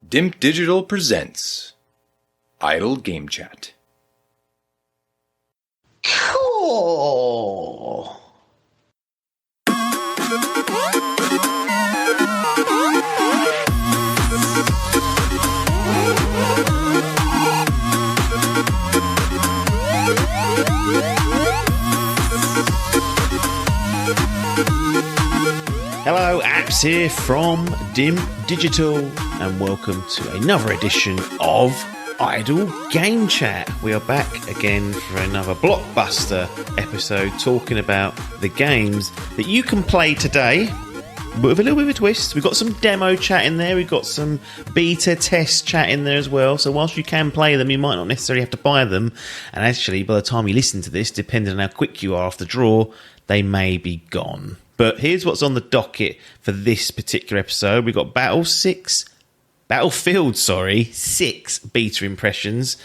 Dimp Digital presents Idle Game Chat. Cool. Hello, Apps here from Dimp Digital, and welcome to another edition of Idle Game Chat. We are back again for another blockbuster episode talking about the games that you can play today, but with a little bit of a twist. We've got some demo chat in there, we've got some beta test chat in there as well, so whilst you can play them, you might not necessarily have to buy them, and actually by the time you listen to this, depending on how quick you are off the draw, they may be gone. But here's what's on the docket for this particular episode. We've got Battlefield 6 beta impressions,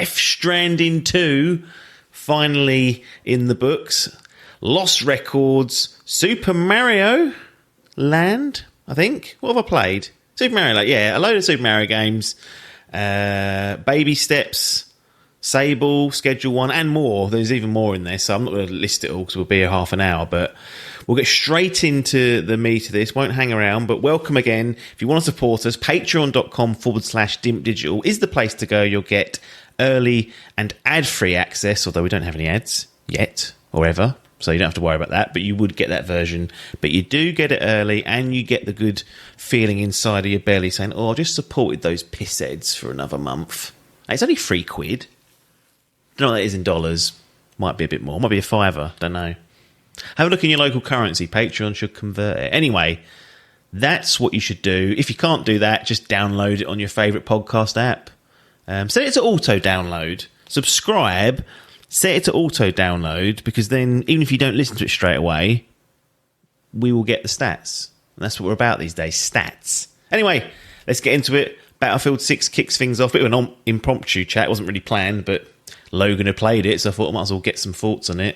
Stranding 2, finally in the books, Lost Records, Super Mario Land, I think. What have I played? Super Mario Land, yeah, a load of Super Mario games, Baby Steps, Sable, Schedule 1, and more. There's even more in there, so I'm not going to list it all because we'll be here half an hour, but we'll get straight into the meat of this. Won't hang around, but welcome again. If you want to support us, patreon.com/Dimp Digital is the place to go. You'll get early and ad-free access, although we don't have any ads yet or ever, so you don't have to worry about that, but you would get that version. But you do get it early, and you get the good feeling inside of your belly saying, oh, I just supported those pissheads for another month. And it's only £3. Don't know what that is in dollars. Might be a bit more. Might be a $5. Don't know. Have a look in your local currency. Patreon should convert it. Anyway, that's what you should do. If you can't do that, just download it on your favourite podcast app. Set it to auto-download. Subscribe. Set it to auto-download, because then, even if you don't listen to it straight away, we will get the stats. And that's what we're about these days, stats. Anyway, let's get into it. Battlefield 6 kicks things off. Bit of an impromptu chat. It wasn't really planned, but Logan had played it, so I thought I might as well get some thoughts on it.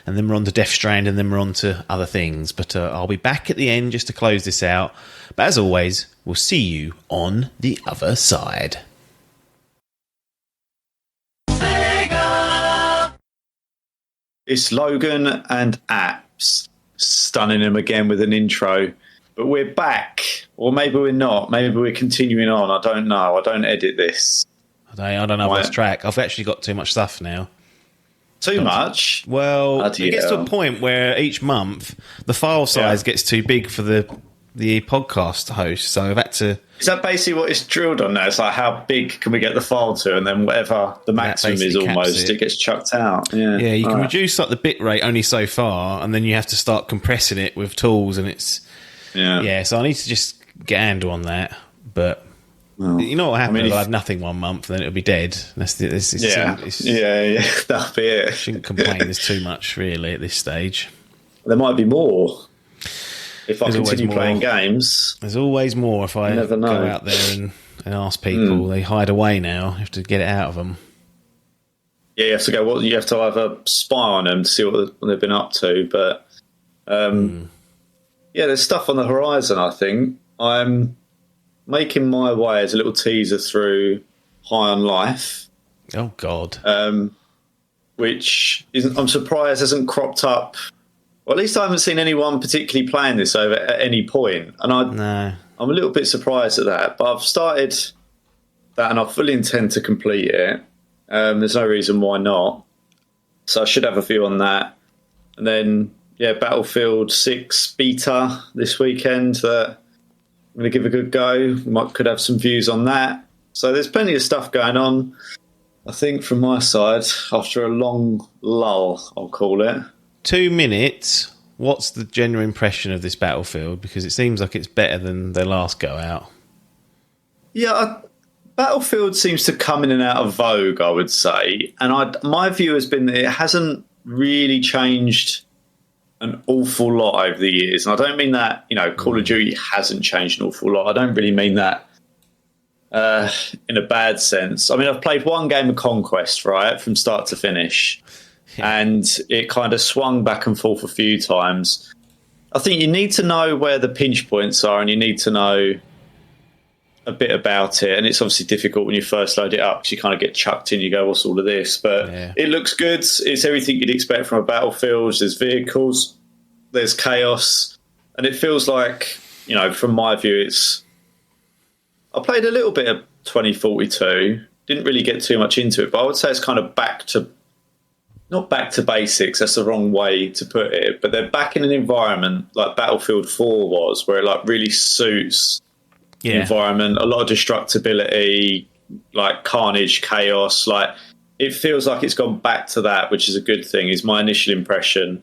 And then we're on to Death Strand, and then we're on to other things. But I'll be back at the end just to close this out. But as always, we'll see you on the other side. Sega! It's Logan and Apps, stunning him again with an intro. But we're back. Or maybe we're not. Maybe we're continuing on. I don't know. I don't edit this. I don't know what's track. I've actually got too much stuff now. Too much? Well, it gets to a point where each month the file size gets too big for the podcast host, so I've had to... Is that basically what it's drilled on now? It's like, how big can we get the file to, and then whatever the maximum is almost, it gets chucked out. Yeah, you can reduce like the bit rate only so far, and then you have to start compressing it with tools, and it's... Yeah, so I need to just get a handle on that, but... Well, you know what happens? I'll have nothing one month, and then it'll be dead. That'll be it. Shouldn't complain. There's too much, really, at this stage. There might be more if I continue playing games. There's always more if I go out there and ask people. They hide away now. You have to get it out of them. Yeah, you have to go. Well, you have to either spy on them to see what they've been up to. But there's stuff on the horizon. I think I'm making my way as a little teaser through High on Life. Oh, God. Which I'm surprised hasn't cropped up. Well, at least I haven't seen anyone particularly playing this over at any point. And I'm a little bit surprised at that. But I've started that, and I fully intend to complete it. There's no reason why not. So I should have a view on that. And then, Battlefield 6 beta this weekend that I'm going to give a good go. Could have some views on that. So there's plenty of stuff going on, I think, from my side, after a long lull, I'll call it. 2 minutes. What's the general impression of this Battlefield? Because it seems like it's better than their last go out. Yeah, Battlefield seems to come in and out of vogue, I would say. And my view has been that it hasn't really changed an awful lot over the years. And I don't mean that, Call of Duty hasn't changed an awful lot. I don't really mean that in a bad sense. I mean, I've played one game of Conquest, right, from start to finish. Yeah. And it kind of swung back and forth a few times. I think you need to know where the pinch points are, and you need to know a bit about it, and it's obviously difficult when you first load it up because you kind of get chucked in. You go, "What's all of this?" But it looks good. It's everything you'd expect from a Battlefield. There's vehicles, there's chaos, and it feels like, you know, from my view, I played a little bit of 2042. Didn't really get too much into it, but I would say it's kind of not back to basics. That's the wrong way to put it. But they're back in an environment like Battlefield 4 was, where it like really suits the environment. A lot of destructibility, like carnage, chaos. Like it feels like it's gone back to that, which is a good thing. Is my initial impression.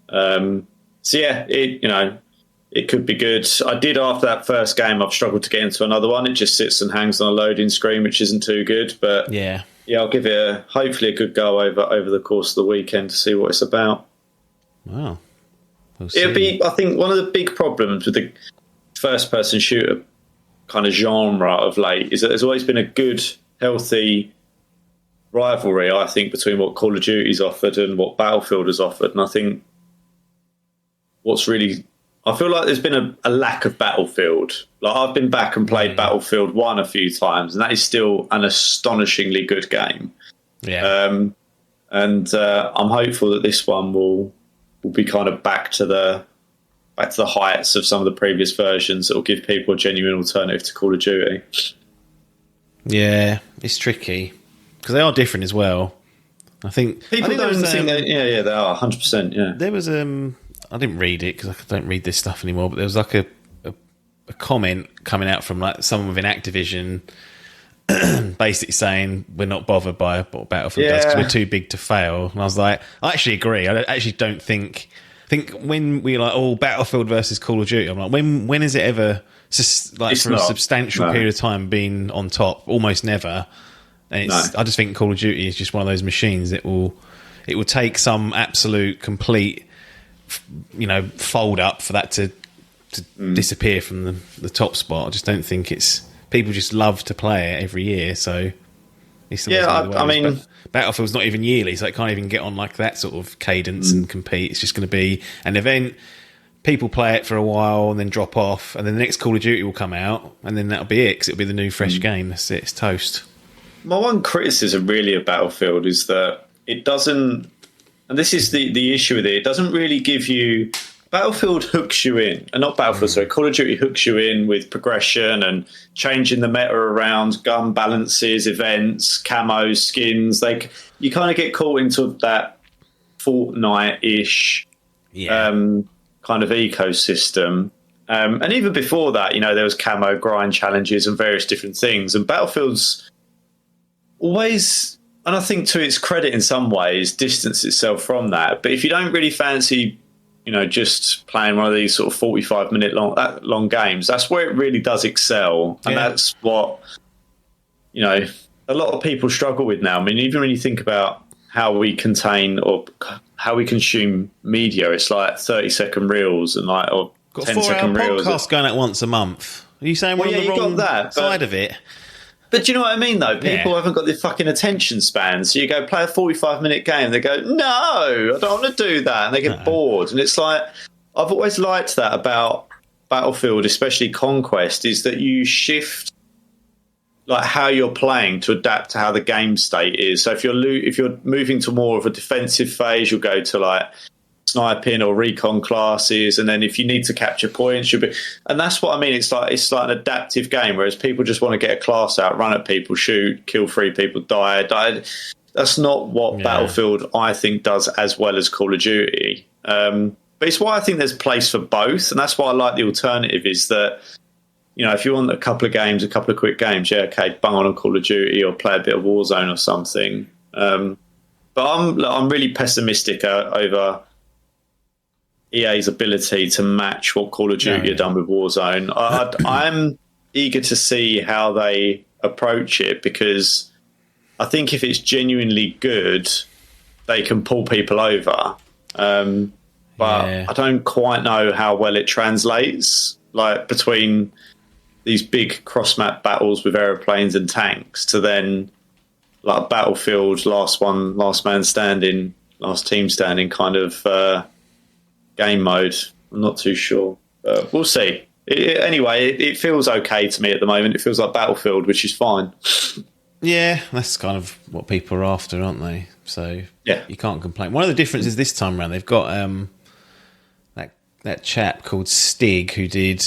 So yeah, it could be good. I did after that first game. I've struggled to get into another one. It just sits and hangs on a loading screen, which isn't too good. But yeah, I'll give it hopefully a good go over the course of the weekend to see what it's about. Wow, it'll be. I think one of the big problems with the first-person shooter kind of genre of late is that there's always been a good, healthy rivalry, I think, between what Call of Duty's offered and what Battlefield has offered. And I think I feel like there's been a lack of Battlefield. Like I've been back and played Battlefield 1 a few times, and that is still an astonishingly good game. Yeah. And I'm hopeful that this one will be kind of back to the heights of some of the previous versions that will give people a genuine alternative to Call of Duty. Yeah, it's tricky because they are different as well. I think people don't think that. Yeah, they are 100%. Yeah, there was I didn't read it because I don't read this stuff anymore. But there was like a comment coming out from like someone within Activision, basically saying we're not bothered by what Battlefield does because we're too big to fail. And I was like, I actually agree. I actually don't think when we're like, Battlefield versus Call of Duty, I'm like, when has it ever for a substantial period of time been on top? Almost never. And I just think Call of Duty is just one of those machines that will take some absolute complete, fold up for that to disappear from the top spot. I just don't think people just love to play it every year. So I mean, Battlefield's not even yearly, so it can't even get on like that sort of cadence and compete. It's just going to be an event. People play it for a while and then drop off, and then the next Call of Duty will come out, and then that'll be it because it'll be the new fresh game. That's it. It's toast. My one criticism really of Battlefield is that it doesn't, and this is the issue with it, it doesn't really give you... Battlefield hooks you in, and not Battlefield, sorry, Call of Duty hooks you in with progression and changing the meta around, gun balances, events, camos, skins. You kind of get caught into that Fortnite-ish kind of ecosystem. And even before that, there was camo grind challenges and various different things. And Battlefield's always, and I think to its credit in some ways, distanced itself from that. But if you don't really fancy, just playing one of these sort of 45-minute long games, that's where it really does excel. And that's what, a lot of people struggle with now. I mean, even when you think about how we contain or how we consume media, it's like 30-second reels and or 10-second reels. Podcast going out once a month. Are you saying we're on the wrong side of it? But do you know what I mean, though? People haven't got the fucking attention span. So you go play a 45-minute game. They go, no, I don't want to do that. And they get bored. And it's like, I've always liked that about Battlefield, especially Conquest, is that you shift like how you're playing to adapt to how the game state is. So if you're moving to more of a defensive phase, you'll go to like sniping or recon classes, and then if you need to capture points, and that's what I mean. It's like an adaptive game, whereas people just want to get a class out, run at people, shoot, kill 3 people, die. That's not what Battlefield, I think, does as well as Call of Duty. But it's why I think there's place for both, and that's why I like the alternative. Is that if you want a couple of quick games, bang on a Call of Duty or play a bit of Warzone or something. But I'm really pessimistic over EA's ability to match what Call of Duty have done with Warzone. I'm eager to see how they approach it, because I think if it's genuinely good, they can pull people over. But I don't quite know how well it translates, like between these big cross-map battles with aeroplanes and tanks to then like Battlefield, last man standing, last team standing kind of game mode. I'm not too sure, but we'll see. Anyway, it feels okay to me at the moment. It feels like Battlefield, which is fine. Yeah, that's kind of what people are after, aren't they? So yeah, you can't complain. One of the differences this time around, they've got that chap called Stig who did.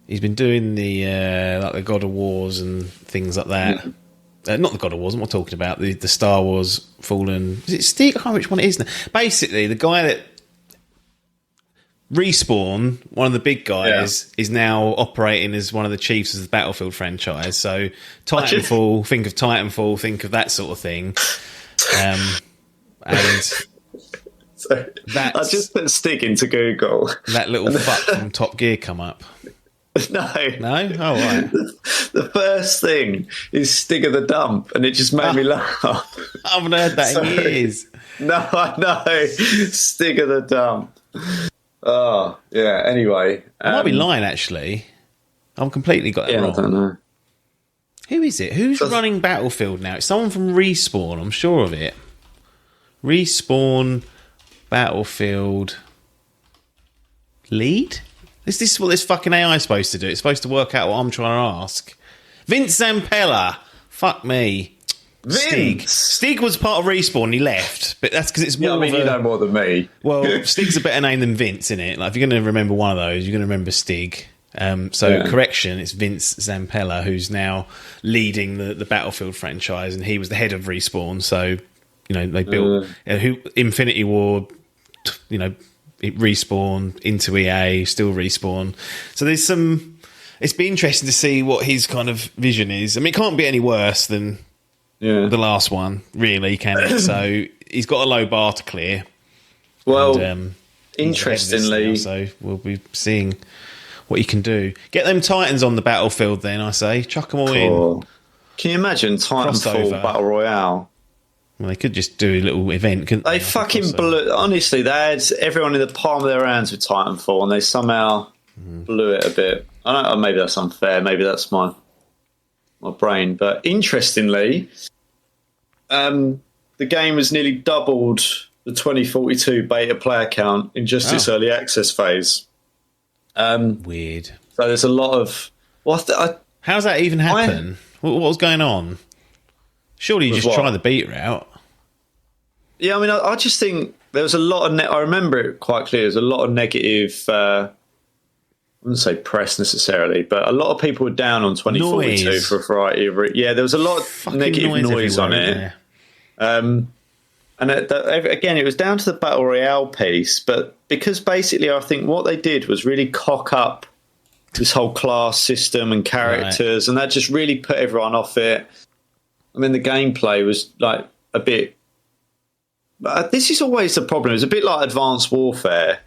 He's been doing the like the God of Wars and things like that. Not the God of Wars. I'm not talking about the Star Wars Fallen. Is it Stig? I can't remember which one it is now. Basically, the guy that Respawn, one of the big guys, is now operating as one of the chiefs of the Battlefield franchise. So Titanfall, think of Titanfall, think of that sort of thing. And so I just put Stig into Google. That little fuck from Top Gear come up. No. Oh, right. The first thing is Stig of the Dump, and it just made me laugh. I haven't heard that in years. No, I know. Stig of the Dump. Oh, yeah, anyway. I might be lying, actually. I'm completely got that wrong. I don't know. Who is it? Who's running Battlefield now? It's someone from Respawn, I'm sure of it. Respawn Battlefield lead? Is this what this fucking AI is supposed to do? It's supposed to work out what I'm trying to ask. Vince Zampella. Fuck me. Stig was part of Respawn. He left, but that's because it's more. you know more than me. Well, Stig's a better name than Vince, isn't it? Like if you're going to remember one of those, you're going to remember Stig. Correction, it's Vince Zampella who's now leading the Battlefield franchise, and he was the head of Respawn. So they built Infinity War. It Respawn into EA, still Respawn. So there's some. It's been interesting to see what his kind of vision is. I mean, it can't be any worse than. Yeah. The last one, really, can it? So he's got a low bar to clear. Well, interestingly... Now, so we'll be seeing what he can do. Get them Titans on the battlefield then, I say. Chuck them all in. Can you imagine Titanfall Battle Royale? Well, they could just do a little event, couldn't they? They fucking blew... Honestly, they had everyone in the palm of their hands with Titanfall, and they somehow blew it a bit. I don't know, maybe that's unfair. Maybe that's my brain. But interestingly... the game has nearly doubled the 2042 beta player count in just its early access phase. Weird. So there's a lot of... How's that even happen? What was going on? Surely you just try the beta out. Yeah, I mean, I just think there was a lot of... I remember it quite clear. There's a lot of negative... I wouldn't say press necessarily, but a lot of people were down on 2042 for a variety of... Yeah, there was a lot of negative noise on it. And again, it was down to the Battle Royale piece, but because basically I think what they did was really cock up this whole class system and characters, and that just really put everyone off it. I mean, the gameplay was like a bit... This is always the problem. It's a bit like Advanced Warfare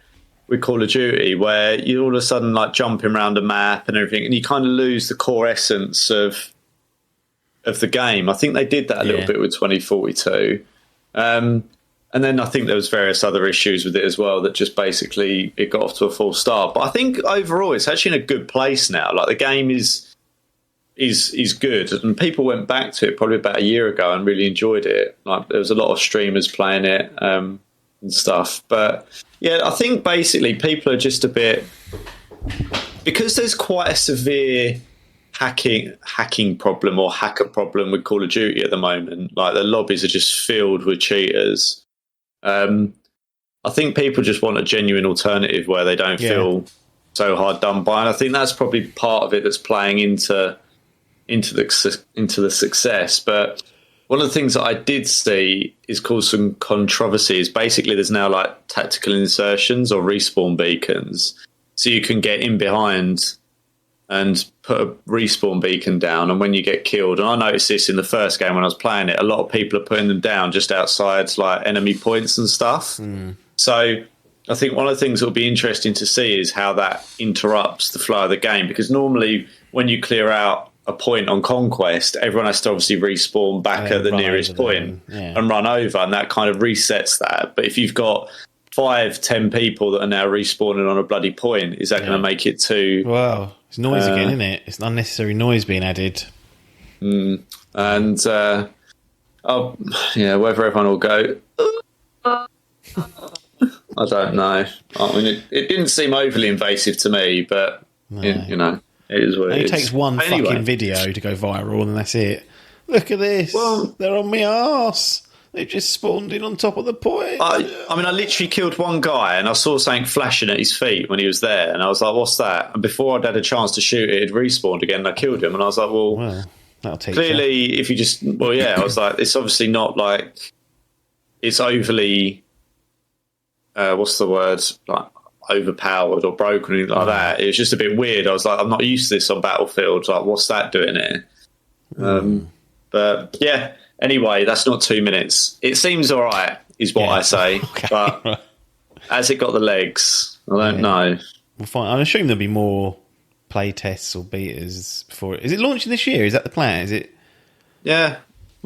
with Call of Duty, where you all of a sudden like jumping around a map and everything, and you kind of lose the core essence of the game. I think they did that a little bit with 2042. And then I think there was various other issues with it as well that just basically it got off to a false start. But I think overall it's actually in a good place now. Like the game is good, and people went back to it probably about a year ago and really enjoyed it. Like there was a lot of streamers playing it and stuff. But yeah, I think basically people are just a bit, because there's quite a severe hacking problem or hacker problem with Call of Duty at the moment. Like the lobbies are just filled with cheaters. I think people just want a genuine alternative where they don't feel so hard done by, and I think that's probably part of it that's playing into the success. But one of the things that I did see is cause some controversies. Basically, there's now like tactical insertions or respawn beacons, so you can get in behind and put a respawn beacon down, and when you get killed, and I noticed this in the first game when I was playing it, a lot of people are putting them down just outside like enemy points and stuff. So I think one of the things that will be interesting to see is how that interrupts the flow of the game, because normally when you clear out a point on Conquest, everyone has to obviously respawn back at the nearest point and run over, and that kind of resets that. But if you've got 5-10 people that are now respawning on a bloody point, is that going to make it too... Wow. It's noise again, isn't it? It's unnecessary noise being added. And, whether everyone will go... I don't know. I mean, it didn't seem overly invasive to me, but you know, it is what it is. It takes one fucking video to go viral, and that's it. Look at this. Well, they're on my arse. They just spawned in on top of the point. I mean, I literally killed one guy, and I saw something flashing at his feet when he was there, and I was like, "What's that?" And before I'd had a chance to shoot it, it respawned again, and I killed him. And I was like, "Well, that'll teach clearly, you. if you just, I was like, it's obviously not like it's overly, what's the word, like overpowered or broken or anything like that. It was just a bit weird. I was like, I'm not used to this on Battlefield. Like, what's that doing here? But yeah. Anyway, that's not 2 minutes. It seems all right, is what I say. Okay. But has it got the legs? I don't know. Well, fine. I assume there'll be more play tests or betas before it. Is it launching this year? Is that the plan? Is it? Yeah.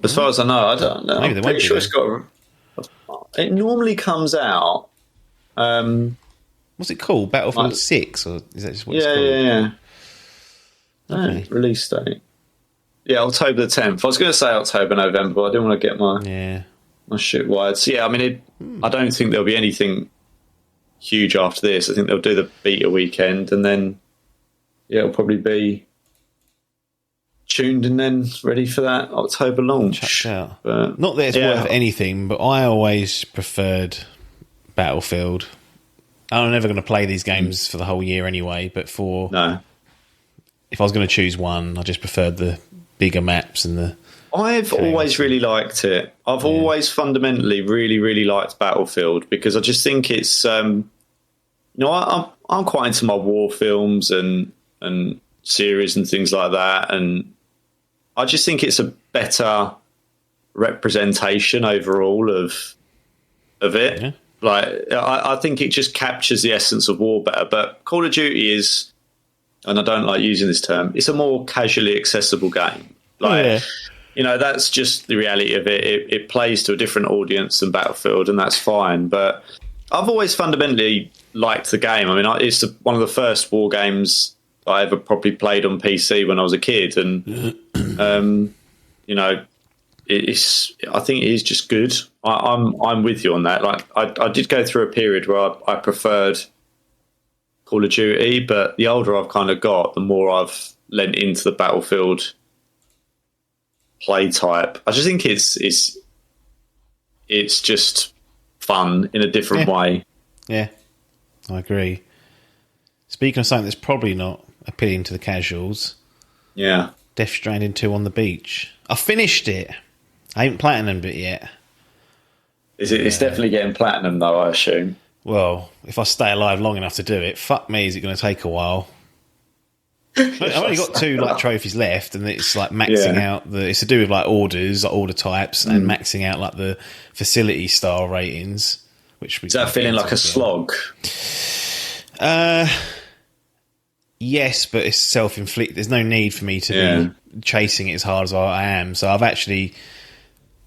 As far as I know, I don't know. Maybe I'm pretty sure it's got. It normally comes out. What's it called? Battlefield 6, or is that just what it's called? Yeah. Okay. Release date. Yeah, October the 10th. I was going to say October, November, but I didn't want to get my shit wired. So, yeah, I mean, I don't think there'll be anything huge after this. I think they'll do the beta weekend, and then, it'll probably be tuned and then ready for that October launch. But, not that it's worth anything, but I always preferred Battlefield. I'm never going to play these games for the whole year anyway, but if I was going to choose one, I just preferred the bigger maps and the... I've always really liked it. I've always fundamentally really, really liked Battlefield because I just think it's... I'm quite into my war films and series and things like that, and I just think it's a better representation overall of it. Yeah. Like, I think it just captures the essence of war better. But Call of Duty is, and I don't like using this term, it's a more casually accessible game. Like, that's just the reality of it. It plays to a different audience than Battlefield, and that's fine. But I've always fundamentally liked the game. I mean, it's one of the first war games I ever probably played on PC when I was a kid, and I think it is just good. I'm with you on that. Like, I did go through a period where I preferred Call of Duty, but the older I've kind of got, the more I've lent into the Battlefield play type. I just think it's just fun in a different way. Yeah, I agree. Speaking of something that's probably not appealing to the casuals, Death Stranding 2 on the beach. I finished it. I ain't platinumed it yet. It's definitely getting platinum, though, I assume. Well, if I stay alive long enough to do it, fuck me, is it going to take a while? I've only got 2 trophies left, and it's like maxing out it's to do with like orders, like order types, and maxing out like the facility star ratings. Is that feeling like a slog? Yes, but it's self-inflicted. There's no need for me to be chasing it as hard as I am. So I've actually,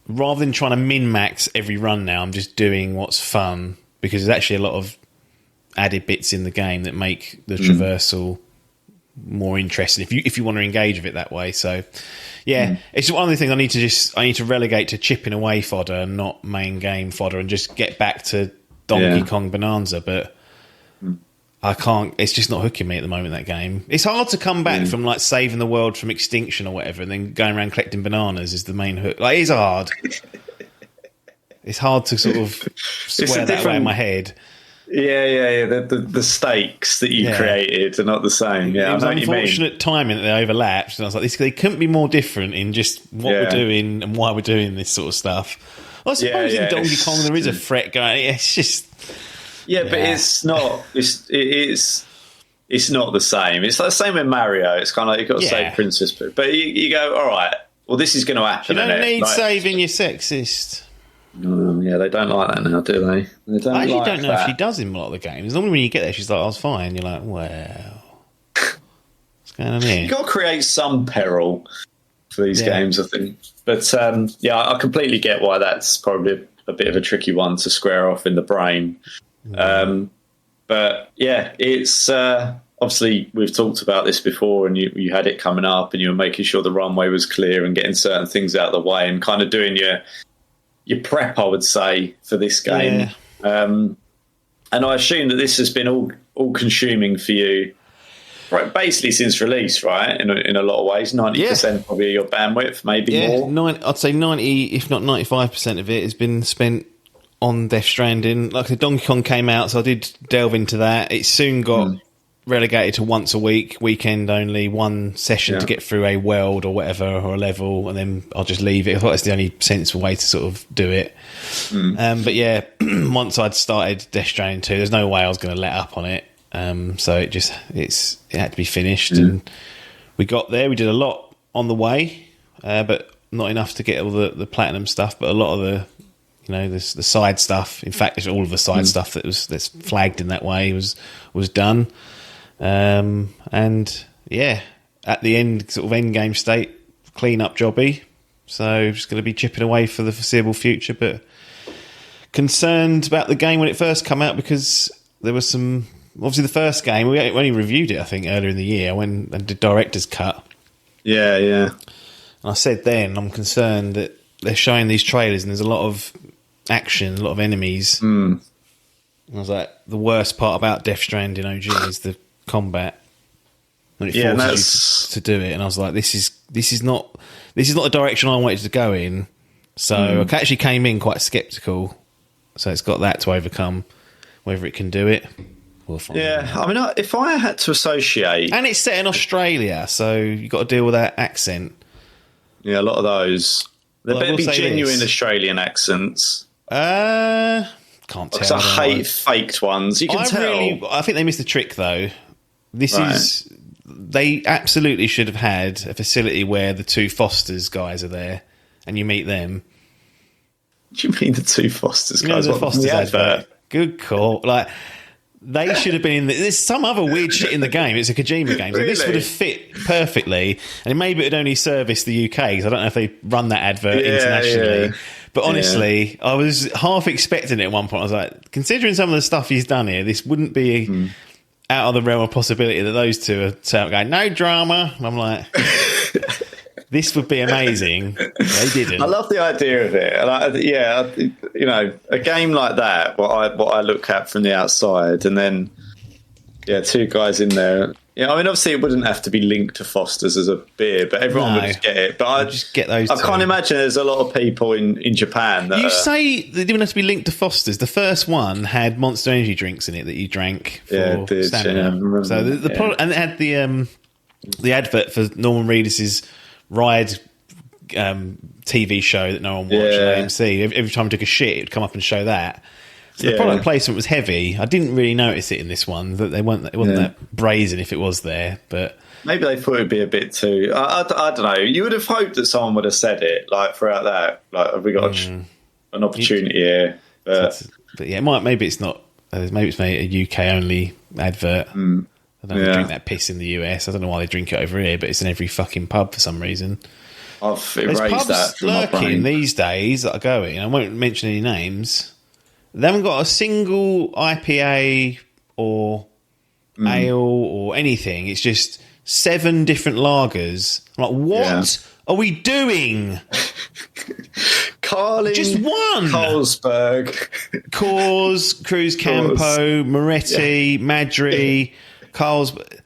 rather than trying to min-max every run now, I'm just doing what's fun, because there's actually a lot of added bits in the game that make the traversal more interesting if you want to engage with it that way. So it's one of the things I need to relegate to chipping away fodder and not main game fodder, and just get back to Donkey Kong Bonanza. But I can't, it's just not hooking me at the moment, that game. It's hard to come back from like saving the world from extinction or whatever, and then going around collecting bananas is the main hook. Like, it is hard. It's hard to sort of square that away in my head. Yeah. The stakes that you created are not the same. Yeah, it was unfortunate timing that they overlapped, and I was like, they couldn't be more different in just what we're doing and why we're doing this sort of stuff. I suppose in Donkey Kong there is a threat going. It's just but it's not. It's not the same. It's like the same with Mario. It's kind of like you've got to save Princess Peach, but you go, all right. Well, this is going to happen. You don't need saving your sexist. They don't like that now, do they? I actually don't know if she does in a lot of the games. Normally when you get there, she's like, I was fine. You're like, well, what's going on here? You've got to create some peril for these games, I think. But, I completely get why that's probably a bit of a tricky one to square off in the brain. But, it's... obviously, we've talked about this before, and you had it coming up, and you were making sure the runway was clear and getting certain things out of the way and kind of doing your prep, I would say, for this game. And I assume that this has been all consuming for you, right? Basically since release, right? In a lot of ways, 90% probably your bandwidth, maybe more. I'd say 90, if not 95% of it has been spent on Death Stranding. Like the Donkey Kong came out, so I did delve into that. It soon got relegated to once a week, weekend only, one session to get through a world or whatever, or a level, and then I'll just leave it. I thought that's the only sensible way to sort of do it. But yeah, once I'd started Death Stranding 2, there's no way I was going to let up on it. So it had to be finished, and we got there. We did a lot on the way, but not enough to get all the platinum stuff. But a lot of the side stuff. In fact, it's all of the side stuff that's flagged in that way was done. And yeah, at the end, sort of end game state, clean up jobby. So just going to be chipping away for the foreseeable future, but concerned about the game when it first came out, because there was some. Obviously, the first game, we only reviewed it, I think, earlier in the year when I did director's cut. Yeah. And I said then, I'm concerned that they're showing these trailers and there's a lot of action, a lot of enemies. And I was like, the worst part about Death Stranding OG is the combat. When it forces you to do it. And I was like, this is not the direction I wanted to go in. So I actually came in quite sceptical. So it's got that to overcome. Whether it can do it, we'll find out. I mean, if I had to associate... And it's set in Australia, so you've got to deal with that accent. Yeah, a lot of those. There better be genuine Australian accents. Can't tell. Because I hate faked ones. You can tell. I think they missed the trick, though. They absolutely should have had a facility where the two Fosters guys are there, and you meet them. Do you mean the two Fosters guys? The Fosters advert. Good call. Like, they should have been in there's some other weird shit in the game. It's a Kojima game. So Really? this would have fit perfectly. And maybe it would only service the UK, because I don't know if they run that advert internationally. Yeah. But honestly, I was half expecting it at one point. I was like, considering some of the stuff he's done here, this wouldn't be out of the realm of possibility that those two are going, no drama. And I'm like... This would be amazing. They didn't. I love the idea of it, and a game like that. What I look at from the outside, and then two guys in there. Yeah, I mean, obviously it wouldn't have to be linked to Foster's as a beer, but everyone would just get it. But I just get those. I can't imagine there's a lot of people in Japan that say they didn't have to be linked to Foster's. The first one had Monster Energy drinks in it that you drank for stamina. So the product, and it had the advert for Norman Reedus's Ride TV show that no one watched on AMC. Every time I took a shit, it'd come up and show that. So the product placement was heavy. I didn't really notice it in this one. That it wasn't that brazen if it was there, but maybe they thought it'd be a bit too. I don't know. You would have hoped that someone would have said it like throughout that. Like, have we got an opportunity here? But yeah, maybe it's not. Maybe it's made a UK only advert. I don't drink that piss in the US. I don't know why they drink it over here, but it's in every fucking pub for some reason. I've There's erased pubs that from my brain. lurking these days that I go in. I won't mention any names. They haven't got a single IPA or ale or anything. It's just 7 different lagers. I'm like, what are we doing? Carling, just one. Carlsberg, Coors, Cruz Campo, Moretti, Madri, Carlsberg,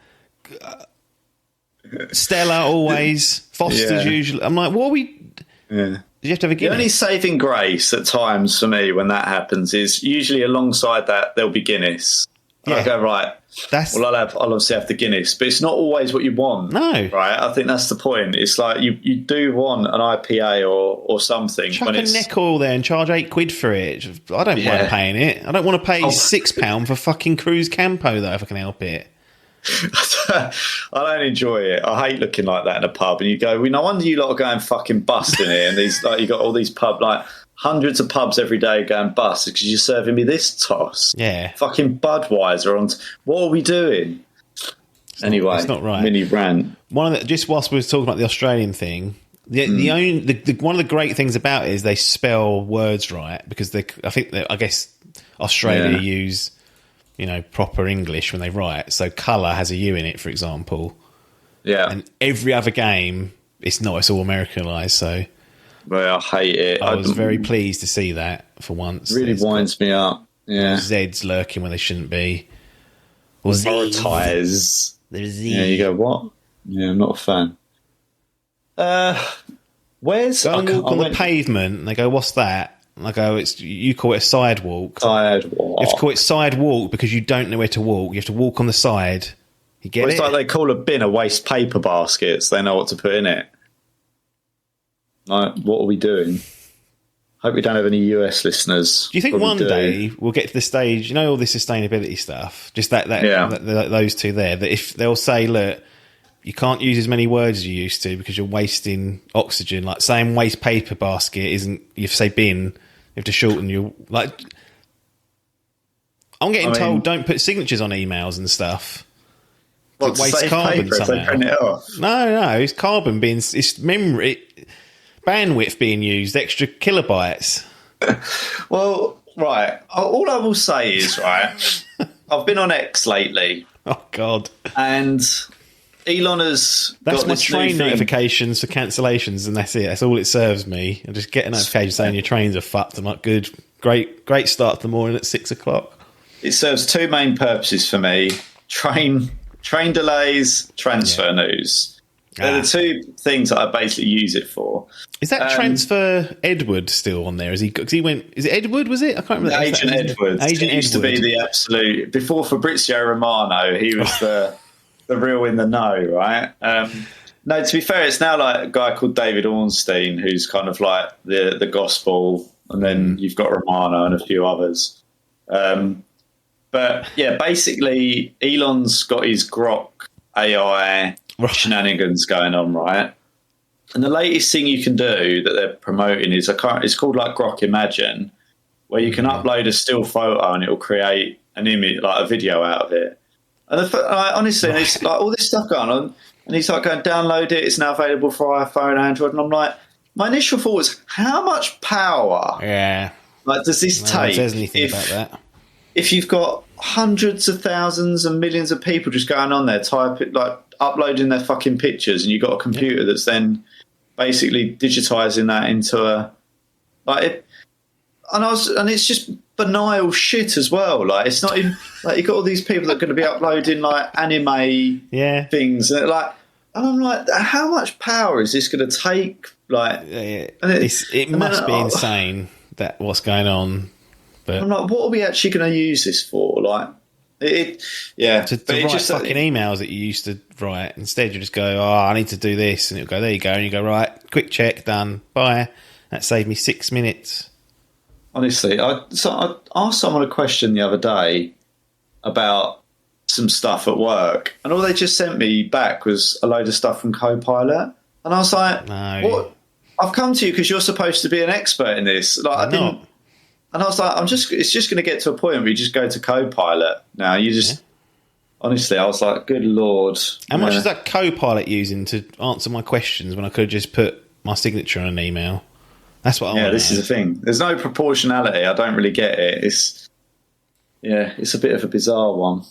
Stella always, Foster's usually. I'm like, what are we... Yeah. You have to have a Guinness. The only saving grace at times for me when that happens is usually alongside that there'll be Guinness. I go, right, I'll obviously have the Guinness, but it's not always what you want. No. Right? I think that's the point. It's like you do want an IPA or something. Chuck a neck oil there and charge £8 for it. I don't mind paying it. I don't want to pay £6 for fucking Cruz Campo, though, if I can help it. I don't enjoy it. I hate looking like that in a pub, and you go, no wonder you lot are going fucking bust in here. And these, like, you got all these hundreds of pubs every day going bust because you're serving me this toss. Yeah, fucking Budweiser on. What are we doing? Anyway, it's not right. Mini rant. Just whilst we were talking about the Australian thing, one of the great things about it is they spell words right, because I guess Australia use proper English when they write. So colour has a U in it, for example. Yeah. And every other game, it's not. It's all Americanized. So, well, I hate it. I was very pleased to see that for once. Really winds me up. Yeah. Z's lurking where they shouldn't be. Or Prioritize. There's Z. Yeah, you go, what? Yeah, I'm not a fan. Where's... Go and walk on the pavement, and they go, what's that? And I go, you call it a sidewalk. Sidewalk. You have to call it sidewalk because you don't know where to walk. You have to walk on the side. You get it? It's like they call a bin a waste paper basket, so they know what to put in it. Like, what are we doing? Hope we don't have any US listeners. Do you think one day we'll get to the stage, all this sustainability stuff, just those two there, that if they'll say, look, you can't use as many words as you used to because you're wasting oxygen, like saying waste paper basket isn't, you have to say bin, you have to shorten your, like, I'm told don't put signatures on emails and stuff. What, waste carbon paper, somehow. Print it off? No, it's carbon it's memory, bandwidth being used, extra kilobytes. Well, right. All I will say is, right, I've been on X lately. Oh, God. And Elon has That's got my this train new thing. Notifications for cancellations, and that's it. That's all it serves me. I just get a notification saying your trains are fucked. I'm like, good, great start to the morning at 6 o'clock. It serves two main purposes for me. Train delays, transfer news. They're the two things that I basically use it for. Is that transfer Edward still on there? Is he? Because he went. Is it Edward? Was it? I can't remember. Agent Edward. He used to be the absolute before Fabrizio Romano. He was the real in the know, right? No, to be fair, it's now like a guy called David Ornstein who's kind of like the gospel, and then you've got Romano and a few others. But yeah, basically, Elon's got his Grok AI shenanigans going on, right? And the latest thing you can do that they're promoting is it's called like Grok Imagine, where you can upload a still photo and it will create an image, like a video out of it. And honestly, it's like all this stuff going on, and he's like going, download it. It's now available for iPhone, Android, and I'm like, my initial thought was, how much power? Yeah. Like, does this take? No one says anything about that. If you've got hundreds of thousands and millions of people just going on there, uploading their fucking pictures, and you've got a computer that's then basically digitizing that into and it's just banal shit as well. Like, it's not even like you've got all these people that are going to be uploading like anime things, and I'm like, how much power is this going to take? Like, it must be insane that what's going on. But I'm like, what are we actually going to use this for? Like, to write just fucking emails that you used to write. Instead, you just go, I need to do this, and it'll go, there you go, and you go, right, quick check, done, bye. That saved me 6 minutes. Honestly, I asked someone a question the other day about some stuff at work, and all they just sent me back was a load of stuff from Copilot, and I was like, no. What? I've come to you because you're supposed to be an expert in this. Like, I didn't. And I was like, it's just going to get to a point where you just go to Copilot now. You just, honestly, I was like, good Lord. How much is that Copilot using to answer my questions when I could have just put my signature on an email? That's what I want. Yeah, this is the thing. There's no proportionality. I don't really get it. It's a bit of a bizarre one.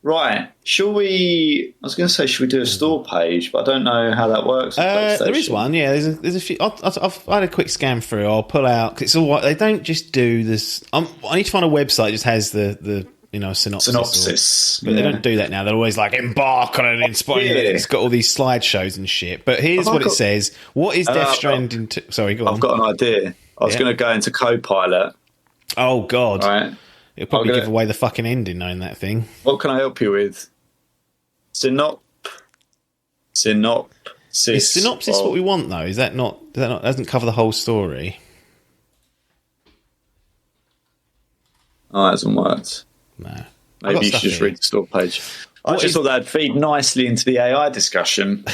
Right. Should we do a store page, but I don't know how that works. There is one, yeah. There's a few. I've had a quick scan through. I'll pull out, because it's all right. They don't just do this. I need to find a website that just has the synopsis. But they don't do that now. They're always like, embark on an inspiring. It's got all these slideshows and shit. But here's what it says. What is Death Stranding? Sorry, go on. I've got an idea. I was going to go into Copilot. Oh, God. All right. It'll probably give away the fucking ending knowing that thing. What can I help you with? Synopsis. Is synopsis what we want, though? Is that not? Doesn't cover the whole story. Oh, that hasn't worked. No. Maybe you should just read the store page. I just thought that'd feed nicely into the AI discussion.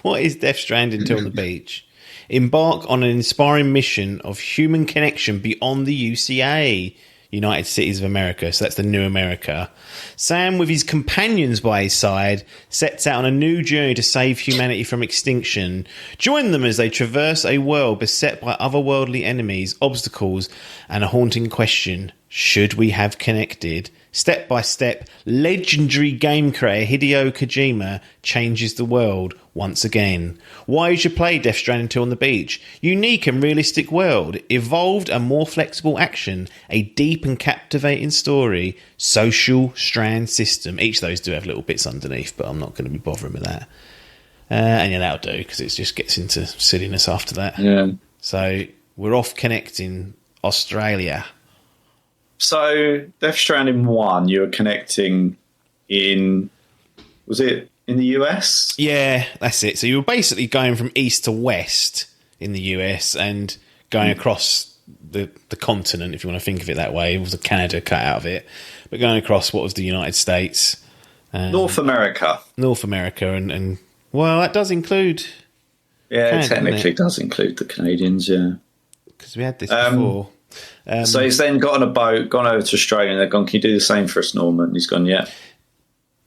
What is Death Stranding to on the beach? Embark on an inspiring mission of human connection beyond the UCA. United Cities of America, so that's the new America. Sam, with his companions by his side, sets out on a new journey to save humanity from extinction. Join them as they traverse a world beset by otherworldly enemies, obstacles, and a haunting question. should we have connected? Step by step, legendary game creator Hideo Kojima changes the world once again. Why you should play Death Stranding 2 on the beach. Unique and realistic world. Evolved and more flexible action. A deep and captivating story. Social strand system. Each of those do have little bits underneath, but I'm not going to be bothering with that. And yeah, that'll do, because it just gets into silliness after that. Yeah. So we're off connecting Australia. So, Death Stranding 1, you were connecting was it in the US? Yeah, that's it. So you were basically going from east to west in the US and going across the continent, if you want to think of it that way. It was a Canada cut out of it. But going across what was the United States. North America. North America. And well, that does include... Yeah, Canada, it technically does include the Canadians, yeah. Because we had this before. So he's then got on a boat, gone over to Australia, and they've gone, can you do the same for us, Norman? And he's gone, yeah.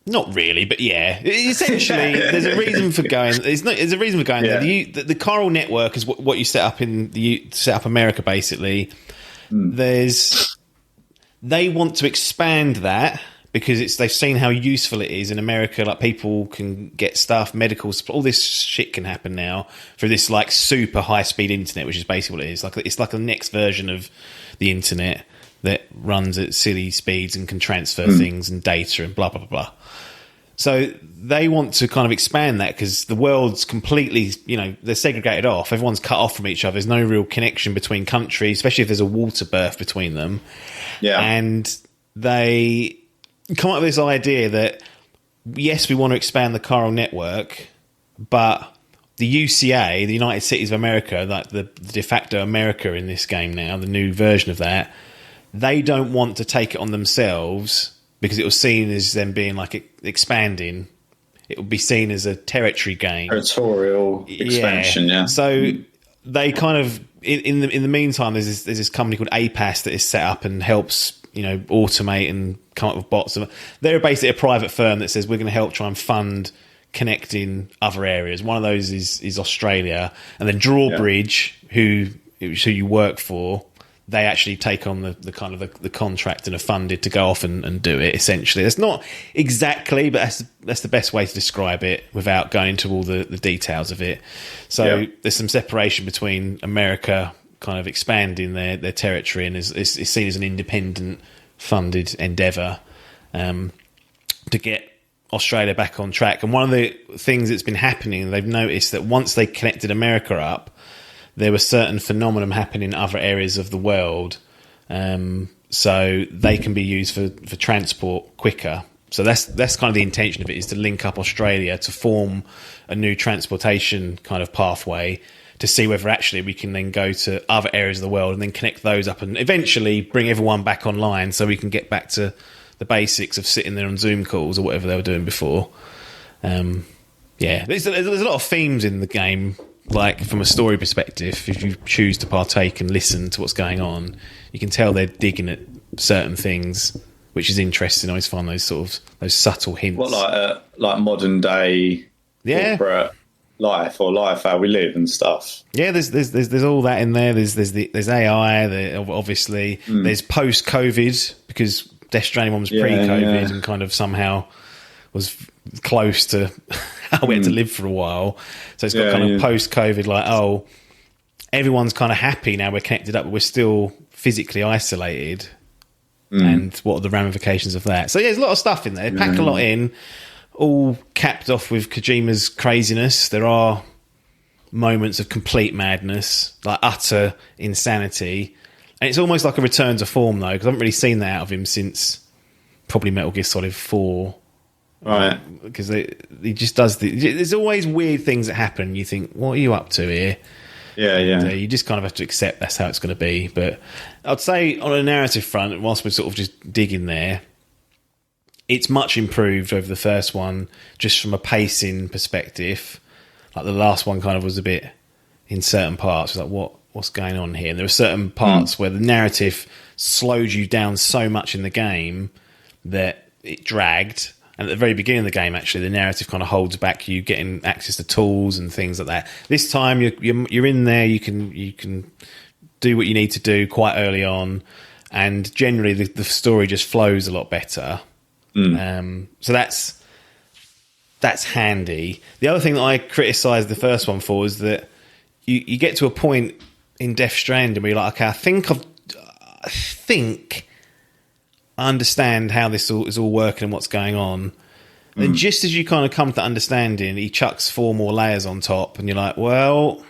Not really, but yeah. Essentially, there's a reason for going. There's a reason for going there. The chiral network is what you set up set up America, basically. They want to expand that because they've seen how useful it is in America. Like, people can get stuff, medical, all this shit can happen now through this like super high speed internet, which is basically what it is. Like, it's like the next version of the internet that runs at silly speeds and can transfer things and data and blah blah blah blah. So they want to kind of expand that because the world's completely, they're segregated off. Everyone's cut off from each other. There's no real connection between countries, especially if there's a water berth between them. Yeah, and they come up with this idea that, yes, we want to expand the chiral network, but the UCA, the United Cities of America, like the de facto America in this game now, the new version of that, they don't want to take it on themselves because it was seen as them being like expanding. It would be seen as a territory game. Territorial expansion, yeah. So they kind of, in the meantime, there's this company called APAS that is set up and helps automate and come up with bots. They're basically a private firm that says we're going to help try and fund connecting other areas. One of those is Australia, and then Drawbridge, who you work for, they actually take on the kind of the contract and are funded to go off and do it. Essentially, that's not exactly, but that's the best way to describe it without going into all the details of it. So there's some separation between America kind of expanding their territory and is seen as an independent funded endeavour to get Australia back on track. And one of the things that's been happening, they've noticed that once they connected America up, there were certain phenomena happening in other areas of the world, so they can be used for transport quicker. So that's kind of the intention of it, is to link up Australia to form a new transportation kind of pathway to see whether actually we can then go to other areas of the world and then connect those up and eventually bring everyone back online so we can get back to the basics of sitting there on Zoom calls or whatever they were doing before. There's a lot of themes in the game. Like, from a story perspective, if you choose to partake and listen to what's going on, you can tell they're digging at certain things, which is interesting. I always find those subtle hints. What, like modern day corporate life, or life how we live and stuff? Yeah, there's all that in there. There's AI. Obviously, there's post COVID, because Death Stranding 1 was pre-COVID and kind of somehow was close to how we had to live for a while. So it's got kind of post-COVID, like, everyone's kind of happy now we're connected up, but we're still physically isolated. And what are the ramifications of that? So there's a lot of stuff in there. Pack a lot in, all capped off with Kojima's craziness. There are moments of complete madness, like utter insanity. And it's almost like a return to form, though, because I haven't really seen that out of him since probably Metal Gear Solid 4. Right. Because he just does there's always weird things that happen. You think, what are you up to here? Yeah. You just kind of have to accept that's how it's going to be. But I'd say on a narrative front, whilst we're sort of just digging there, it's much improved over the first one, just from a pacing perspective. Like, the last one kind of was a bit, in certain parts, like, what's going on here? And there were certain parts where the narrative slowed you down so much in the game that it dragged. And at the very beginning of the game, actually, the narrative kind of holds back you getting access to tools and things like that. This time, you're in there. You can do what you need to do quite early on, and generally the story just flows a lot better. So that's handy. The other thing that I criticised the first one for is that you get to a point in Death Stranding where you're like, okay, I think I understand how this is all working and what's going on. And just as you kind of come to understanding, he chucks 4 more layers on top, and you're like, well,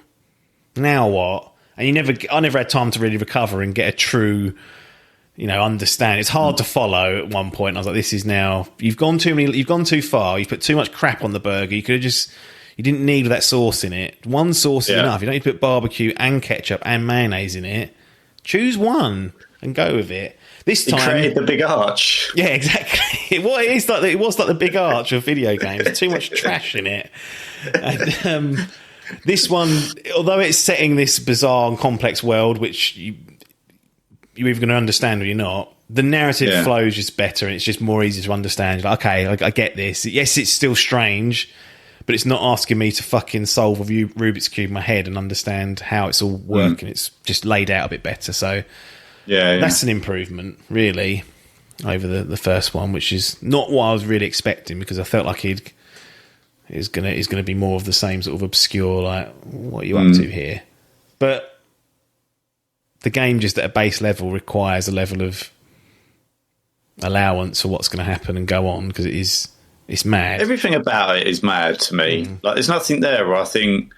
now what? And I never had time to really recover and get a true, understand. It's hard to follow at one point. I was like, this is now, you've gone too far. You've put too much crap on the burger. You didn't need that sauce in it. One sauce is enough. You don't need to put barbecue and ketchup and mayonnaise in it. Choose one and go with it. This time, he created the big arch. Yeah, exactly. It was like the big arch of video games. There's too much trash in it. And, this one, although it's setting this bizarre and complex world, which you're either going to understand or you're not, the narrative flows just better and it's just more easy to understand. You're like, okay, I get this. Yes, it's still strange, but it's not asking me to fucking solve a Rubik's Cube in my head and understand how it's all working. It's just laid out a bit better. So that's an improvement, really, over the first one, which is not what I was really expecting, because I felt like is going to be more of the same sort of obscure, like, what are you up to here? But the game just at a base level requires a level of allowance for what's going to happen and go on, because it's mad. Everything about it is mad to me. Like, there's nothing there where I think,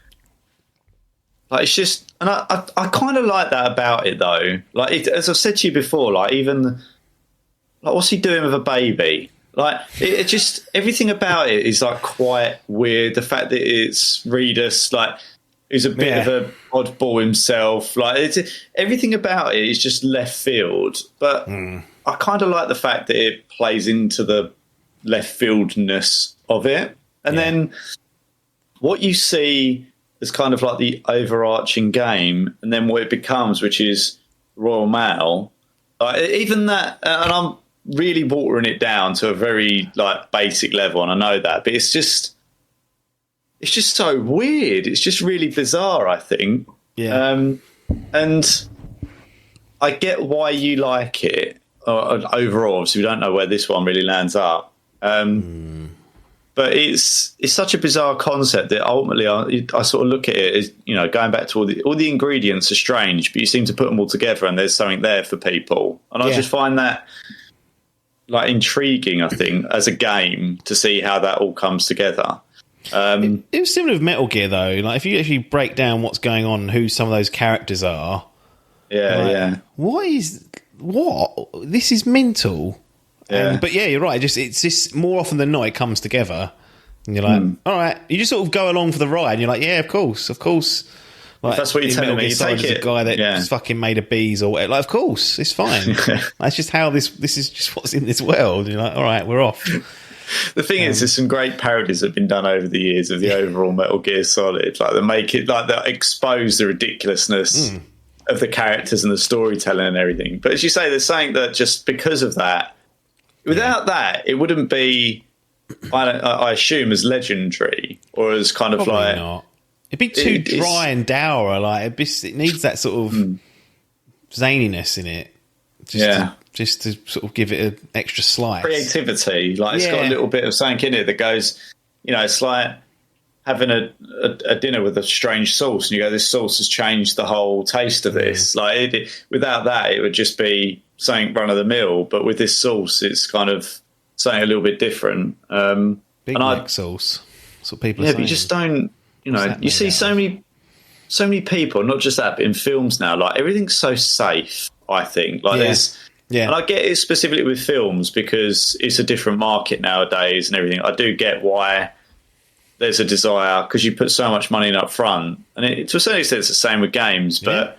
like, it's just, and I kind of like that about it though. Like, as I've said to you before, like, even like, what's he doing with a baby? Like, it just, everything about it is like quite weird. The fact that it's Reedus, like, who's a bit of an oddball himself. Like, everything about it is just left field. But I kind of like the fact that it plays into the left fieldness of it. And then what you see is kind of like the overarching game, and then what it becomes, which is Royal Mail. Even that, and I'm really watering it down to a very like basic level, and I know that, but it's just so weird. It's just really bizarre, I think. And I get why you like it overall. Obviously, we don't know where this one really lands up. But it's such a bizarre concept that ultimately I sort of look at it as, going back to all the ingredients are strange, but you seem to put them all together and there's something there for people. And I just find that like intriguing, I think, as a game, to see how that all comes together. It was similar with Metal Gear, though. Like, if you actually break down what's going on and who some of those characters are, what? This is mental. But you're right. It's just more often than not, it comes together, and you're like, all right. You just sort of go along for the ride, and you're like, yeah, of course. Like, if that's what you're telling me. You take it. A guy that just fucking made a bees or whatever. Like, of course, it's fine. That's just how this is just what's in this world. And you're like, all right, we're off. The thing is, there's some great parodies that have been done over the years of the overall Metal Gear Solid. Like, they make it, like, they expose the ridiculousness of the characters and the storytelling and everything. But as you say, they're saying that just because of that, without that, it wouldn't be, I assume, as legendary or as kind of Probably like... not. It'd be too dry and dour. Like, it needs that sort of zaniness in it. Just to sort of give it an extra slice. Creativity. Like, it's got a little bit of something in it that goes, it's like having a dinner with a strange sauce, and you go, this sauce has changed the whole taste of this. Like, without that, it would just be something run of the mill. But with this sauce, it's kind of something a little bit different. Big Mac sauce. That's what people are saying. But you just don't, you see so many people, not just that, but in films now, like, everything's so safe, I think. Like, and I get it specifically with films because it's a different market nowadays and everything. I do get why there's a desire, because you put so much money in up front. And to a certain extent, it's the same with games. But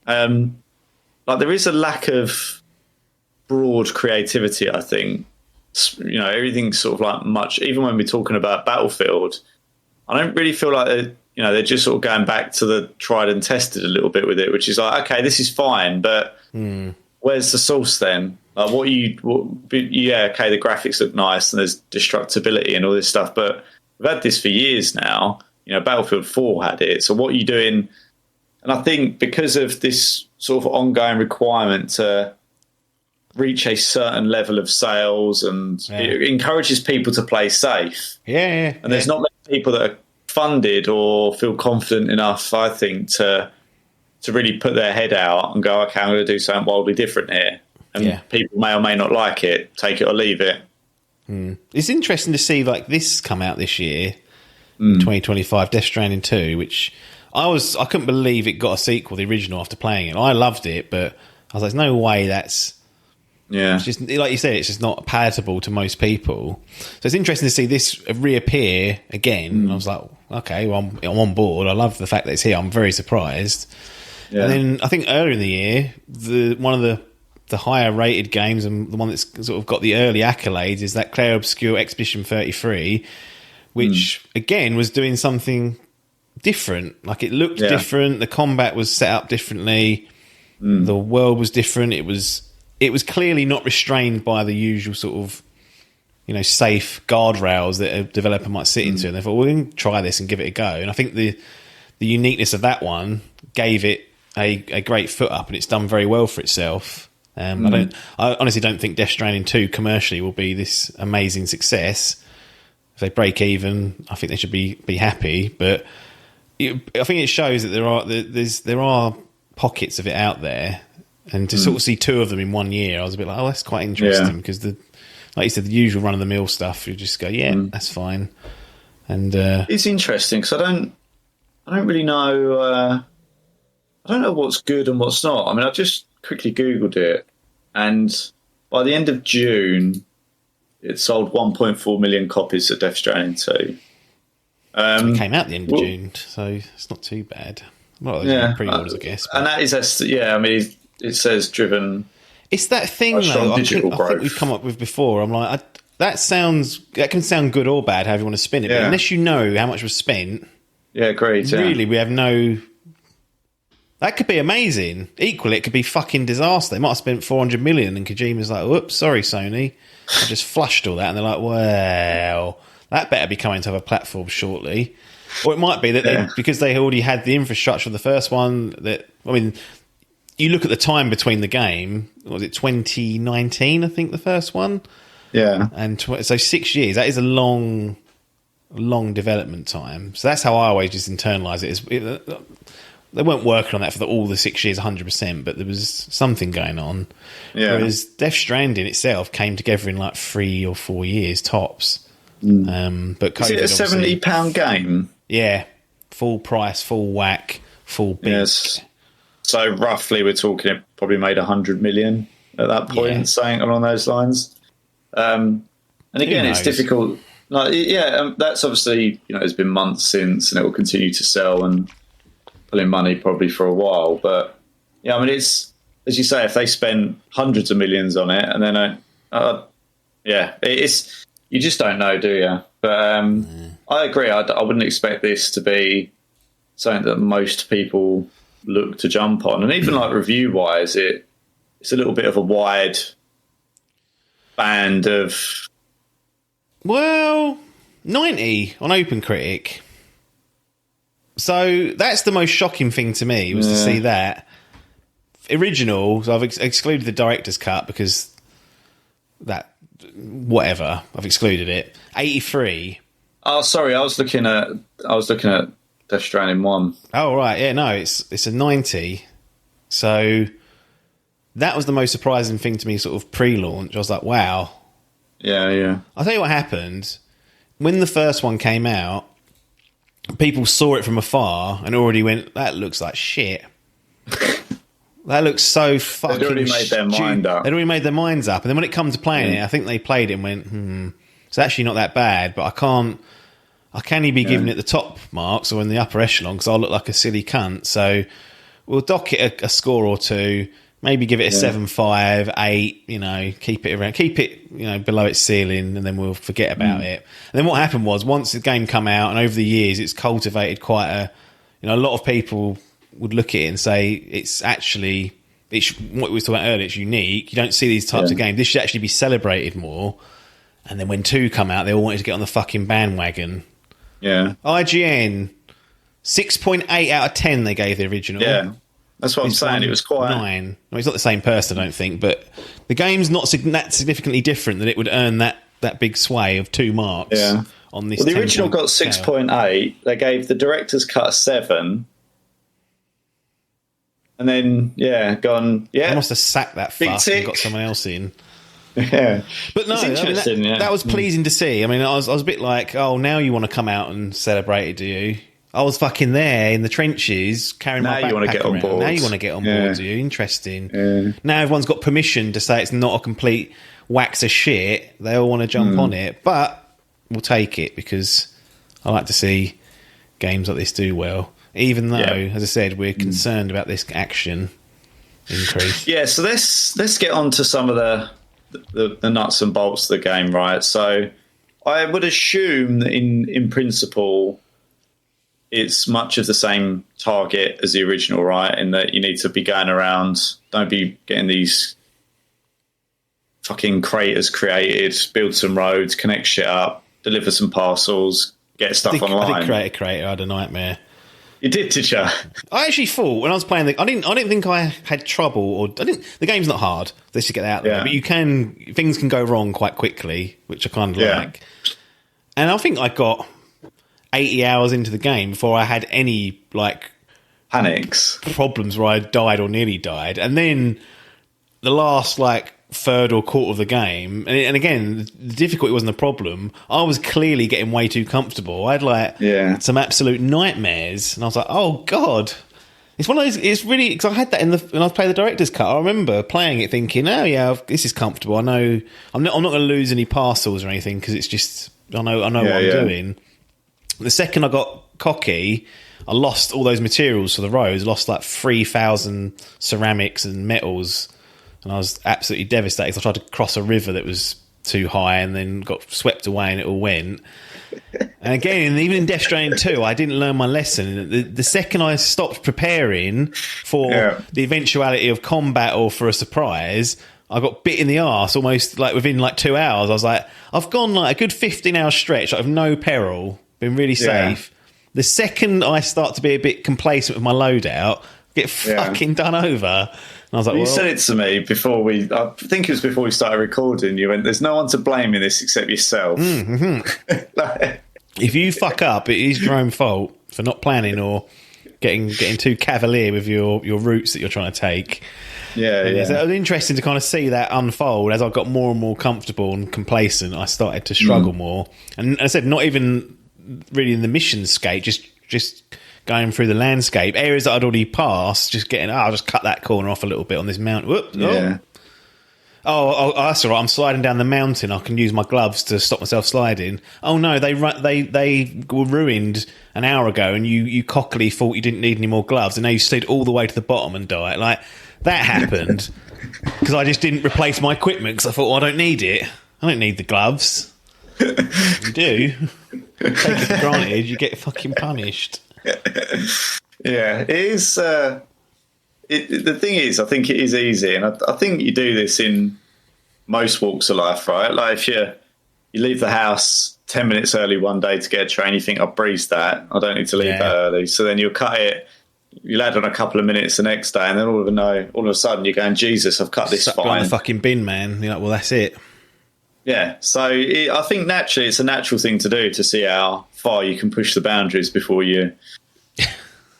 like, there is a lack of broad creativity, I think. Everything's sort of like much, even when we're talking about Battlefield, I don't really feel like they're just sort of going back to the tried and tested a little bit with it, which is like, okay, this is fine, but where's the sauce then? Like, okay, the graphics look nice and there's destructibility and all this stuff, but we've had this for years now. Battlefield 4 had it. So what are you doing? And I think because of this sort of ongoing requirement to reach a certain level of sales, and it encourages people to play safe. Yeah. And there's not many people that are funded or feel confident enough, I think, to really put their head out and go, okay, I'm going to do something wildly different here. And people may or may not like it, take it or leave it. It's interesting to see like this come out this year, 2025, Death Stranding 2, which I couldn't believe it got a sequel, the original, after playing it. I loved it, but I was like, there's no way that's... Yeah. It's just, like you said, it's just not palatable to most people. So it's interesting to see this reappear again. And I was like, okay, well, I'm on board. I love the fact that it's here. I'm very surprised. Yeah. And then I think earlier in the year, one of the higher rated games and the one that's sort of got the early accolades is that Clair Obscur Expedition 33, which again was doing something different. Like it looked different. The combat was set up differently. The world was different. It was clearly not restrained by the usual sort of, safe guardrails that a developer might sit into. And they thought, well, we can try this and give it a go. And I think the uniqueness of that one gave it a great foot up, and it's done very well for itself. I honestly don't think Death Stranding 2 commercially will be this amazing success. If they break even, I think they should be happy. But I think it shows that there are pockets of it out there. And to sort of see two of them in 1 year, I was a bit like, oh, that's quite interesting. Because, like you said, the usual run-of-the-mill stuff, you just go, that's fine. And it's interesting, because I don't really know... I don't know what's good and what's not. I mean, I just quickly Googled it, and by the end of June, it sold 1.4 million copies of Death Stranding 2. It came out at the end of June, so it's not too bad. Well, there's pre-orders, I guess. But. And that is, I mean, it says driven. It's that thing, though, I think we've come up with before. I'm like, that can sound good or bad, however you want to spin it. But unless you know how much was spent, agreed. Really, we have no. That could be amazing. Equally, it could be fucking disaster. They might have spent 400 million, and Kojima's like, "Whoops, sorry, Sony, I just flushed all that." And they're like, "Well, that better be coming to other platforms shortly." Or it might be that because they already had the infrastructure of the first one. You look at the time between the game. Was it 2019? I think the first one. Yeah, and so 6 years. That is a long development time. So that's how I always just internalise it. They weren't working on that for all the 6 years 100%, but there was something going on. Yeah. Whereas Death Stranding itself came together in like 3 or 4 years tops. But is it a £70 game? Yeah, full price, full whack, full big. Yes. So roughly, we're talking it probably made 100 million at that point, saying along those lines. And again, it's difficult. That's obviously it's been months since, and it will continue to sell and pulling money probably for a while. But I mean, it's, as you say, if they spend hundreds of millions on it, and then it's, you just don't know, do you? But I agree. I wouldn't expect this to be something that most people look to jump on, and even like review wise, it's a little bit of a wide band of 90 on OpenCritic. So that's the most shocking thing to me, was to see that original. So I've excluded the director's cut because that I've excluded it. 83. Oh, sorry, I was looking at Death Stranding 1. Oh right, yeah, no, it's a 90. So that was the most surprising thing to me, sort of pre-launch. I was like, wow. Yeah. I'll tell you what happened when the first one came out. People saw it from afar and already went, that looks like shit. That looks so fucking... They'd already made their mind up. They'd already made their minds up. And then when it comes to playing it, I think they played it and went, it's actually not that bad, but I can't even be giving it the top marks or in the upper echelon because I'll look like a silly cunt. So we'll dock it a score or two, maybe give it a 7.5, 8, keep it below its ceiling, and then we'll forget about it. And then what happened was, once the game come out, and over the years it's cultivated quite a lot of people would look at it and say it's actually, what we were talking about earlier, it's unique. You don't see these types of games. This should actually be celebrated more. And then when 2 come out, they all wanted to get on the fucking bandwagon. Yeah. IGN, 6.8 out of 10 they gave the original. Yeah. That's what I'm saying. It was quite 9. Well, it's not the same person, I don't think, but the game's not that significantly different that it would earn that big sway of 2 marks. Yeah. On this. Well, the original got 6.8. They gave the director's cut a 7. And then, gone. Yeah, I must have sacked that fuck and got someone else in. Yeah, but no, that was pleasing to see. I mean, I was a bit like, oh, now you want to come out and celebrate it, do you? I was fucking there in the trenches carrying my backpack around. Now you want to get on board, do you? Interesting. Yeah. Now everyone's got permission to say it's not a complete wax of shit. They all want to jump on it, but we'll take it because I like to see games like this do well. Even though, as I said, we're concerned about this action increase. Yeah, so let's get on to some of the nuts and bolts of the game, right? So I would assume that in principle it's much of the same target as the original, right? In that you need to be going around, don't be getting these fucking craters created, build some roads, connect shit up, deliver some parcels, get stuff online. I did create a crater, I had a nightmare. You did you? I actually thought when I was playing, I didn't think I had trouble, the game's not hard. Let's just get that out there, but things can go wrong quite quickly, which I kind of like. And I think I got 80 hours into the game before I had any panics, problems where I died or nearly died, and then the last third or quarter of the game, and again, the difficulty wasn't a problem. I was clearly getting way too comfortable. I had some absolute nightmares, and I was like, "Oh God!" It's one of those. It's really because I had that when I was playing the director's cut. I remember playing it, thinking, "Oh yeah, this is comfortable. I know I'm not going to lose any parcels or anything because it's just I know what I'm doing." The second I got cocky, I lost all those materials for the roads. Lost 3,000 ceramics and metals. And I was absolutely devastated. I tried to cross a river that was too high and then got swept away and it all went. And again, even in Death Stranding 2, I didn't learn my lesson. The second I stopped preparing for the eventuality of combat or for a surprise, I got bit in the arse almost within 2 hours. I was like, I've gone a good 15-hour stretch of no peril, been really safe. The second I start to be a bit complacent with my loadout, I get fucking done over. And I was like, you said it to me before I think it was before we started recording. You went, "There's no one to blame in this except yourself." Mm-hmm. If you fuck up, it is your own fault for not planning or getting too cavalier with your routes that you're trying to take. So it was interesting to kind of see that unfold as I got more and more comfortable and complacent. I started to struggle more, and I said, not even really in the mission scape, just going through the landscape, areas that I'd already passed, just getting, I'll just cut that corner off a little bit on this mountain. Whoops, oh, that's all right. I'm sliding down the mountain. I can use my gloves to stop myself sliding. Oh no, they were ruined an hour ago, and you cockily thought you didn't need any more gloves, and now you slid all the way to the bottom and died. That happened because I just didn't replace my equipment because I thought, I don't need it. I don't need the gloves. You do. Take it for granted. You get fucking punished. Yeah, it is. The thing is, I think it is easy, and I think you do this in most walks of life, right? If you leave the house 10 minutes early one day to get a train, you think, I'll breeze that. I don't need to leave that early. So then you'll cut it. You'll add on a couple of minutes the next day, and then all of a sudden you're going, Jesus, I've cut this fine. On the fucking bin, man. You're like, well, that's it. Yeah, so I think naturally it's a natural thing to do to see how far you can push the boundaries before you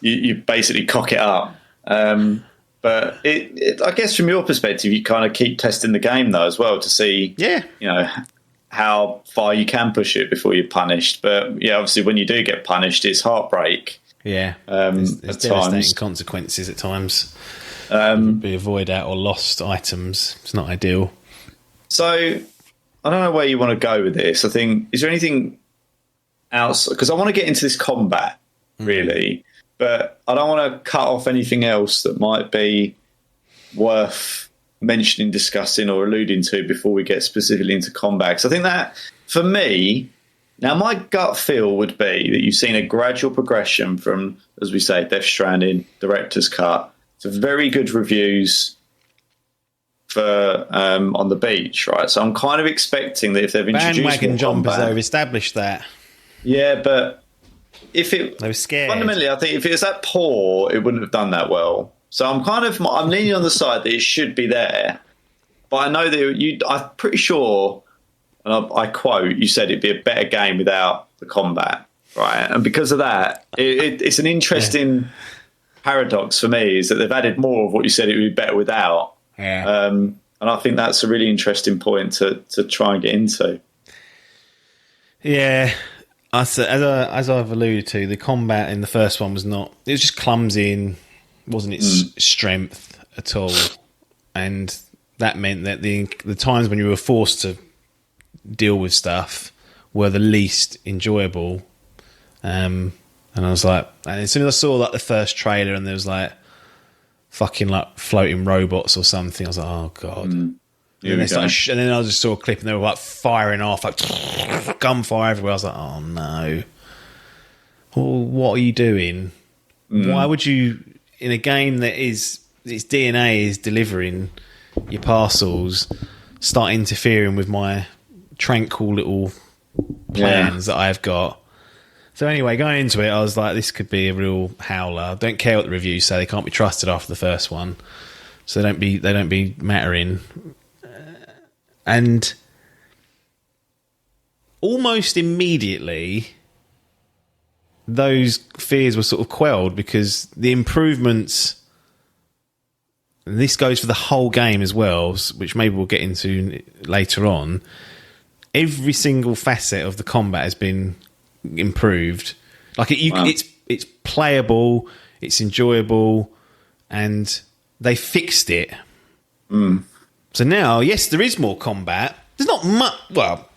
basically cock it up. But I guess from your perspective, you kind of keep testing the game though as well to see, how far you can push it before you're punished. But obviously when you do get punished, it's heartbreak. Yeah, there's devastating consequences at times. Be a void out or lost items. It's not ideal. So I don't know where you want to go with this. I think, is there anything else? Because I want to get into this combat, really, but I don't want to cut off anything else that might be worth mentioning, discussing, or alluding to before we get specifically into combat. Because I think that, for me, now my gut feel would be that you've seen a gradual progression from, as we say, Death Stranding, director's cut, to very good reviews for on the beach, right? So I'm kind of expecting that if they've introduced bandwagon jumpers, combat, they've established that. Yeah, but if it, they were scared. Fundamentally, I think if it was that poor, it wouldn't have done that well. So I'm leaning on the side that it should be there. But I know that I'm pretty sure, and I quote, you said it'd be a better game without the combat, right? And because of that, it's an interesting paradox for me, is that they've added more of what you said it would be better without. Yeah. And I think that's a really interesting point to try and get into. Yeah. As I've alluded to, the combat in the first one was just clumsy and wasn't its strength at all. And that meant that the times when you were forced to deal with stuff were the least enjoyable. And I was like, and as soon as I saw like the first trailer and there was like fucking like floating robots or something, I was like, oh god. And then I just saw a clip and they were like firing off, like gunfire everywhere. I was like, oh no. Well, what are you doing? Why would you, in a game that its DNA is delivering your parcels, start interfering with my tranquil little plans that I've got? So anyway, going into it, I was like, this could be a real howler. I don't care what the reviews say; they can't be trusted after the first one, so they don't be mattering. And almost immediately, those fears were sort of quelled because the improvements. And this goes for the whole game as well, which maybe we'll get into later on. Every single facet of the combat has been improved. Like it's playable, it's enjoyable, and they fixed it. So now, yes, there is more combat. There's not much. Well,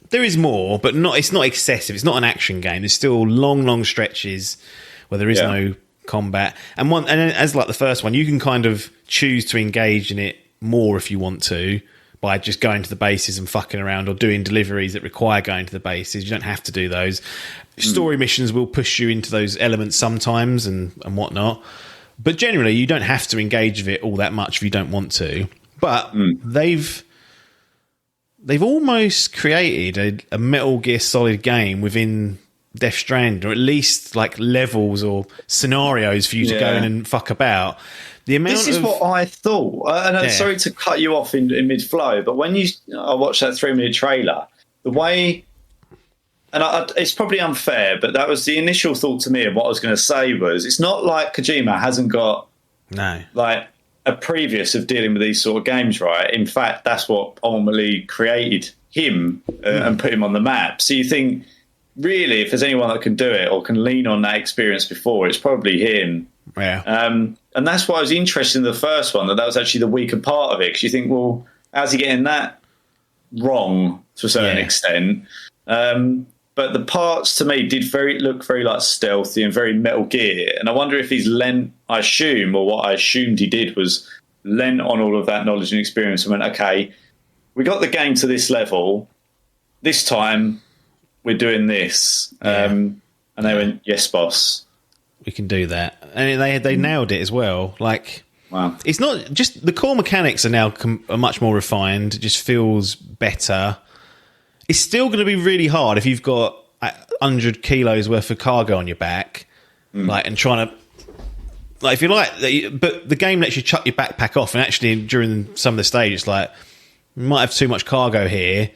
there is more, but it's not excessive. It's not an action game. There's still long stretches where there is no combat. And as like the first one, you can kind of choose to engage in it more if you want to, by just going to the bases and fucking around or doing deliveries that require going to the bases. You don't have to do those. Story missions will push you into those elements sometimes and whatnot. But generally, you don't have to engage with it all that much if you don't want to. But they've almost created a Metal Gear Solid game within Death Stranding, or at least like levels or scenarios for you to go in and fuck about. This is what I thought. And I'm sorry to cut you off in mid-flow, but when I watched that 3-minute trailer, the way... And it's probably unfair, but that was the initial thought to me of what I was going to say was, it's not like Kojima hasn't got like a previous of dealing with these sort of games, right? In fact, that's what ultimately created him and put him on the map. So you think, really, if there's anyone that can do it or can lean on that experience before, it's probably him. Yeah. And that's why I was interested in the first one, that was actually the weaker part of it. Because you think, well, how's he getting that wrong to a certain extent? But the parts to me did look very like stealthy and very Metal Gear. And I wonder if he's lent, I assume, or what I assumed he did was lent on all of that knowledge and experience and went, okay, we got the game to this level. This time we're doing this. And they went, yes, boss. We can do that. And they nailed it as well. Like, wow. It's not just the core mechanics are now are much more refined. It just feels better. It's still going to be really hard if you've got 100 kilos worth of cargo on your back, like, and trying to, like, if you like, but the game lets you chuck your backpack off, and actually during some of the stage, it's like, you might have too much cargo here.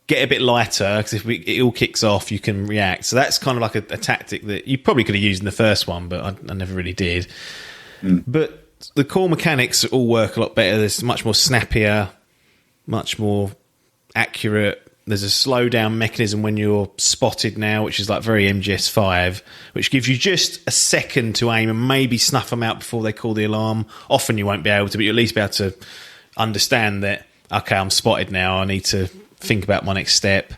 Get a bit lighter, because if it all kicks off, you can react. So that's kind of like a tactic that you probably could have used in the first one, but I never really did. But the core mechanics all work a lot better. There's much more snappier, much more accurate. There's a slowdown mechanism when you're spotted now, which is like very MGS5, which gives you just a second to aim and maybe snuff them out before they call the alarm. Often you won't be able to, but you'll at least be able to understand that, okay, I'm spotted now, I need to think about my next step.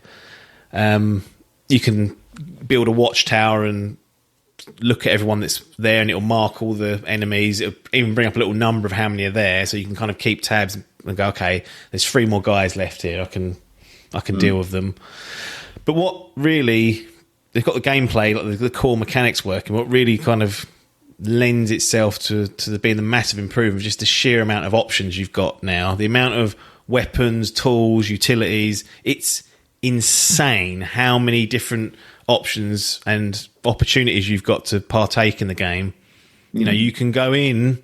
You can build a watchtower and look at everyone that's there, and it'll mark all the enemies. It'll even bring up a little number of how many are there, so you can kind of keep tabs and go, okay, there's 3 more guys left here. I can deal with them. But what really, they've got the gameplay, like the core mechanics working. What really kind of lends itself to being the massive improvement, just the sheer amount of options you've got now, the amount of weapons, tools, utilities. It's insane how many different options and opportunities you've got to partake in the game. You know, you can go in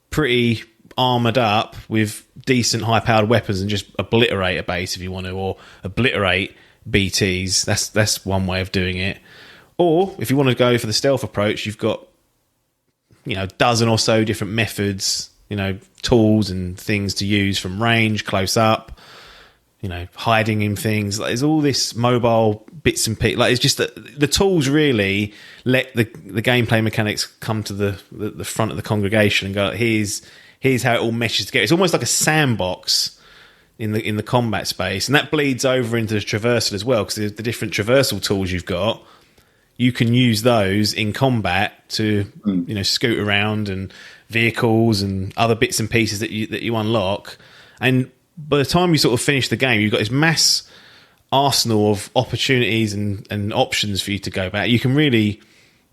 pretty armoured up with decent high-powered weapons and just obliterate a base if you want to, or obliterate BTs. That's one way of doing it. Or if you want to go for the stealth approach, you've got, you know, a dozen or so different methods, you know, tools and things to use from range, close up, you know, hiding in things. Like, there's all this mobile bits and pieces. Like, it's just that the tools really let the gameplay mechanics come to the front of the congregation and go, here's how it all meshes together. It's almost like a sandbox in the combat space, and that bleeds over into the traversal as well, because the different traversal tools you've got, you can use those in combat to you know, scoot around, and vehicles and other bits and pieces that you unlock. And by the time you sort of finish the game, you've got this mass arsenal of opportunities and options for you to go about. You can really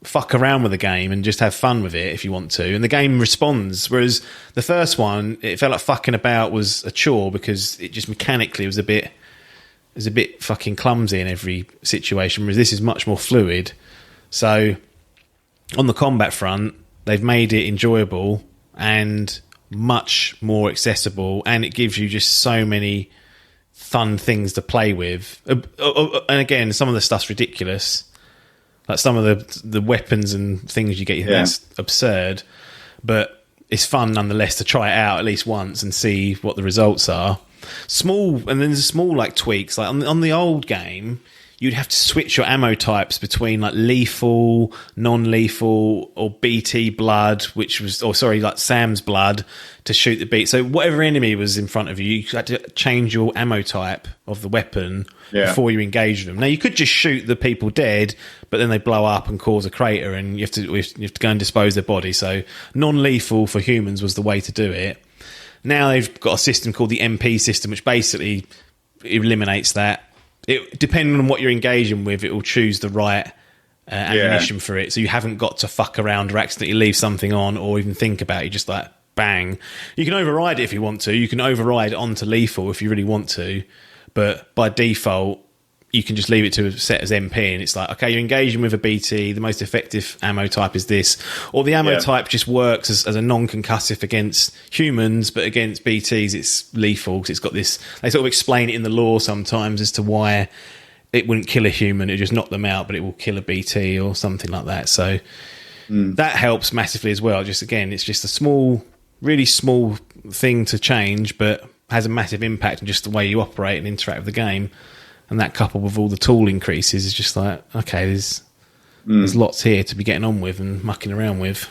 fuck around with the game and just have fun with it if you want to, and the game responds. Whereas the first one, it felt like fucking about was a chore, because it just mechanically was a bit fucking clumsy in every situation, whereas this is much more fluid. So on the combat front, they've made it enjoyable and much more accessible, and it gives you just so many fun things to play with. And again, some of the stuff's ridiculous. Like, some of the weapons and things you get, that's absurd, but it's fun nonetheless to try it out at least once and see what the results are. And then there's small like tweaks. Like on the old game, you'd have to switch your ammo types between like lethal, non-lethal, or BT blood, like Sam's blood, to shoot the beat. So whatever enemy was in front of you, you had to change your ammo type of the weapon before you engage them. Now, you could just shoot the people dead, but then they blow up and cause a crater, and you have to go and dispose their body. So non-lethal for humans was the way to do it. Now they've got a system called the MP system, which basically eliminates that. Depending on what you're engaging with, it will choose the right ammunition for it. So you haven't got to fuck around or accidentally leave something on or even think about it. You just like, bang. You can override it if you want to. You can override onto lethal if you really want to. But by default, you can just leave it to set as MP, and it's like, okay, you're engaging with a BT, the most effective ammo type is this. Or the ammo type just works as a non-concussive against humans, but against BTs it's lethal, because it's got this... They sort of explain it in the lore sometimes as to why it wouldn't kill a human, it just knock them out, but it will kill a BT or something like that. So that helps massively as well. Just again, it's just a small, really small thing to change, but has a massive impact on just the way you operate and interact with the game. And that, coupled with all the tool increases, is just like, okay, there's lots here to be getting on with and mucking around with.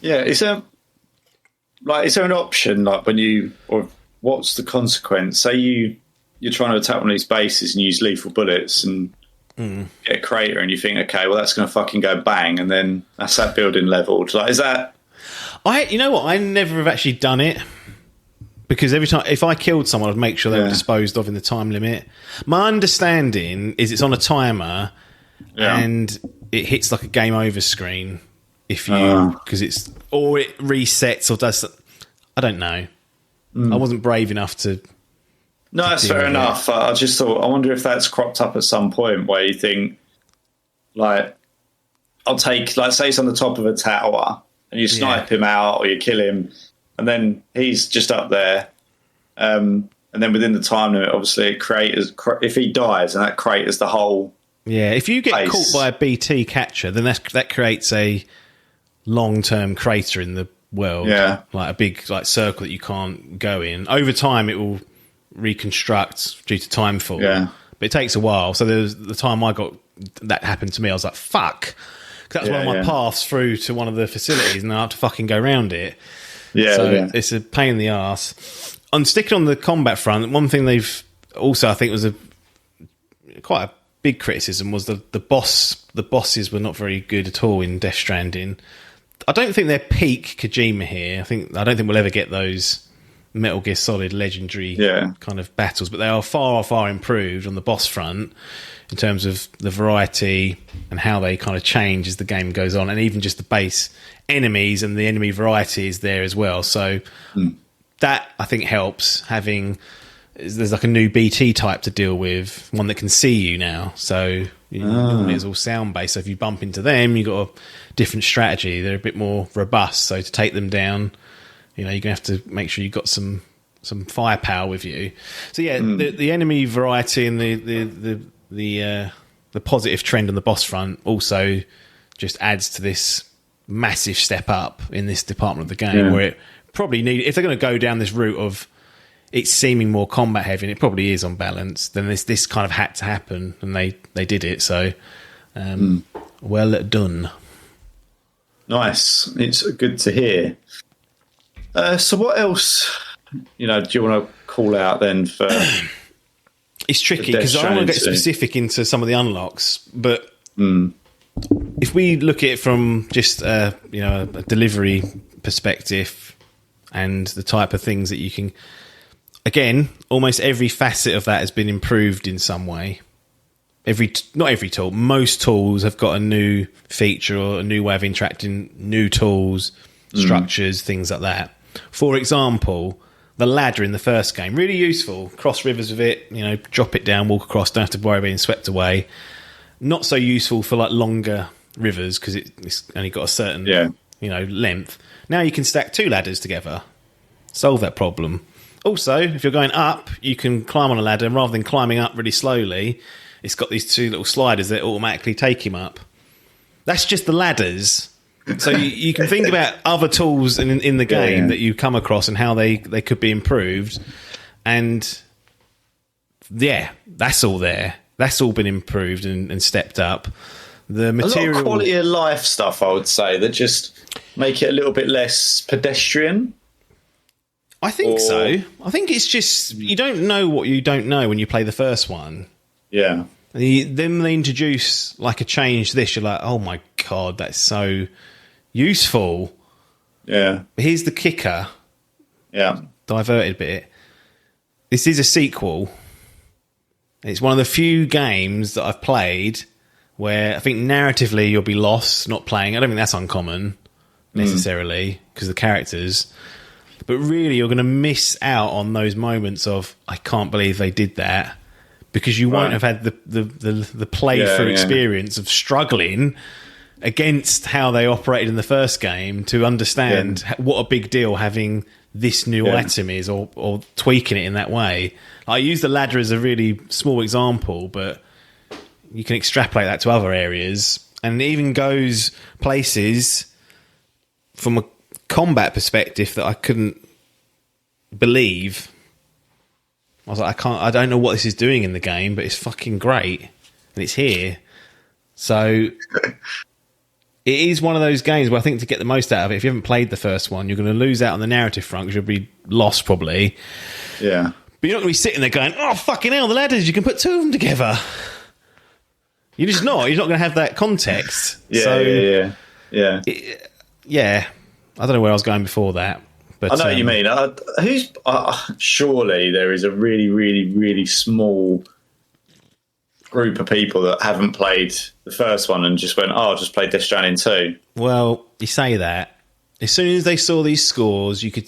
Yeah, is there an option, like, or what's the consequence? Say you're trying to attack one of these bases and use lethal bullets and get a crater, and you think, okay, well, that's going to fucking go bang, and then that's that building leveled. Like, is that... You know what? I never have actually done it. Because every time, if I killed someone, I'd make sure they were disposed of in the time limit. My understanding is it's on a timer, and it hits like a game over screen if you, because it resets or does. I don't know. I wasn't brave enough to. No, that's fair enough. I just thought, I wonder if that's cropped up at some point where you think, like, I'll take, like, say it's on the top of a tower and you snipe him out or you kill him. And then he's just up there. And then within the time limit, obviously, it craters. If he dies, and that craters the whole... Yeah, if you get place. Caught by a BT catcher, then that creates a long-term crater in the world. Yeah. Like a big circle that you can't go in. Over time, it will reconstruct due to timefall. Yeah. But it takes a while. So there's the time that happened to me, I was like, fuck. 'Cause that was one of my paths through to one of the facilities, and I have to fucking go around it. It's a pain in the arse. On sticking on the combat front, one thing they've also, I think, was quite a big criticism was the bosses were not very good at all in Death Stranding. I don't think they're peak Kojima here. I don't think we'll ever get those Metal Gear Solid legendary kind of battles, but they are far, far improved on the boss front in terms of the variety and how they kind of change as the game goes on, and even just the base enemies and the enemy variety is there as well. So that, I think, helps, having there's like a new BT type to deal with, one that can see you now. So normally it's all sound based. So if you bump into them, you've got a different strategy. They're a bit more robust. So to take them down, you're going to have to make sure you've got some firepower with you. So yeah, the enemy variety and the positive trend on the boss front also just adds to this massive step up in this department of the game, where it probably if they're going to go down this route of it's seeming more combat heavy, and it probably is on balance, then this kind of had to happen, and they did it. So well done. Nice. It's good to hear. So what else, do you want to call out then for? It's tricky because I don't want to get specific into some of the unlocks, but if we look at it from just a delivery perspective and the type of things that you can, again, almost every facet of that has been improved in some way. Not every tool, most tools have got a new feature or a new way of interacting, new tools, structures, things like that. For example, the ladder in the first game, really useful. Cross rivers with it, drop it down, walk across, don't have to worry about being swept away. Not so useful for like longer rivers because it's only got a certain length. Now you can stack 2 ladders together, solve that problem. Also, if you're going up, you can climb on a ladder, and rather than climbing up really slowly, it's got these 2 little sliders that automatically take him up. That's just the ladders. So you can think about other tools in the game that you come across and how they could be improved. And that's all there. That's all been improved and stepped up. The material, a lot of quality of life stuff, I would say, that just make it a little bit less pedestrian. I think so. I think it's just you don't know what you don't know when you play the first one. Yeah. Then they introduce like a change to this. You're like, oh my God, that's so useful. Yeah. But here's the kicker. Yeah. Diverted a bit. This is a sequel. It's one of the few games that I've played where I think narratively you'll be lost not playing. I don't think that's uncommon necessarily because of the characters. But really you're going to miss out on those moments of, I can't believe they did that. Because you won't have had the playthrough experience of struggling against how they operated in the first game to understand what a big deal having this new item is or tweaking it in that way. I use the ladder as a really small example, but you can extrapolate that to other areas. And it even goes places from a combat perspective that I couldn't believe. I was like, I don't know what this is doing in the game, but it's fucking great. And it's here. So it is one of those games where I think to get the most out of it, if you haven't played the first one, you're going to lose out on the narrative front because you'll be lost probably. Yeah. But you're not going to be sitting there going, oh, fucking hell, the ladders, you can put 2 of them together. You're just not. You're not going to have that context. Yeah. I don't know where I was going before that. But, I know what you mean. Surely there is a really, really, really small group of people that haven't played the first one and just went, I'll just play Death Stranding 2. Well, you say that. As soon as they saw these scores, you could...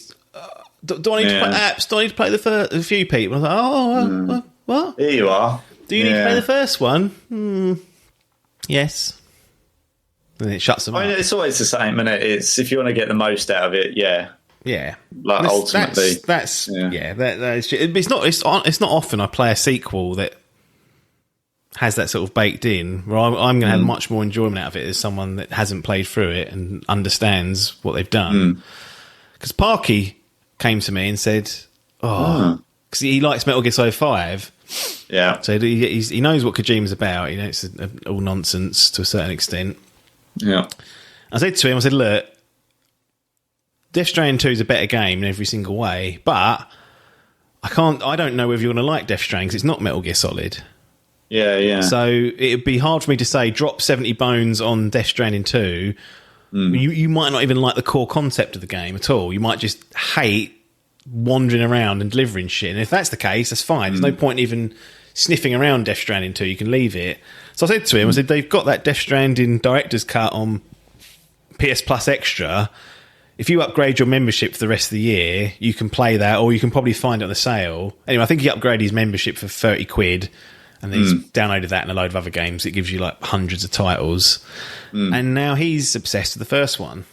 do I need to play apps? Do I need to play a few people? I was like, what? Here you are. Do you need to play the first one? Yes. And it shuts them up. It's always the same, isn't it? It's if you want to get the most out of it, Yeah. Like ultimately, that's it's not often I play a sequel that has that sort of baked in where I'm going to have much more enjoyment out of it as someone that hasn't played through it and understands what they've done. Because Parky came to me and said, because he likes Metal Gear Solid 5. Yeah. So he knows what Kojima's about. It's all nonsense to a certain extent. Yeah. I said to him, look, Death Stranding 2 is a better game in every single way, but I don't know whether you're going to like Death Stranding because it's not Metal Gear Solid. Yeah. So it'd be hard for me to say drop 70 bones on Death Stranding 2. You might not even like the core concept of the game at all. You might just hate wandering around and delivering shit. And if that's the case, that's fine. There's no point even sniffing around Death Stranding 2. You can leave it. So I said to him, they've got that Death Stranding director's cut on PS Plus Extra. if you upgrade your membership for the rest of the year, you can play that, or you can probably find it on the sale. Anyway, I think he upgraded his membership for 30 quid, and then he's downloaded that and a load of other games. It gives you like hundreds of titles. And now he's obsessed with the first one.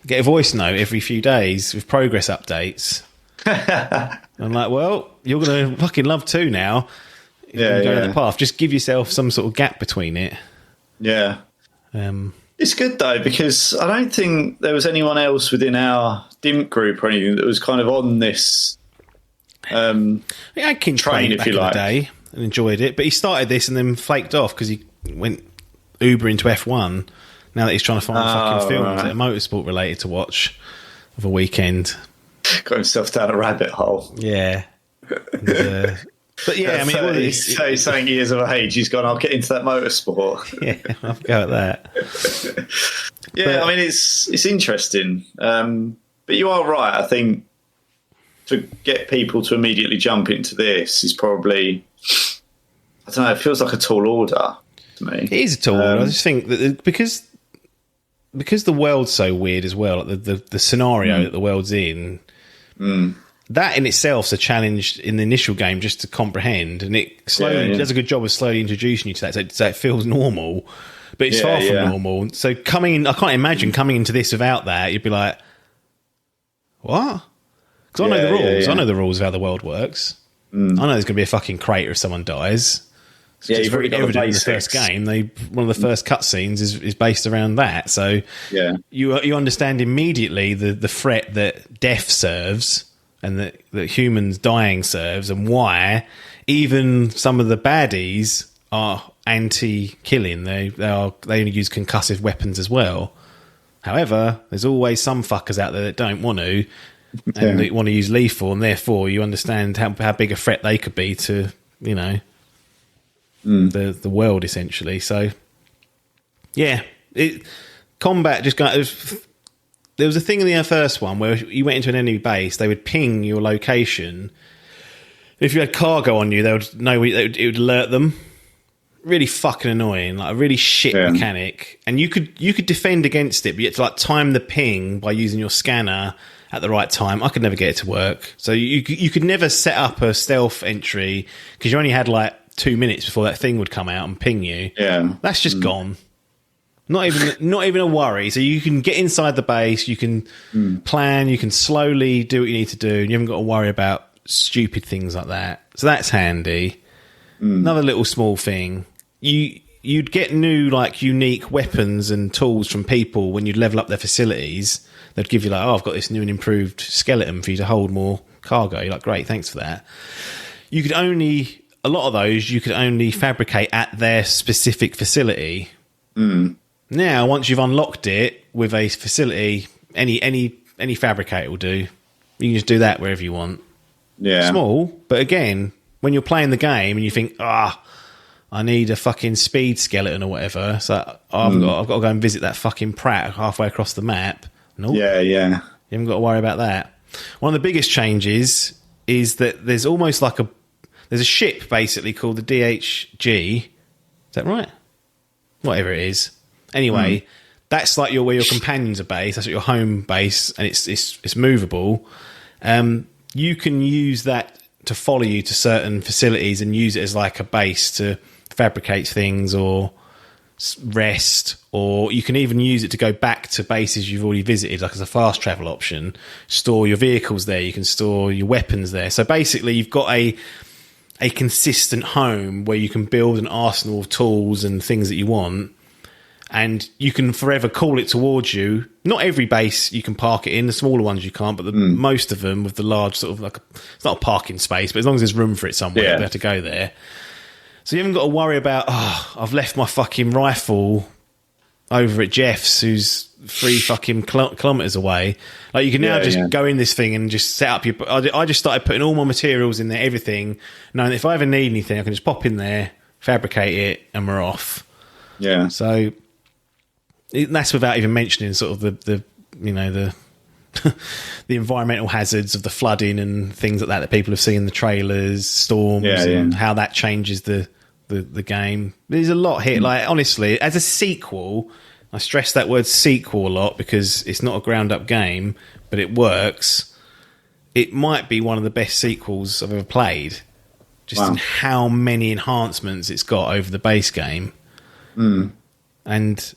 Get a voice note every few days with progress updates. I'm like, well, you're going to fucking love 2 now. Go down the path. Just give yourself some sort of gap between it. Yeah. It's good though, because I don't think there was anyone else within our Dimp group or anything that was kind of on this I had King train, if you like, in the day, and enjoyed it. But he started this and then flaked off because he went Uber into F1. Now that he's trying to find fucking films that are motorsport related to watch of a weekend, got himself down a rabbit hole. Yeah. And, but yeah, I mean, he's saying years of age, he's gone, I'll get into that motorsport. Yeah, I'll go at that. I mean, it's interesting. But you are right. I think to get people to immediately jump into this is probably, I don't know, it feels like a tall order to me. It is a tall order. I just think that because the world's so weird as well, like the scenario that the world's in, that in itself is a challenge in the initial game just to comprehend, and it slowly does a good job of slowly introducing you to that, so it feels normal, but it's far from normal. So I can't imagine coming into this without that. You'd be like, what? Because I know the rules. I know the rules of how the world works. I know there's going to be a fucking crater if someone dies. It's very evident in the first game. One of the first cutscenes is based around that. So you understand immediately the threat that death serves, and that humans dying serves, and why even some of the baddies are anti-killing. They only use concussive weapons as well. However, there's always some fuckers out there that don't want to, and they want to use lethal, and therefore you understand how big a threat they could be to, the world, essentially. So, combat just got... There was a thing in the first one where you went into an enemy base, they would ping your location. If you had cargo on you, they would know it would alert them. Really fucking annoying, like a really shit mechanic. And you could defend against it, but you had to like time the ping by using your scanner at the right time. I could never get it to work. So you could never set up a stealth entry because you only had like 2 minutes before that thing would come out and ping you. Yeah, that's just gone. Not even a worry. So you can get inside the base, you can plan, you can slowly do what you need to do, and you haven't got to worry about stupid things like that. So that's handy. Another little small thing. You'd get new, like, unique weapons and tools from people when you'd level up their facilities. They'd give you like, I've got this new and improved skeleton for you to hold more cargo. You're like, great, thanks for that. A lot of those you could only fabricate at their specific facility. Now, once you've unlocked it with a facility, any fabricator will do. You can just do that wherever you want. Yeah. Small, but again, when you're playing the game and you think, I need a fucking speed skeleton or whatever, so I've got to go and visit that fucking Pratt halfway across the map. Nope. Yeah. You haven't got to worry about that. One of the biggest changes is that there's almost like there's a ship basically called the DHG. Is that right? Whatever it is. Anyway, that's like where your companions are based. That's your home base, and it's movable. You can use that to follow you to certain facilities and use it as like a base to fabricate things or rest, or you can even use it to go back to bases you've already visited, like as a fast travel option. Store your vehicles there. You can store your weapons there. So basically, you've got a consistent home where you can build an arsenal of tools and things that you want. And you can forever call it towards you. Not every base you can park it in. The smaller ones you can't, but most of them with the large sort of like it's not a parking space, but as long as there's room for it somewhere, you have to go there. So you haven't got to worry about I've left my fucking rifle over at Jeff's, who's 3 fucking kilometers away. Like you can now go in this thing and just set up your. I just started putting all my materials in there, everything, knowing that if I ever need anything, I can just pop in there, fabricate it, and we're off. Yeah. So. That's without even mentioning sort of the the environmental hazards of the flooding and things like that people have seen in the trailers, storms, and how that changes the game. There's a lot here. Like honestly, as a sequel, I stress that word sequel a lot because it's not a ground-up game, but it works. It might be one of the best sequels I've ever played, just in how many enhancements it's got over the base game. And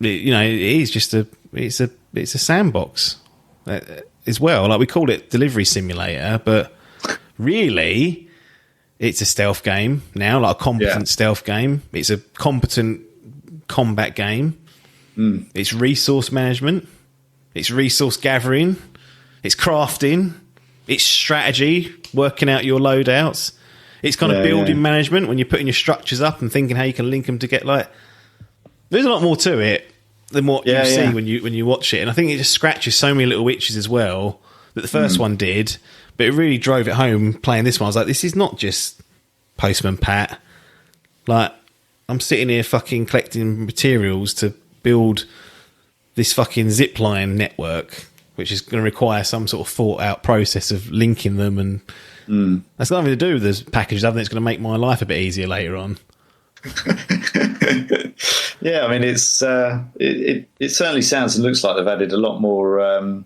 it is just it's a sandbox as well. Like, we call it Delivery Simulator, but really it's a stealth game now, like a competent stealth game. It's a competent combat game. It's resource management. It's resource gathering. It's crafting. It's strategy, working out your loadouts. It's kind of building management when you're putting your structures up and thinking how you can link them to get there's a lot more to it than what you see when you watch it. And I think it just scratches so many little itches as well that the first one did, but it really drove it home playing this one. I was like, this is not just Postman Pat. Like, I'm sitting here fucking collecting materials to build this fucking zipline network, which is going to require some sort of thought out process of linking them, and that's got nothing to do with the packages other than it's going to make my life a bit easier later on. Yeah, I mean, it's it certainly sounds and looks like they've added a lot more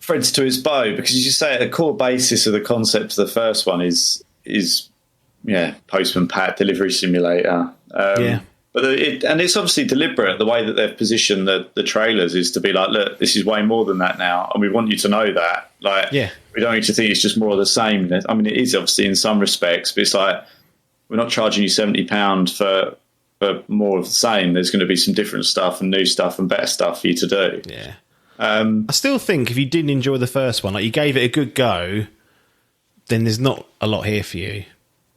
threads to its bow, because as you say, the core basis of the concept of the first one is Postman Pat, Delivery Simulator. But it's obviously deliberate. The way that they've positioned the trailers is to be like, look, this is way more than that now, and we want you to know that. We don't need to think it's just more of the same. I mean, it is obviously in some respects, but it's like, we're not charging you £70 for more of the same. There's going to be some different stuff and new stuff and better stuff for you to do. Yeah. I still think if you didn't enjoy the first one, like you gave it a good go, then there's not a lot here for you.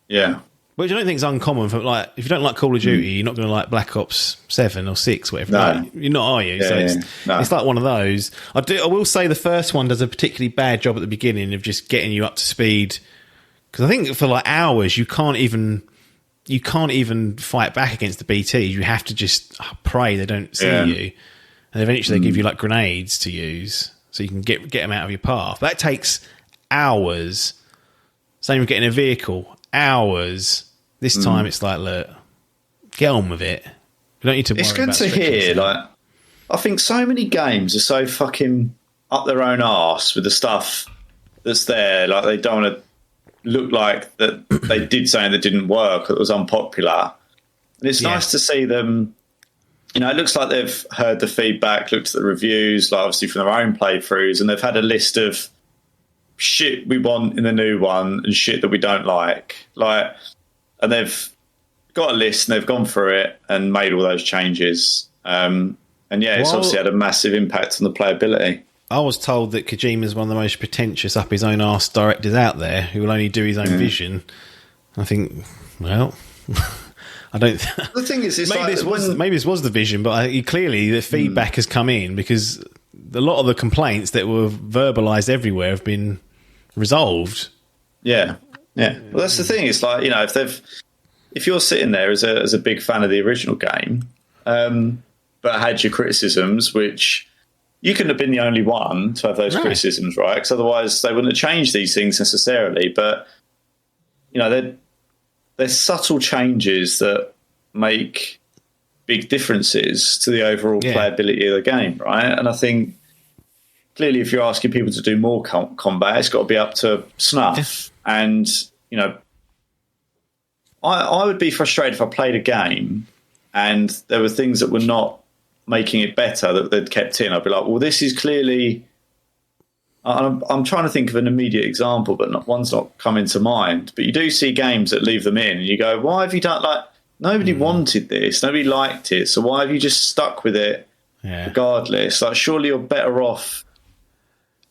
Yeah. Which I don't think is uncommon. For, like, if you don't like Call of Duty, you're not going to like Black Ops 7 or 6, whatever. No. Like, you're not, are you? Yeah, so it's like one of those. I will say the first one does a particularly bad job at the beginning of just getting you up to speed. Because I think for like hours, you can't even fight back against the BTs. You have to just pray they don't see you. And eventually they give you like grenades to use so you can get them out of your path. That takes hours. Same with getting a vehicle. Hours. This time it's like, look, get on with it. You don't need to worry about it's good to hear. stuff. I think so many games are so fucking up their own arse with the stuff that's there. Like, they don't want to look like that they did something that didn't work, that was unpopular. And it's nice to see them. It looks like they've heard the feedback, looked at the reviews, like obviously from their own playthroughs, and they've had a list of shit we want in the new one and shit that we don't like. And they've got a list and they've gone through it and made all those changes. It's obviously had a massive impact on the playability. I was told that Kojima is one of the most pretentious up his own arse directors out there who will only do his own vision. I think, well, I don't. The thing is, maybe this was the vision, but clearly the feedback has come in because a lot of the complaints that were verbalised everywhere have been resolved. Yeah. Well, that's the thing. It's like, if you're sitting there as a big fan of the original game, but had your criticisms, which you couldn't have been the only one to have those criticisms, right? Because otherwise they wouldn't have changed these things necessarily. But there's subtle changes that make big differences to the overall playability of the game, right? And I think clearly, if you're asking people to do more combat, it's got to be up to snuff. And I would be frustrated if I played a game and there were things that were not making it better that they'd kept in. I'd be like, well, this is clearly. I'm trying to think of an immediate example, but one's not coming to mind. But you do see games that leave them in, and you go, why have you done nobody wanted this, nobody liked it, so why have you just stuck with it regardless? Like, surely you're better off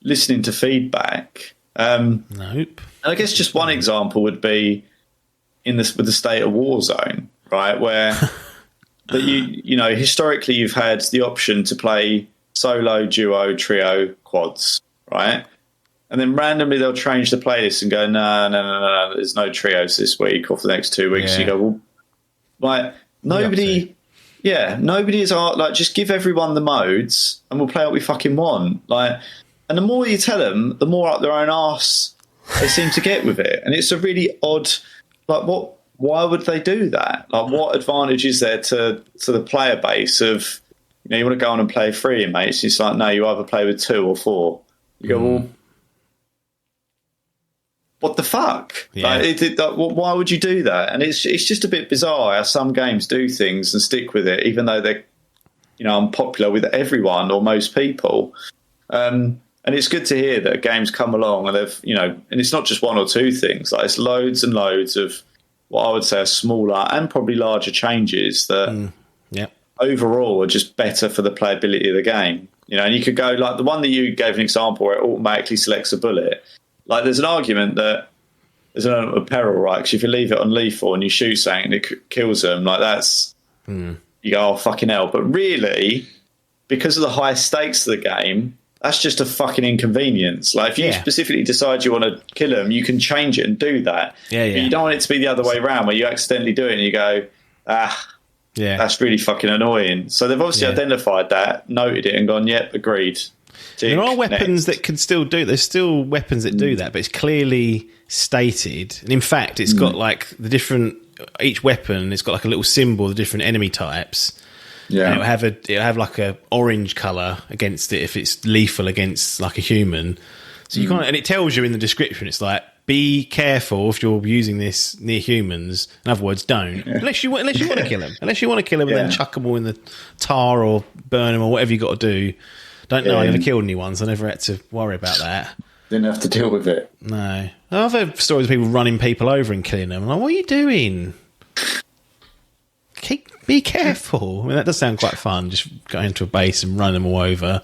listening to feedback. Nope. And I guess just one example would be with the state of Warzone, right? Where that historically you've had the option to play solo, duo, trio, quads, right? And then randomly they'll change the playlist and go, no, there's no trios this week or for the next 2 weeks. Yeah. You go, well, like, nobody is just give everyone the modes and we'll play what we fucking want. Like, and the more you tell them, the more up their own arse they seem to get with it. And it's a really odd, like, why would they do that? Like, what advantage is there to the player base of, you want to go on and play 3 mates? It's like, no, you either play with 2 or 4. You go, well, what the fuck? Yeah. Why would you do that? And it's just a bit bizarre how some games do things and stick with it, even though they're, unpopular with everyone or most people. And it's good to hear that games come along and they've, and it's not just 1 or 2 things. Like, it's loads and loads of what I would say are smaller and probably larger changes that overall are just better for the playability of the game. And you could go like the one that you gave an example where it automatically selects a bullet. Like, there's an argument that there's an element of peril, right? Because if you leave it on lethal and you shoot something and it kills them, like, that's you go, oh, fucking hell. But really, because of the high stakes of the game, that's just a fucking inconvenience. Like, if you specifically decide you want to kill them, you can change it and do that. Yeah, yeah. But you don't want it to be the other way around where you accidentally do it and you go, that's really fucking annoying. So they've obviously identified that, noted it, and gone, yep, agreed. There are weapons that can still do. There's still weapons that do that, but it's clearly stated. And in fact, it's got like the different. Each weapon, it's got like a little symbol, the different enemy types. Yeah, and it'll have like a orange color against it if it's lethal against like a human. So you can't. And it tells you in the description. It's like, be careful if you're using this near humans. In other words, don't unless you want to kill them. Unless you want to kill them and then chuck them all in the tar or burn them or whatever you got to do. Don't know. I never killed anyone, so I never had to worry about that. Didn't have to deal with it. No. I've heard stories of people running people over and killing them. I'm like, what are you doing? Be careful. I mean, that does sound quite fun, just going to a base and running them all over.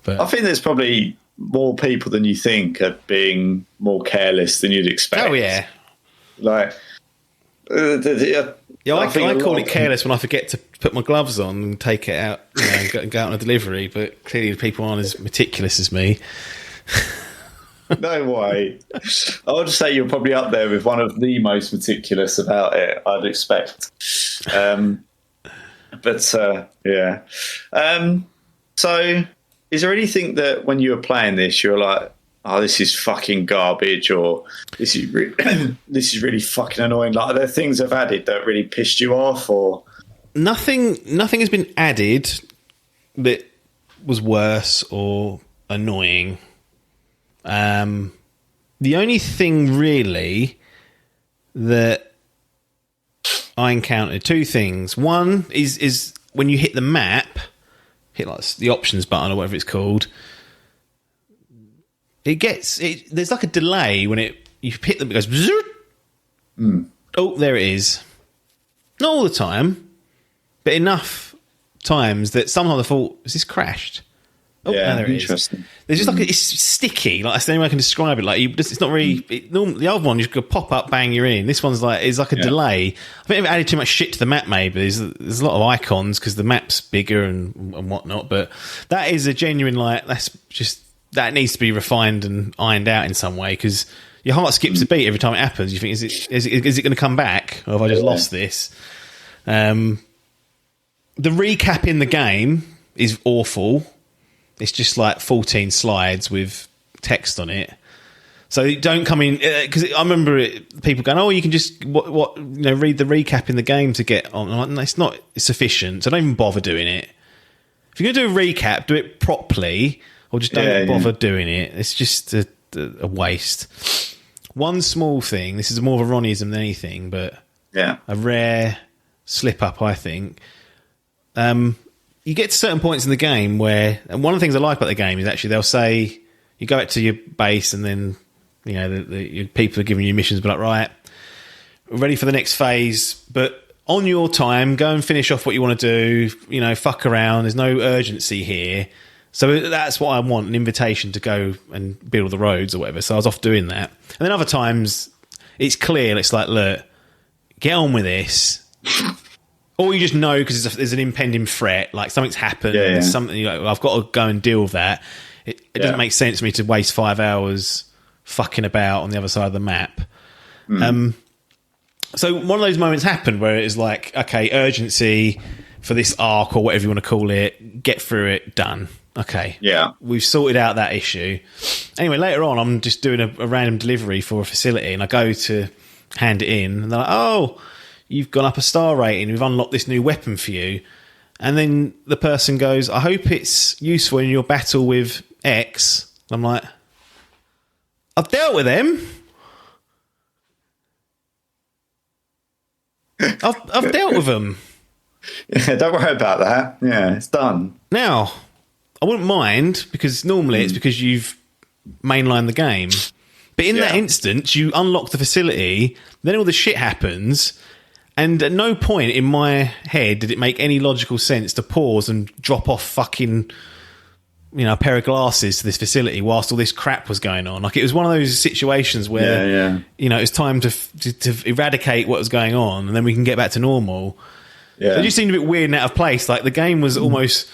But I think there's probably more people than you think are being more careless than you'd expect. Oh, yeah. Like, I call it careless when I forget to put my gloves on and take it out, and go out on a delivery. But clearly, the people aren't as meticulous as me. No way. I would say you're probably up there with one of the most meticulous about it, I'd expect. So, is there anything that when you were playing this, you're like, oh, this is fucking garbage, or this is this is really fucking annoying? Like, are there things they've added that really pissed you off, or nothing has been added that was worse or annoying. The only thing really that I encountered, 2 things. One is when you hit the map, hit like the options button or whatever it's called. There's like a delay when you hit them. It goes. Oh, there it is. Not all the time, but enough times that sometimes I thought, "Has this crashed?" Oh, yeah, there it is. There's just like it's sticky. Like, that's the only way I can describe it. Like, it's not really. The other one, you could pop up, bang, you're in. This one's like a delay. I think they've added too much shit to the map. Maybe there's a lot of icons because the map's bigger and whatnot. But that is a genuine that needs to be refined and ironed out in some way, because your heart skips a beat every time it happens. You think, is it going to come back, or have I just lost this? The recap in the game is awful. It's just like 14 slides with text on it. So don't come in, because I remember people going, "Oh, you can just read the recap in the game to get on." I'm like, no, it's not sufficient. So don't even bother doing it. If you're going to do a recap, do it properly, or just don't bother doing it. It's just a waste. One small thing. This is more of a Ronnieism than anything, but a rare slip up, I think. You get to certain points in the game where, and one of the things I like about the game is actually they'll say, you go out to your base and then, your people are giving you missions, but like, right, we're ready for the next phase, but on your time, go and finish off what you want to do, fuck around, there's no urgency here. So that's what I want, an invitation to go and build the roads or whatever. So I was off doing that. And then other times, it's clear, it's like, look, get on with this. Or you just know because there's an impending threat, like something's happened, there's something I've got to go and deal with that. It doesn't make sense for me to waste 5 hours fucking about on the other side of the map. So one of those moments happened where it was like, okay, urgency for this arc or whatever you want to call it, get through it, done. Okay. Yeah. We've sorted out that issue. Anyway, later on, I'm just doing a random delivery for a facility, and I go to hand it in, and they're like, "Oh, you've gone up a star rating. We've unlocked this new weapon for you." And then the person goes, "I hope it's useful in your battle with X." I'm like, "I've dealt with them. I've dealt with them." Yeah, don't worry about that. Yeah, it's done. Now, I wouldn't mind, because normally it's because you've mainlined the game. But in that instance, you unlock the facility, then all the shit happens, and at no point in my head did it make any logical sense to pause and drop off fucking, a pair of glasses to this facility whilst all this crap was going on. Like, it was one of those situations where, it was time to eradicate what was going on, and then we can get back to normal. Yeah. So it just seemed a bit weird and out of place. Like, the game was almost...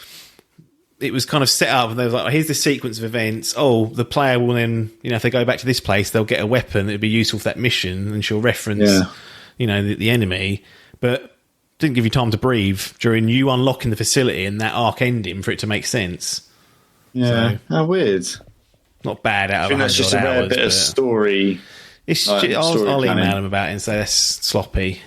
It was kind of set up, and they was like, here's the sequence of events. Oh, the player will then, if they go back to this place, they'll get a weapon that would be useful for that mission, and she'll reference, the enemy. But didn't give you time to breathe during you unlocking the facility and that arc ending for it to make sense. Yeah. So, how weird. Not bad out of 100 hours. I think that's just a rare bit of story. I'll email them about it and say that's sloppy.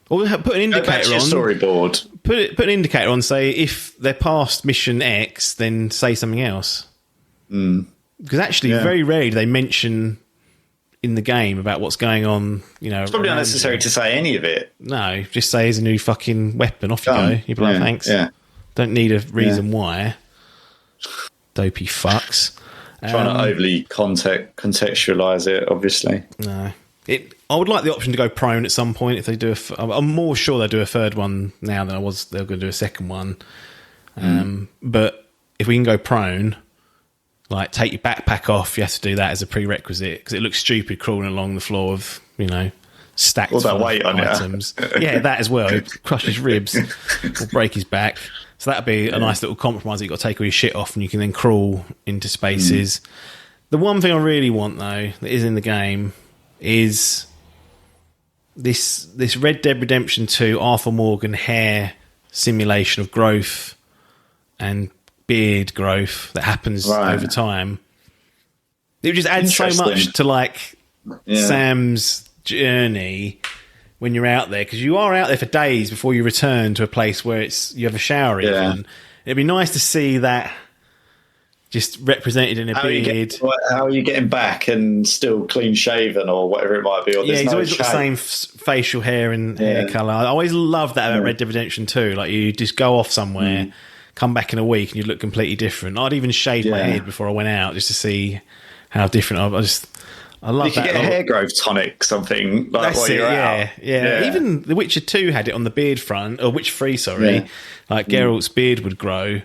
Or put an indicator on. Storyboard. Put an indicator on. Say if they're past mission X, then say something else. Because actually, very rarely do they mention in the game about what's going on. It's probably unnecessary to say any of it. No, just say here's a new fucking weapon. Off you go. You'd be like, thanks. Yeah. Don't need a reason why. Dopey fucks. Trying to overly contextualize it, obviously. No. I would like the option to go prone at some point if they do. I'm more sure they'll do a third one now than I was. They're going to do a second one. But if we can go prone, like take your backpack off, you have to do that as a prerequisite because it looks stupid crawling along the floor of stacked all that weight on items. Yeah, that as well. He'd crush his ribs or break his back. So that'd be a nice little compromise. That you've got to take all your shit off and you can then crawl into spaces. The one thing I really want though that is in the game is this Red Dead Redemption 2 Arthur Morgan hair simulation of growth and beard growth that happens over time. It just adds so much to Sam's journey when you're out there, because you are out there for days before you return to a place where you have a shower even. It'd be nice to see that just represented in a beard. How are you getting back and still clean shaven or whatever it might be? Or he's always got the same facial hair and hair colour. I always love that about Red Dead Redemption 2. Like, you just go off somewhere, come back in a week, and you look completely different. I'd even shave my head before I went out just to see how different I love that. You could get a hair growth tonic, something like while you're out. Yeah. Even The Witcher 2 had it on the beard front, or Witcher 3, sorry. Like, Geralt's beard would grow.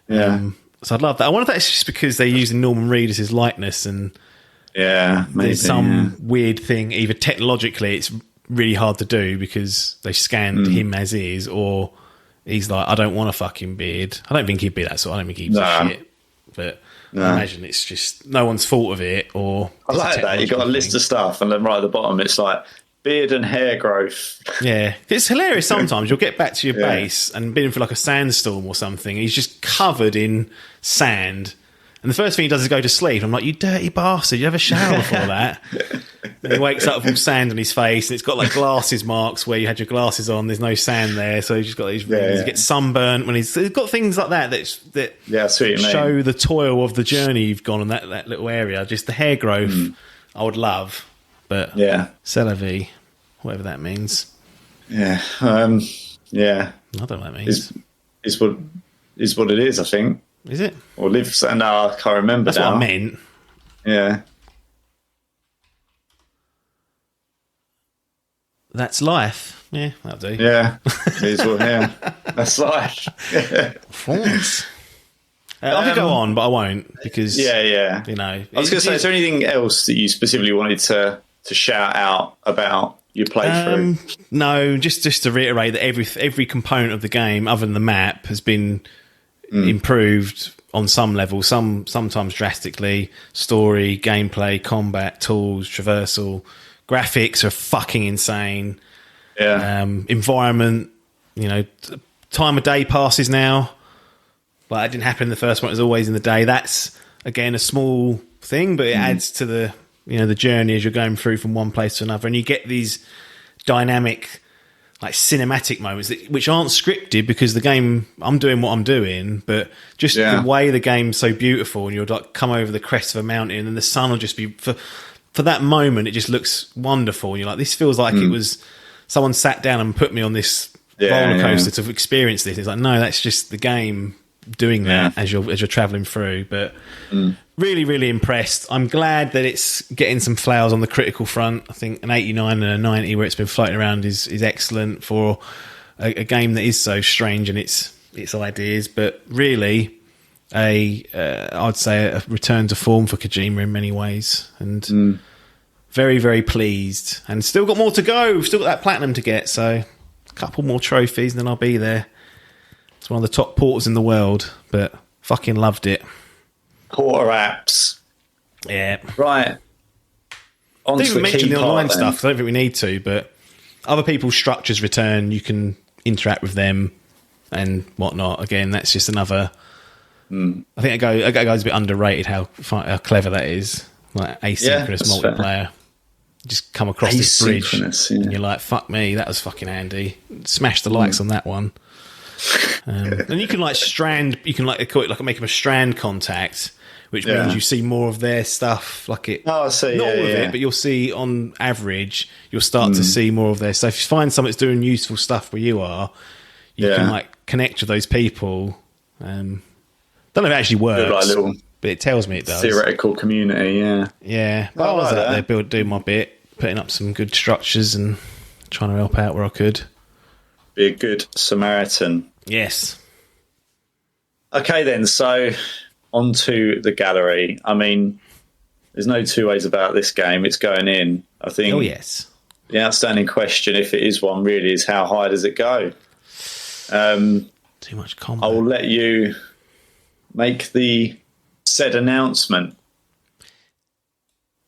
Yeah. So I'd love that. I wonder if that's just because they're using Norman Reedus' likeness and maybe, there's some weird thing. Either technologically it's really hard to do because they scanned him as is, or he's like, I don't want a fucking beard. I don't think he'd be that sort. I don't think he'd be shit. But I imagine it's just no one's fault of it. Or I like that. You've got a list of stuff, and then right at the bottom it's like beard and hair growth. Yeah, it's hilarious. Sometimes you'll get back to your base and been in for like a sandstorm or something, and he's just covered in sand. And the first thing he does is go to sleep. I'm like, you dirty bastard! You have a shower before that. And he wakes up with all sand on his face, and it's got like glasses marks where you had your glasses on. There's no sand there, so he's just got these rings. He gets sunburnt when he's got things like that show the toil of the journey you've gone on that little area. Just the hair growth, I would love. But c'est la vie, whatever that means. Yeah, I don't know what that means. Is what it is, I think. Is it? Or live? No, I can't remember. That's what I meant. Yeah. That's life. Yeah, that'll do. Yeah, that's life. France. I could go on, but I won't because I was going to say, is there anything else that you specifically wanted to shout out about your playthrough? No, just to reiterate that every component of the game, other than the map, has been improved on some level. Sometimes drastically. Story, gameplay, combat, tools, traversal, graphics are fucking insane. Yeah. Environment, time of day passes now. Like, that didn't happen in the first one. It was always in the day. That's, again, a small thing, but it adds to the the journey as you're going through from one place to another, and you get these dynamic, like cinematic moments which aren't scripted because the game, I'm doing what I'm doing, but just the way the game's so beautiful, and you'll like come over the crest of a mountain, and the sun will just be for that moment. It just looks wonderful, and you're like, this feels like it was someone sat down and put me on this roller coaster to experience this. It's like, no, that's just the game doing that as you're traveling through. But really, really impressed. I'm glad that it's getting some flowers on the critical front. I think an 89 and a 90 where it's been floating around is excellent for a game that is so strange in its ideas. But really, I'd say a return to form for Kojima in many ways, and very, very pleased. And still got more to go. We've still got that platinum to get, so a couple more trophies and then I'll be there. It's one of the top porters in the world, but fucking loved it. Porter apps. Yeah. Right. On Didn't to even mention the online then. stuff, 'cause I don't think we need to, but other people's structures return, you can interact with them and whatnot. Again, that's just another... I think it goes a bit underrated how clever that is. Like asynchronous multiplayer. You just come across this bridge and you're like, fuck me, that was fucking handy. Smash the likes on that one. And you can like call it like make them a strand contact, which means you see more of their stuff. Like it, I see, not all of it, but you'll see on average, you'll start to see more of their. So if you find someone that's doing useful stuff where you are, you can like connect with those people. Don't know if it actually works, but it tells me it does. Theoretical community, yeah. But I was out there doing my bit, putting up some good structures and trying to help out where I could. Be a good Samaritan. Yes. Okay, then. So, onto the gallery. I mean, there's no two ways about this game. It's going in. I think. Oh yes. The outstanding question, if it is one, really, is how high does it go? Too much combat. I will let you make the said announcement.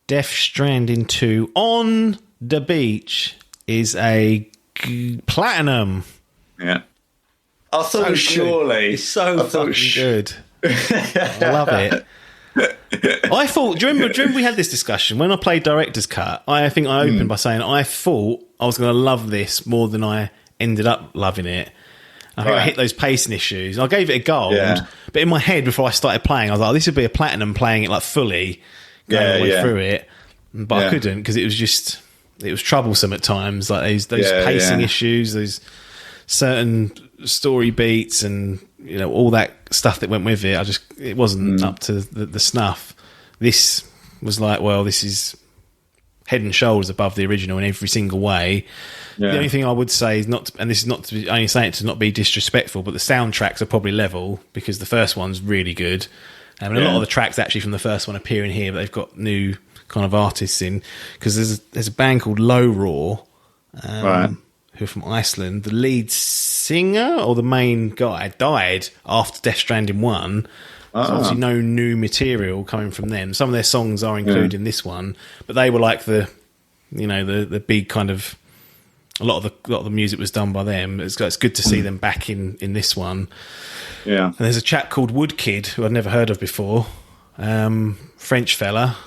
Death Stranding 2 on the beach is a platinum. Yeah. I thought surely. It's so fucking good. I love it. I thought, do you remember we had this discussion when I played Director's Cut? I think I opened by saying I thought I was going to love this more than I ended up loving it. I think I hit those pacing issues. I gave it a gold, but in my head before I started playing, I was like, oh, this would be a platinum playing it like fully, going all the way through it. But I couldn't because it was troublesome at times. Like those pacing issues, those certain story beats, and all that stuff that went with it. It wasn't up to the snuff. This was like, well, this is head and shoulders above the original in every single way. The only thing I would say is and this is not to be only saying it to not be disrespectful, but the soundtracks are probably level because the first one's really good. A lot of the tracks actually from the first one appear in here, but they've got new kind of artists in, because there's a band called Low Raw, who are from Iceland. The lead singer or the main guy died after Death Stranding 1. So obviously no new material coming from them. Some of their songs are included in this one, but they were like the big kind of. A lot of the music was done by them. It's good to see them back in this one. Yeah. And there's a chap called Woodkid who I'd never heard of before. French fella.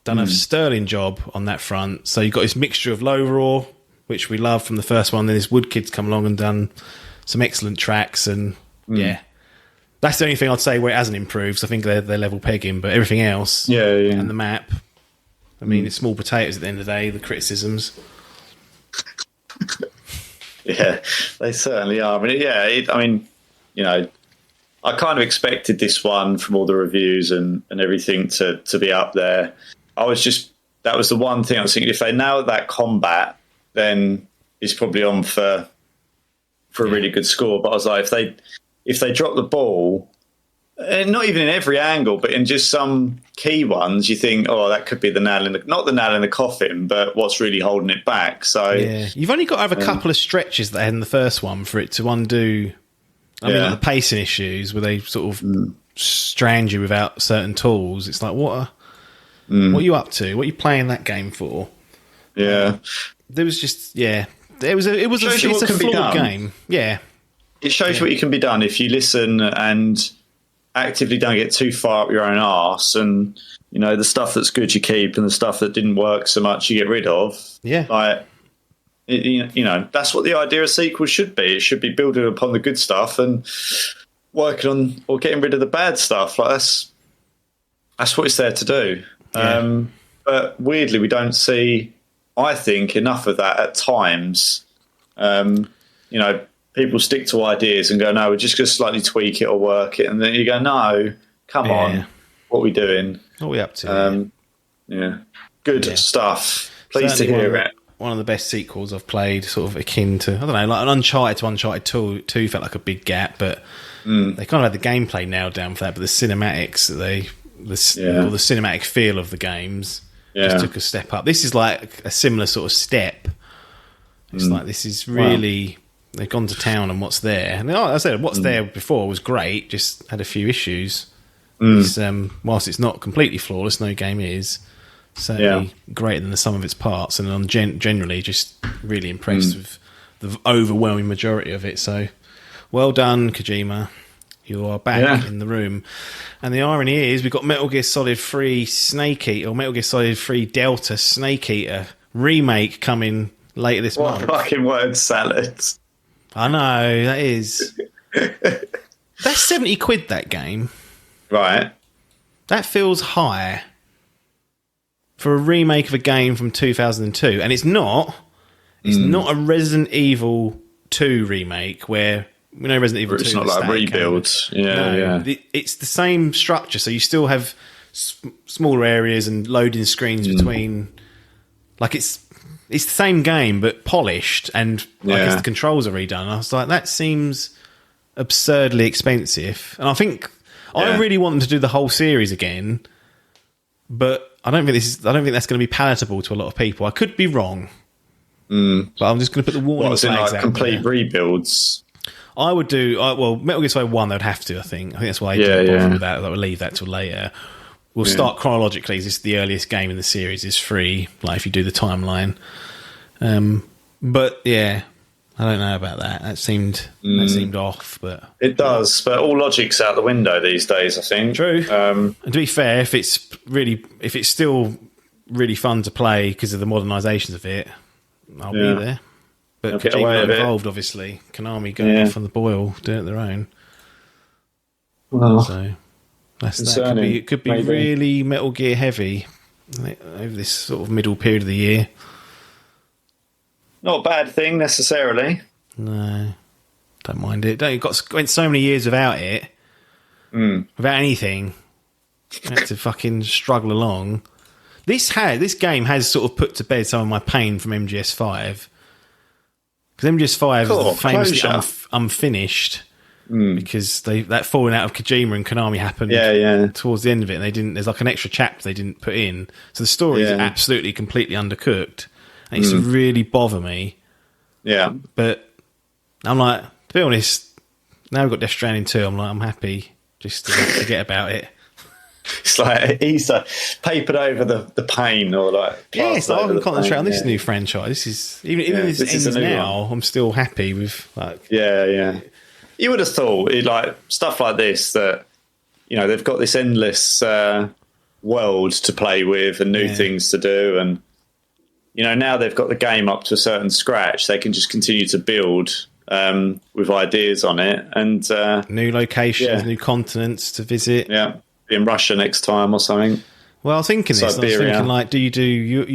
Done a sterling job on that front. So you've got this mixture of Low Raw, which we love from the first one. Then this Woodkid's come along and done some excellent tracks. And that's the only thing I'd say where it hasn't improved. So I think they're level pegging, but everything else and the map. I mean, it's small potatoes at the end of the day, the criticisms. Yeah, they certainly are. I kind of expected this one from all the reviews and everything to be up there. That was the one thing I was thinking, if they nailed that combat, then it's probably on for a really good score. But I was like, if they drop the ball, and not even in every angle, but in just some key ones, you think, oh, that could be not the nail in the coffin, but what's really holding it back. So you've only got to have a couple of stretches that they had in the first one for it to undo. I mean, like the pacing issues where they sort of strand you without certain tools. It's like, what are you up to? What are you playing that game for? Yeah, there was just it was a flawed game. Yeah, it shows what you can be done if you listen and actively don't get too far up your own arse, and the stuff that's good you keep, and the stuff that didn't work so much you get rid of. Yeah, like that's what the idea of sequels should be. It should be building upon the good stuff and working on or getting rid of the bad stuff. Like that's what it's there to do. Yeah. But weirdly, we don't see, I think, enough of that at times. People stick to ideas and go, no, we're just going to slightly tweak it or work it. And then you go, no, come on, what are we doing? What are we up to? Good stuff. Pleased to hear it. One of the best sequels I've played, sort of akin to, I don't know, like an Uncharted to Uncharted 2 felt like a big gap, but they kind of had the gameplay nailed down for that, but the cinematics, or the cinematic feel of the games just took a step up. This is like a similar sort of step. It's like, this is really... They've gone to town on what's there. And like I said, what's there before was great, just had a few issues. Whilst it's not completely flawless, no game is, certainly greater than the sum of its parts, and I'm generally just really impressed with the overwhelming majority of it. So, well done, Kojima. You are back in the room. And the irony is, we've got Metal Gear Solid 3 Snake Eater, or Metal Gear Solid 3 Delta Snake Eater remake coming later this month. What fucking word salad. I know, that is. That's 70 quid, that game. Right. That feels high for a remake of a game from 2002. And it's not a Resident Evil 2 remake where, Resident Evil 2 it's not like a rebuild. It's the same structure, so you still have smaller areas and loading screens between. Like, it's the same game, but polished, and I guess the controls are redone. I was like, that seems absurdly expensive. And I think I really want them to do the whole series again, but I don't think that's going to be palatable to a lot of people. I could be wrong, but I'm just going to put the warning flags out. Complete rebuilds. I would do Metal Gear Solid 1. They'd have to. I think that's why they didn't bother with that. I would leave that till later. We'll start chronologically. This is the earliest game in the series. Is free. Like, if you do the timeline. But yeah, I don't know about that. That seemed off. But it does. But all logic's out the window these days, I think. True. And to be fair, if it's still really fun to play because of the modernisations of it, I'll be there. But Kojima involved, obviously. Konami going off on the boil, doing it their own. Well. So. It could be really Metal Gear heavy over this sort of middle period of the year. Not a bad thing necessarily. No, don't mind it. Went so many years without it, without anything. Had to fucking struggle along. This game has sort of put to bed some of my pain from MGS5, because MGS5 is famously unfinished. Because that falling out of Kojima and Konami happened towards the end of it, and there's like an extra chapter they didn't put in, so the story is absolutely completely undercooked, and it used to really bother me. Yeah, but I'm like, to be honest, now we've got Death Stranding 2. I'm happy just to forget about it. It's like he's papered over the pain, or like I can concentrate on this new franchise. This is even if this ends now, I'm still happy with like You would have thought, like stuff like this, that they've got this endless world to play with and new things to do, and now they've got the game up to a certain scratch. They can just continue to build with ideas on it, and new locations, new continents to visit. Yeah, be in Russia next time or something. Well, I was thinking this. I was thinking, like, you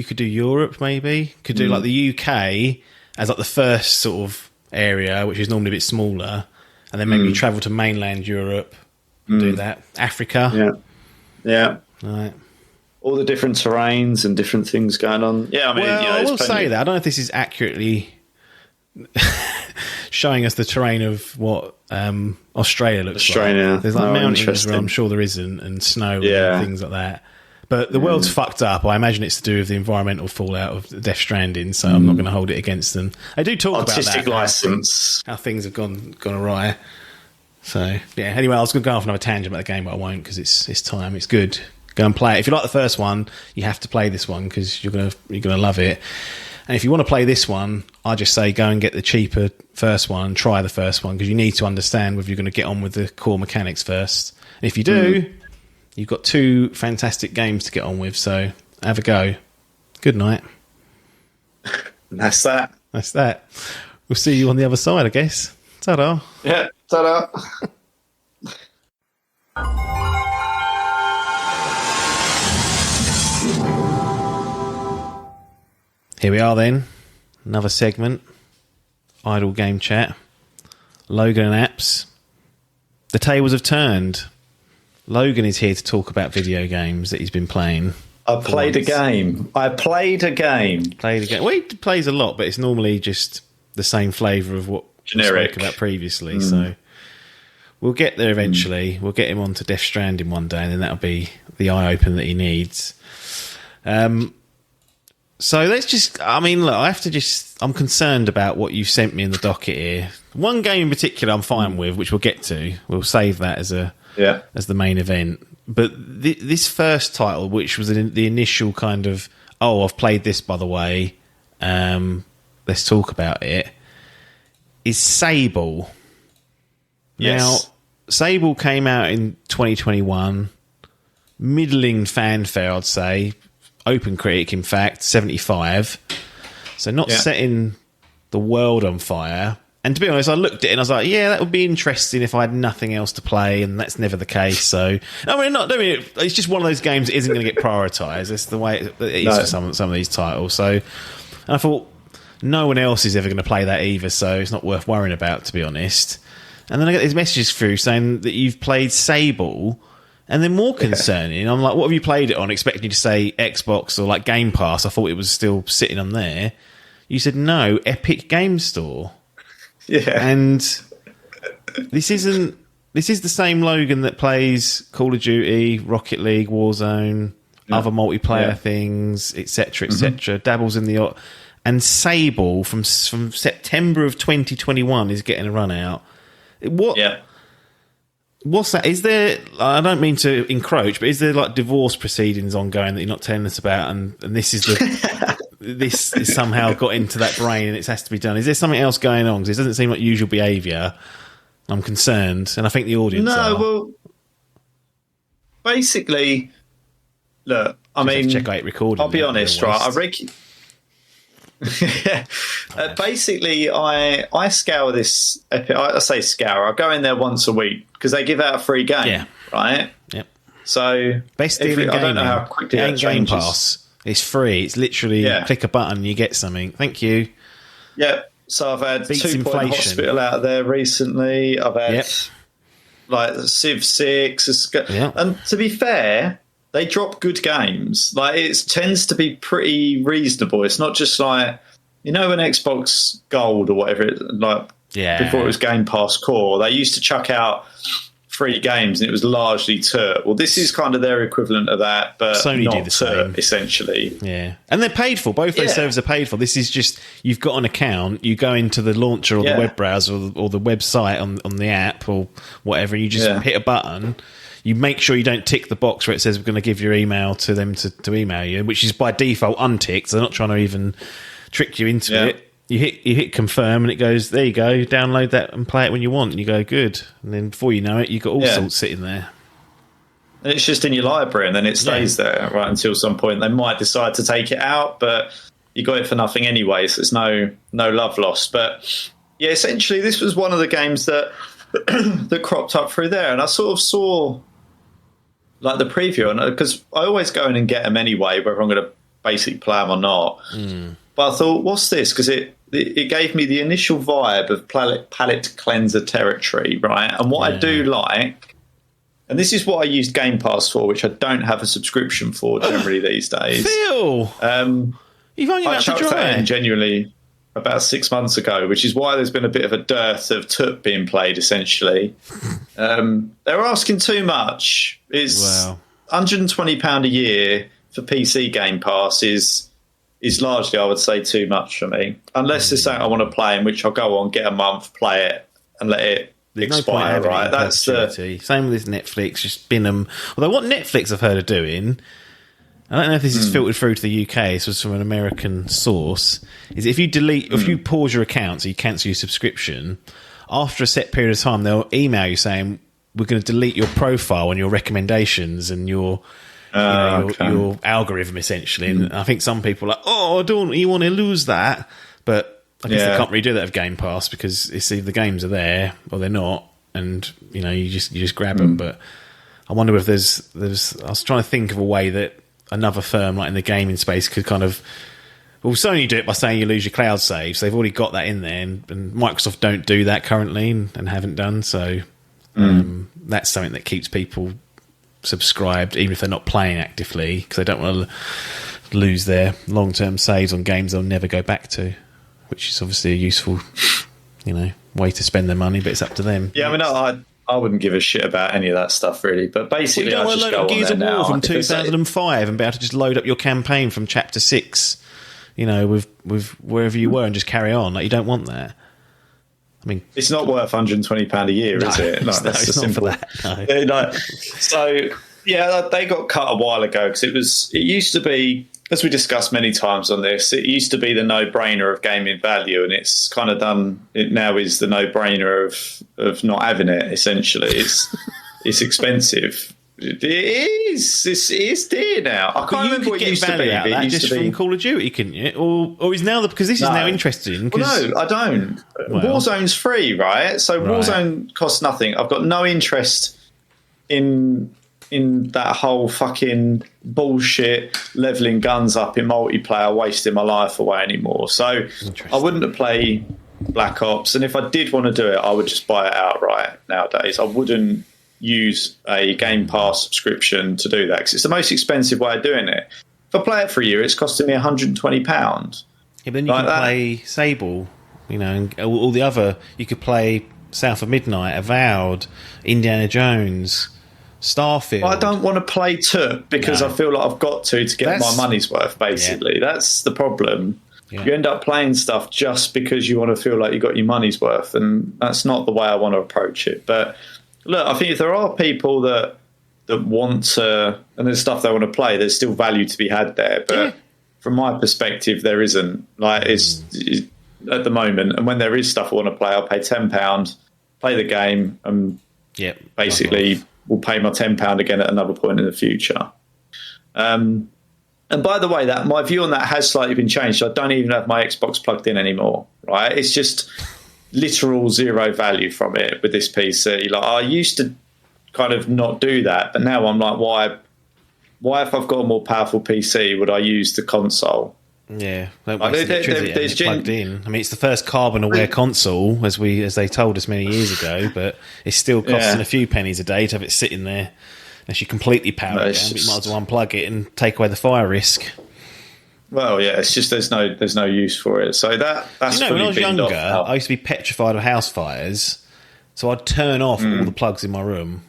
could do Europe, maybe. Could do like the UK as like the first sort of area, which is normally a bit smaller. And then maybe you travel to mainland Europe, do that. Africa. Yeah. Right. All the different terrains and different things going on. Yeah, I mean, I will say that. I don't know if this is accurately showing us the terrain of what Australia looks like. There's like mountains where I'm sure there isn't, and snow and things like that. But the world's fucked up. I imagine it's to do with the environmental fallout of Death Stranding, so I'm not going to hold it against them. They do talk about that. Artistic license. How things have gone awry. So, yeah. Anyway, I was going to go off another tangent about the game, but I won't, because it's time. It's good. Go and play it. If you like the first one, you have to play this one, because you're gonna love it. And if you want to play this one, I just say go and get the cheaper first one and try the first one, because you need to understand whether you're going to get on with the core mechanics first. And if you do, you've got 2 fantastic games to get on with, so have a go. Good night. That's that. That's that. We'll see you on the other side, I guess. Ta-da. Yeah, ta-da. Here we are then. Another segment. Idle Game Chat. Logan and apps. The tables have turned. Logan is here to talk about video games that he's been playing. I played a game. Played a game. Well, he plays a lot, but it's normally just the same flavour of what generic we spoke about previously. So we'll get there eventually. We'll get him onto Death Stranding one day, and then that'll be the eye-opener that he needs. So let's just... I mean, look, I have to just... I'm concerned about what you've sent me in the docket here. One game in particular I'm fine with, which we'll get to. We'll save that as the main event. But this first title, which was the initial kind of... Oh, I've played this, by the way. Let's talk about it. Is Sable. Yes. Now, Sable came out in 2021. Middling fanfare, I'd say. Open critic, in fact, 75. So not setting the world on fire. And to be honest, I looked at it and I was like, yeah, that would be interesting if I had nothing else to play, and that's never the case. So, it's just one of those games that isn't going to get prioritised. It's the way it is for some of these titles. So, and I thought, no one else is ever going to play that either, so it's not worth worrying about, to be honest. And then I get these messages through saying that you've played Sable. And then more concerning, I'm like, what have you played it on? Expecting you to say Xbox or like Game Pass. I thought it was still sitting on there. You said, no, Epic Game Store. Yeah. And this is the same Logan that plays Call of Duty, Rocket League, Warzone, other multiplayer things, etc., etc. Dabbles in the... And Sable from September of 2021 is getting a run out. What... Yeah. What's that? Is there... I don't mean to encroach, but is there like divorce proceedings ongoing that you're not telling us about? And this is the... this is somehow got into that brain and it has to be done. Is there something else going on? Because it doesn't seem like usual behaviour. I'm concerned. And I think the audience are. Well... Basically... Look, I mean... check out recording. I'll be honest, right? Basically, I scour this. I say scour. I go in there once a week because they give out a free game, right? Yep. So best deal in gaming. I don't know how quickly that Game changes. Pass. It's free. It's literally click a button, you get something. Thank you. Yeah. So I've had Beats 2 Point Hospital out of there recently. I've had like Civ 6, and to be fair, they drop good games. Like it tends to be pretty reasonable. It's not just like, you know, when Xbox Gold or whatever, before it was Game Pass Core, they used to chuck out free games and it was largely TERT. Well, this is kind of their equivalent of that, but Sony not do the TERT, same. essentially. Yeah, and they're paid for. Both those servers are paid for. This is just, you've got an account, you go into the launcher or the web browser or the website on the app or whatever, and you just hit a button. You make sure you don't tick the box where it says we're going to give your email to them to email you, which is by default unticked. So they're not trying to even trick you into it. You hit confirm and it goes, there you go, download that and play it when you want. And you go, good. And then before you know it, you've got all sorts sitting there. And it's just in your library and then it stays there, right, until some point. They might decide to take it out, but you got it for nothing anyway, so there's no love lost. But yeah, essentially this was one of the games that that cropped up through there. And I sort of saw like the preview, and because I always go in and get them anyway, whether I'm going to basically play them or not. But I thought, what's this? Because it gave me the initial vibe of palette cleanser territory, right? And what I do like, and this is what I used Game Pass for, which I don't have a subscription for generally these days. Phil, you've only I chucked that in genuinely about 6 months ago, which is why there's been a bit of a dearth of TUT being played, essentially. They're asking too much. It's £120 a year for PC Game Pass is largely, I would say, too much for me. Unless there's something I want to play, in which I'll go on, get a month, play it, and let it expire, right? That's same with this Netflix, just bin them. Although what Netflix I've heard of doing, I don't know if this is filtered through to the UK. This was from an American source. Is if you pause your account, so you cancel your subscription, after a set period of time, they'll email you saying, we're going to delete your profile and your recommendations and your algorithm, essentially. And I think some people are like, oh, don't you want to lose that? But I guess they can't really do that with Game Pass because it's either the games are there or they're not, and you just grab them. But I wonder if there's. I was trying to think of a way that another firm like in the gaming space could kind of. Well, Sony do it by saying you lose your cloud saves. They've already got that in there, and Microsoft don't do that currently and haven't done. So that's something that keeps people subscribed, even if they're not playing actively, because they don't want to lose their long-term saves on games they'll never go back to, which is obviously a useful, way to spend their money, but it's up to them. Yeah, I mean, I wouldn't give a shit about any of that stuff, really. But basically, I just go on Gears of War from 2005 and be able to just load up your campaign from Chapter 6, with wherever you were and just carry on. Like, you don't want that. I mean, it's not worth £120 a year, is it? No, that's it's not for that. No. So, yeah, they got cut a while ago because it used to be, as we discussed many times on this, it used to be the no-brainer of gaming value, and it's kind of done. It now is the no-brainer of not having it. Essentially, it's expensive. It is. It's dear now. I can't remember what it used to be. Out of that just from Call of Duty, couldn't you? Or is now because this is now interesting. Well, no, I don't. Warzone's free, right? So Warzone costs nothing. I've got no interest in that whole fucking bullshit leveling guns up in multiplayer, wasting my life away anymore. So I wouldn't play Black Ops, and if I did want to do it, I would just buy it outright nowadays. I wouldn't use a Game Pass subscription to do that because it's the most expensive way of doing it. If I play it for a year, it's costing me £120. Yeah, but then you can play Sable, and all the other. You could play South of Midnight, Avowed, Indiana Jones, Starfield. I don't want to play Took because I feel like I've got to get my money's worth, basically. Yeah. That's the problem. Yeah. You end up playing stuff just because you want to feel like you got your money's worth, and that's not the way I want to approach it. But look, I think if there are people that want to, and there's stuff they want to play, there's still value to be had there. But from my perspective, there isn't. Like, it's at the moment, and when there is stuff I want to play, I'll pay £10, play the game, and basically will pay my £10 again at another point in the future. And by the way, that my view on that has slightly been changed. So I don't even have my Xbox plugged in anymore. Right? It's just literal zero value from it with this PC. Like, I used to kind of not do that, but now I'm like, why if I've got a more powerful PC would I use the console? Yeah, don't waste electricity plugged in. I mean, it's the first carbon-aware console, as they told us many years ago, but it's still costing a few pennies a day to have it sitting there. Unless you completely power it down, you might as well unplug it and take away the fire risk. Well, yeah, it's just there's no use for it. So that's when I was younger, I used to be petrified of house fires, so I'd turn off all the plugs in my room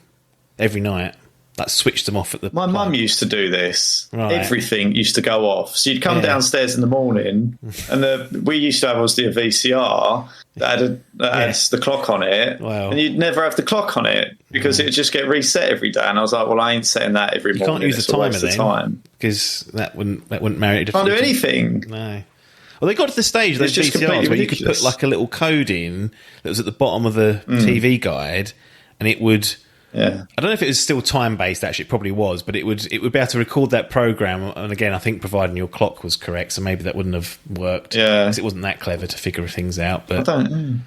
every night. Like, switched them off at the. My mum used to do this. Right. Everything used to go off. So you'd come downstairs in the morning, and we used to have obviously a VCR that had the clock on it, and you'd never have the clock on it because it would just get reset every day. And I was like, well, I ain't setting that every morning. You can't use the timer then, because that wouldn't marry it. Can't do anything. No. Well, they got to the stage those VCRs where you could put like a little code in that was at the bottom of the TV guide, and it would. Yeah, I don't know if it was still time-based. Actually, it probably was, but it would be able to record that program. And again, I think providing your clock was correct, so maybe that wouldn't have worked. Yeah, because it wasn't that clever to figure things out. But I don't.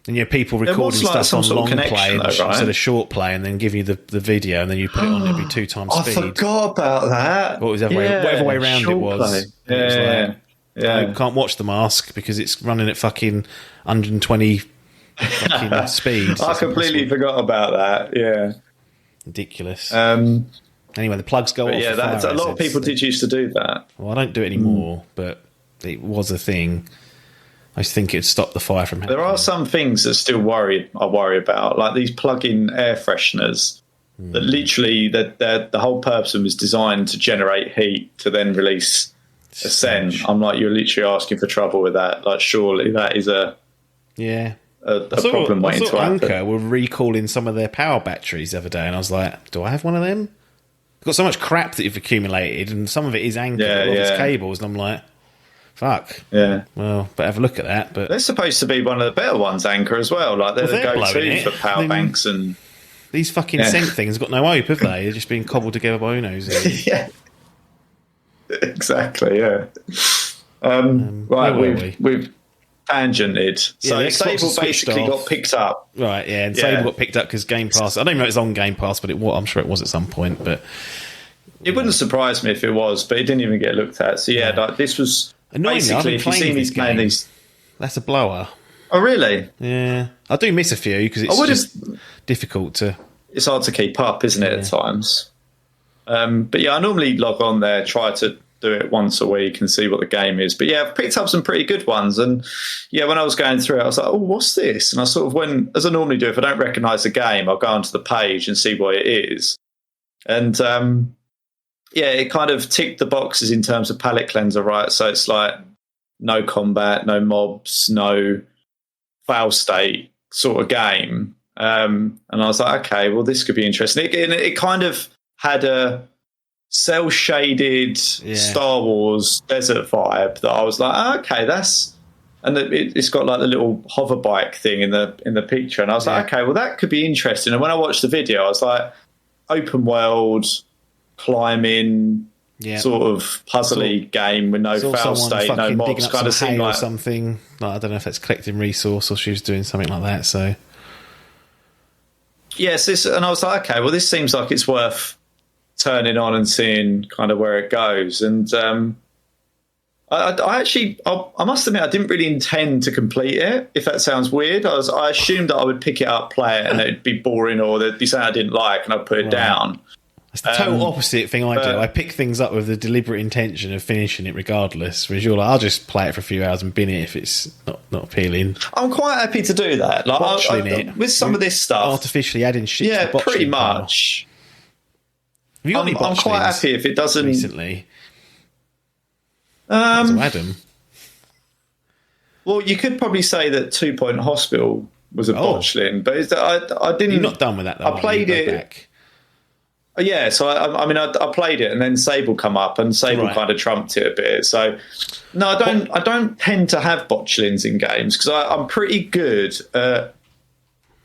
And people recording stuff on long play instead of short play, and then give you the video, and then you put it on every 2 times speed. I forgot about that. What was whatever way around it was. Yeah, you can't watch The Mask because it's running at fucking 120. Fucking speed. I completely forgot about that. Yeah, ridiculous. Anyway, the plugs go off. Yeah, a lot of people did used to do that. Well, I don't do it anymore, but it was a thing. I just think it'd stop the fire from happening. There are some things that I worry about, like these plug-in air fresheners. That literally, the whole purpose of them is designed to generate heat to then release a scent. I'm like, you're literally asking for trouble with that. Like, surely that is a problem waiting to happen. Anchor were recalling some of their power batteries the other day, and I was like, do I have one of them? got so much crap that you've accumulated, and some of it is anchored, a lot of it's cables, and I'm like, fuck. Yeah. Well, but have a look at that. But they're supposed to be one of the better ones, Anchor, as well. Like, they're the go-to for power banks and... These fucking scent things have got no hope, have they? They're just being cobbled together by who knows. Yeah. Exactly, yeah. Right, we've tangented. So Sable basically got picked up. Right, yeah, and Sable got picked up because Game Pass... I don't even know if it's on Game Pass, but I'm sure it was at some point. But it wouldn't surprise me if it was, but it didn't even get looked at. So, like, this was... Annoyingly, basically, if you see me playing these... That's a blower. Oh, really? Yeah. I do miss a few because it's just difficult to... It's hard to keep up, isn't it, at times? But yeah, I normally log on there, try to do it once a week and see what the game is. But yeah, I've picked up some pretty good ones. And yeah, when I was going through it, I was like, oh, what's this? And I sort of as I normally do, if I don't recognise the game, I'll go onto the page and see what it is. And it kind of ticked the boxes in terms of palette cleanser, right? So it's like no combat, no mobs, no fail state sort of game. And I was like, okay, well, this could be interesting. It kind of had a cel-shaded Star Wars desert vibe that I was like, okay, that's... And it's got like the little hover bike thing in the picture. And I was like, okay, well, that could be interesting. And when I watched the video, I was like, open world, climbing, sort of puzzly game with no fail state, no mobs. Kind of seemed like something. Like, I don't know if that's collecting resource or she was doing something like that. So... Yes, and I was like, okay, well, this seems like it's worth turning on and seeing kind of where it goes. And I must admit, I didn't really intend to complete it, if that sounds weird. I assumed that I would pick it up, play it, and it'd be boring, or there'd be something I didn't like, and I'd put it down. It's the total opposite thing I do. I pick things up with the deliberate intention of finishing it regardless. Whereas you're like, I'll just play it for a few hours and bin it if it's not appealing. I'm quite happy to do that. Like, with some of this stuff, artificially adding shit. Yeah, to pretty much. Have you got any I'm quite happy if it doesn't recently. Adam. Well, you could probably say that 2 Point Hospital was a botchling, but I didn't. You're not done with that, though. I played it. Back. Yeah, so I played it, and then Sable come up, and Sable kind of trumped it a bit. So no, I don't tend to have botchlings in games because I'm pretty good at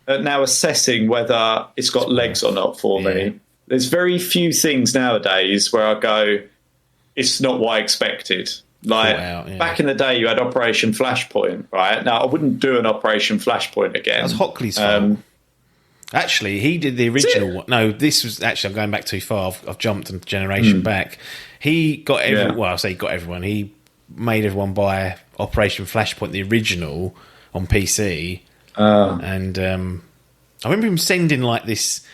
now assessing whether it's got legs or not for me. There's very few things nowadays where I go, it's not what I expected. Like back in the day, you had Operation Flashpoint, right? Now I wouldn't do an Operation Flashpoint again. That was Hockley's fault. Actually, he did the original one. No, this was actually, I'm going back too far. I've jumped a generation back. He got everyone. Well, I say he got everyone. He made everyone buy Operation Flashpoint, the original, on PC. And I remember him sending like this.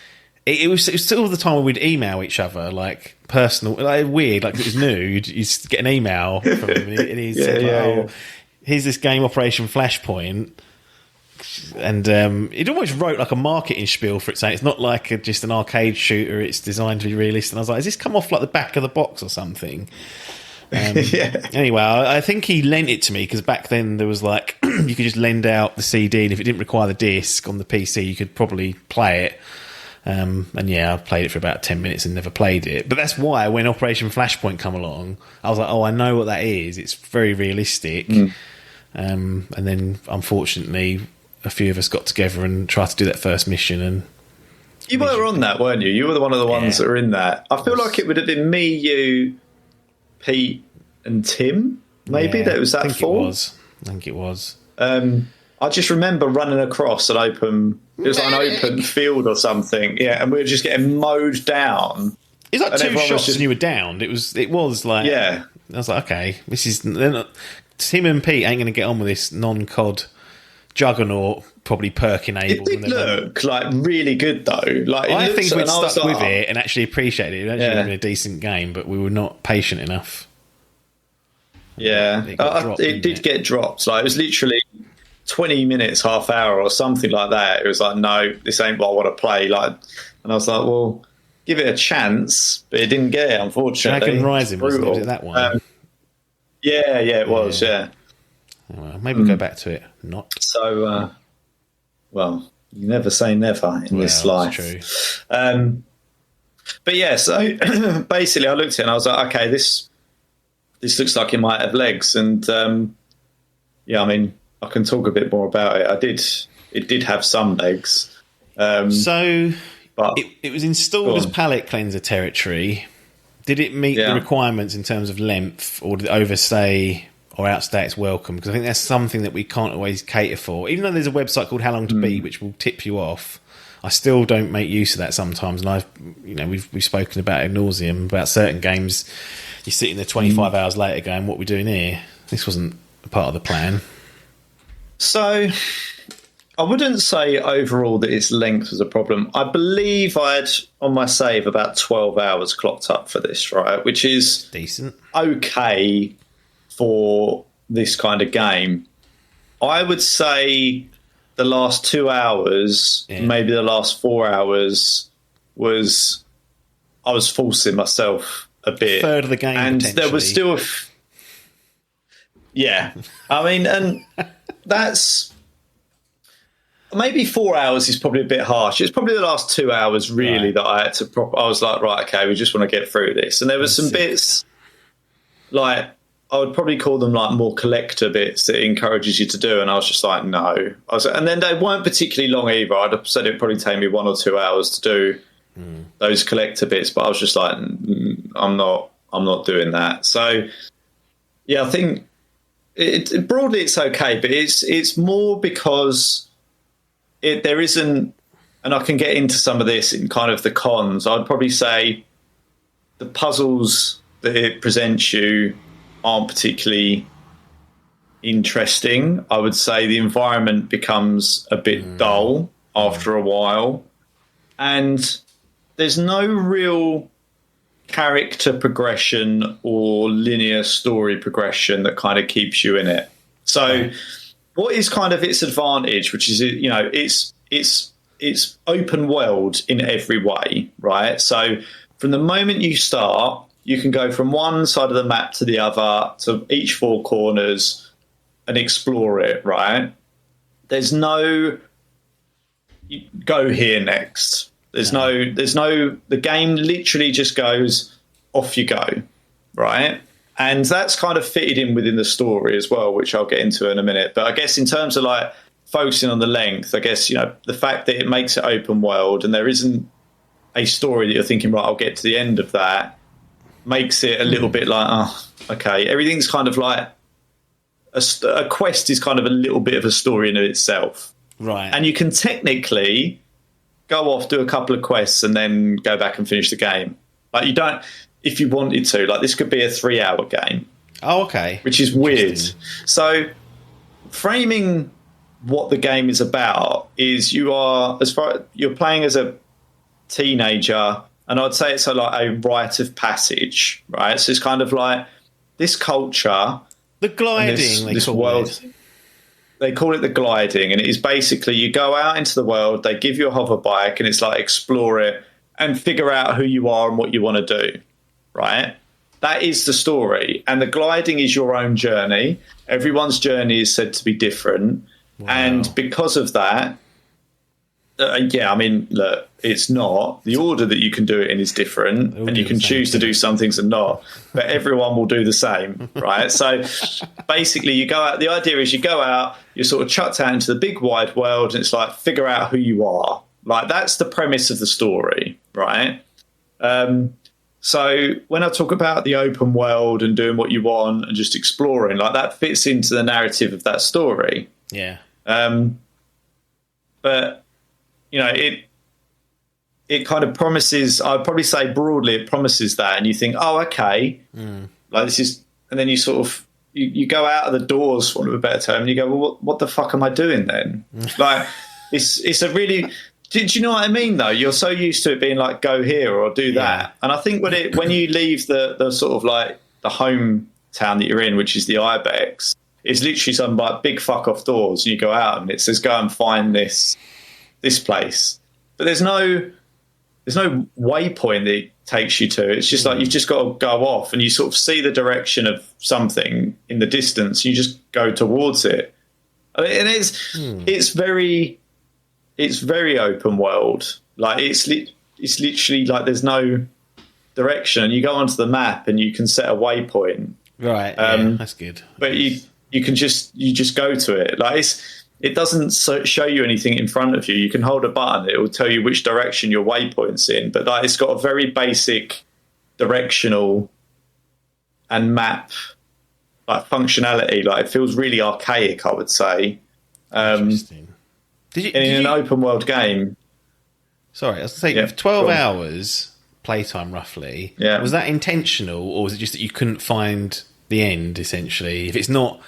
It was still the time when we'd email each other, like personal, like weird, like it was new. You'd get an email from him, and he said, here's this game, Operation Flashpoint. And it almost wrote like a marketing spiel for it, saying it's not like just an arcade shooter, it's designed to be realistic. And I was like, has this come off like the back of the box or something? Anyway, I think he lent it to me because back then there was like you could just lend out the CD, and if it didn't require the disc on the PC, you could probably play it. And I played it for about 10 minutes and never played it. But that's why when Operation Flashpoint come along, I was like, oh, I know what that is. It's very realistic. And then unfortunately, a few of us got together and tried to do that first mission. And you were on that, weren't you? You were one of the ones that were in that. I feel like it would have been me, you, Pete, and Tim. Maybe that was that four. I think it was. I just remember running across an open. It was like an open field or something. Yeah, and we were just getting mowed down. It's like two shots and you were downed. It was like I was like, okay, this is Tim and Pete ain't going to get on with this non-COD juggernaut, probably perk enabled. It did look like really good though. Like I think we'd stuck with it and actually appreciated it. It would actually been a decent game, but we were not patient enough. Yeah, it did get dropped. Like it was literally 20 minutes, half hour, or something like that. It was like, no, this ain't what I want to play. Like, and I was like, well, give it a chance, but it didn't get it, unfortunately. Dragon Rising was it that one? It was. Yeah. Well, maybe we'll go back to it. Not so. Well, you never say never in this life. That's true. But yeah, so basically I looked at it and I was like, okay, this looks like it might have legs. And yeah, I mean, I can talk a bit more about it. It did have some legs. So but it was installed as palette cleanser territory. Did it meet the requirements in terms of length, or did it overstay or outstay its welcome? Because I think that's something that we can't always cater for. Even though there's a website called How Long to Beat, which will tip you off, I still don't make use of that sometimes. And we've spoken about it ad nauseum about certain games. You're sitting there 25 hours later going, "What are we doing here? This wasn't a part of the plan." So I wouldn't say overall that its length was a problem. I believe I had on my save about 12 hours clocked up for this, right? Which is decent, okay for this kind of game. I would say the last 2 hours, maybe the last 4 hours, I was forcing myself a bit. A third of the game, and there was still yeah. I mean, and that's maybe 4 hours is probably a bit harsh. It's probably the last 2 hours really that I had to I was like, right, okay, we just want to get through this. And there was some bits like I would probably call them like more collector bits that it encourages you to do, and I was just like, no. And then they weren't particularly long either. I'd have said it'd probably take me 1 or 2 hours to do those collector bits, but I was just like, I'm not doing that. So yeah, I think broadly it's okay, but it's more because there isn't, and I can get into some of this in kind of the cons. I'd probably say the puzzles that it presents you aren't particularly interesting. I would say the environment becomes a bit dull after a while, and there's no real character progression or linear story progression that kind of keeps you in it. So what is kind of its advantage, which is, you know, it's open world in every way, right? So from the moment you start, you can go from one side of the map to the other, to each 4 corners, and explore it, right? There's no go here next. There's no, the game literally just goes, off you go, right? And that's kind of fitted in within the story as well, which I'll get into in a minute. But I guess in terms of like focusing on the length, I guess, you know, the fact that it makes it open world and there isn't a story that you're thinking, right, I'll get to the end of that, makes it a little bit like, oh, okay. Everything's kind of like a quest is kind of a little bit of a story in itself. Right. And you can technically go off, do a couple of quests, and then go back and finish the game. Like, you don't, if you wanted to, like, this could be a 3-hour game. Oh, okay. Which is weird. So, framing what the game is about is you're playing as a teenager, and I'd say it's like a rite of passage, right? So it's kind of like this culture, the gliding, this world. They call it the gliding, and it is basically you go out into the world, they give you a hover bike, and it's like explore it and figure out who you are and what you want to do, right? That is the story. And the gliding is your own journey. Everyone's journey is said to be different. Wow. And because of that, yeah, I mean, look, it's not. The order that you can do it in is different, and you can choose to do some things and not, but everyone will do the same, right? So basically you go out, the idea is you go out, you're sort of chucked out into the big wide world, and it's like, figure out who you are. Like, that's the premise of the story, right? So when I talk about the open world and doing what you want and just exploring, like, that fits into the narrative of that story. Yeah. But, you know, it kind of promises, I'd probably say broadly, it promises that, and you think, oh, okay, like, this is, and then you sort of, you go out of the doors, for want of a better term, and you go, well, what the fuck am I doing then? Like, it's a really, do you know what I mean, though? You're so used to it being like, go here or do that. And I think when you leave the sort of like the home town that you're in, which is the Ibex, it's literally some like big fuck off doors, and you go out and it says, go and find this place. But there's no waypoint that it takes you to. It's just like, you've just got to go off, and you sort of see the direction of something in the distance. You just go towards it. I mean, and it's very open world. Like, it's literally like there's no direction, and you go onto the map and you can set a waypoint. Right, that's good. But you just go to it. Like it doesn't show you anything in front of you. You can hold a button; it will tell you which direction your waypoint's in. But like, it's got a very basic directional and map like functionality. Like it feels really archaic, I would say. Interesting. In an open world game. Sorry, I was going to say 12 hours playtime roughly. Yeah. Was that intentional, or was it just that you couldn't find the end? Essentially, if it's not,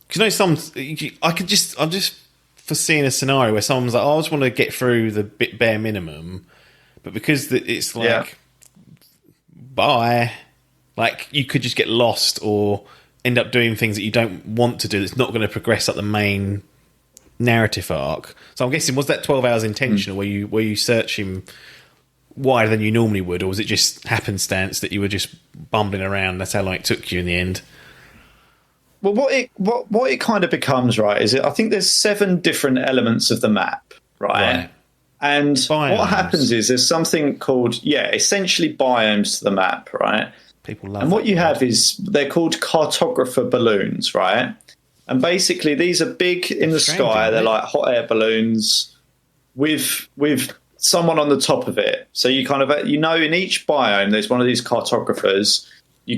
because I'm just foreseeing a scenario where someone's like, "Oh, I just want to get through the bare minimum," but because it's like, bye, like you could just get lost or end up doing things that you don't want to do. That's not going to progress up the main narrative arc. So I'm guessing, was that 12 hours intentional? Were you searching wider than you normally would, or was it just happenstance that you were just bumbling around? That's how long it took you in the end. Well, what it kind of becomes, right, is I think there's 7 different elements of the map, right? And biomes. What happens is there's something called essentially biomes to the map, right? People love. And what you have is they're called cartographer balloons, right? And basically, these are big in the sky. They're like hot air balloons with someone on the top of it. So you kind of, in each biome, there's one of these cartographers. You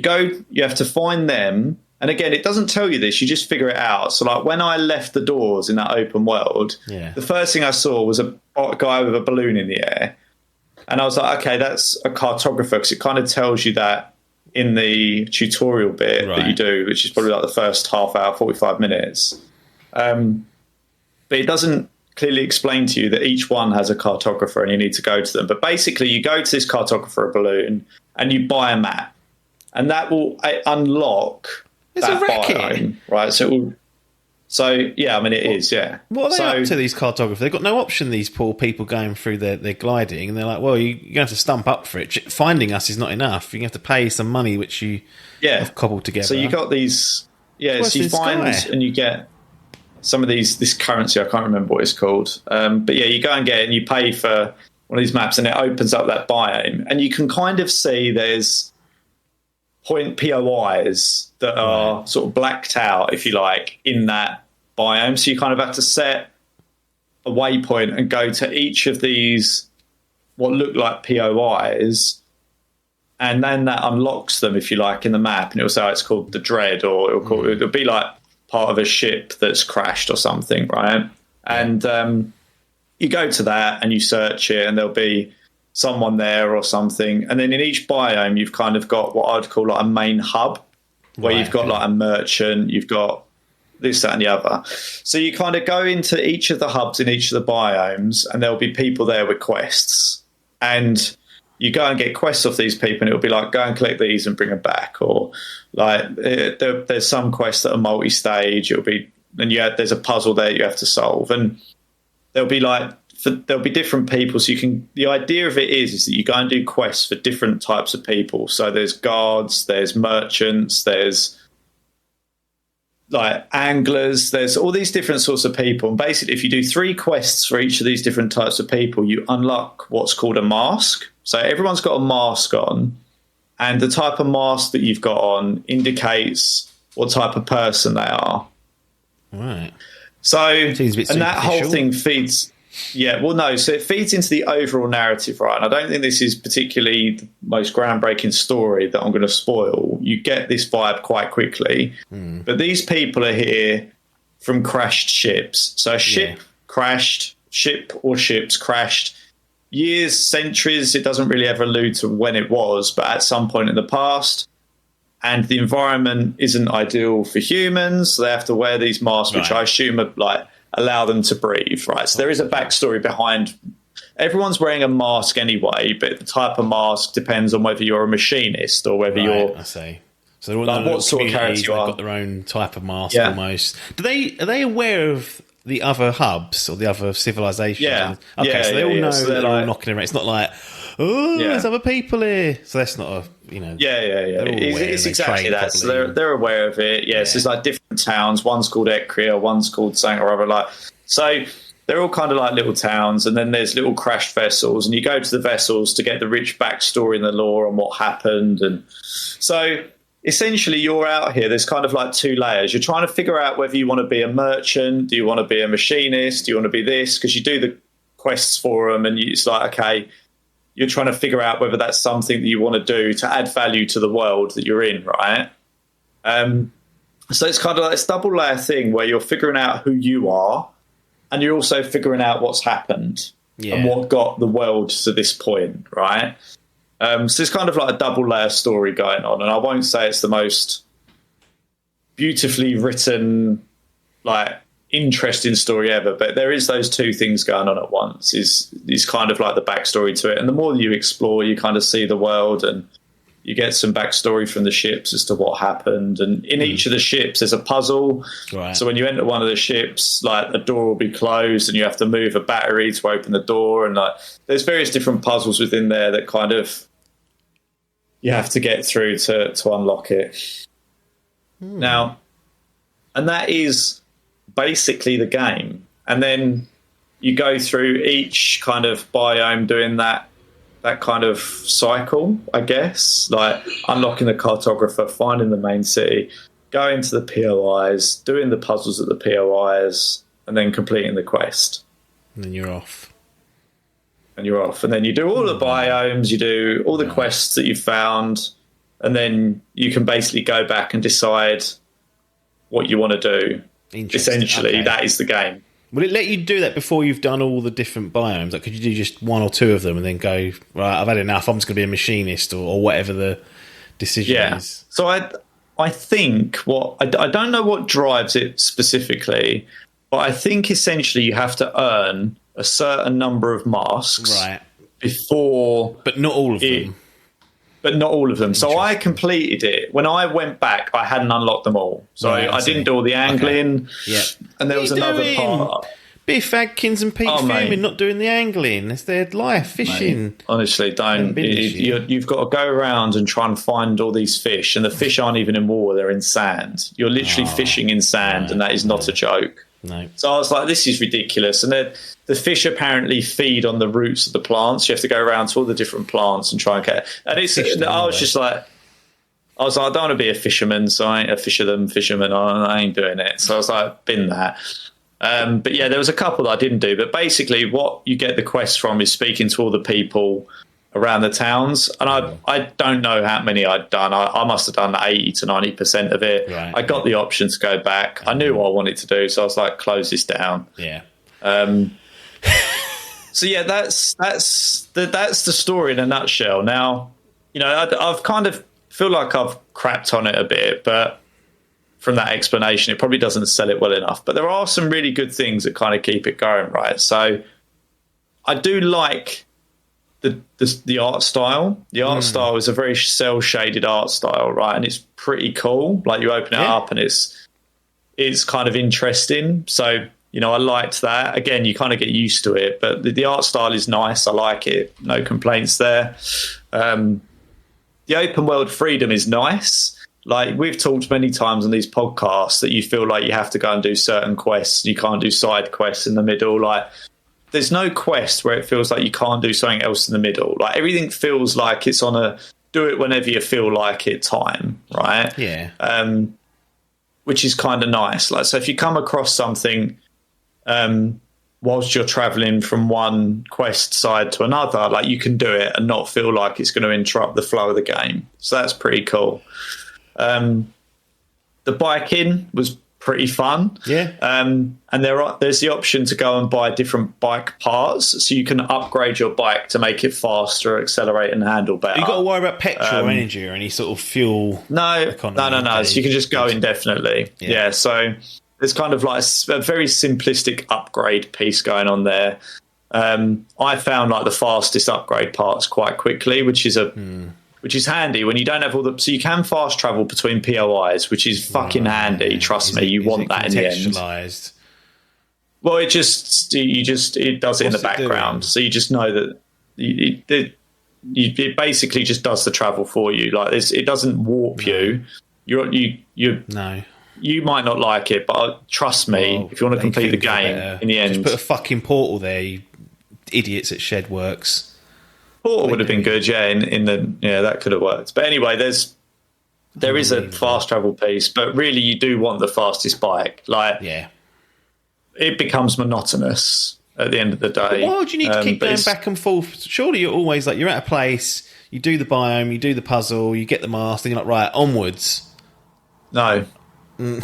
have to find them. And again, it doesn't tell you this. You just figure it out. So like when I left the doors in that open world, the first thing I saw was a guy with a balloon in the air. And I was like, okay, that's a cartographer, because it kind of tells you that in the tutorial bit that you do, which is probably like the first half hour, 45 minutes. But it doesn't clearly explain to you that each one has a cartographer and you need to go to them. But basically, you go to this cartographer balloon and you buy a map. And that will unlock that biome, right? So yeah, I mean, it is, yeah. What are they up to, these cartographers? They've got no option, these poor people going through their gliding, and they're like, well, you're going to have to stump up for it. Finding us is not enough. You're going to have to pay some money, which you have cobbled together. So you got these, so you find and you get some of this currency. I can't remember what it's called. But yeah, you go and get it and you pay for one of these maps, and it opens up that biome. And you can kind of see there's point POIs that are sort of blacked out, if you like, in that biome. So you kind of have to set a waypoint and go to each of these what look like POIs, and then that unlocks them, if you like, in the map, and it'll say it's called the Dread, or it'll be like part of a ship that's crashed or something, right? And you go to that and you search it, and there'll be someone there or something. And then in each biome, you've kind of got what I'd call like a main hub, where you've got like a merchant, you've got this, that, and the other. So you kind of go into each of the hubs in each of the biomes, and there'll be people there with quests. And you go and get quests off these people, and it'll be like, go and collect these and bring them back. Or like there's some quests that are multi-stage. It'll be, and there's a puzzle there you have to solve. And there'll be there'll be different people. So the idea of it is that you go and do quests for different types of people. So there's guards, there's merchants, there's like anglers, there's all these different sorts of people. And basically, if you do 3 quests for each of these different types of people, you unlock what's called a mask. So everyone's got a mask on, and the type of mask that you've got on indicates what type of person they are. Right. So, and that whole thing feeds... Yeah, well, no. So it feeds into the overall narrative, right? And I don't think this is particularly the most groundbreaking story that I'm going to spoil. You get this vibe quite quickly. But these people are here from crashed ships. So a ship crashed, ship or ships crashed years, centuries. It doesn't really ever allude to when it was, but at some point in the past. And the environment isn't ideal for humans. So they have to wear these masks, which I assume are like allow them to breathe, right? So there is a backstory behind. Everyone's wearing a mask anyway, but the type of mask depends on whether you're a machinist or whether you're. I see. So they're all like what sort of character you are. They've got their own type of mask almost. Are they aware of the other hubs or the other civilizations? Yeah. Okay, so they all know that they're all knocking around. It's not like, there's other people here. So that's not a, It's exactly that. Properly. So they're aware of it. Yeah, so it's like different towns. One's called Ekria, one's called something or other. Like, so they're all kind of like little towns, and then there's little crashed vessels, and you go to the vessels to get the rich backstory and the lore on what happened. And so essentially you're out here, there's kind of like two layers. You're trying to figure out whether you want to be a merchant, do you want to be a machinist, do you want to be this, because you do the quests for them, and it's like, okay, you're trying to figure out whether that's something that you want to do to add value to the world that you're in, right? So it's kind of like this double layer thing where you're figuring out who you are, and you're also figuring out what's happened and what got the world to this point, right? So it's kind of like a double layer story going on, and I won't say it's the most beautifully written, like, interesting story ever, but there is those two things going on at once. Is kind of like the backstory to it, and the more you explore, you kind of see the world, and you get some backstory from the ships as to what happened. And in each of the ships, there's a puzzle. Right. So when you enter one of the ships, like, the door will be closed, and you have to move a battery to open the door. And like, there's various different puzzles within there that kind of you have to get through to unlock it. Now, and that is basically the game. And then you go through each kind of biome doing that kind of cycle, I guess, like unlocking the cartographer, finding the main city, going to the POIs, doing the puzzles at the POIs, and then completing the quest. And then you're off. And then you do all the biomes, you do all the quests that you found, and then you can basically go back and decide what you want to do. Essentially, that is the game. Will it let you do that before you've done all the different biomes? Like, could you do just one or two of them and then go, right, I've had enough, I'm just going to be a machinist, or whatever the decision is? So I think I don't know what drives it specifically, but I think essentially you have to earn a certain number of masks before... But not all of them. But not all of them. So I completed it. When I went back, I hadn't unlocked them all. So I didn't do all the angling. Okay. Yeah. And there was another part. Biff Adkins and Pete Fuming not doing the angling. It's their life, fishing. Mate, honestly, don't. You've got to go around and try and find all these fish. And the fish aren't even in water, they're in sand. You're literally fishing in sand, and that is not a joke. No. So I was like, this is ridiculous. And the fish apparently feed on the roots of the plants. You have to go around to all the different plants and try and get... And I was like, I don't want to be a fisherman, so I ain't a fisherman. I ain't doing it. So I was like, bin that. But yeah, there was a couple that I didn't do. But basically what you get the quest from is speaking to all the people around the towns. And I don't know how many I'd done. I must have done 80 to 90% of it. Right. I got the option to go back. I knew what I wanted to do. So I was like, close this down. Yeah. So yeah, that's the story in a nutshell. Now, you know, I've kind of feel like I've crapped on it a bit, but from that explanation, it probably doesn't sell it well enough. But there are some really good things that kind of keep it going, right? So I do like the art style. The art style is a very cel shaded art style, right? And it's pretty cool. Like, you open it up and it's kind of interesting. So, you know, I liked that. Again, you kind of get used to it, but the art style is nice. I like it. No complaints there. The open world freedom is nice. Like, we've talked many times on these podcasts that you feel like you have to go and do certain quests. You can't do side quests in the middle. Like, there's no quest where it feels like you can't do something else in the middle. Like, everything feels like it's on a do it whenever you feel like it time, right? Yeah. Which is kind of nice. Like, so if you come across something whilst you're traveling from one quest side to another, like, you can do it and not feel like it's going to interrupt the flow of the game. So that's pretty cool. The biking was pretty fun. Yeah. And there's the option to go and buy different bike parts, so you can upgrade your bike to make it faster, accelerate, and handle better. You got to worry about petrol, energy, or any sort of fuel. No. So you can just go indefinitely. Yeah. So there's kind of like a very simplistic upgrade piece going on there. I found like the fastest upgrade parts quite quickly, which is handy when you don't have all the... So you can fast travel between POIs, which is fucking handy. Trust me, you want that in the end. Well, it does it in the background. So you just know that it basically just does the travel for you. Like, it doesn't warp you. No. you might not like it, but trust me, if you want to complete the game, in the end... Just put a fucking portal there, you idiots at Shedworks. Portal would have been good, that could have worked. But anyway, there is a fast travel piece, but really you do want the fastest bike. Like, it becomes monotonous at the end of the day. But why would you need to keep going back and forth? Surely you're always like, you're at a place, you do the biome, you do the puzzle, you get the mask, then you're like, right, onwards. No. No.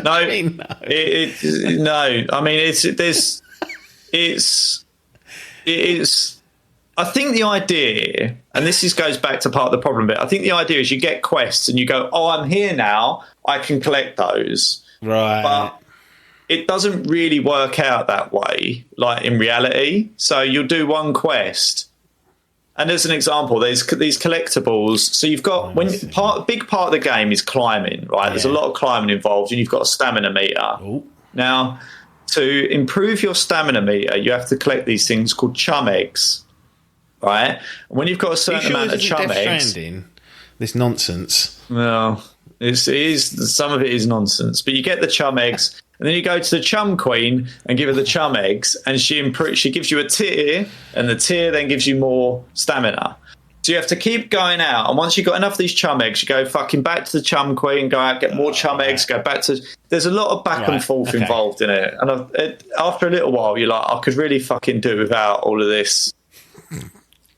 No. I mean, no. No. I mean, I think the idea, and goes back to part of the problem bit, I think the idea is you get quests and you go, oh, I'm here now, I can collect those. Right. But it doesn't really work out that way, like in reality. So you'll do one quest, and as an example, there's these collectibles. So you've got big part of the game is climbing, right? Yeah. There's a lot of climbing involved, and you've got a stamina meter. Ooh. Now, to improve your stamina meter, you have to collect these things called chum eggs, right? And when you've got a certain amount of chum eggs, Stranding, this nonsense. Well, it is. Some of it is nonsense, but you get the chum eggs. And then you go to the chum queen and give her the chum eggs, and she gives you a tear, and the tear then gives you more stamina. So you have to keep going out, and once you've got enough of these chum eggs, you go fucking back to the chum queen, go out, get more chum eggs, go back to... There's a lot of back and forth involved in it. And after a little while, you're like, I could really fucking do without all of this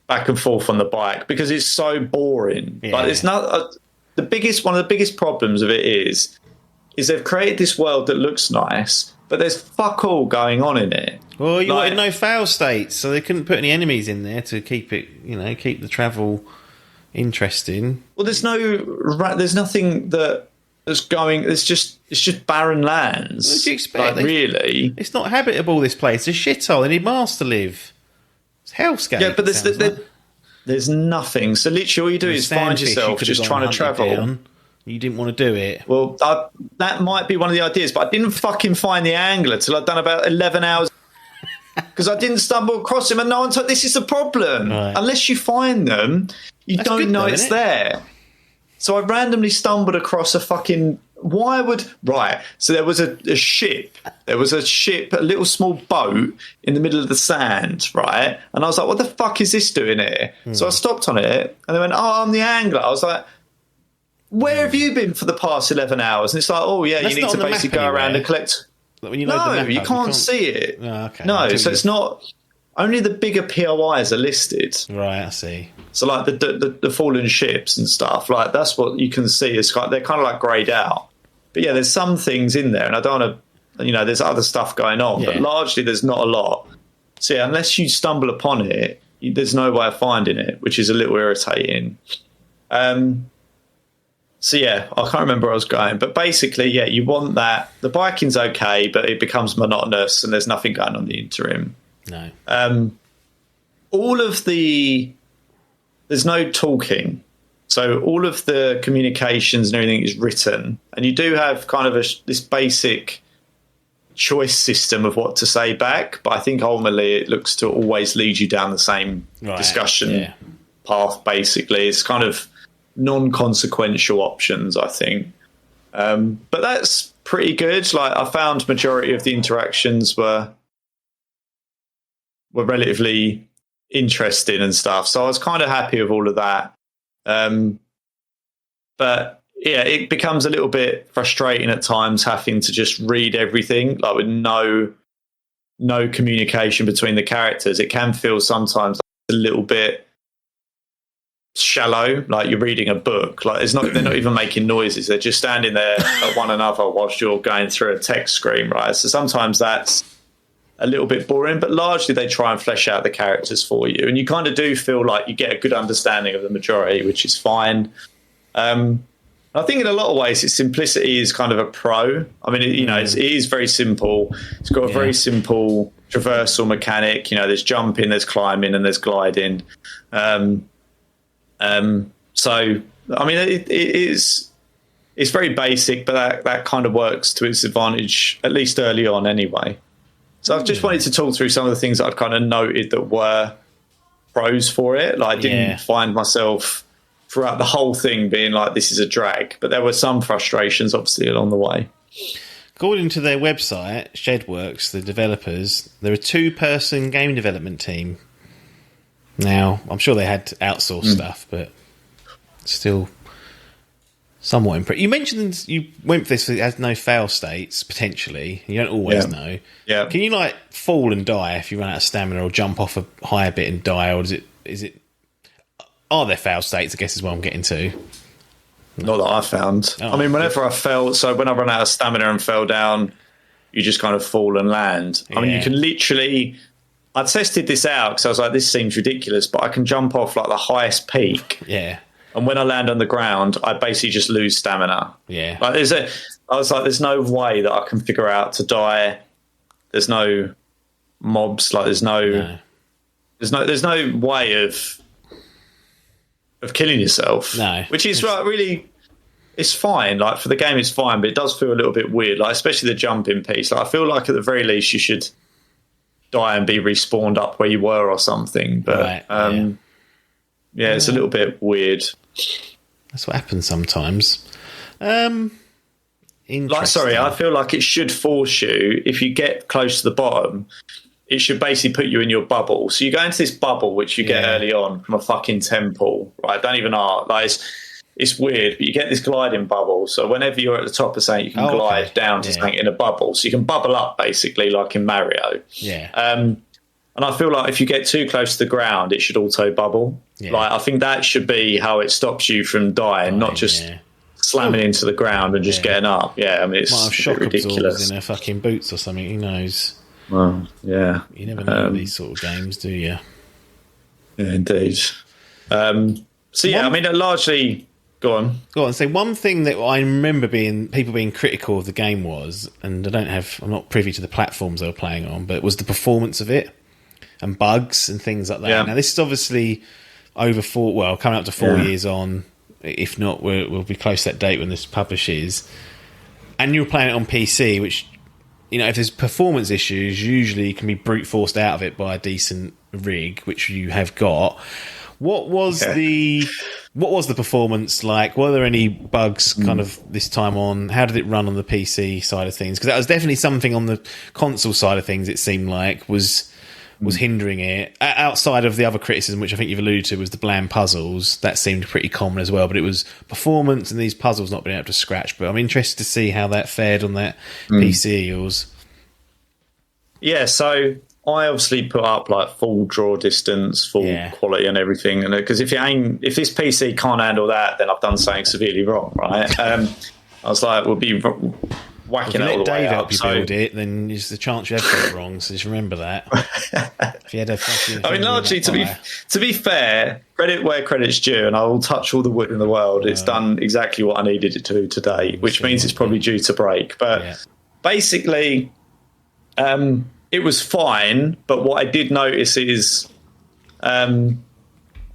back and forth on the bike, because it's so boring. Yeah. Like, it's not... one of the biggest problems of it is they've created this world that looks nice, but there's fuck all going on in it. Well, you wanted no fail states, so they couldn't put any enemies in there to keep it, keep the travel interesting. Well, there's nothing that's going. It's just barren lands. What do you expect? Like, really, it's not habitable. This place, it's a shithole. They need Mars to live. It's hellscape. Yeah, but there's nothing. So literally, all you do is find yourself just trying to travel. Down. You didn't want to do it. Well, that might be one of the ideas, but I didn't fucking find the angler till I'd done about 11 hours because I didn't stumble across him, and no one told. This is the problem. Right. Unless you find them, That's don't know it's there. So I randomly stumbled across a fucking... So there was a ship. There was a ship, a little small boat in the middle of the sand, right? And I was like, what the fuck is this doing here? So I stopped on it, and they went, oh, I'm the angler. I was like... Where have you been for the past 11 hours? And it's like, oh, yeah, you need to basically go around and collect... Like when you load the map you can't see it. Oh, okay. No, so it's not... Only the bigger POIs are listed. Right, I see. So, like, the fallen ships and stuff, like, that's what you can see. They're kind of, like, greyed out. But, yeah, there's some things in there, and I don't want to... there's other stuff going on, but largely there's not a lot. So, yeah, unless you stumble upon it, there's no way of finding it, which is a little irritating. So, yeah, I can't remember where I was going. But basically, yeah, you want that. The biking's okay, but it becomes monotonous and there's nothing going on in the interim. No. There's no talking. So all of the communications and everything is written. And you do have kind of this basic choice system of what to say back. But I think ultimately it looks to always lead you down the same discussion path, basically. It's kind of... non-consequential options, I think, but that's pretty good. Like, I found majority of the interactions were relatively interesting and stuff, so I was kind of happy with all of that. But yeah, it becomes a little bit frustrating at times having to just read everything, like with no communication between the characters. It can feel sometimes a little bit shallow, like you're reading a book. Like they're not even making noises, they're just standing there at one another whilst you're going through a text screen, right? So sometimes that's a little bit boring, but largely they try and flesh out the characters for you, and you kind of do feel like you get a good understanding of the majority, which is fine. I think in a lot of ways its simplicity is kind of a pro. I mean, it is very simple. It's got a very simple traversal mechanic. There's jumping, there's climbing, and there's gliding. So, I mean, it's very basic, but that kind of works to its advantage, at least early on anyway. So I've just wanted to talk through some of the things that I'd kind of noted that were pros for it. Like, I didn't find myself throughout the whole thing being like, this is a drag. But there were some frustrations, obviously, along the way. According to their website, Shedworks, the developers, they're a 2-person game development team. Now, I'm sure they had outsourced stuff, but still somewhat impressive. You mentioned you went for this, it has no fail states, potentially. You don't always know. Yeah. Can you, like, fall and die if you run out of stamina, or jump off a higher bit and die, or is it... Are there fail states, I guess is what I'm getting to. Not that I found. Oh, I mean, whenever I fell, so when I run out of stamina and fell down, you just kind of fall and land. I mean, you can literally... I tested this out because I was like, this seems ridiculous, but I can jump off like the highest peak. Yeah. And when I land on the ground, I basically just lose stamina. Yeah. Like I was like, there's no way that I can figure out to die. There's no mobs. Like there's no way of killing yourself. No. Which is like really, it's fine. Like for the game, it's fine, but it does feel a little bit weird. Like especially the jumping piece. Like I feel like at the very least you should die and be respawned up where you were or something. But yeah, it's a little bit weird. That's what happens sometimes. I feel like it should force you, if you get close to the bottom, it should basically put you in your bubble. So you go into this bubble, which you get early on from a fucking temple, right? Don't even ask. Like, it's weird, but you get this gliding bubble. So whenever you're at the top of something, you can glide down to something in a bubble. So you can bubble up, basically, like in Mario. Yeah. And I feel like if you get too close to the ground, it should auto bubble. Yeah. Like I think that should be how it stops you from dying, not just slamming into the ground and just getting up. Yeah, I mean, it's might have shock ridiculous. absorbers in their fucking boots or something. Who knows? Well, yeah. You never know these sort of games, do you? Yeah, indeed. I mean, largely... Go on. So one thing that I remember people being critical of the game was, and I'm not privy to the platforms they were playing on, but it was the performance of it and bugs and things like that. Yeah. Now this is obviously coming up to 4 years on. If not, we'll be close to that date when this publishes. And you're playing it on PC, which, you know, if there's performance issues, usually you can be brute forced out of it by a decent rig, which you have got. What was the performance like? Were there any bugs kind of this time on? How did it run on the PC side of things? Because that was definitely something on the console side of things, it seemed like, was hindering it. Outside of the other criticism, which I think you've alluded to, was the bland puzzles. That seemed pretty common as well, but it was performance and these puzzles not being able to scratch. But I'm interested to see how that fared on that PC of yours. Yeah, so... I obviously put up like full draw distance, full quality and everything. And because if this PC can't handle that, then I've done something severely wrong, right? I was like, we'll be whacking it all the way up. Help you build it, then there's the chance you have got it wrong. So just remember that. If you had I mean, largely to be fair, credit where credit's due, and I will touch all the wood in the world. It's done exactly what I needed it to do today, which means it's probably due to break. But basically, it was fine, but what I did notice is when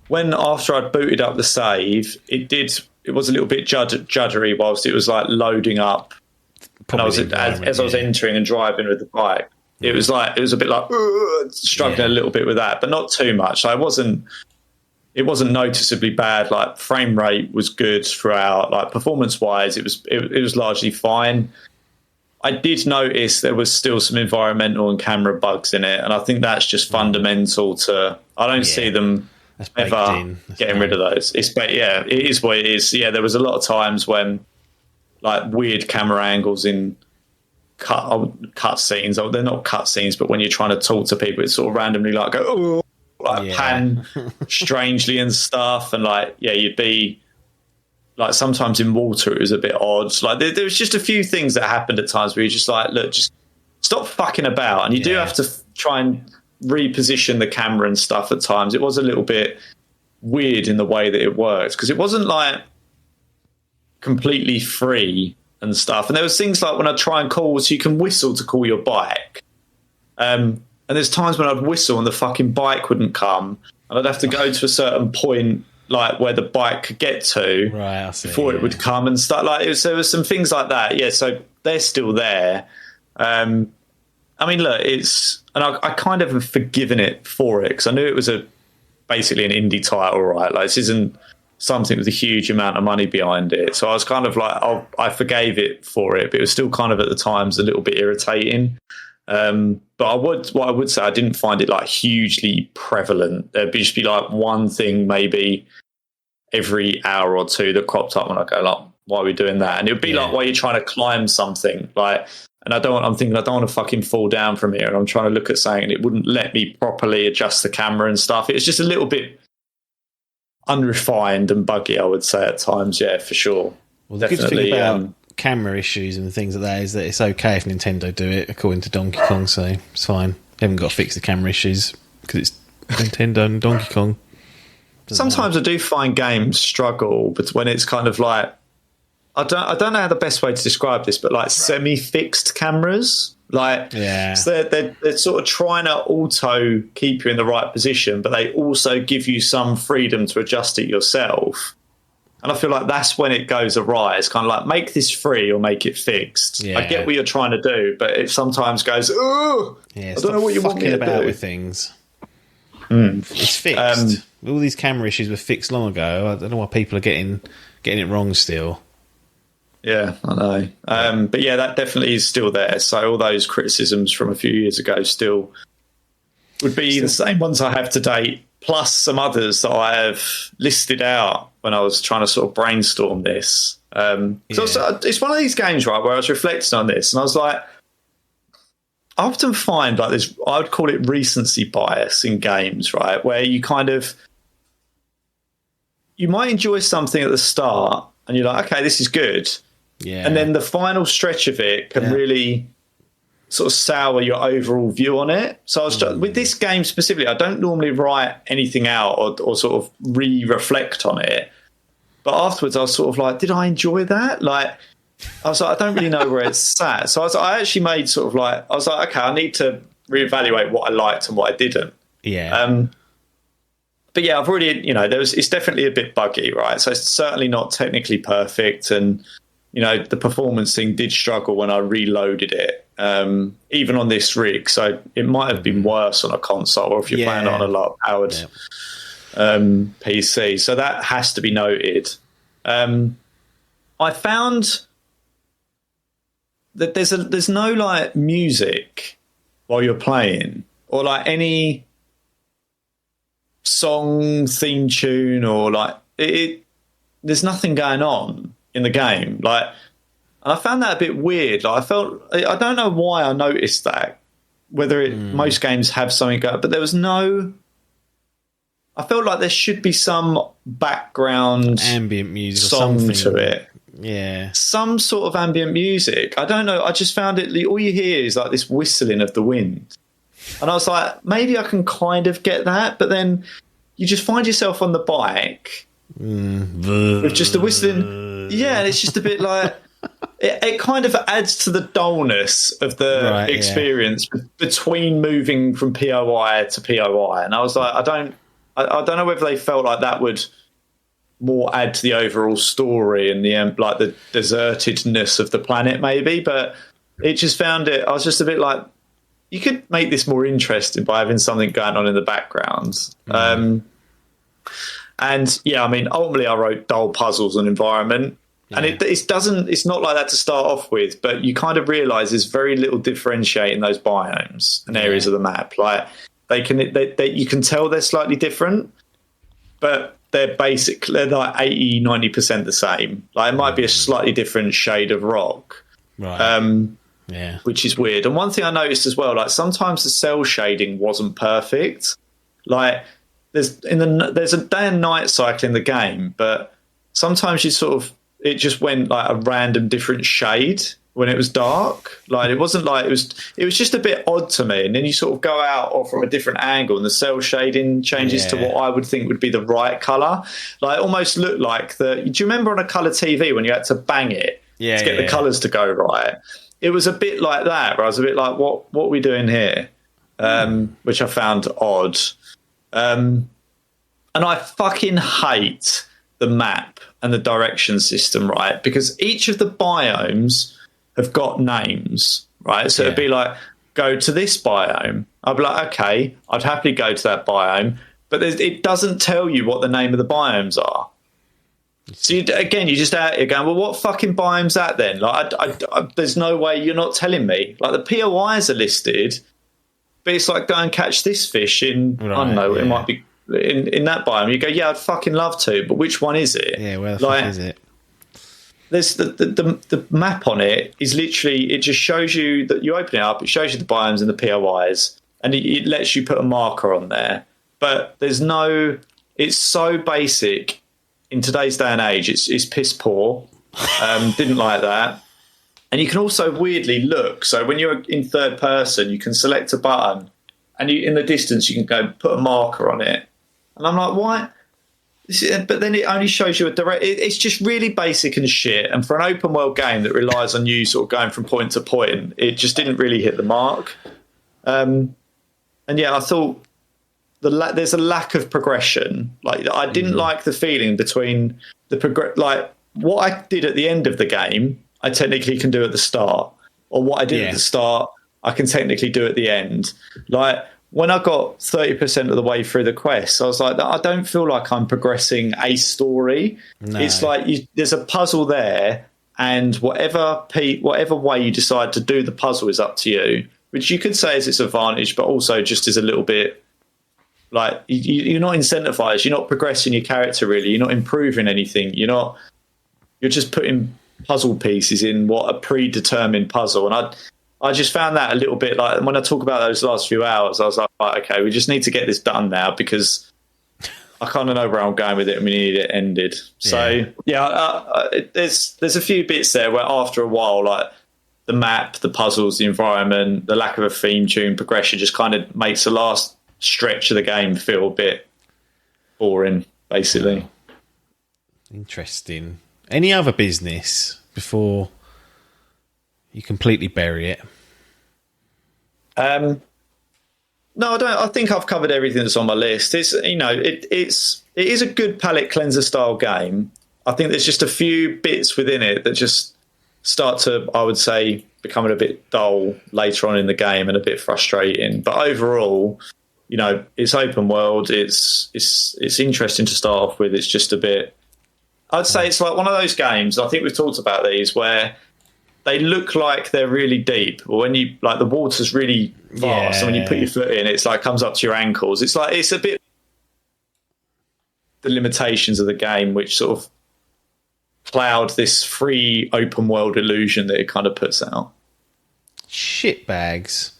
after I'd booted up the save, it was a little bit juddery whilst it was like loading up. Probably and as I was entering and driving with the bike, it was a bit like struggling a little bit with that, but not too much. It wasn't noticeably bad. Like frame rate was good throughout. Like performance wise, it was largely fine. I did notice there was still some environmental and camera bugs in it, and I think that's just fundamental to... I don't see them ever getting rid of those. It is what it is. Yeah, there was a lot of times when, like, weird camera angles in cut scenes. They're not cut scenes, but when you're trying to talk to people, it's sort of randomly like pan strangely and stuff, and you'd be... Like sometimes in water, it was a bit odd. Like there was just a few things that happened at times where you're just like, look, just stop fucking about. And you do have to try and reposition the camera and stuff at times. It was a little bit weird in the way that it worked because it wasn't like completely free and stuff. And there was things like when I try and call, so you can whistle to call your bike. And there's times when I'd whistle and the fucking bike wouldn't come, and I'd have to go to a certain point, like where the bike could get to before it would come and stuff. There was some things like that. Yeah, so they're still there. I mean, look, I kind of have forgiven it for it because I knew it was basically an indie title, right? Like it's something with a huge amount of money behind it. So I was kind of like, I forgave it for it, but it was still kind of at the times a little bit irritating. But what I would say, I didn't find it like hugely prevalent. There'd just be like one thing maybe every hour or two that cropped up when I go like, why are we doing that? And it would be like, while you're trying to climb something, like, and I'm thinking I don't want to fucking fall down from here, and I'm trying to look at something and it wouldn't let me properly adjust the camera and stuff. It was just a little bit unrefined and buggy, I would say at times. Yeah, for sure. Well, the good thing about camera issues and things like that is that it's okay if Nintendo do it, according to Donkey Kong, so it's fine. You haven't got to fix the camera issues because it's Nintendo and Donkey Kong. Sometimes I do find games struggle, but when it's kind of like, I don't know how the best way to describe this, but like semi-fixed cameras, like so they're sort of trying to auto keep you in the right position, but they also give you some freedom to adjust it yourself. And I feel like that's when it goes awry. It's kind of like, make this free or make it fixed. Yeah. I get what you're trying to do, but it sometimes goes, oh, I don't know what you want me to do with things. It's fixed. All these camera issues were fixed long ago. I don't know why people are getting it wrong still. Yeah, I know. But yeah, that definitely is still there. So all those criticisms from a few years ago still would be the same ones I have to date, plus some others that I have listed out when I was trying to sort of brainstorm this. So it's one of these games, right, where I was reflecting on this and I was like, I often find like this, I would call it recency bias in games, right, where you might enjoy something at the start and you're like, okay, this is good. Yeah. And then the final stretch of it can really sort of sour your overall view on it. So I was with this game specifically, I don't normally write anything out or sort of reflect on it. But afterwards I was sort of like, did I enjoy that? Like, I was like, I don't really know where it's sat. So I actually made sort of like, I was like, okay, I need to reevaluate what I liked and what I didn't. Yeah. But yeah, I've already, it's definitely a bit buggy, right? So it's certainly not technically perfect. And, the performance thing did struggle when I reloaded it, even on this rig. So it might have been worse on a console or if you're playing on a low-powered PC. So that has to be noted. I found that there's no, like, music while you're playing or, like, any song theme tune or like there's nothing going on in the game, like, and I found that a bit weird. Like, I don't know why I noticed that, whether most games have something going, but there was no, I felt like there should be some background ambient music song or something to it, some sort of ambient music. I don't know, I just found it, all you hear is like this whistling of the wind. And I was like, maybe I can kind of get that, but then you just find yourself on the bike with just the whistling. Yeah, and it's just a bit like, it kind of adds to the dullness of the experience between moving from POI to POI. And I was like, I don't know whether they felt like that would more add to the overall story and the like the desertedness of the planet maybe, but it just found it, I was just a bit like, you could make this more interesting by having something going on in the background. And yeah, I mean, ultimately I wrote dull puzzles and environment, and it's not like that to start off with, but you kind of realize there's very little differentiating those biomes and areas of the map. Like you can tell they're slightly different, but they're like 80-90% the same. Like it might be a slightly different shade of rock. Right. Which is weird. And one thing I noticed as well, like sometimes the cell shading wasn't perfect. Like there's a day and night cycle in the game, but sometimes it just went like a random different shade when it was dark. Like it wasn't like it was just a bit odd to me. And then you sort of go out or from a different angle and the cell shading changes to what I would think would be the right colour. Like it almost looked like do you remember on a colour TV when you had to bang it to get the colours to go right? It was a bit like that, where I was a bit like, what are we doing here? Which I found odd. And I fucking hate the map and the direction system, right? Because each of the biomes have got names, right? So it'd be like, go to this biome. I'd be like, okay, I'd happily go to that biome. But it doesn't tell you what the name of the biomes are. So you just out here going, well, what fucking biome's that then? Like, there's no way you're not telling me. Like, the POIs are listed, but it's like, go and catch this fish in, I don't know, it might be in that biome. You go, yeah, I'd fucking love to, but which one is it? Yeah, where the fuck is it? There's the map on it is literally, it just shows you that you open it up, it shows you the biomes and the POIs, and it lets you put a marker on there. But there's no, it's so basic. In today's day and age, it's piss poor. Didn't like that. And you can also weirdly look. So when you're in third person, you can select a button, and in the distance, you can go put a marker on it. And I'm like, why? But then it only shows you a direct. It's just really basic and shit. And for an open world game that relies on you sort of going from point to point, it just didn't really hit the mark. And yeah, I thought. There's a lack of progression. Like, I didn't like the feeling between like what I did at the end of the game, I technically can do at the start, or what I did at the start, I can technically do at the end. Like, when I got 30% of the way through the quest, I was like, I don't feel like I'm progressing a story. No. It's like there's a puzzle there, and whatever way you decide to do the puzzle is up to you, which you could say is its advantage, but also just is a little bit. Like, you're not incentivized. You're not progressing your character, really. You're not improving anything. You're just putting puzzle pieces in what a predetermined puzzle. And I just found that a little bit like, when I talk about those last few hours, I was like, right, okay, we just need to get this done now, because I kind of know where I'm going with it and we need it ended. So, there's a few bits there where after a while, like the map, the puzzles, the environment, the lack of a theme tune, progression just kind of makes the last stretch of the game feel a bit boring, basically. Interesting. Any other business before you completely bury it? No, I don't. I think I've covered everything that's on my list. It's it is a good palate cleanser style game. I think there's just a few bits within it that just start to, I would say, becoming a bit dull later on in the game and a bit frustrating. But overall, it's open world. It's interesting to start off with. It's just a bit. I'd say it's like one of those games. I think we've talked about these where they look like they're really deep, or when you like the water's really vast, and when you put your foot in, it's like comes up to your ankles. It's like it's a bit the limitations of the game, which sort of cloud this free open world illusion that it kind of puts out. Shitbags.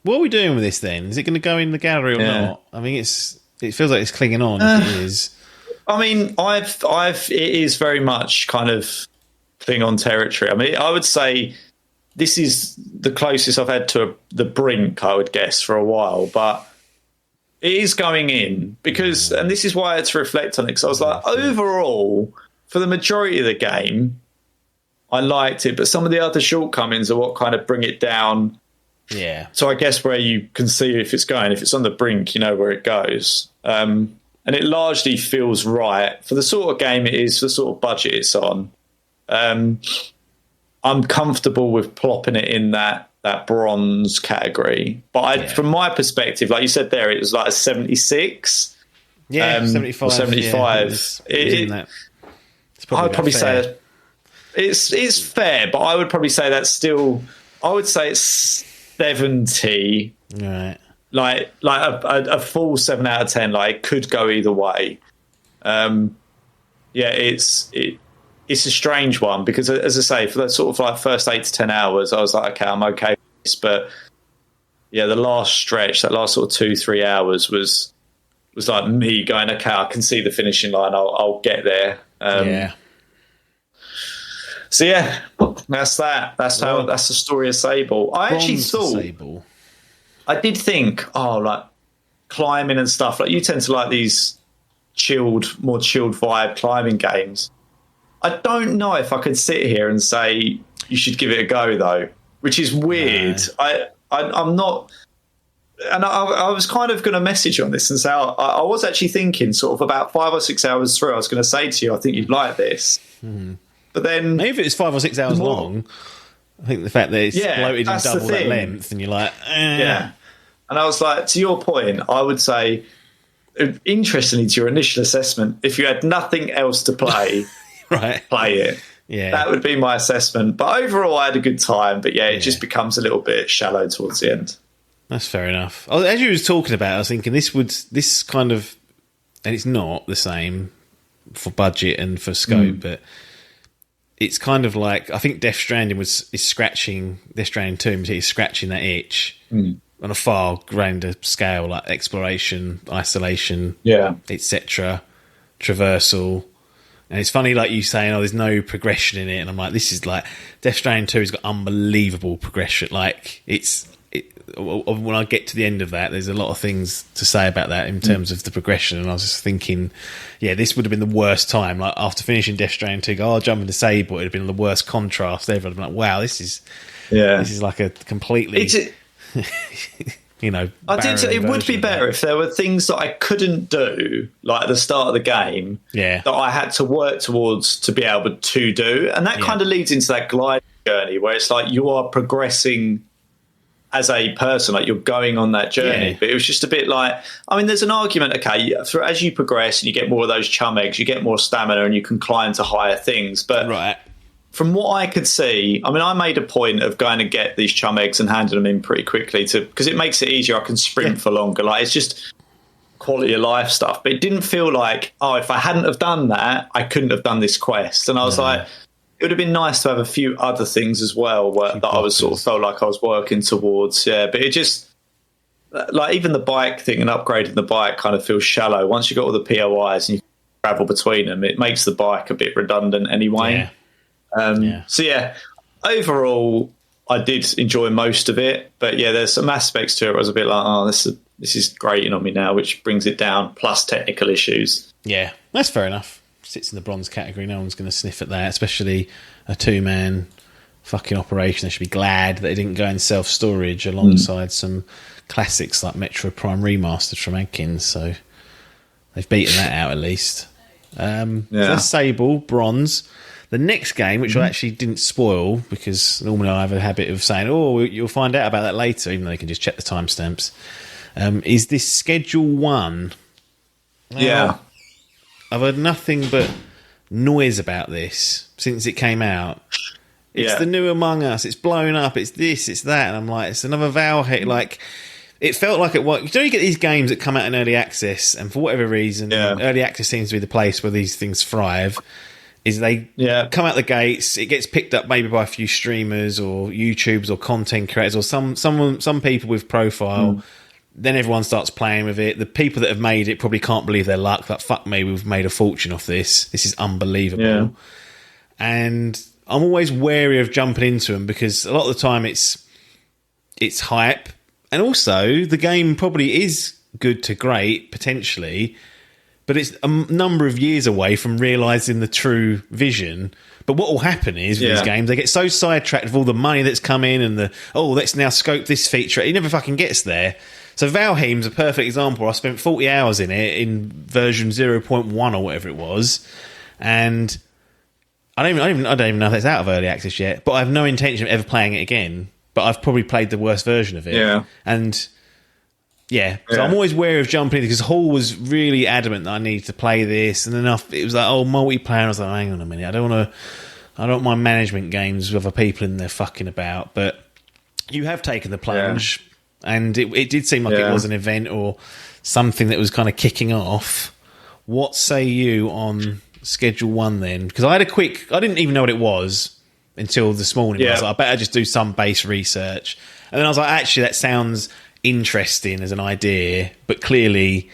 What are we doing with this then? Is it going to go in the gallery or not? I mean, it feels like it's clinging on. If it is. I mean, it is very much kind of cling on territory. I mean, I would say this is the closest I've had to the brink, I would guess, for a while. But it is going in because, and this is why I had to reflect on it, because I was like, overall, for the majority of the game, I liked it, but some of the other shortcomings are what kind of bring it down. Yeah. So I guess where you can see if it's going, if it's on the brink, you know where it goes. And it largely feels right for the sort of game it is, for the sort of budget it's on. I'm comfortable with plopping it in that bronze category. But from my perspective, like you said there, it was like a 76. Yeah, 75. Or 75. Yeah, I'd probably say it's fair, but I would probably say that's still. I would say it's 70. Right. Like a full 7 out of 10. Like, it could go either way. It's a strange one because, as I say, for that sort of like first 8 to 10 hours, I was like, okay, I'm okay with this. But yeah, the last stretch, that last sort of 2-3 hours was like me going, okay, I can see the finishing line. I'll get there. So yeah, that's that. That's the story of Sable. I actually thought, Sable. I did think, like climbing and stuff. Like, you tend to like these more chilled vibe climbing games. I don't know if I could sit here and say you should give it a go though, which is weird. No. I'm not. And I was kind of going to message on this and say, I was actually thinking sort of about 5 or 6 hours through, I was going to say to you, I think you'd like this. But then, maybe if it's 5 or 6 hours long, I think the fact that it's bloated and double that length, and you're like, yeah. And I was like, to your point, I would say, interestingly, to your initial assessment, if you had nothing else to play, Right. play it. Yeah. That would be my assessment. But overall, I had a good time. But it just becomes a little bit shallow towards the end. That's fair enough. As you was talking about, I was thinking this kind of, and it's not the same for budget and for scope, but it's kind of like, I think Death Stranding is scratching, Death Stranding 2 is scratching that itch on a far grander scale, like exploration, isolation, etc., traversal. And it's funny, like you saying, there's no progression in it, and I'm like, this is like, Death Stranding 2 has got unbelievable progression. Like, when I get to the end of that, there's a lot of things to say about that in terms of the progression. And I was just thinking, this would have been the worst time. Like, after finishing Death Stranding 2, I'll jump into Sable. It'd have been the worst contrast ever. I'd been like, wow, this is like a completely, I did. It would be better if there were things that I couldn't do, like at the start of the game, that I had to work towards to be able to do. And that kind of leads into that glide journey where it's like you are progressing as a person, like you're going on that journey. But it was just a bit like, I mean, there's an argument, okay, as you progress and you get more of those chum eggs, you get more stamina and you can climb to higher things. But from what I could see, I mean, I made a point of going to get these chum eggs and handing them in pretty quickly because it makes it easier. I can sprint for longer. Like, it's just quality of life stuff. But it didn't feel like, if I hadn't have done that, I couldn't have done this quest. And I was like, it would have been nice to have a few other things as well that I was sort of felt like I was working towards. But it just, like, even the bike thing and upgrading the bike kind of feels shallow. Once you've got all the POIs and you travel between them, it makes the bike a bit redundant anyway. So overall, I did enjoy most of it. But there's some aspects to it where I was a bit like, this is grating on me now, which brings it down, plus technical issues. Yeah, that's fair enough. Sits in the bronze category. No one's going to sniff at that, especially a 2-man fucking operation. They should be glad that they didn't go in self-storage alongside some classics like Metro Prime Remastered from Adkins. So they've beaten that out at least. So that's Sable, bronze. The next game, which I actually didn't spoil because normally I have a habit of saying, you'll find out about that later, even though you can just check the timestamps, is this Schedule 1. I've heard nothing but noise about this since it came out. It's the new Among Us. It's blown up. It's this, it's that. And I'm like, it's another Valve hit. Like, it felt like it was. You get these games that come out in early access, and for whatever reason, early access seems to be the place where these things thrive. Is they come out the gates, it gets picked up maybe by a few streamers or YouTubers or content creators or some people with profile. Then everyone starts playing with it. The people that have made it probably can't believe their luck. Like, fuck me, we've made a fortune off this. This is unbelievable. And I'm always wary of jumping into them because a lot of the time it's hype. And also, the game probably is good to great, potentially, but it's a number of years away from realising the true vision. But what will happen is with these games, they get so sidetracked with all the money that's come in and let's now scope this feature. It never fucking gets there. So Valheim's a perfect example. I spent 40 hours in it in version 0.1 or whatever it was, and I don't even know if it's out of early access yet. But I have no intention of ever playing it again. But I've probably played the worst version of it. And so I'm always wary of jumping in because Hall was really adamant that I needed to play this, and then it was like, multiplayer. And I was like, hang on a minute, I don't mind management games with other people in there fucking about. But you have taken the plunge. And it did seem like it was an event or something that was kind of kicking off. What say you on Schedule 1 then? Because I didn't even know what it was until this morning. I was like, I better just do some base research. And then I was like, actually, that sounds interesting as an idea, but clearly,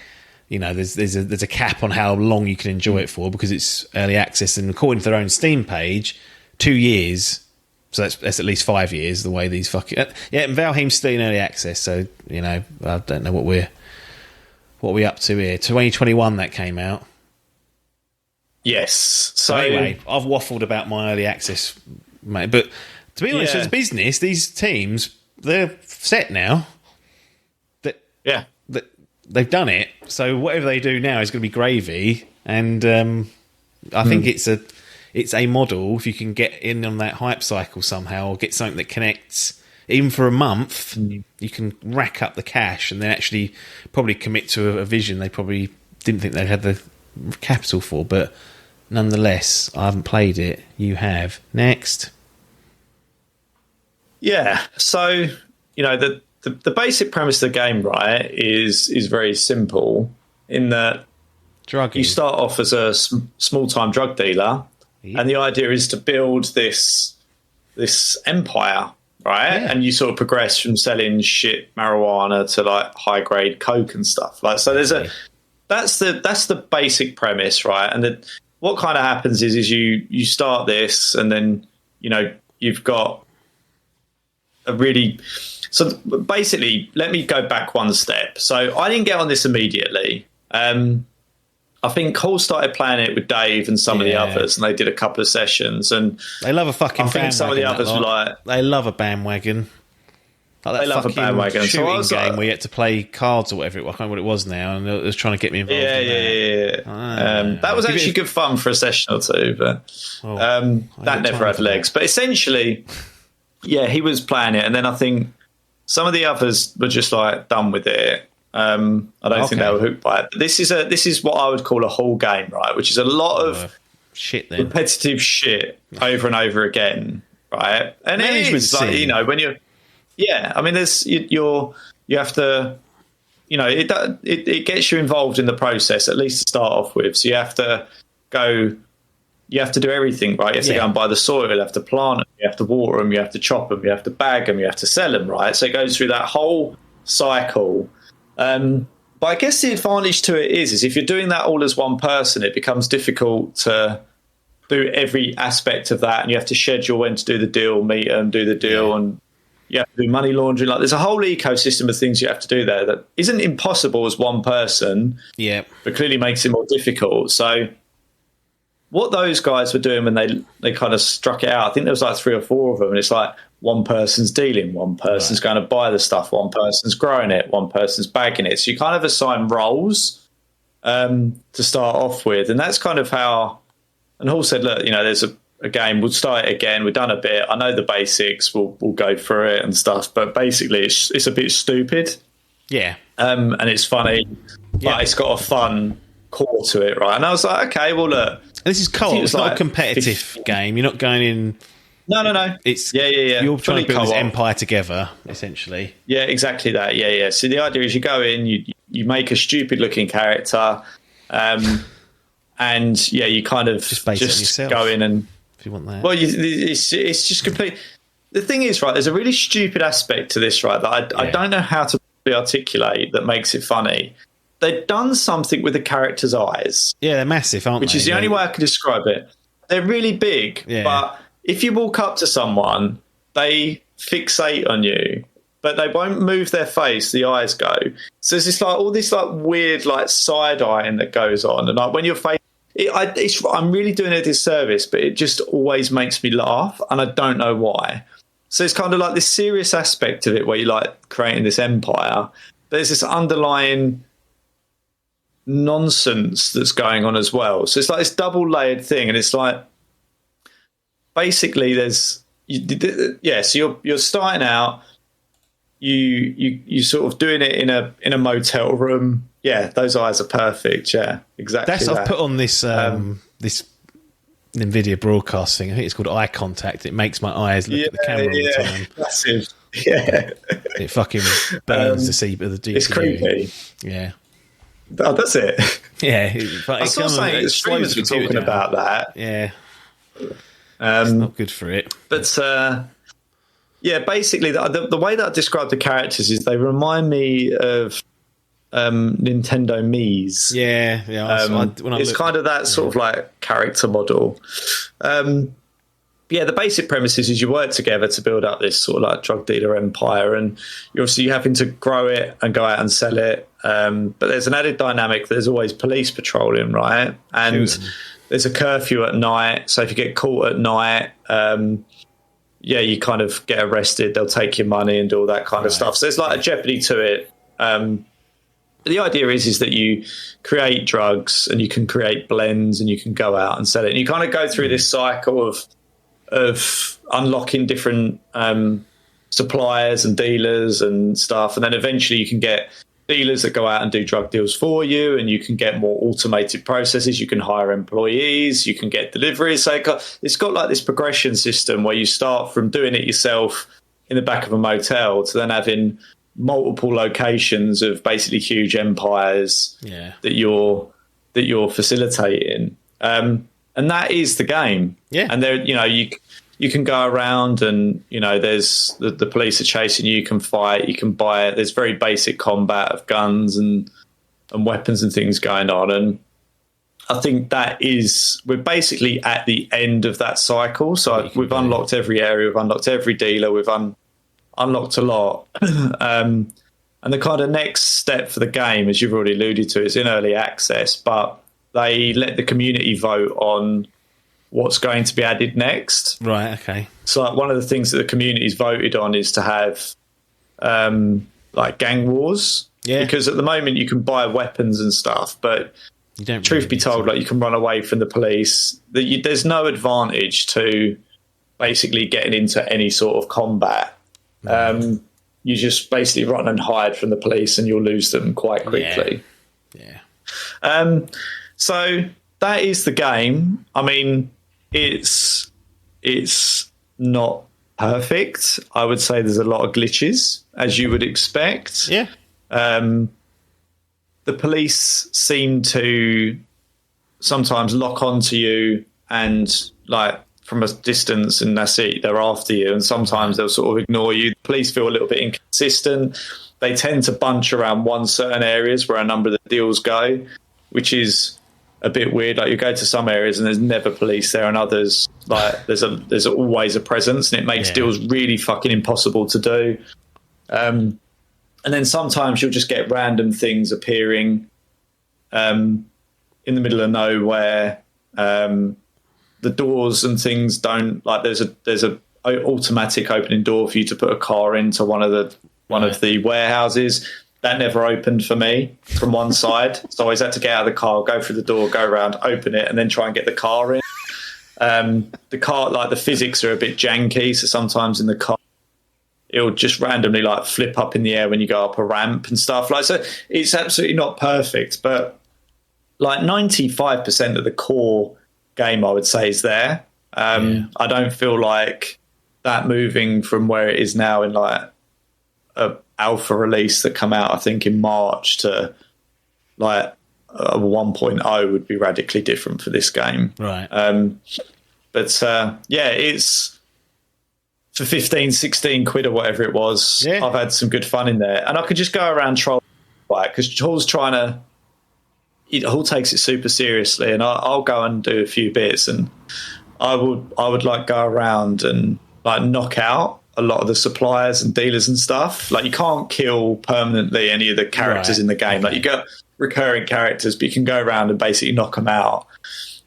there's a cap on how long you can enjoy it for because it's early access, and according to their own Steam page, 2 years. So that's at least 5 years, the way these fucking... and Valheim's still in early access, so, I don't know what we're up to here. 2021 that came out. Yes. So anyway, I've waffled about my early access, mate. But to be honest, as a business, these teams, they're set now. They've done it. So whatever they do now is going to be gravy. And I think it's a model, if you can get in on that hype cycle somehow or get something that connects, even for a month, you can rack up the cash and then actually probably commit to a vision they probably didn't think they had the capital for. But nonetheless, I haven't played it. You have. Next. Yeah. So, the basic premise of the game, right, is very simple in that Drugging. you start off as a small-time drug dealer, and the idea is to build this empire, right? Yeah. And you sort of progress from selling shit marijuana to like high-grade coke and stuff. Like, so that's the basic premise, right? And what kind of happens is you start this, and then you've got so basically, let me go back one step. So I didn't get on this immediately. I think Hall started playing it with Dave and some of the others, and they did a couple of sessions. And they love a fucking bandwagon. I think some of the others were like... They love a bandwagon. Like they love a bandwagon. Shooting game where you had to play cards or whatever. I can't remember what it was now, and it was trying to get me involved in that. That was actually good fun for a session or two, but that never had legs. But essentially, he was playing it, and then I think some of the others were just like done with it. I don't think they were hooked by it. But this is what I would call a Hall game, right? Which is a lot of shit, then. Repetitive shit over and over again, right? And it is like, when you're, I mean, there's you have to, it gets you involved in the process at least to start off with. So you have to do everything, right? You have to go and buy the soil, you have to plant them, you have to water them, you have to chop them, you have to bag them, you have to sell them, right? So it goes through that whole cycle. But I guess the advantage to it is if you're doing that all as one person, it becomes difficult to do every aspect of that, and you have to schedule when to do the deal, meet them, do the deal, and you have to do money laundering. Like, there's a whole ecosystem of things you have to do there that isn't impossible as one person, but clearly makes it more difficult. So what those guys were doing when they kind of struck it out, I think there was like 3 or 4 of them, and it's like one person's dealing, one person's going to buy the stuff, one person's growing it, one person's bagging it. So you kind of assign roles to start off with, and that's kind of how. And Hall said, "Look, there's a game. We'll start it again. We've done a bit. I know the basics. We'll go through it and stuff. But basically, it's a bit stupid. And it's funny, but it's got a fun core to it, right?" And I was like, "Okay, well, look." This is co-op. It's not a competitive game. You're not going in. No. It's You're trying to build this empire together, essentially. Yeah, exactly that. Yeah. So the idea is you go in, you make a stupid looking character, and you kind of just go in and if you want that. Well, it's just complete. The thing is, right, there's a really stupid aspect to this, right, that I don't know how to really articulate that makes it funny. They've done something with the characters' eyes. Yeah, they're massive, aren't they? Which is the only way I can describe it. They're really big, but if you walk up to someone, they fixate on you, but they won't move their face. The eyes go. So there's all this weird side eyeing that goes on, and when your face, I'm really doing a disservice, but it just always makes me laugh, and I don't know why. So it's kind of like this serious aspect of it where you're creating this empire. There's this underlying nonsense that's going on as well. So it's like this double layered thing, and it's like basically so you're starting out, you sort of doing it in a motel room. Yeah, those eyes are perfect. Yeah, exactly. I've put on this this NVIDIA broadcast thing. I think it's called eye contact. It makes my eyes look at the camera all the time. Massive. Yeah, it fucking burns the GPU. It's creepy. Yeah. Oh, that's it. Yeah, I saw something the streamers were talking about that. Yeah, it's not good for it. But basically, the way that I describe the characters is they remind me of Nintendo Mii's. Yeah. It's kind of that sort of character model. The basic premise is you work together to build up this sort of drug dealer empire, and you're having to grow it and go out and sell it. But there's an added dynamic. There's always police patrolling, right? And there's a curfew at night. So if you get caught at night, you kind of get arrested. They'll take your money and do all that kind of stuff. So there's a jeopardy to it. The idea is that you create drugs and you can create blends and you can go out and sell it. And you kind of go through this cycle of unlocking different suppliers and dealers and stuff, and then eventually you can get dealers that go out and do drug deals for you, and you can get more automated processes. You can hire employees, you can get deliveries. So it's got like this progression system where you start from doing it yourself in the back of a motel to then having multiple locations of basically huge empires that you're facilitating. And that is the game. Yeah. And there, you can go around and, there's the police are chasing you, you can fight, you can buy it. There's very basic combat of guns and weapons and things going on. And I think we're basically at the end of that cycle. So we've unlocked every area, we've unlocked every dealer, we've unlocked a lot. And the kind of next step for the game, as you've already alluded to, is in early access, but they let the community vote on what's going to be added next. Right, okay. So like, one of the things that the community's voted on is to have like gang wars. Yeah. Because at the moment you can buy weapons and stuff, but truth be told, like you can run away from the police. There's no advantage to basically getting into any sort of combat. You just basically run and hide from the police and you'll lose them quite quickly. Yeah. So that is the game. I mean, it's not perfect. I would say there's a lot of glitches, as you would expect. Yeah. The police seem to sometimes lock onto you and like from a distance, and that's it, they're after you. And sometimes they'll sort of ignore you. The police feel a little bit inconsistent. They tend to bunch around one certain areas where a number of the deals go, which is a bit weird. Like you go to some areas and there's never police there, and others like there's always a presence, and it makes deals really fucking impossible to do. And then sometimes you'll just get random things appearing in the middle of nowhere. The doors and things don't like. There's a automatic opening door for you to put a car into one of the warehouses. That never opened for me from one side. So I always had to get out of the car, go through the door, go around, open it, and then try and get the car in. The car, like the physics are a bit janky. So sometimes in the car, it'll just randomly like flip up in the air when you go up a ramp and stuff. Like, so it's absolutely not perfect, but like 95% of the core game, I would say, is there. I don't feel like that moving from where it is now in like a alpha release that come out, I think in March, to like a 1.0 would be radically different for this game. Right. It's for 15, 16 quid or whatever it was. Yeah. I've had some good fun in there, and I could just go around trolling because Hall's Hall takes it super seriously, and I'll go and do a few bits, and I would like go around and like knock out a lot of the suppliers and dealers and stuff. Like you can't kill permanently any of the characters in the game. Like you got recurring characters, but you can go around and basically knock them out.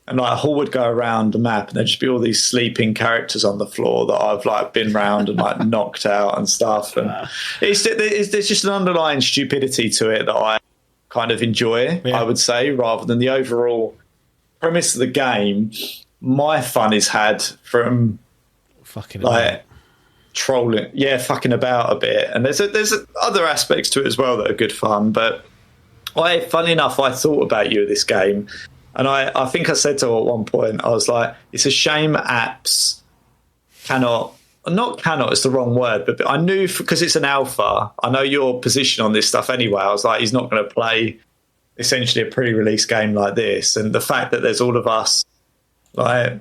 And like Hall would go around the map and there'd just be all these sleeping characters on the floor that I've like been round and like knocked out and stuff. And there's just an underlying stupidity to it that I kind of enjoy, I would say, rather than the overall premise of the game. My fun is had from fucking like trolling, fucking about a bit, and there's other aspects to it as well that are good fun. But funny enough, I thought about you at this game, and I think I said to her at one point, I was like, it's a shame apps not cannot, it's the wrong word, but I knew, because it's an alpha, I know your position on this stuff anyway. I was like, he's not going to play essentially a pre-release game like this, and the fact that there's all of us like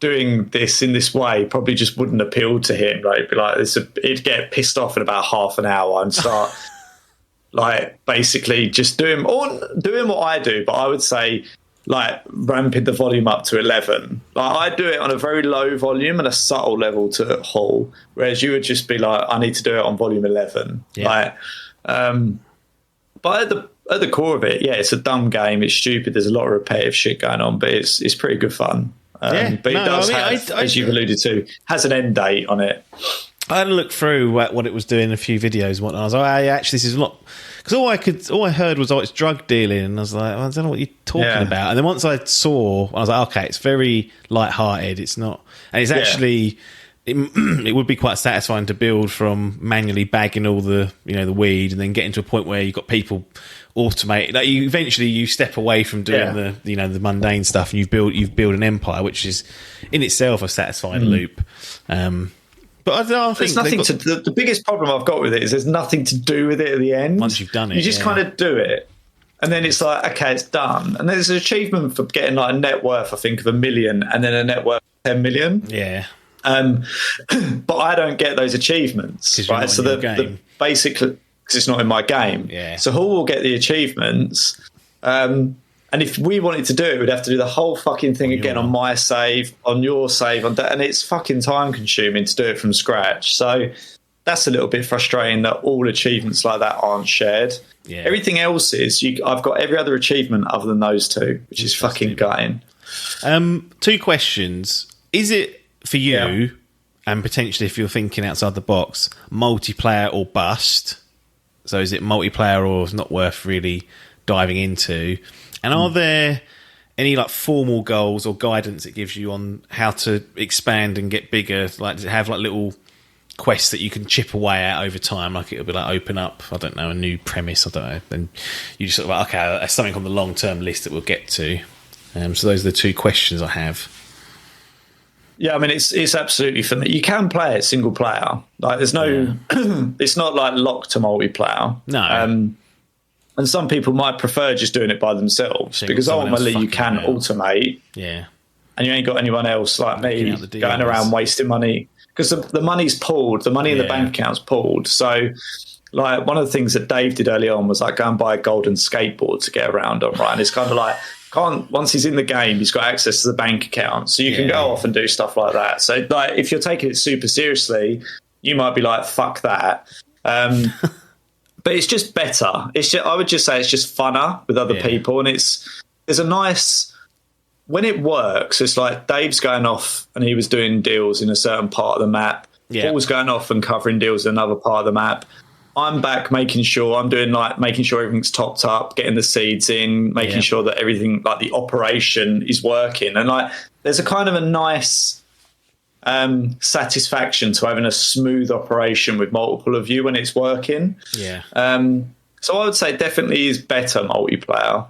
doing this in this way probably just wouldn't appeal to him. Like, it'd be like he'd get pissed off in about half an hour and start like basically just doing what I do, but I would say like ramping the volume up to 11. Like I do it on a very low volume and a subtle level to Hall, whereas you would just be like, I need to do it on volume 11. Like, but at the core of it, it's a dumb game. It's stupid. There's a lot of repetitive shit going on, but it's pretty good fun. But it does have, as you've alluded to, has an end date on it. I had a look through what it was doing in a few videos and whatnot. I was like, actually, this is a lot. Because all I heard was, it's drug dealing. And I was like, I don't know what you're talking about. And then once I saw, I was like, okay, it's very light-hearted. It's not. And it's actually it would be quite satisfying to build from manually bagging all the the weed, and then getting to a point where you've got people automate. Like eventually you step away from doing the mundane stuff, and you build an empire, which is in itself a satisfying loop. But I don't think there's nothing the biggest problem I've got with it is there's nothing to do with it at the end. Once you've done it, you just kind of do it. And then it's like, okay, it's done. And there's an achievement for getting like a net worth, I think, of 1 million, and then a net worth of 10 million. Yeah. But I don't get those achievements, right? So the basically, because it's not in my game. Yeah. So Hall will get the achievements. And if we wanted to do it, we'd have to do the whole fucking thing again on my save, on your save, and it's fucking time consuming to do it from scratch. So that's a little bit frustrating that all achievements like that aren't shared. Yeah. Everything else is, I've got every other achievement other than those two, which is fucking gutting. 2 questions. Is it for you, and potentially if you're thinking outside the box, multiplayer or bust? So is it multiplayer or not worth really diving into? And are there any like formal goals or guidance it gives you on how to expand and get bigger? Like, does it have like little quests that you can chip away at over time? Like it'll be like open up, I don't know, a new premise, I don't know. Then you just sort of like, okay, that's something on the long-term list that we'll get to. So those are the 2 questions I have. Yeah, I mean, it's absolutely fun. You can play it single player. Like, there's no, it's not like locked to multiplayer. No. And some people might prefer just doing it by themselves because ultimately you can automate. Yeah. And you ain't got anyone else like me going around wasting money because the money's pooled. The money in the bank account's pooled. So, like, one of the things that Dave did early on was like go and buy a golden skateboard to get around on, right? And it's kind of like, once he's in the game, he's got access to the bank account, so you can go off and do stuff like that. So, like, if you're taking it super seriously, you might be like, "Fuck that." But it's just better. I would just say it's just funner with other people, and there's a nice when it works. It's like Dave's going off and he was doing deals in a certain part of the map. Paul's going off and covering deals in another part of the map. I'm back making sure everything's topped up, getting the seeds in, making sure that everything, like the operation, is working. And like, there's a kind of a nice satisfaction to having a smooth operation with multiple of you when it's working. Yeah. So I would say definitely is better multiplayer.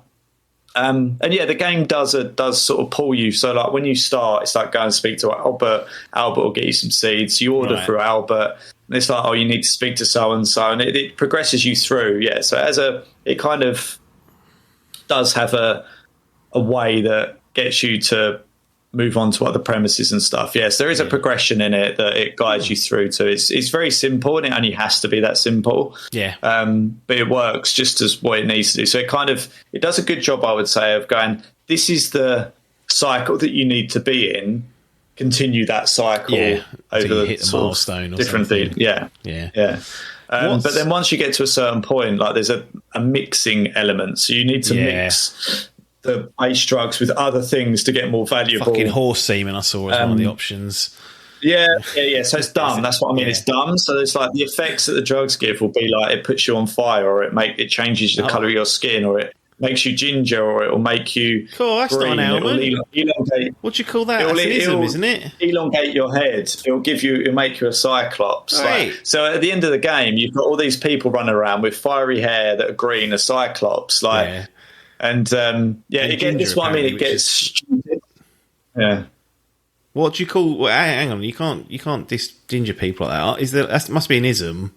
And yeah, the game does sort of pull you. So like when you start, it's like go and speak to Albert. Albert will get you some seeds. You order through Albert. And it's like, oh, you need to speak to so and so, and it progresses you through. Yeah, so it kind of does have a way that gets you to move on to other premises and stuff. Yes, there is a progression in it that it guides you through to. It's very simple, and it only has to be that simple. Yeah. But it works just as what it needs to do. So it does a good job, I would say, of going, this is the cycle that you need to be in. Continue that cycle over the hit the milestone or different things. Yeah. But then once you get to a certain point, like there's a mixing element. So you need to mix the base drugs with other things to get more valuable. Fucking horse semen I saw as one of the options. Yeah. So it's dumb. That's what I mean. It's dumb. So it's like the effects that the drugs give will be like it puts you on fire, or it changes the colour of your skin, or it makes you ginger, or it will make you that's green. not an Elongate. What do you call that? That's an ism, isn't it? Elongate your head. It'll make you a cyclops. Right. So at the end of the game, you've got all these people running around with fiery hair that are green, a cyclops. And again, this is what I mean. It gets stupid. Yeah. What do you call? Hang on, you can't diss ginger people like that. That must be an ism.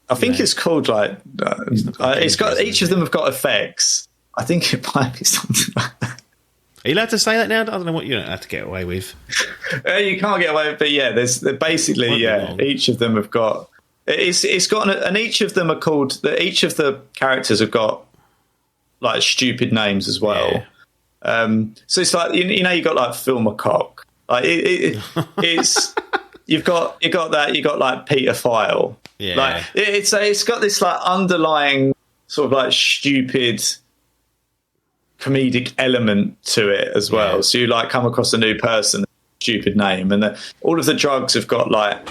I think it's called like it's got each of them have got effects. I think it might be something like that. Are you allowed to say that now? I don't know what you don't have to get away with. You can't get away with it, but there's basically each of them have got it's got and each of them are called each of the characters have got like stupid names as well. So it's like you got like Phil McCock. Like it's you've got that, you got like Peter File. Yeah. Like it's got this like underlying sort of like stupid comedic element to it as well. So you like come across a new person, stupid name, and all of the drugs have got like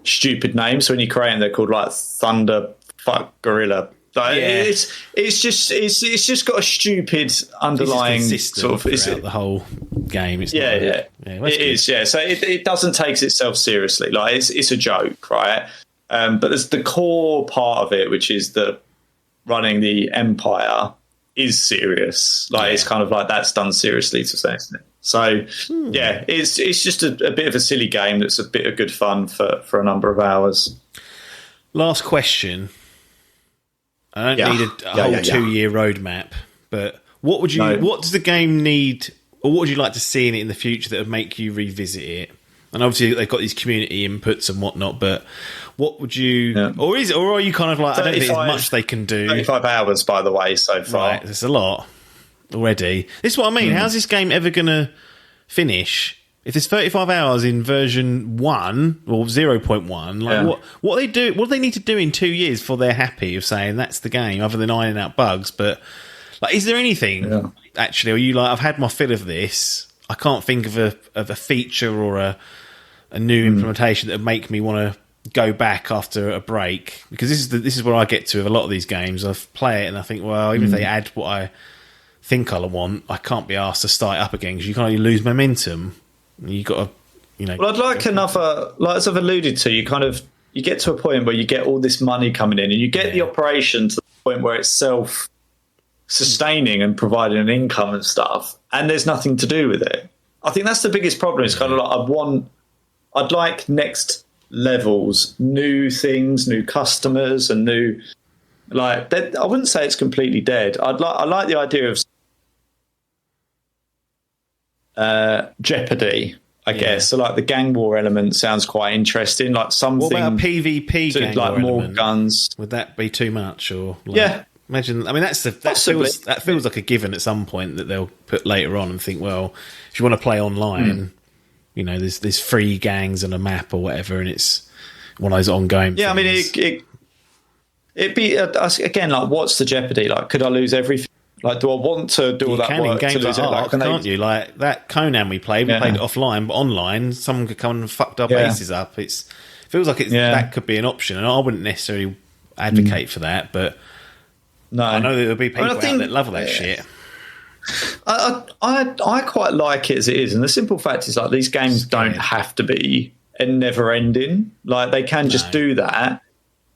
stupid names. So when you create them, they're called like Thunder Fuck Gorilla Like, it's just got a stupid underlying sort of throughout the whole game. It's it is. Yeah, so it doesn't take itself seriously. Like it's a joke, right? But there's the core part of it, which is the running the empire, is serious. Like it's kind of like that's done seriously to say, isn't it? So yeah, it's just a bit of a silly game that's a bit of good fun for a number of hours. Last question. I don't need a whole 2-year roadmap, but what does the game need, or what would you like to see in it in the future that would make you revisit it? And obviously they've got these community inputs and whatnot, but what would you, or are you kind of like, I don't think there's much they can do. 35 hours, by the way, so far. Right, that's a lot already. This is what I mean. How's this game ever going to finish? If there's 35 hours in version 1 or 0.1, like what do they need to do in 2 years before they're happy of saying that's the game, other than ironing out bugs? But like, is there anything actually? Are you like, I've had my fill of this. I can't think of a feature or a new implementation that would make me want to go back after a break, because this is where I get to with a lot of these games. I play it and I think, well, even if they add what I think I want, I can't be asked to start it up again because you kind of lose momentum. You got to, Well, I'd like another, like as I've alluded to, you get to a point where you get all this money coming in, and you get the operation to the point where it's self-sustaining and providing an income and stuff, and there's nothing to do with it. I think that's the biggest problem. It's kind of like I'd like next levels, new things, new customers, and new I wouldn't say it's completely dead. I like the idea of Jeopardy, I guess. So like the gang war element sounds quite interesting. Like something. What about a PvP gang war more element? Guns? Would that be too much? Or imagine. I mean, that feels like a given at some point that they'll put later on and think, well, if you want to play online, there's free gangs on a map or whatever, and it's one of those ongoing. Yeah, things. I mean, it'd be again like, what's the jeopardy? Like, could I lose everything? Like, do I want to do all that work to lose it? Like, can't you? Like that Conan we played it offline, but online, someone could come and fucked our bases up. It feels like that could be an option, and I wouldn't necessarily advocate for that, but no, I know there'll be people out there that love that shit. I quite like it as it is, and the simple fact is, like, these games don't have to be never ending. Like, they can just do that,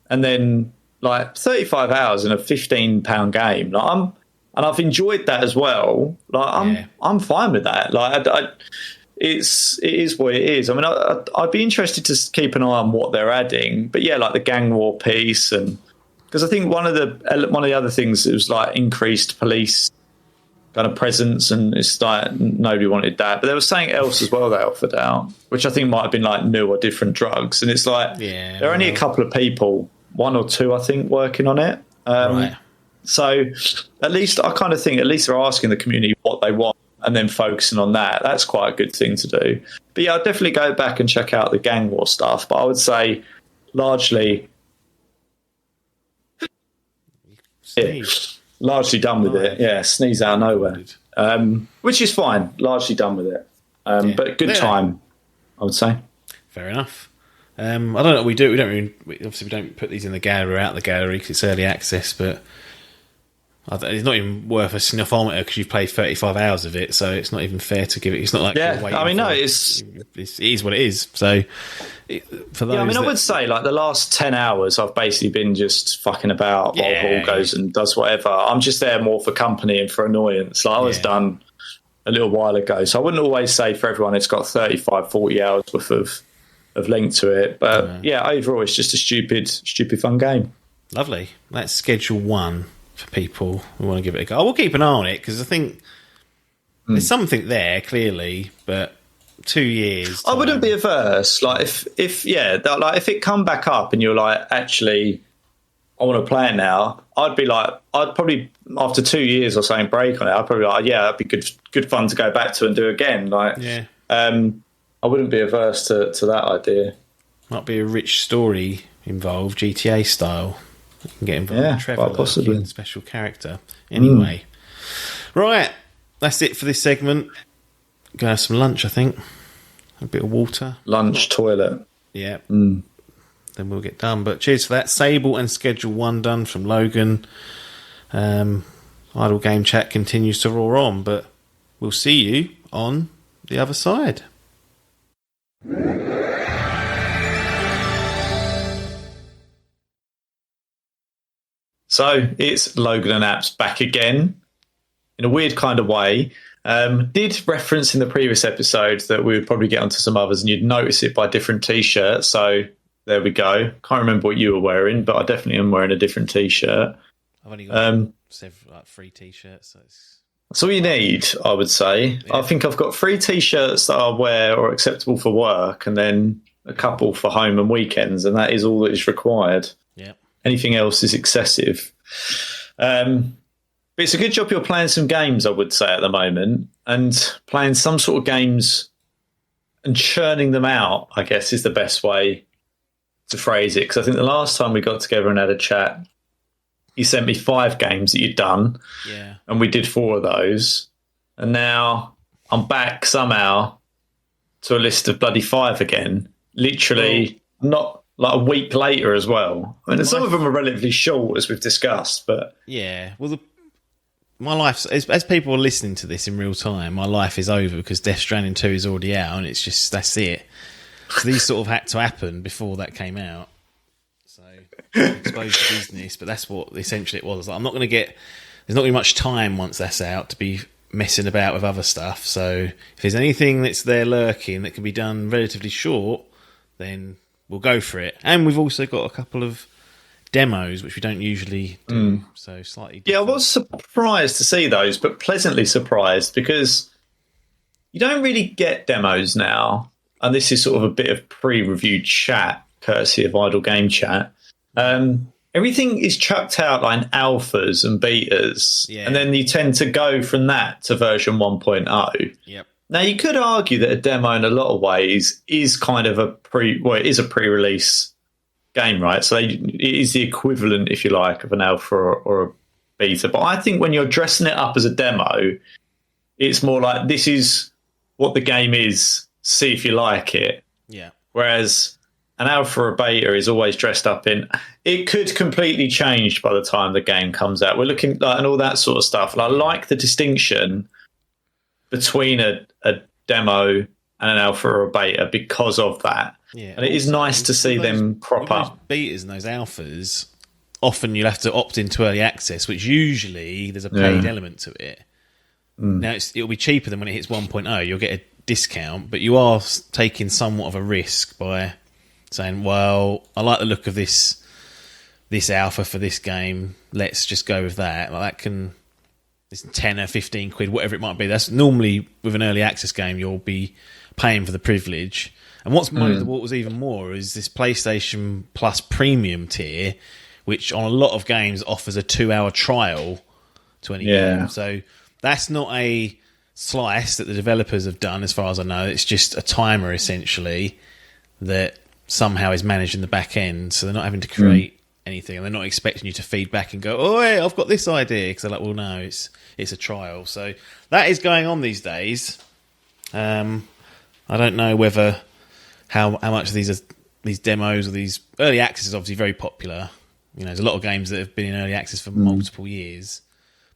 and then like 35 hours in a £15 game. Like, I've enjoyed that as well. Like, I'm fine with that. Like, it is what it is. I mean, I'd be interested to keep an eye on what they're adding. But yeah, like the gang war piece, and because I think one of the other things was like increased police kind of presence, and it's like nobody wanted that. But there was something else as well they offered out, which I think might have been like new or different drugs. And it's like there are only a couple of people, 1 or 2, I think, working on it. Right. So at least I kind of think at least they're asking the community what they want and then focusing on that. That's quite a good thing to do. But yeah, I'd definitely go back and check out the gang war stuff. But I would say largely done with it. Yeah, sneeze out of nowhere. Which is fine. Largely done with it. But good time, I would say. Fair enough. I don't know what we do. Obviously we don't put these in the gallery or out the gallery because it's early access, but it's not even worth a snufometer because you've played 35 hours of it, so it's not even fair to give it. It's not like it is what it is. So for those, I would say like the last 10 hours, I've basically been just fucking about while Paul goes and does whatever. I'm just there more for company and for annoyance. Like I was done a little while ago, so I wouldn't always say for everyone it's got 35, 40 hours worth of length to it. But overall, it's just a stupid fun game. Lovely. That's schedule 1. For people who want to give it a go, we'll keep an eye on it because I think there's something there clearly. But 2 years, I wouldn't be averse. Like if it come back up and you're like, actually, I want to play it now. I'd probably after 2 years or something break on it. I'd probably be like, that'd be good fun to go back to and do again. Like, I wouldn't be averse to that idea. Might be a rich story involved, GTA style. You can get involved with Trevor, possibly special character. Anyway, right, that's it for this segment. Go have some lunch, I think. A bit of water. Toilet. Yeah. then we'll get done. But cheers for that. Sable and Schedule 1 done from Logan. Idle Game Chat continues to roar on, but we'll see you on the other side. So it's Logan and Apps back again in a weird kind of way. Did reference in the previous episode that we would probably get onto some others and you'd notice it by different T-shirts. So there we go. Can't remember what you were wearing, but I definitely am wearing a different T-shirt. I've only got several, 3 T-shirts. So that's all you need, I would say. Yeah. I think I've got 3 T-shirts that I wear or acceptable for work and then a couple for home and weekends, and that is all that is required. Yeah. Anything else is excessive. But it's a good job you're playing some games, I would say, at the moment, and playing some sort of games and churning them out, I guess, is the best way to phrase it. Because I think the last time we got together and had a chat, you sent me 5 games that you'd done, and we did 4 of those. And now I'm back somehow to a list of bloody 5 again, literally not like a week later as well. I mean, some of them are relatively short, as we've discussed, but... Yeah, well, my life, as people are listening to this in real time, my life is over because Death Stranding 2 is already out, and it's just, that's it. So these sort of had to happen before that came out. So, exposed to business, but that's what essentially it was. Like, I'm not going to get... There's not going to be much time once that's out to be messing about with other stuff, so if there's anything that's there lurking that can be done relatively short, then... we'll go for it. And we've also got a couple of demos, which we don't usually do, so slightly different. Yeah, I was surprised to see those, but pleasantly surprised, because you don't really get demos now, and this is sort of a bit of pre-reviewed chat, courtesy of Idle Game Chat. Everything is chucked out like in alphas and betas, and then you tend to go from that to version 1.0. Yep. Now, you could argue that a demo in a lot of ways is kind of it is a pre-release game, right? So it is the equivalent, if you like, of an alpha or a beta. But I think when you're dressing it up as a demo, it's more like, this is what the game is, see if you like it. Yeah. Whereas an alpha or a beta is always dressed up in, it could completely change by the time the game comes out. We're looking like, and all that sort of stuff. And I like the distinction between a demo and an alpha or a beta because of that. Yeah, and it is nice to see them crop up. Those betas and those alphas, often you'll have to opt into early access, which usually there's a paid element to it. Now, it'll be cheaper than when it hits 1.0. You'll get a discount, but you are taking somewhat of a risk by saying, well, I like the look of this alpha for this game. Let's just go with that. Like, that can... It's 10 or 15 quid, whatever it might be. That's normally, with an early access game, you'll be paying for the privilege. And what was even more is this PlayStation Plus Premium tier, which on a lot of games offers a 2-hour trial to any game. So that's not a slice that the developers have done, as far as I know. It's just a timer, essentially, that somehow is managed in the back end. So they're not having to create anything, and they're not expecting you to feed back and go, oh, hey, I've got this idea, because they're like, well, no, it's a trial. So that is going on these days. I don't know whether how much of these demos or these early access is obviously very popular. You know, there's a lot of games that have been in early access for multiple years,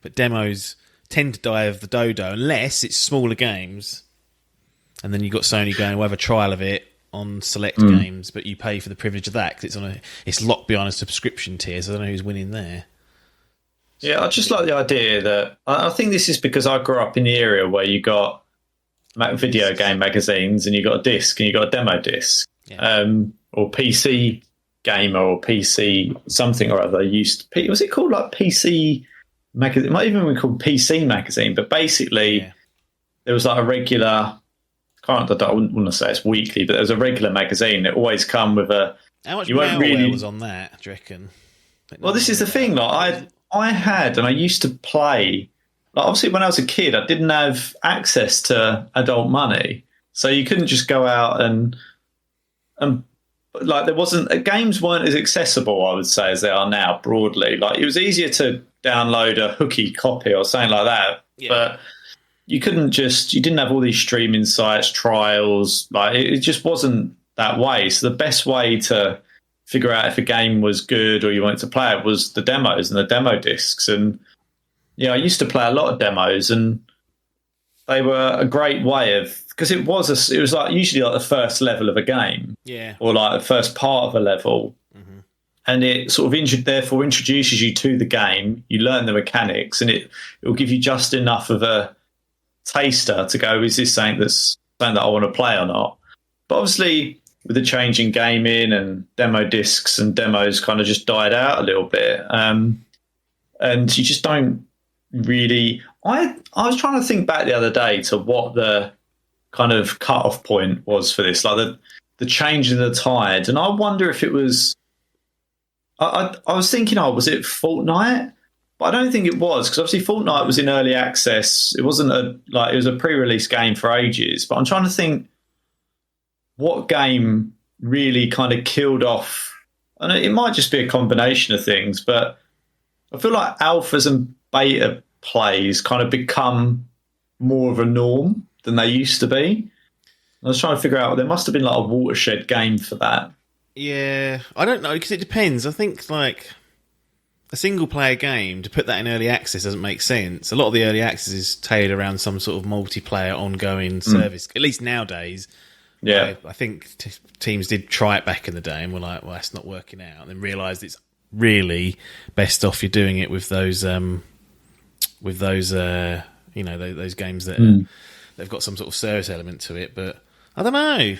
but demos tend to die of the dodo unless it's smaller games, and then you've got Sony going, we'll have a trial of it on select games, but you pay for the privilege of that because it's locked behind a subscription tier, so I don't know who's winning there. Yeah, I just like the idea that... I think this is because I grew up in the area where you got video game magazines and you got a disc and you got a demo disc, or PC Gamer or PC something or other. Was it called like PC magazine? It might even be called PC Magazine, but basically there was like a regular... I wouldn't want to say it's weekly, but there's a regular magazine. It always come with a... How much malware was on that, do you reckon? Well, this is the thing. Like, I had, and I used to play... Like, obviously, when I was a kid, I didn't have access to adult money. So you couldn't just go out and like, there wasn't... Games weren't as accessible, I would say, as they are now, broadly. Like, it was easier to download a hooky copy or something like that. Yeah. But... you didn't have all these streaming sites, trials, like it just wasn't that way. So the best way to figure out if a game was good or you wanted to play it was the demos and the demo discs. And I used to play a lot of demos, and they were a great way of, because it was like usually like the first level of a game, or like the first part of a level, and it sort of therefore introduces you to the game. You learn the mechanics, and it will give you just enough of a taster to go, is this something that I want to play or not? But obviously, with the change in gaming and demo discs and demos kind of just died out a little bit, and you just don't really. I was trying to think back the other day to what the kind of cut-off point was for this, like the change in the tide, and I wonder if it was. I was thinking, was it Fortnite? But I don't think it was, because obviously Fortnite was in early access. It wasn't it was a pre-release game for ages. But I'm trying to think what game really kind of killed off. And it might just be a combination of things, but I feel like alphas and beta plays kind of become more of a norm than they used to be. I was trying to figure out, there must have been like a watershed game for that. Yeah, I don't know, because it depends. I think like a single-player game, to put that in early access doesn't make sense. A lot of the early access is tailored around some sort of multiplayer ongoing service, at least nowadays. Yeah. I think teams did try it back in the day and were like, well, that's not working out, and then realised it's really best off you're doing it with those those games that they've got some sort of service element to it. But I don't know.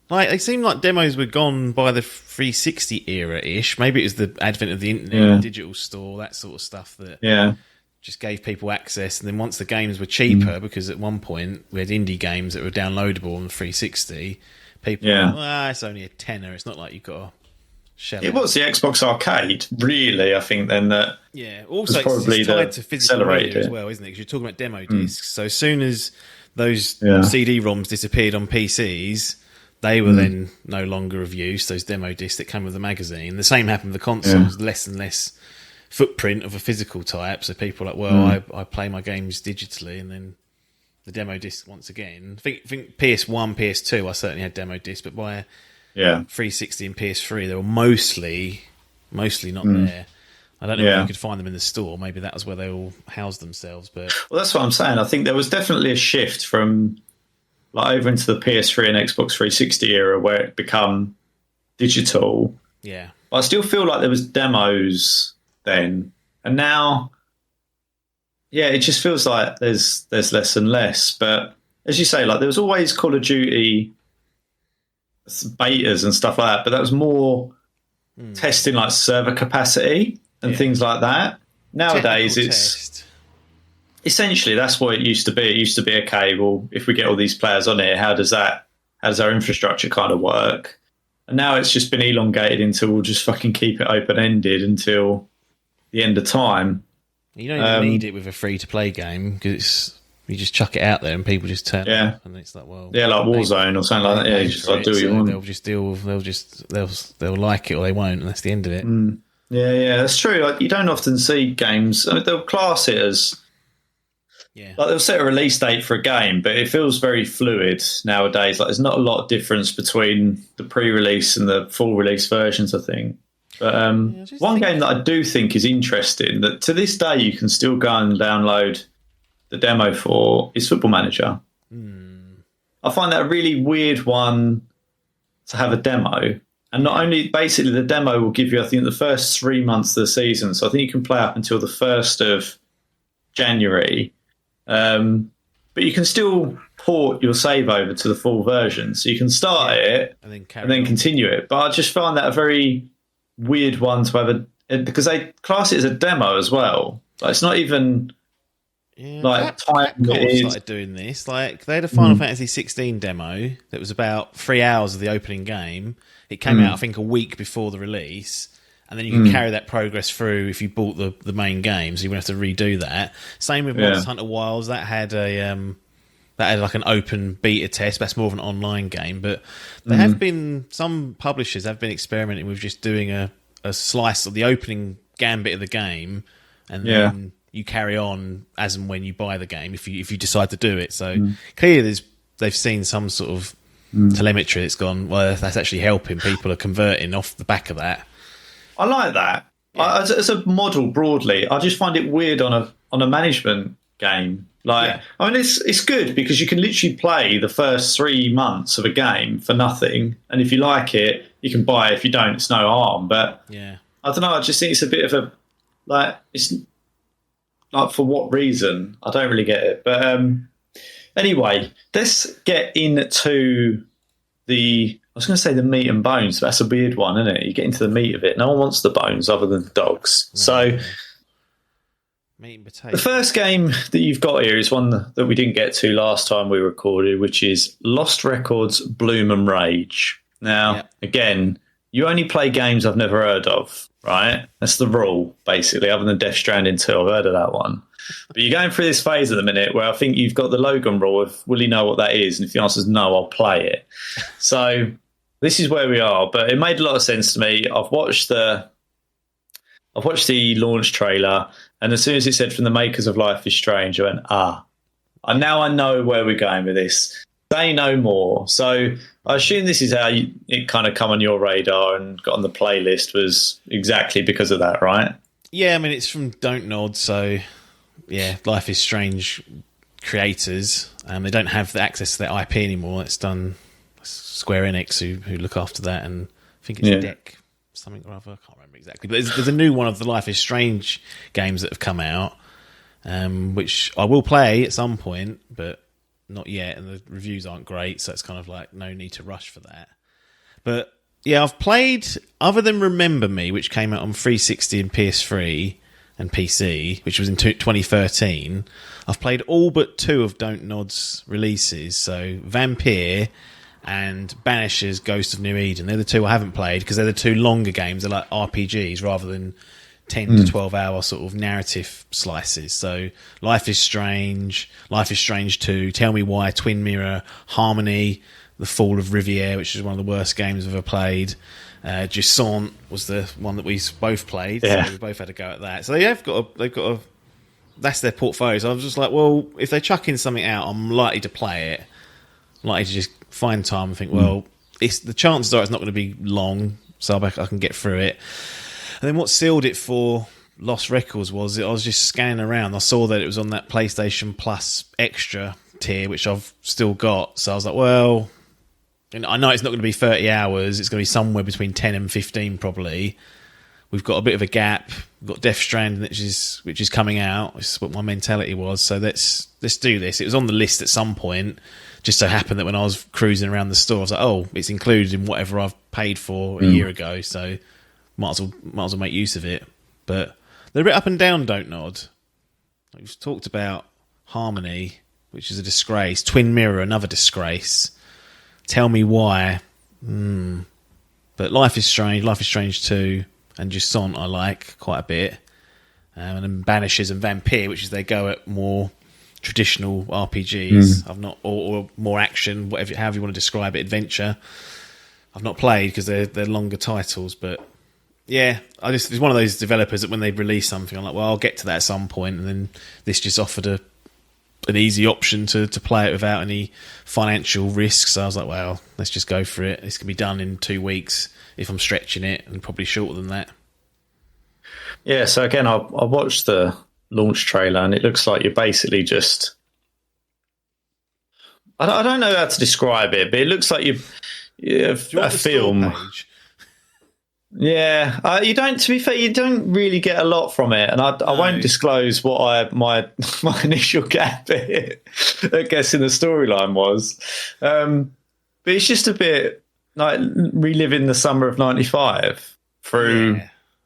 Like, they seem like demos were gone by the 360 era-ish. Maybe it was the advent of the internet, the digital store, that sort of stuff that just gave people access. And then once the games were cheaper, because at one point we had indie games that were downloadable on the 360, people were like, it's only a tenner. It's not like you've got to shell it. It was the Xbox Arcade, really, I think, then that also was probably it's tied to physical media as it. well, isn't it? Because you're talking about demo discs. So as soon as those CD-ROMs disappeared on PCs, they were then no longer of use, those demo discs that came with the magazine. The same happened with the consoles, less and less footprint of a physical type. So people are like, well, I play my games digitally, and then the demo disc once again. I think PS1, PS2, I certainly had demo discs, but by 360 and PS3, they were mostly not there. I don't know if you could find them in the store. Maybe that was where they all housed themselves. But well, that's what I'm saying. I think there was definitely a shift from like over into the PS3 and Xbox 360 era where it become digital. Yeah. But I still feel like there was demos then. And now, it just feels like there's less and less. But as you say, like there was always Call of Duty betas and stuff like that, but that was more testing like server capacity and things like that. Nowadays, Technical essentially that's what it used to be. It used to be, okay, well, if we get all these players on here, how does our infrastructure kind of work? And now it's just been elongated into, we'll just fucking keep it open-ended until the end of time. You don't even need it with a free-to-play game, because you just chuck it out there and people just turn up, and it's like, well, like Warzone or something like that. Yeah, you just like do what you want. They'll just they'll like it or they won't, and that's the end of it. Yeah, that's true. Like, you don't often see games. I mean, they'll class it as like they'll set a release date for a game, but it feels very fluid nowadays. Like there's not a lot of difference between the pre-release and the full release versions, I think. But one game that I do think is interesting, that to this day you can still go and download the demo for, is Football Manager. I find that a really weird one to have a demo. And not only, basically the demo will give you, I think, the first 3 months of the season. So I think you can play up until the 1st of January. But you can still port your save over to the full version. So you can start it and then continue it. But I just find that a very weird one to have because they class it as a demo as well. Like, it's not even like Capcom started doing this. Like, they had a Final Fantasy 16 demo that was about 3 hours of the opening game. It came out, I think, a week before the release. And then you can carry that progress through if you bought the main game, so you wouldn't have to redo that. Same with Monster Hunter Wilds. That had like an open beta test. That's more of an online game. But there have been some publishers have been experimenting with just doing a slice of the opening gambit of the game, and then you carry on as and when you buy the game if you decide to do it. So clearly they've seen some sort of telemetry that's gone, well, that's actually helping. People are converting off the back of that. I like that. Yeah. As a model broadly, I just find it weird on a management game. Like, I mean, it's good because you can literally play the first 3 months of a game for nothing, and if you like it, you can buy it. If you don't, it's no harm. But yeah, I don't know. I just think it's a bit of a it's like, for what reason? I don't really get it. But anyway, let's get into I was going to say the meat and bones, but that's a weird one, isn't it? You get into the meat of it. No one wants the bones other than dogs. No, so meat and potatoes. the first game that you've got here is one that we didn't get to last time we recorded, which is Lost Records Bloom and Rage. Now, again, you only play games I've never heard of, right? That's the rule, basically, other than Death Stranding 2. I've heard of that one. But you're going through this phase at the minute where I think you've got the Logan rule of, will you know what that is? And if the answer is no, I'll play it. So this is where we are. But it made a lot of sense to me. I've watched the launch trailer, and as soon as it said from the makers of Life is Strange, I went, and now I know where we're going with this. Say no more. So I assume this is how it kind of come on your radar and got on the playlist, was exactly because of that, right? Yeah, I mean, it's from Don't Nod, so yeah, Life is Strange creators. They don't have the access to their IP anymore. It's done Square Enix who look after that, and I think it's Deck something or other. I can't remember exactly. But there's a new one of the Life is Strange games that have come out, which I will play at some point, but not yet, and the reviews aren't great, so it's kind of like no need to rush for that. But yeah, I've played, other than Remember Me, which came out on 360 and PS3 and PC, which was in 2013, I've played all but 2 of Don't Nod's releases, so Vampire and Banisher's Ghost of New Eden. They're the 2 I haven't played because they're the 2 longer games. They're like RPGs rather than 10 to 12 hour sort of narrative slices. So Life is Strange 2, Tell Me Why, Twin Mirror, Harmony, The Fall of Riviere, which is one of the worst games I've ever played. Jusant was the one that we both played. So we both had a go at that. So they've got a that's their portfolio. So I was just like, well, if they chuck in something out, I'm likely to play it. I'm likely to just find time and think, well, the chances are it's not going to be long, so I can get through it. And then what sealed it for Lost Records was I was just scanning around. I saw that it was on that PlayStation Plus Extra tier, which I've still got. So I was like, well, I know it's not going to be 30 hours. It's going to be somewhere between 10 and 15 probably. We've got a bit of a gap. We've got Death Stranding, which is coming out. This is what my mentality was. So let's do this. It was on the list at some point. Just so happened that when I was cruising around the store, I was like, oh, it's included in whatever I've paid for a year ago. So might as well make use of it. But they're a bit up and down, Don't Nod. We've talked about Harmony, which is a disgrace. Twin Mirror, another disgrace. Tell Me Why. But Life is Strange 2, and Jusant I like quite a bit. And then Banishers and Vampire, which is they go at more traditional RPGs. I've not, or more action, however you want to describe it, adventure. I've not played because they're longer titles, but yeah, it's one of those developers that when they release something, I'm like, well, I'll get to that at some point, and then this just offered an easy option to play it without any financial risks. So I was like, well, let's just go for it. This can be done in 2 weeks if I'm stretching it, and probably shorter than that. Yeah, so again, I watched the launch trailer, and it looks like you're basically just... I don't know how to describe it, but it looks like you've a film. Yeah, you don't. To be fair, you don't really get a lot from it, and I won't disclose what my initial gap I guess in the storyline was. But it's just a bit like reliving the summer of '95 through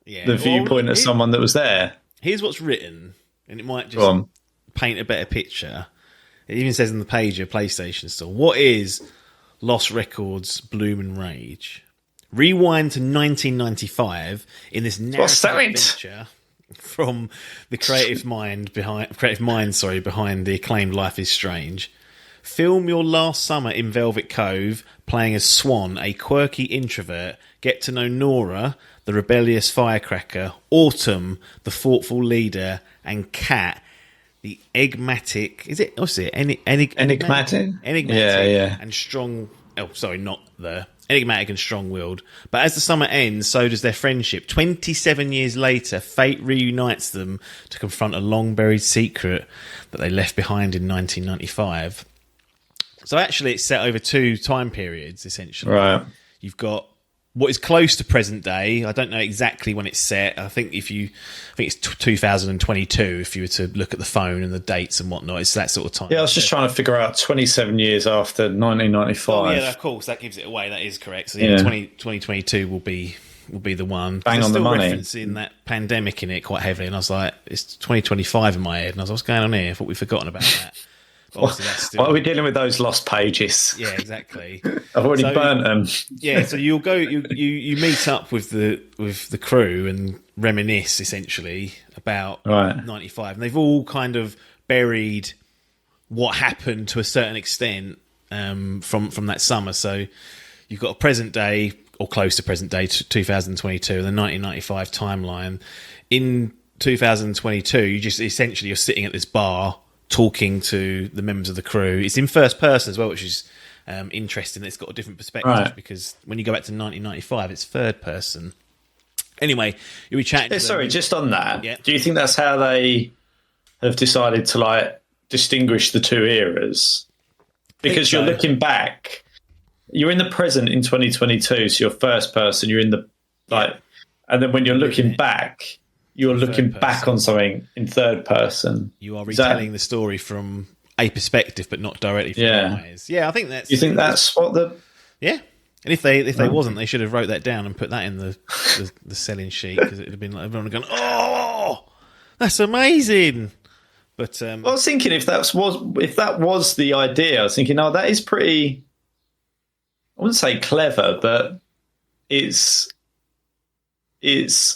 the viewpoint of someone that was there. Here's what's written, and it might just paint a better picture. It even says on the page of PlayStation Store, what is Lost Records Bloom and Rage? Rewind to 1995 in this narrative adventure from the creative mind behind the acclaimed Life is Strange. Film your last summer in Velvet Cove, playing as Swan, a quirky introvert. Get to know Nora, the rebellious firecracker, Autumn, the thoughtful leader, and Kat, the enigmatic. Is it? What's it? Enigmatic. Yeah. And strong not the enigmatic and strong-willed. But as the summer ends, so does their friendship. 27 years later, fate reunites them to confront a long-buried secret that they left behind in 1995. So actually, it's set over 2 time periods, essentially. Right. You've got what is close to present day. I don't know exactly when it's set. I think it's 2022 if you were to look at the phone and the dates and whatnot. It's that sort of time. Yeah, I was just trying to figure out 27 years after 1995. Oh, yeah, of course, that gives it away. That is correct. So 2022 will be the one. Bang on the money. Referencing that pandemic in it quite heavily, and I was like, it's 2025 in my head, and I was like, what's going on here? I thought we'd forgotten about that. That's Why are we dealing with those lost pages? Yeah, exactly. I've already burnt them. Yeah, so you'll go. You meet up with the crew and reminisce essentially about 95, and they've all kind of buried what happened to a certain extent from that summer. So you've got a present day or close to present day, 2022, and the 1995 timeline. In 2022, you're sitting at this bar, talking to the members of the crew. It's in first person as well, which is interesting. It's got a different perspective because when you go back to 1995, it's third person. Anyway, you'll be chatting. Sorry, just on that. Yeah. Do you think that's how they have decided to distinguish the 2 eras? Because you're looking back, you're in the present in 2022, so you're first person. You're in the and then when you're looking back, you're looking back on something in third person. You are retelling the story from a perspective, but not directly from your eyes. Yeah, I think that's... You think that's what the... Yeah. And if they wasn't, they should have wrote that down and put that in the selling sheet, because it would have been like everyone would have gone, oh, that's amazing. But I was thinking if that was the idea, I was thinking, oh, that is pretty... I wouldn't say clever, but it's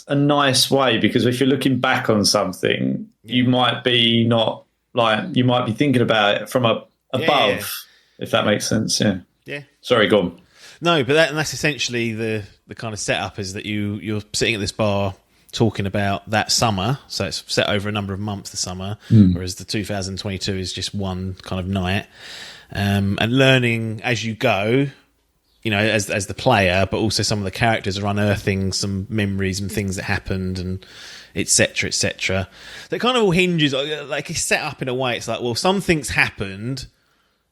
a nice way, because if you're looking back on something, you might be you might be thinking about it from above, if that makes sense. Yeah. Yeah. Sorry, go on. No, but that's essentially the kind of setup, is that you're sitting at this bar talking about that summer. So it's set over a number of months, the summer, whereas the 2022 is just one kind of night, and learning as you go. You know, as the player, but also some of the characters are unearthing some memories and things that happened, and etc. etc. That kind of all hinges, like it's set up in a way. It's like, well, something's happened,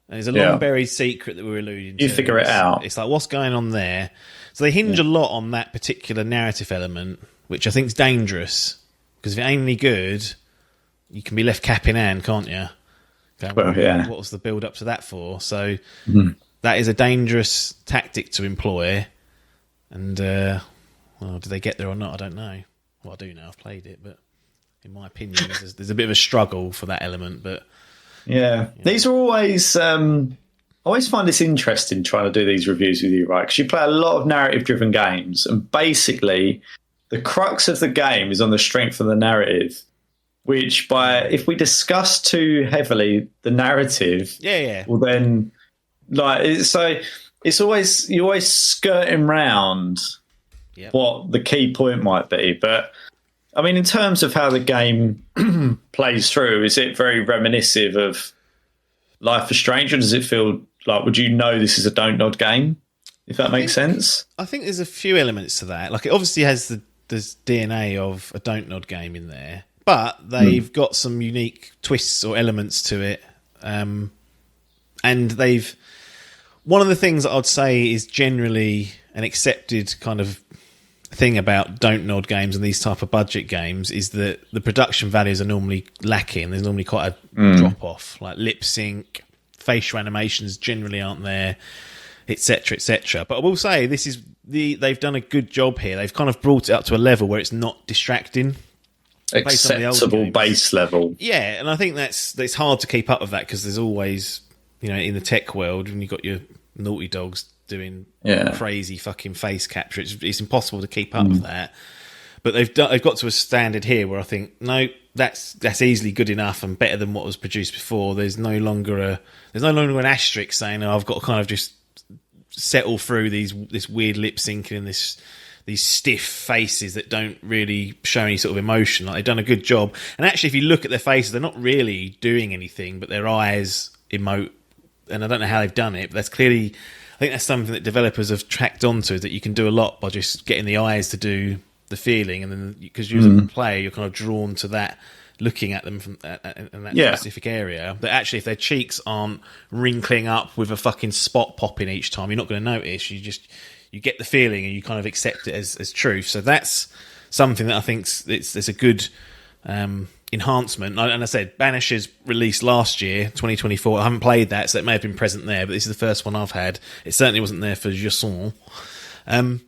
and there's a long buried secret that we're alluding to. You figure it out. It's like, what's going on there? So they hinge a lot on that particular narrative element, which I think is dangerous, because if it ain't any good, you can be left cap in hand, can't you? Going, what was the build up to that for? So. That is a dangerous tactic to employ, and do they get there or not? I don't know. Well, I do know. I've played it, but in my opinion, there's a bit of a struggle for that element. But these are always. I always find this interesting trying to do these reviews with you, right? Because you play a lot of narrative-driven games, and basically, the crux of the game is on the strength of the narrative. Which, if we discuss too heavily the narrative, well then. So it's always you're always skirting round what the key point might be. But I mean, in terms of how the game plays through, is it very reminiscent of Life is Strange, or does it feel like, would you know this is a Don't Nod game? If that makes sense. I think there's a few elements to that. Like, it obviously has the DNA of a Don't Nod game in there, but they've got some unique twists or elements to it, and they've. One of the things that I'd say is generally an accepted kind of thing about Don't Nod games and these type of budget games is that the production values are normally lacking. There's normally quite a drop off, like lip sync, facial animations generally aren't there, etc., etc. But I will say they've done a good job here. They've kind of brought it up to a level where it's not distracting. Acceptable base level. Yeah, and I think that's hard to keep up with that, because there's always, you know, in the tech world, when you've got your Naughty Dogs doing crazy fucking face capture, it's impossible to keep up with that. But they've got to a standard here where I think, no, that's easily good enough and better than what was produced before. There's no longer an asterisk saying, oh, I've got to kind of just settle through this weird lip syncing and these stiff faces that don't really show any sort of emotion. Like, they've done a good job. And actually, if you look at their faces, they're not really doing anything, but their eyes emote. And I don't know how they've done it, but that's clearly I think that's something that developers have tracked onto, is that you can do a lot by just getting the eyes to do the feeling, and then because you're as a player, you're kind of drawn to that, looking at them from in that specific area. But actually, if their cheeks aren't wrinkling up with a fucking spot popping each time, you're not going to notice. You get the feeling and you kind of accept it as truth. So that's something that I think it's a good enhancement. And I said, Banisher's released last year, 2024. I haven't played that, so it may have been present there, but this is the first one I've had. It certainly wasn't there for Jusson. And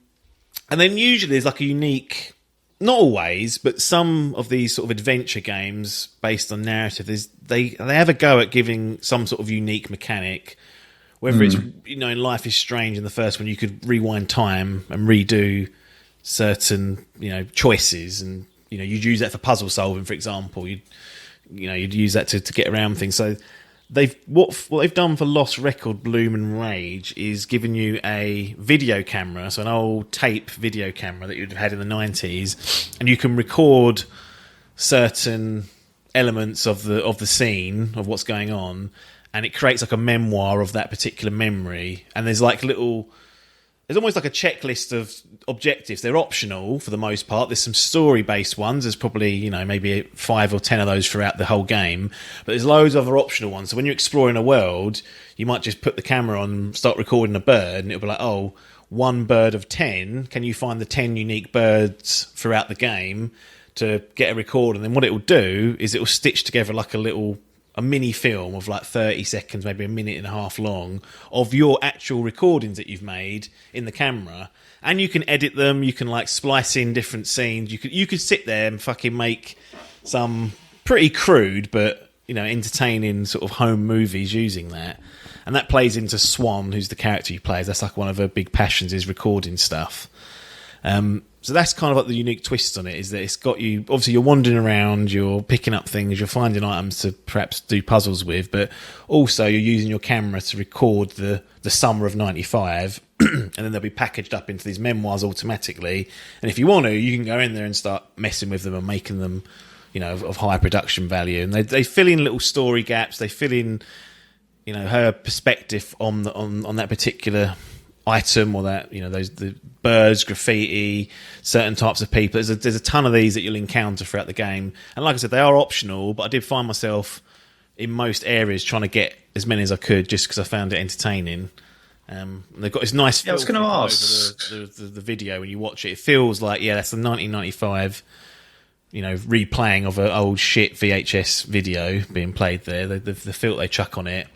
then usually there's like a unique, not always, but some of these sort of adventure games based on narrative, they have a go at giving some sort of unique mechanic. Whether it's, in Life is Strange, in the first one, you could rewind time and redo certain, choices, and you'd use that for puzzle solving, for example. You'd use that to get around things. So what they've done for Lost Record, Bloom and Rage is given you a video camera, so an old tape video camera that you'd have had in the 90s, and you can record certain elements of the scene of what's going on, and it creates like a memoir of that particular memory. And there's almost like a checklist of objectives. They're optional for the most part. There's some story-based ones. There's probably, maybe 5 or 10 of those throughout the whole game. But there's loads of other optional ones. So when you're exploring a world, you might just put the camera on, start recording a bird, and it'll be like, 1 bird of 10. Can you find the 10 unique birds throughout the game to get a record? And then what it will do is it will stitch together like a mini film of like 30 seconds, maybe a minute and a half long, of your actual recordings that you've made in the camera. And you can edit them, you can like splice in different scenes. You could sit there and fucking make some pretty crude but, entertaining sort of home movies using that. And that plays into Swan, who's the character you play. That's like one of her big passions, is recording stuff. So that's kind of like the unique twist on it, is that it's got you, obviously you're wandering around, you're picking up things, you're finding items to perhaps do puzzles with, but also you're using your camera to record the summer of 95, and then they'll be packaged up into these memoirs automatically. And if you want to, you can go in there and start messing with them and making them, of high production value. And they fill in little story gaps, they fill in, her perspective on that particular item, or that the birds, graffiti, certain types of people. There's a ton of these that you'll encounter throughout the game, and like I said, they are optional, but I did find myself in most areas trying to get as many as I could, just because I found it entertaining. They've got this nice feel. I was going to ask the video when you watch it. It feels like that's the 1995 replaying of an old shit VHS video being played there. The filter they chuck on it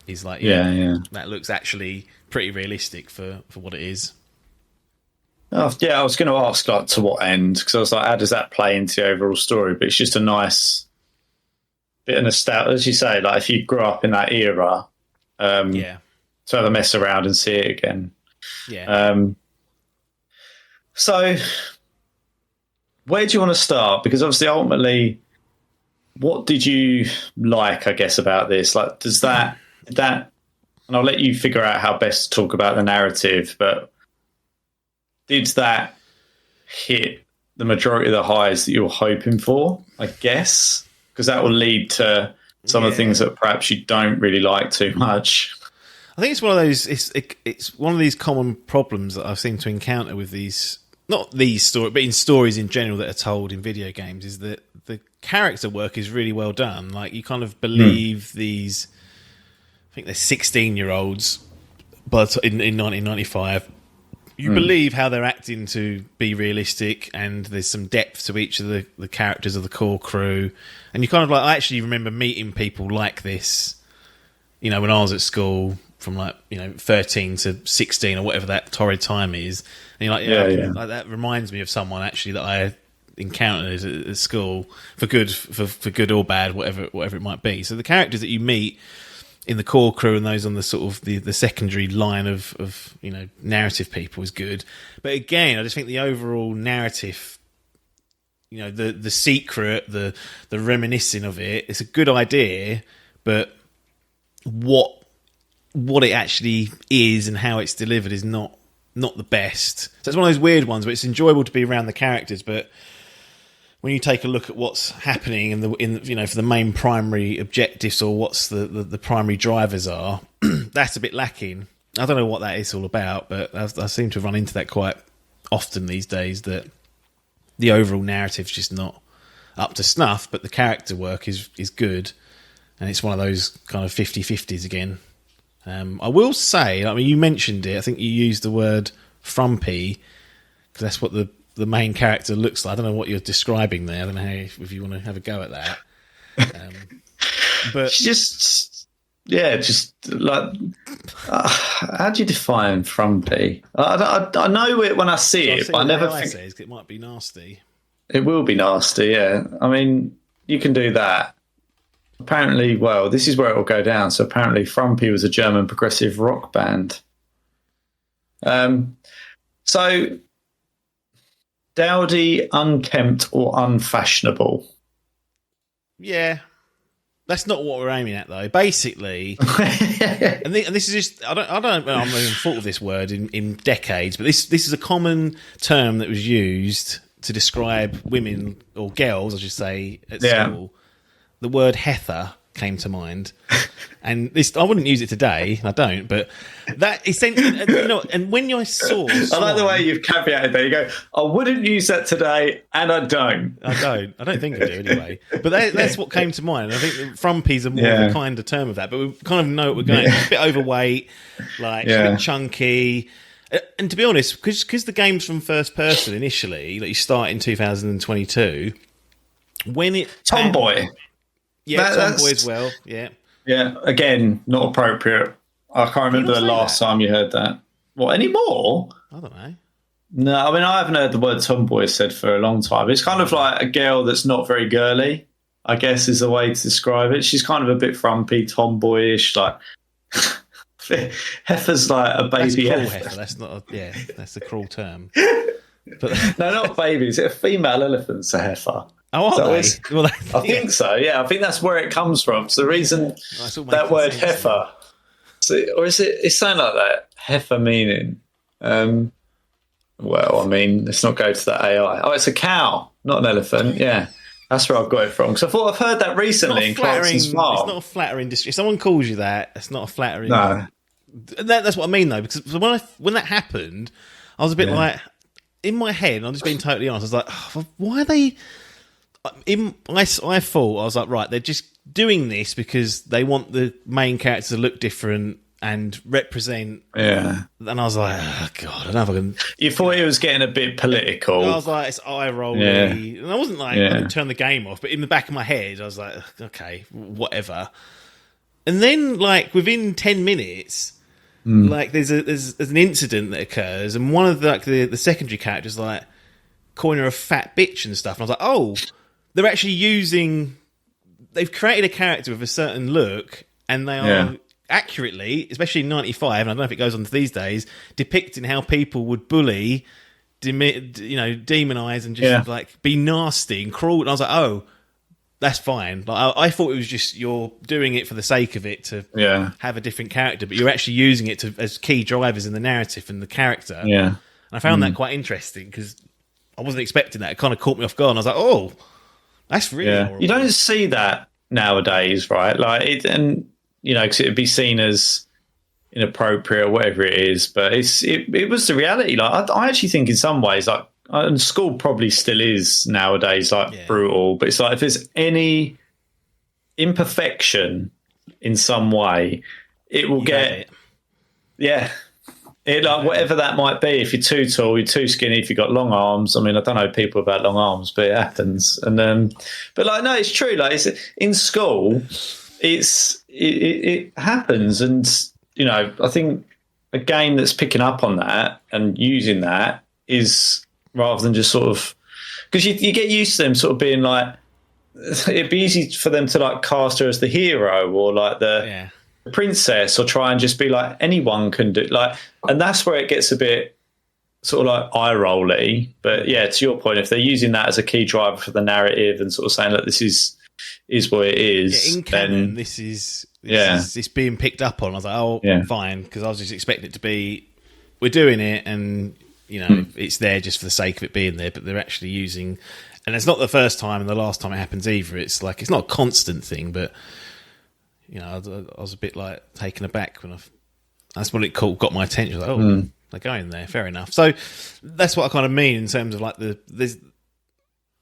is like that looks actually pretty realistic for what it is. Oh, yeah, I was going to ask like to what end, because I was like, how does that play into the overall story? But it's just a nice bit of nostalgia, as you say. Like if you grew up in that era, to have a mess around and see it again. So where do you want to start? Because obviously, ultimately, what did you like, I guess, about this? Like, does that, and I'll let you figure out how best to talk about the narrative, but did that hit the majority of the highs that you were hoping for, I guess? Because that will lead to some of the things that perhaps you don't really like too much. I think it's one of those. It's one of these common problems that I seem to encounter with these, not these stories, but in stories in general that are told in video games, is that the character work is really well done. Like you kind of believe these. I think they're 16-year-olds, but in 1995. You believe how they're acting to be realistic, and there's some depth to each of the characters of the core crew. And you kind of like, I actually remember meeting people like this, when I was at school, from 13 to 16 or whatever that torrid time is. And you're like, like, that reminds me of someone actually that I encountered at school, for good or bad, whatever it might be. So the characters that you meet in the core crew and those on the sort of the secondary line of narrative people is good. But again, I just think the overall narrative, the secret, the reminiscing of it's a good idea, but what it actually is and how it's delivered is not the best. So it's one of those weird ones, but it's enjoyable to be around the characters, but when you take a look at what's happening for the main primary objectives, or what's the primary drivers are, that's a bit lacking. I don't know what that is all about, but I seem to run into that quite often these days, that the overall narrative's just not up to snuff, but the character work is good, and it's one of those kind of 50-50s again. I will say, I mean, you mentioned it, I think you used the word frumpy, because that's what the main character looks like. I don't know what you're describing there. I don't know if you want to have a go at that. But just like, how do you define frumpy? I know it when I see it, but I never think it might be nasty. It will be nasty, yeah. I mean, you can do that. Apparently, well, this is where it will go down. So apparently Frumpy was a German progressive rock band. So dowdy, unkempt, or unfashionable? Yeah. That's not what we're aiming at, though. Basically, and this is just, I haven't even thought of this word in decades, but this is a common term that was used to describe women, or girls, I should say, at school. The word heifer came to mind. And this, I wouldn't use it today, I don't, but that essentially, and when I saw someone, I like the way you've caveated there. You go, I wouldn't use that today, and I don't. I don't think I do anyway. But that's what came to mind. I think frumpy's a more of a kinder term of that, but we kind of know what we're going. It's a bit overweight, like a bit chunky. And to be honest, because the game's from first person initially, like you start in 2022, when it... Tomboy. Tomboy as well, yeah. Yeah, again, not appropriate. I can't remember the last time you heard that. What, anymore? I don't know. No, I mean, I haven't heard the word tomboy said for a long time. It's kind of like a girl that's not very girly, I guess is the way to describe it. She's kind of a bit frumpy, tomboyish, like... Heifer's like a baby. That's heifer. That's not. That's a cruel term. But no, not baby. Is it a female elephant's a heifer? Oh, are they? Well, I think so. Yeah, I think that's where it comes from. So the reason that word heifer, or is it? It's something like that. Heifer meaning. Well, I mean, let's not go to that AI. Oh, it's a cow, not an elephant. Yeah. That's where I've got it from. Because I thought I've heard that recently in Clarkson's Farm. It's not a flattering. If someone calls you that, it's not a flattering. No. That's what I mean, though, because when that happened, I was a bit like, in my head, I'm just being totally honest, I was like, why are they... I thought, I was like, right, they're just doing this because they want the main character to look different and represent... Yeah. And I was like, oh, God, I don't know if I can... You thought it was getting a bit political. I was like, it's eye-rolly. Yeah. And I wasn't like, I could turn the game off, but in the back of my head, I was like, okay, whatever. And then, like, within 10 minutes... Like there's an incident that occurs, and one of the secondary characters like calling her a fat bitch and stuff. And I was like, oh, they're actually they've created a character with a certain look, and they are accurately, especially in '95, and I don't know if it goes on to these days, depicting how people would bully, demonize, and just like be nasty and cruel. And I was like, oh. That's fine. Like, I thought it was just you're doing it for the sake of it to have a different character, but you're actually using it as key drivers in the narrative and the character. Yeah. And I found that quite interesting because I wasn't expecting that. It kind of caught me off guard. And I was like, oh, that's really horrible. You don't see that nowadays, right? Like, because it'd be seen as inappropriate or whatever it is, but it was the reality. Like, I actually think in some ways, like, and school probably still is nowadays, like brutal. But it's like if there's any imperfection in some way, it will get whatever that might be. If you're too tall, you're too skinny. If you've got long arms, I mean, I don't know people about long arms, but it happens. And but like no, it's true. Like it's in school, it happens, and I think a game that's picking up on that and using that is. Rather than just sort of... Because you get used to them sort of being like... It'd be easy for them to like cast her as the hero or like the princess or try and just be like, anyone can do... like, and that's where it gets a bit sort of like eye-rolly. But yeah, to your point, if they're using that as a key driver for the narrative and sort of saying, look, this is what it is... in canon, this is being picked up on. I was like, oh, fine, because I was just expecting it to be... We're doing it and... it's there just for the sake of it being there, but they're actually using... And it's not the first time and the last time it happens either. It's like, it's not a constant thing, but, I was a bit like taken aback when That's what it got my attention. Like, they're going there. Fair enough. So that's what I kind of mean in terms of like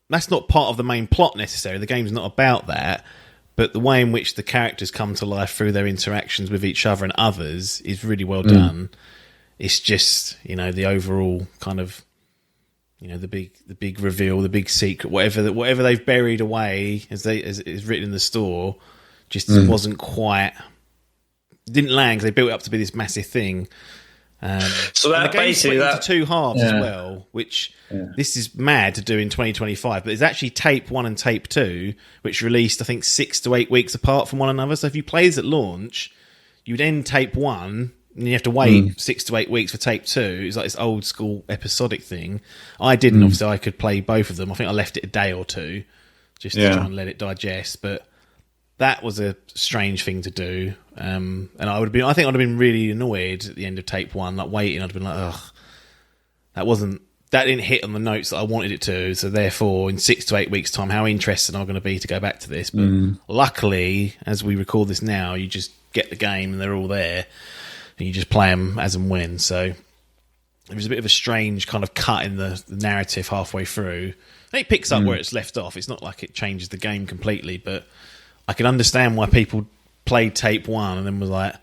that's not part of the main plot necessarily. The game's not about that, but the way in which the characters come to life through their interactions with each other and others is really well done. It's just, the overall kind of, the big reveal, the big secret, whatever they've buried away as is written in the store, just wasn't quite, didn't land because they built it up to be this massive thing. So that the game's basically split into two halves as well, which this is mad to do in 2025. But there's actually tape 1 and tape 2, which released I think 6 to 8 weeks apart from one another. So if you play this at launch, you'd end tape 1. And you have to wait 6 to 8 weeks for tape 2. It's like this old school episodic thing. I didn't. Obviously, I could play both of them. I think I left it a day or two just to try and let it digest. But that was a strange thing to do. And I think I'd have been really annoyed at the end of tape 1, like waiting. I'd have been like, ugh, that didn't hit on the notes that I wanted it to. So therefore, in 6 to 8 weeks' time, how interested am I going to be to go back to this? But luckily, as we record this now, you just get the game and they're all there. And you just play them as and when. So it was a bit of a strange kind of cut in the narrative halfway through. And it picks up where it's left off. It's not like it changes the game completely, but I can understand why people played tape 1 and then was like,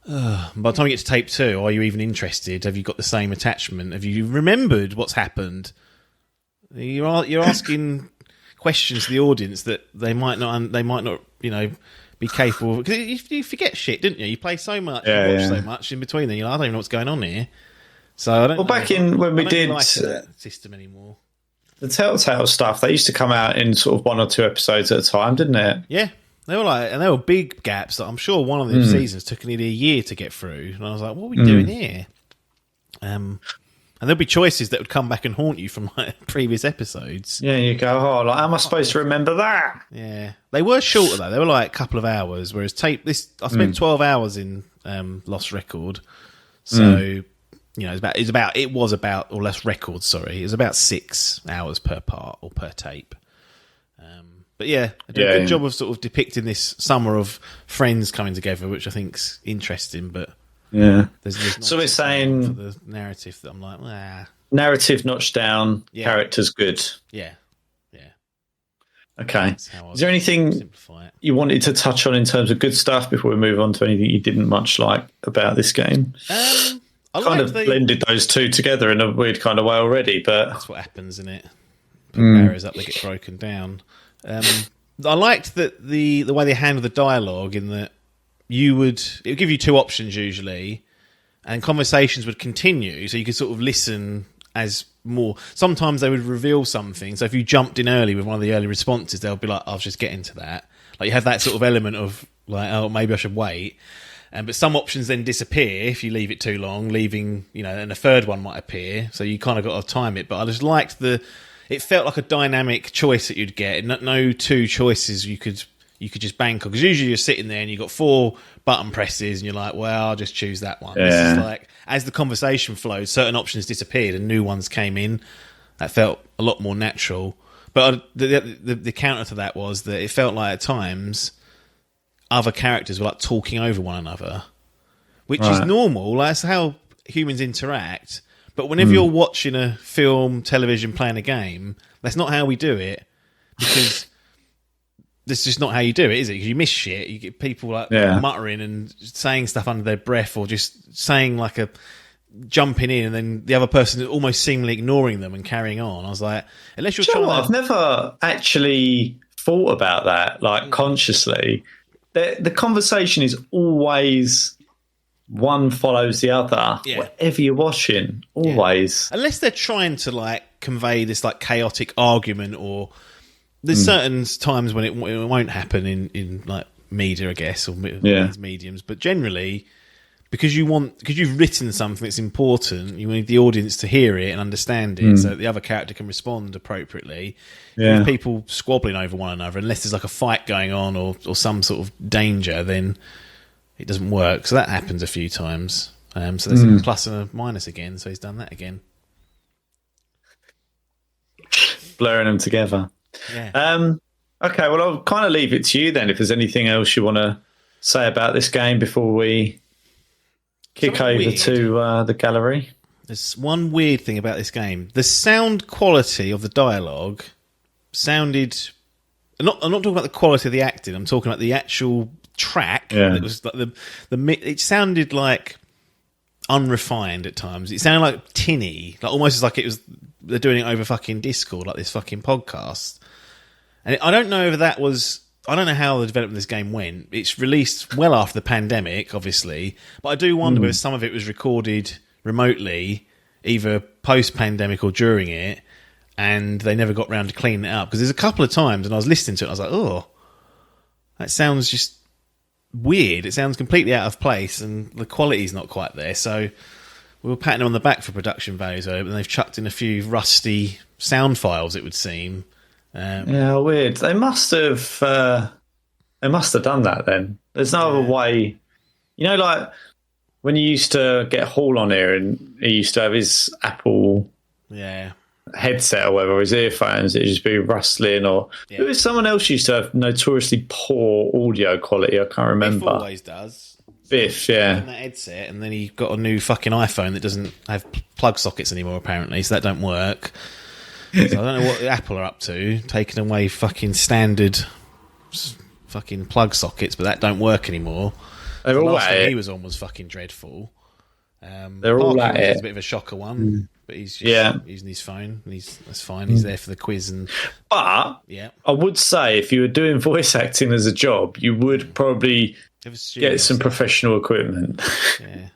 ugh. By the time you get to tape 2, are you even interested? Have you got the same attachment? Have you remembered what's happened? You're asking questions to the audience that they might not, be capable, because you forget shit, didn't you? You play so much, you watch so much in between. Then you're like, I don't even know what's going on here. So I don't. Well, back in when we did like that system anymore. The Telltale stuff, they used to come out in sort of 1 or 2 episodes at a time, didn't it? Yeah, they were big gaps. That I'm sure one of the seasons took nearly a year to get through, and I was like, what are we doing here? And there'll be choices that would come back and haunt you from like previous episodes. Yeah, you go, how am I supposed to remember that? Yeah. They were shorter though. They were like a couple of hours, whereas I spent 12 hours in Lost Record. So, it was about Lost Record, sorry. It was about 6 hours per part or per tape. But yeah, they did a good job of sort of depicting this summer of friends coming together, which I think's interesting, but there's so we're saying for the narrative that I'm like, narrative notched down, characters good. Yeah. Okay. Is there anything you wanted to touch on in terms of good stuff before we move on to anything you didn't much like about this game? I kind of blended those two together in a weird kind of way already, but that's what happens, isn't it? Put barriers up, they get broken down. I liked that the way they handle the dialogue in that it would give you 2 options usually, and conversations would continue, so you could sort of listen as more. Sometimes they would reveal something, so if you jumped in early with one of the early responses, they'll be like, I was just getting to that. Like you have that sort of element of like, oh, maybe I should wait. But some options then disappear if you leave it too long, leaving, and a third one might appear, so you kind of got to time it. But I just liked it felt like a dynamic choice that you'd get. No 2 choices you could just bank on, because usually you're sitting there and you've got 4 button presses and you're like, well, I'll just choose that one. This is like, as the conversation flowed, certain options disappeared and new ones came in. That felt a lot more natural. But the counter to that was that it felt like at times other characters were like talking over one another, which is normal. That's how humans interact. But whenever you're watching a film, television, playing a game, that's not how we do it, because that's just not how you do it, is it? Because you miss shit. You get people like muttering and saying stuff under their breath, or just saying like jumping in, and then the other person is almost seemingly ignoring them and carrying on. I was like, unless you're trying I've never actually thought about that, like consciously. The conversation is always one follows the other. Yeah. Whatever you're watching, always. Yeah. Unless they're trying to like convey this like chaotic argument, or there's certain times when it won't happen in like media, I guess, or these mediums. But generally, because you've written something that's important, you need the audience to hear it and understand it, so that the other character can respond appropriately. Yeah. If people squabbling over one another, unless there's like a fight going on or some sort of danger, then it doesn't work. So that happens a few times. So there's a plus and a minus again. So he's done that again. Blurring them together. Yeah. Okay, well, I'll kind of leave it to you then, if there's anything else you want to say about this game before we kick over weird to the gallery. There's one weird thing about this game. The sound quality of the dialogue sounded... I'm not talking about the quality of the acting. I'm talking about the actual track. Yeah. It was like it sounded like unrefined at times. It sounded like tinny, like almost as like it was they're doing it over fucking Discord, like this fucking podcast. And I don't know if that was... I don't know how the development of this game went. It's released well after the pandemic, obviously, but I do wonder whether some of it was recorded remotely, either post-pandemic or during it, and they never got round to cleaning it up. Because there's a couple of times, and I was listening to it, I was like, oh, that sounds just weird. It sounds completely out of place, and the quality's not quite there. So we were patting them on the back for production values, but they've chucked in a few rusty sound files, it would seem. Yeah, weird. They must have done that then. There's no other way. You know, like when you used to get Hall on here and he used to have his Apple headset or whatever, his earphones, it'd just be rustling, or who was someone else used to have notoriously poor audio quality? I can't remember. Biff always does. Biff, yeah. And that headset, and then he got a new fucking iPhone that doesn't have plug sockets anymore, apparently, so that don't work. So I don't know what Apple are up to, taking away fucking standard fucking plug sockets, but that don't work anymore. They're all last at thing it. he was on was fucking dreadful. They're all at it. It's a bit of a shocker one, but he's just using his phone. And that's fine. He's there for the quiz, But I would say if you were doing voice acting as a job, you would probably get some professional equipment. Yeah.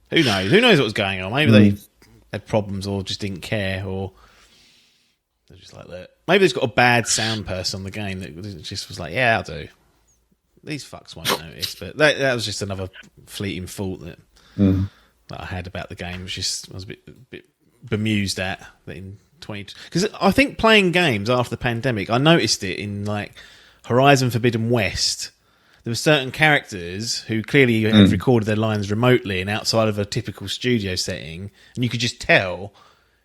Who knows? Who knows what was going on? Maybe they had problems or just didn't care, or they're just like that. Maybe they've got a bad sound person on the game that just was like, yeah, I'll do. These fucks won't notice. But that was just another fleeting thought that I had about the game. I was a bit bemused at that in 20... Because I think playing games after the pandemic, I noticed it in like Horizon Forbidden West. There were certain characters who clearly had recorded their lines remotely and outside of a typical studio setting, and you could just tell...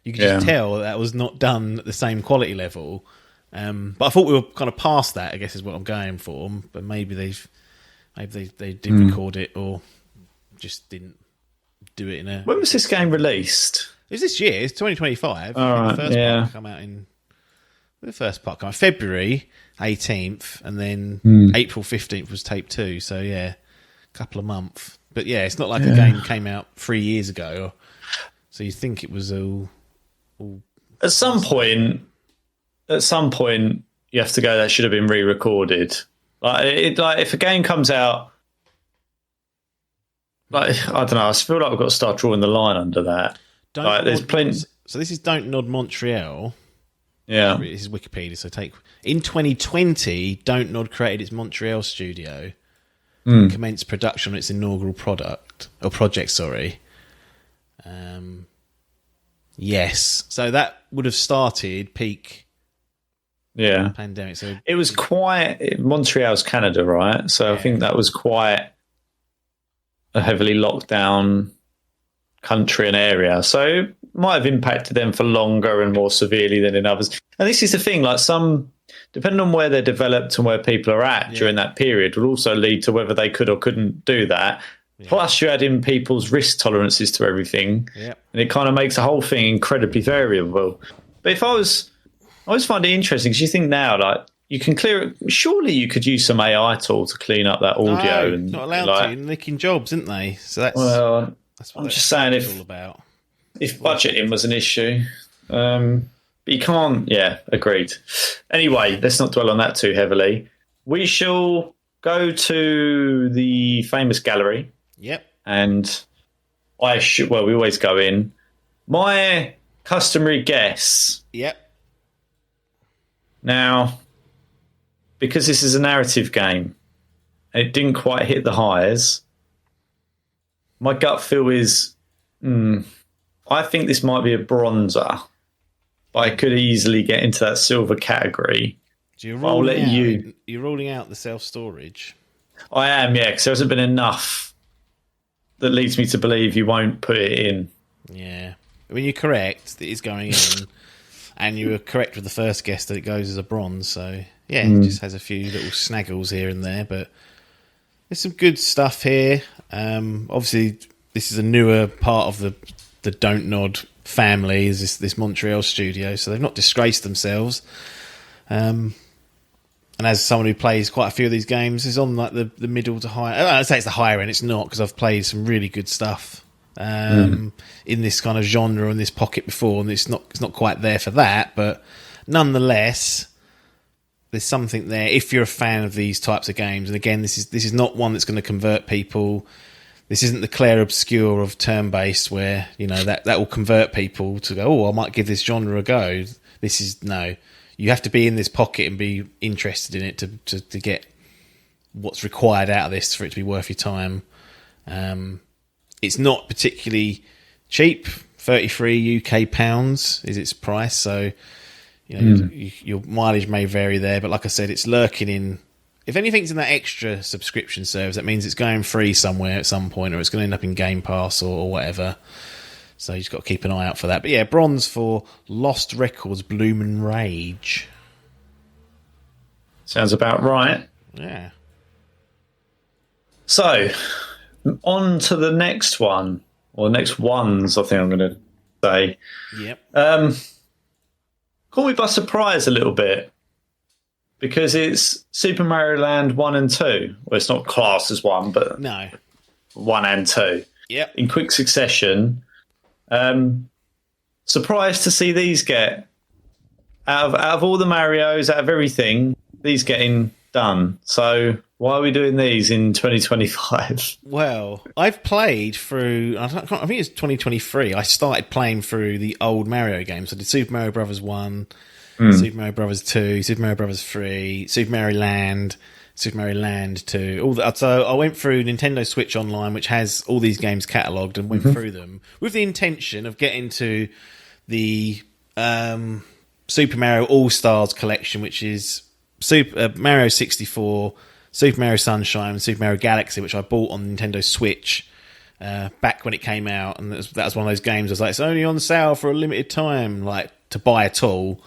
that was not done at the same quality level. But I thought we were kind of past that, I guess is what I'm going for. But maybe they did record it or just didn't do it in a... When was this game released? It was this year. It's 2025. All right, the first part come out in... The first part came out February 18th, and then April 15th was tape 2. So, yeah, a couple of months. But, yeah, it's not like a game came out 3 years ago. So you think it was all... At some point, you have to go, that should have been re-recorded. Like if a game comes out, like I don't know, I feel like we've got to start drawing the line under that. There's plenty. So this is Don't Nod Montreal. Yeah, this is Wikipedia. So in 2020, Don't Nod created its Montreal studio, and commenced production on its inaugural project. Sorry. Yes, so that would have started peak pandemic. So it was quite... Montreal's Canada, right? So I think that was quite a heavily locked down country and area. So it might have impacted them for longer and more severely than in others. And this is the thing, like depending on where they're developed and where people are at during that period, would also lead to whether they could or couldn't do that. Yeah. Plus, you add in people's risk tolerances to everything, and it kind of makes the whole thing incredibly variable. But I always find it interesting because you think now, like, you can clear it. Surely you could use some AI tool to clean up that audio. No, not allowed to. You're nicking jobs, isn't they? So that's what I'm just saying, all about. If budgeting was an issue, but you can't. Yeah, agreed. Anyway, let's not dwell on that too heavily. We shall go to the famous gallery. Yep. And we always go in. My customary guess. Yep. Now, because this is a narrative game, and it didn't quite hit the highs, my gut feel is, I think this might be a bronzer, but I could easily get into that silver category. So you're ruling out the self-storage? I am, yeah, because there hasn't been enough that leads me to believe you won't put it in. Yeah. I mean, you're correct that it's going in, and you were correct with the first guess that it goes as a bronze, so yeah, it just has a few little snaggles here and there, but there's some good stuff here. Obviously, this is a newer part of the Don't Nod family, is this Montreal studio, so they've not disgraced themselves. And as someone who plays quite a few of these games, is on like the middle to high. I'd say it's the higher end. It's not, because I've played some really good stuff in this kind of genre in this pocket before, and it's not quite there for that, but nonetheless, there's something there if you're a fan of these types of games. And again, this is not one that's going to convert people. This isn't the Clair Obscur of turn-based where, you know, that will convert people to go, oh, I might give this genre a go. This is, no. You have to be in this pocket and be interested in it to get what's required out of this for it to be worth your time. It's not particularly cheap. 33 UK pounds is its price, so you know your mileage may vary there. But like I said, it's lurking in. If anything's in that extra subscription service, that means it's going free somewhere at some point, or it's going to end up in Game Pass or whatever. So you just got to keep an eye out for that. But yeah, bronze for Lost Records Bloom and Rage. Sounds about right. Yeah. So, on to the next one, or the next ones, I think I'm going to say. Yep. Caught me by surprise a little bit, because it's Super Mario Land 1 and 2. Well, it's not classed as one, but no, 1 and 2. Yep. In quick succession. Surprised to see these get, out of all the Marios, out of everything, these getting done. So why are we doing these in 2025? Well, I've played through, I think it's 2023, I started playing through the old Mario games. I did Super Mario Brothers 1, Super Mario Brothers 2, Super Mario Brothers 3, Super Mario Land, Super Mario Land 2. So I went through Nintendo Switch Online, which has all these games catalogued, and went through them with the intention of getting to the Super Mario All-Stars collection, which is Super Mario 64, Super Mario Sunshine, and Super Mario Galaxy, which I bought on Nintendo Switch back when it came out. And that was one of those games I was like, it's only on sale for a limited time, like to buy at all.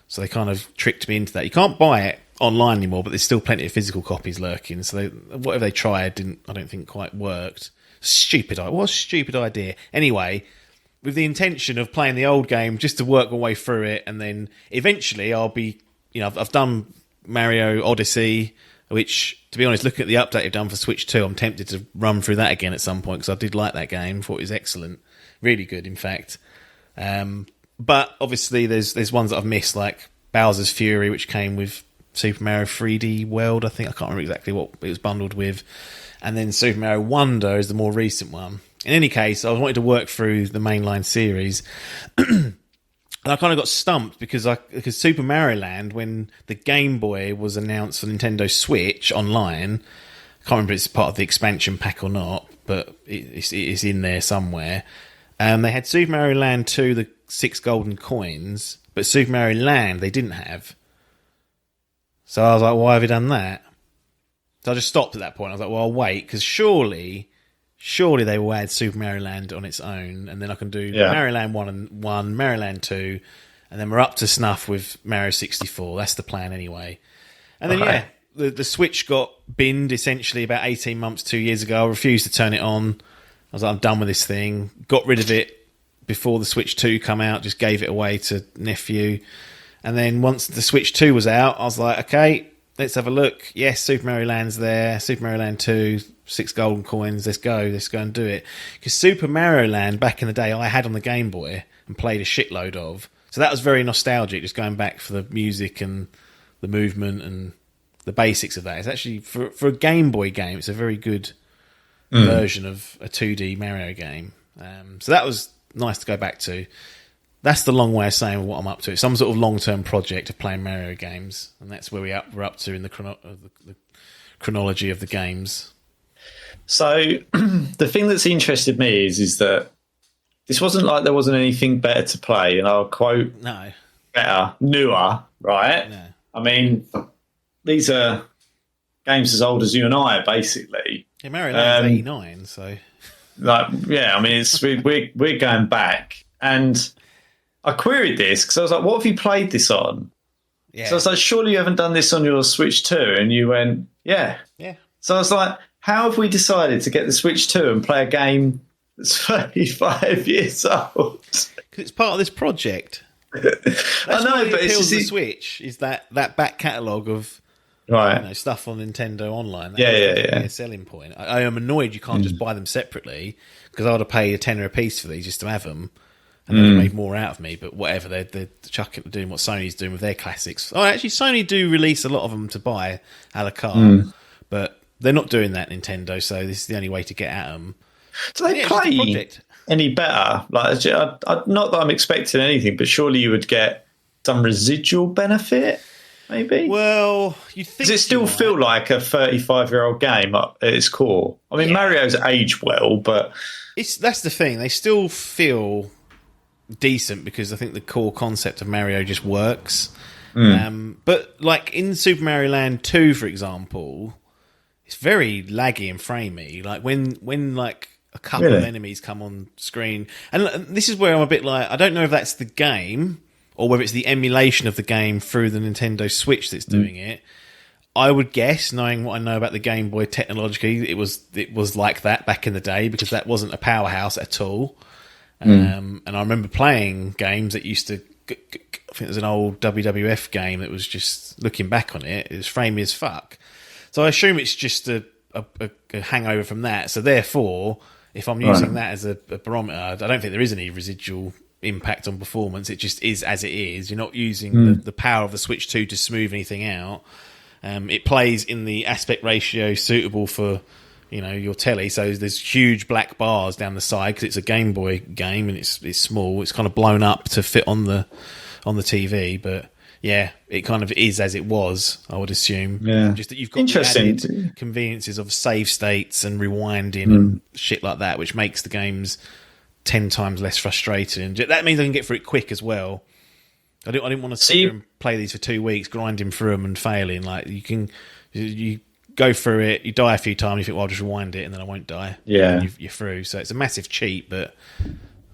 So they kind of tricked me into that. You can't buy it online anymore, but there's still plenty of physical copies lurking. So whatever they tried I don't think quite worked. What a stupid idea. Anyway, with the intention of playing the old game just to work my way through it, and then eventually I'll be, you know, I've done Mario Odyssey, which, to be honest, looking at the update they've done for Switch 2, I'm tempted to run through that again at some point, because I did like that game, thought it was excellent, really good, in fact. But obviously there's ones that I've missed, like Bowser's Fury, which came with Super Mario 3D World, I think. I can't remember exactly what it was bundled with. And then Super Mario Wonder is the more recent one. In any case, I wanted to work through the mainline series. And I kind of got stumped because Super Mario Land, when the Game Boy was announced for Nintendo Switch Online, I can't remember if it's part of the expansion pack or not, but it is in there somewhere. They had Super Mario Land 2, the 6 golden coins, but Super Mario Land they didn't have. So I was like, why have you done that? So I just stopped at that point. I was like, well, I'll wait, because surely they will add Super Mario Land on its own, and then I can do Mario Land 1 and 1, Mario Land 2, and then we're up to snuff with Mario 64. That's the plan anyway. And then, the Switch got binned essentially about 18 months, 2 years ago. I refused to turn it on. I was like, I'm done with this thing. Got rid of it before the Switch 2 come out, just gave it away to nephew. And then once the Switch 2 was out, I was like, okay, let's have a look. Yes, Super Mario Land's there. Super Mario Land 2, 6 golden coins. Let's go and do it. Because Super Mario Land, back in the day, I had on the Game Boy and played a shitload of. So that was very nostalgic, just going back for the music and the movement and the basics of that. It's actually, for a Game Boy game, it's a very good version of a 2D Mario game. So that was nice to go back to. That's the long way of saying what I'm up to. It's some sort of long-term project of playing Mario games, and that's where we're up to in the chronology of the games. So the thing that's interested me is that this wasn't like there wasn't anything better to play, and I'll quote, no, better, newer, right? No. I mean, these are games as old as you and I, basically. Yeah, Mario Land's 89, so... Like, yeah, I mean, we're going back, and I queried this because I was like, what have you played this on? Yeah. So I was like, surely you haven't done this on your Switch 2? And you went, yeah. Yeah. So I was like, how have we decided to get the Switch 2 and play a game It's 35 years old. Because it's part of this project. I know, but it's just the Switch is that back catalogue of stuff on Nintendo Online. That be a selling point. I am annoyed you can't just buy them separately, because I would have paid $10 a piece for these just to have them, and then it made more out of me. But whatever, they're doing what Sony's doing with their classics. Oh, actually, Sony do release a lot of them to buy a la carte, but they're not doing that, Nintendo. So this is the only way to get at them. Do they play any better? Like, not that I'm expecting anything, but surely you would get some residual benefit, maybe? Well, you think... Does it still feel like a 35-year-old game at its core? I mean, Mario's aged well, but... That's the thing. They still feel decent, because I think the core concept of Mario just works. But, like, in Super Mario Land 2, for example, it's very laggy and framey. Like, when like... a couple of enemies come on screen. And this is where I'm a bit like, I don't know if that's the game or whether it's the emulation of the game through the Nintendo Switch that's doing it. I would guess, knowing what I know about the Game Boy technologically, it was like that back in the day, because that wasn't a powerhouse at all. And I remember playing games that used to... I think there's an old WWF game that was just, looking back on it, it was framey as fuck. So I assume it's just a hangover from that. So therefore... if I'm using that as a barometer, I don't think there is any residual impact on performance. It just is as it is. You're not using the power of the Switch 2 to smooth anything out. It plays in the aspect ratio suitable for, your telly. So there's huge black bars down the side, because it's a Game Boy game and it's small. It's kind of blown up to fit on the TV, but yeah, it kind of is as it was, I would assume. Yeah. Just that you've got the added conveniences of save states and rewinding and shit like that, which makes the games 10 times less frustrating. And that means I can get through it quick as well. I didn't want to sit there and play these for 2 weeks, grinding through them and failing. Like, you go through it, you die a few times, you think, well, I'll just rewind it and then I won't die. Yeah. And you're through. So it's a massive cheat, but...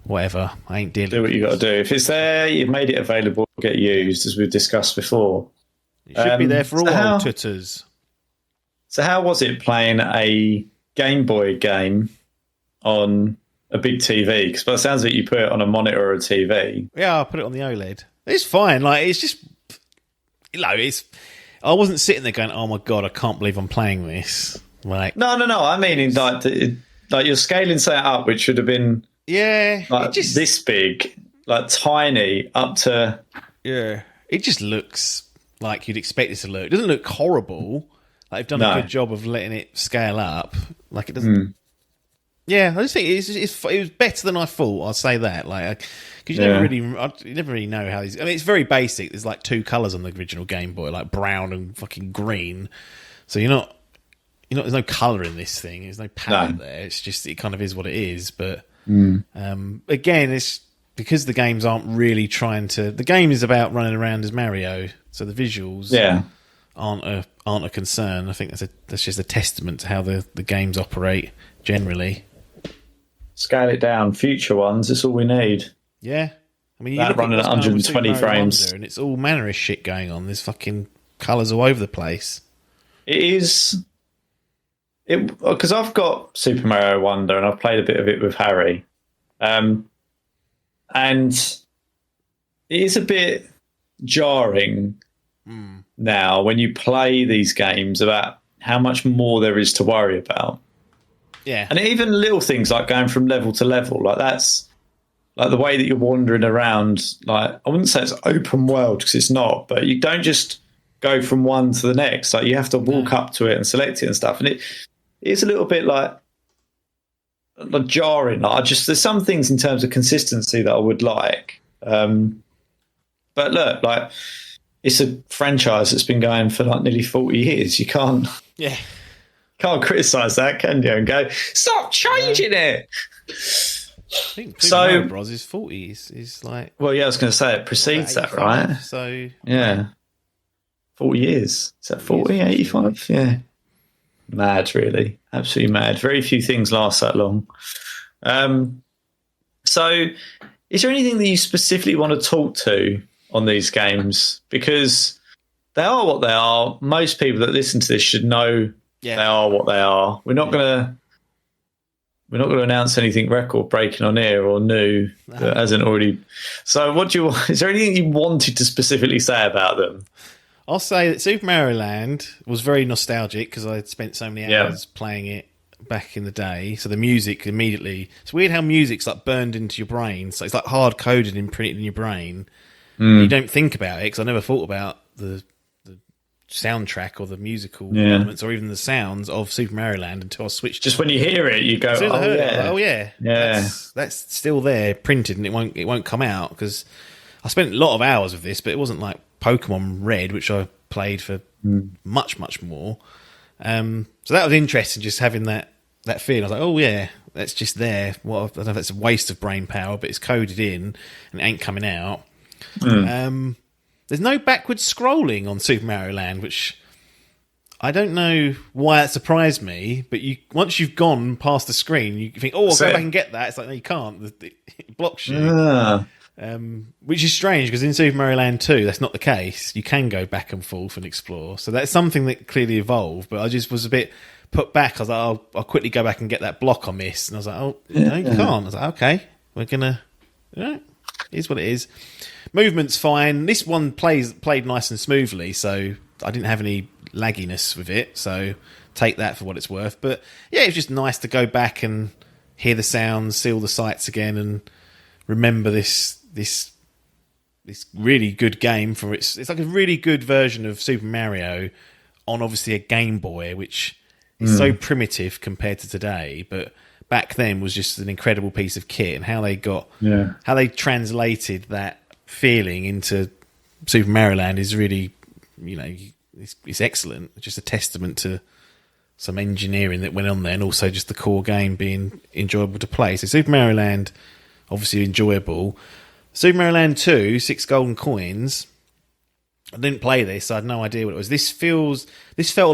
whatever, I ain't dealing. Do what you got to do. If it's there, you've made it available, get used, as we've discussed before. It should be there for all old tutters. So how was it playing a Game Boy game on a big TV? Because by the sounds of it, you put it on a monitor or a TV. Yeah, I put it on the OLED. It's fine. Like, it's just, I wasn't sitting there going, "Oh my god, I can't believe I'm playing this." Like, no. I mean, like you're scaling something up, which should have been. Yeah, like this big, like tiny, up to... Yeah, it just looks like you'd expect it to look. It doesn't look horrible. Like, they've done a good job of letting it scale up. Like, it doesn't... Yeah, I just think it was better than I thought, I'll say that. Like, because you never really know how these... I mean, it's very basic. There's like 2 colours on the original Game Boy, like brown and fucking green. So you're not... there's no colour in this thing. There's no palette there. It's just, it kind of is what it is, but... again, it's because the games aren't really trying to. The game is about running around as Mario, so the visuals aren't a concern. I think that's just a testament to how the games operate generally. Scale it down. Future ones, that's all we need. Yeah, I mean, that running at 120 frames, and it's all manner of shit going on. There's fucking colours all over the place. It is. Because I've got Super Mario Wonder and I've played a bit of it with Harry, and it is a bit jarring now when you play these games about how much more there is to worry about. Yeah, and even little things like going from level to level, like that's like the way that you're wandering around. Like, I wouldn't say it's open world because it's not, but you don't just go from one to the next. Like, you have to walk up to it and select it and stuff, and it's a little bit like jarring. Like, there's some things in terms of consistency that I would like. But look, like, it's a franchise that's been going for like nearly 40 years. You can't can't criticise that, can you? And go, stop changing it. I think Mario Bros is 40. Is like, well, yeah, I was going to say it precedes that, right? So yeah, 40 years. Is that 40? 85? Yeah. Mad, really. Absolutely mad. Very few things last that long. So is there anything that you specifically want to talk to on these games? Because they are what they are. Most people that listen to this should know they are what they are. We're not going to we're not going to announce anything record-breaking on air or new that hasn't already. So, is there anything you wanted to specifically say about them? I'll say that Super Mario Land was very nostalgic because I had spent so many hours playing it back in the day. So the music immediately... It's weird how music's like burned into your brain. So it's like hard-coded, imprinted in your brain. You don't think about it because I never thought about the soundtrack or the musical elements or even the sounds of Super Mario Land until I switched. Just when you hear it, you go, oh yeah, that's still there, printed, and it won't come out because I spent a lot of hours with this, but it wasn't like Pokemon Red, which I played for much more. So that was interesting, just having that feeling. I was like, oh yeah, that's just there. Well, I don't know if that's a waste of brain power, but it's coded in and it ain't coming out. There's no backwards scrolling on Super Mario Land, which I don't know why that surprised me. But once you've gone past the screen, you think, "Oh, I'll go back and get that." It's like, no, you can't. It blocks you, which is strange because in Super Mario Land 2, that's not the case. You can go back and forth and explore. So that's something that clearly evolved. But I just was a bit put back. I was like, I'll quickly go back and get that block I missed. And I was like, oh, no, you can't. I was like, okay, we're gonna. Here's what it is. Movement's fine. This one played nice and smoothly, so I didn't have any lagginess with it. So take that for what it's worth. But yeah, it's just nice to go back and hear the sounds, see all the sights again, and remember this really good game for it's like a really good version of Super Mario on obviously a Game Boy, which is so primitive compared to today, but back then was just an incredible piece of kit, and how they translated that feeling into Super Mario Land is really, it's excellent. It's just a testament to some engineering that went on there, and also just the core game being enjoyable to play. So Super Mario Land, obviously enjoyable. Super Mario Land 2, 6 golden coins. I didn't play this, so I had no idea what it was. This felt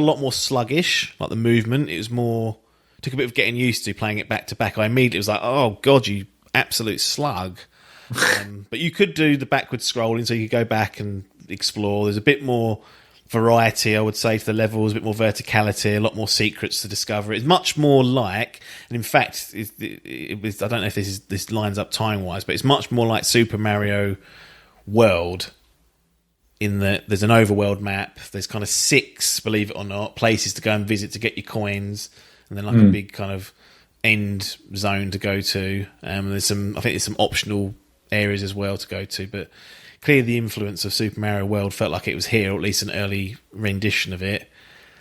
a lot more sluggish, like the movement. It was more... Took a bit of getting used to playing it back to back. I immediately was like, oh god, you absolute slug. But you could do the backwards scrolling, so you could go back and explore. There's a bit more variety, I would say, to the levels, a bit more verticality, a lot more secrets to discover. It's much more like, and in fact, it was, I don't know if this lines up time-wise, but it's much more like Super Mario World, in that there's an overworld map, there's kind of 6, believe it or not, places to go and visit to get your coins, and then like a big kind of end zone to go to. I think there's some optional areas as well to go to, but clearly the influence of Super Mario World felt like it was here, or at least an early rendition of it.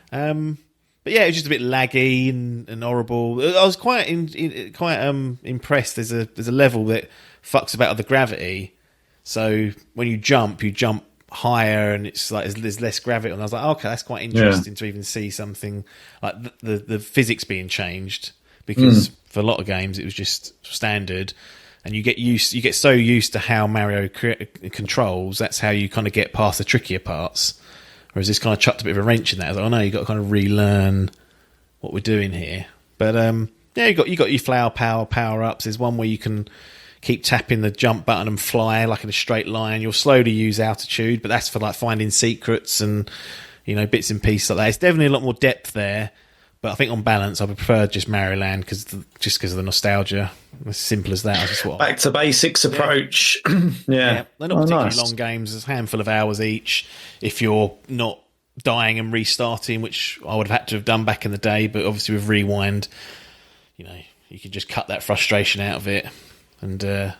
But yeah, it was just a bit laggy and horrible. I was quite impressed. There's a level that fucks about with the gravity. So when you jump higher, and it's like there's less gravity. And I was like, okay, that's quite interesting to even see something like the physics being changed, because for a lot of games it was just standard. And you get so used to how Mario controls. That's how you kind of get past the trickier parts. Whereas this kind of chucked a bit of a wrench in that. I was like, oh no, you got to kind of relearn what we're doing here. But yeah, you got your flower power ups. There's one where you can keep tapping the jump button and fly like in a straight line. You'll slowly use altitude, but that's for like finding secrets and bits and pieces like that. It's definitely a lot more depth there. But I think on balance, I would prefer just Mario Land because of the nostalgia. As simple as that. Back to basics approach. Yeah. They're not particularly long games. There's a handful of hours each. If you're not dying and restarting, which I would have had to have done back in the day, but obviously with Rewind, you could just cut that frustration out of it. And they're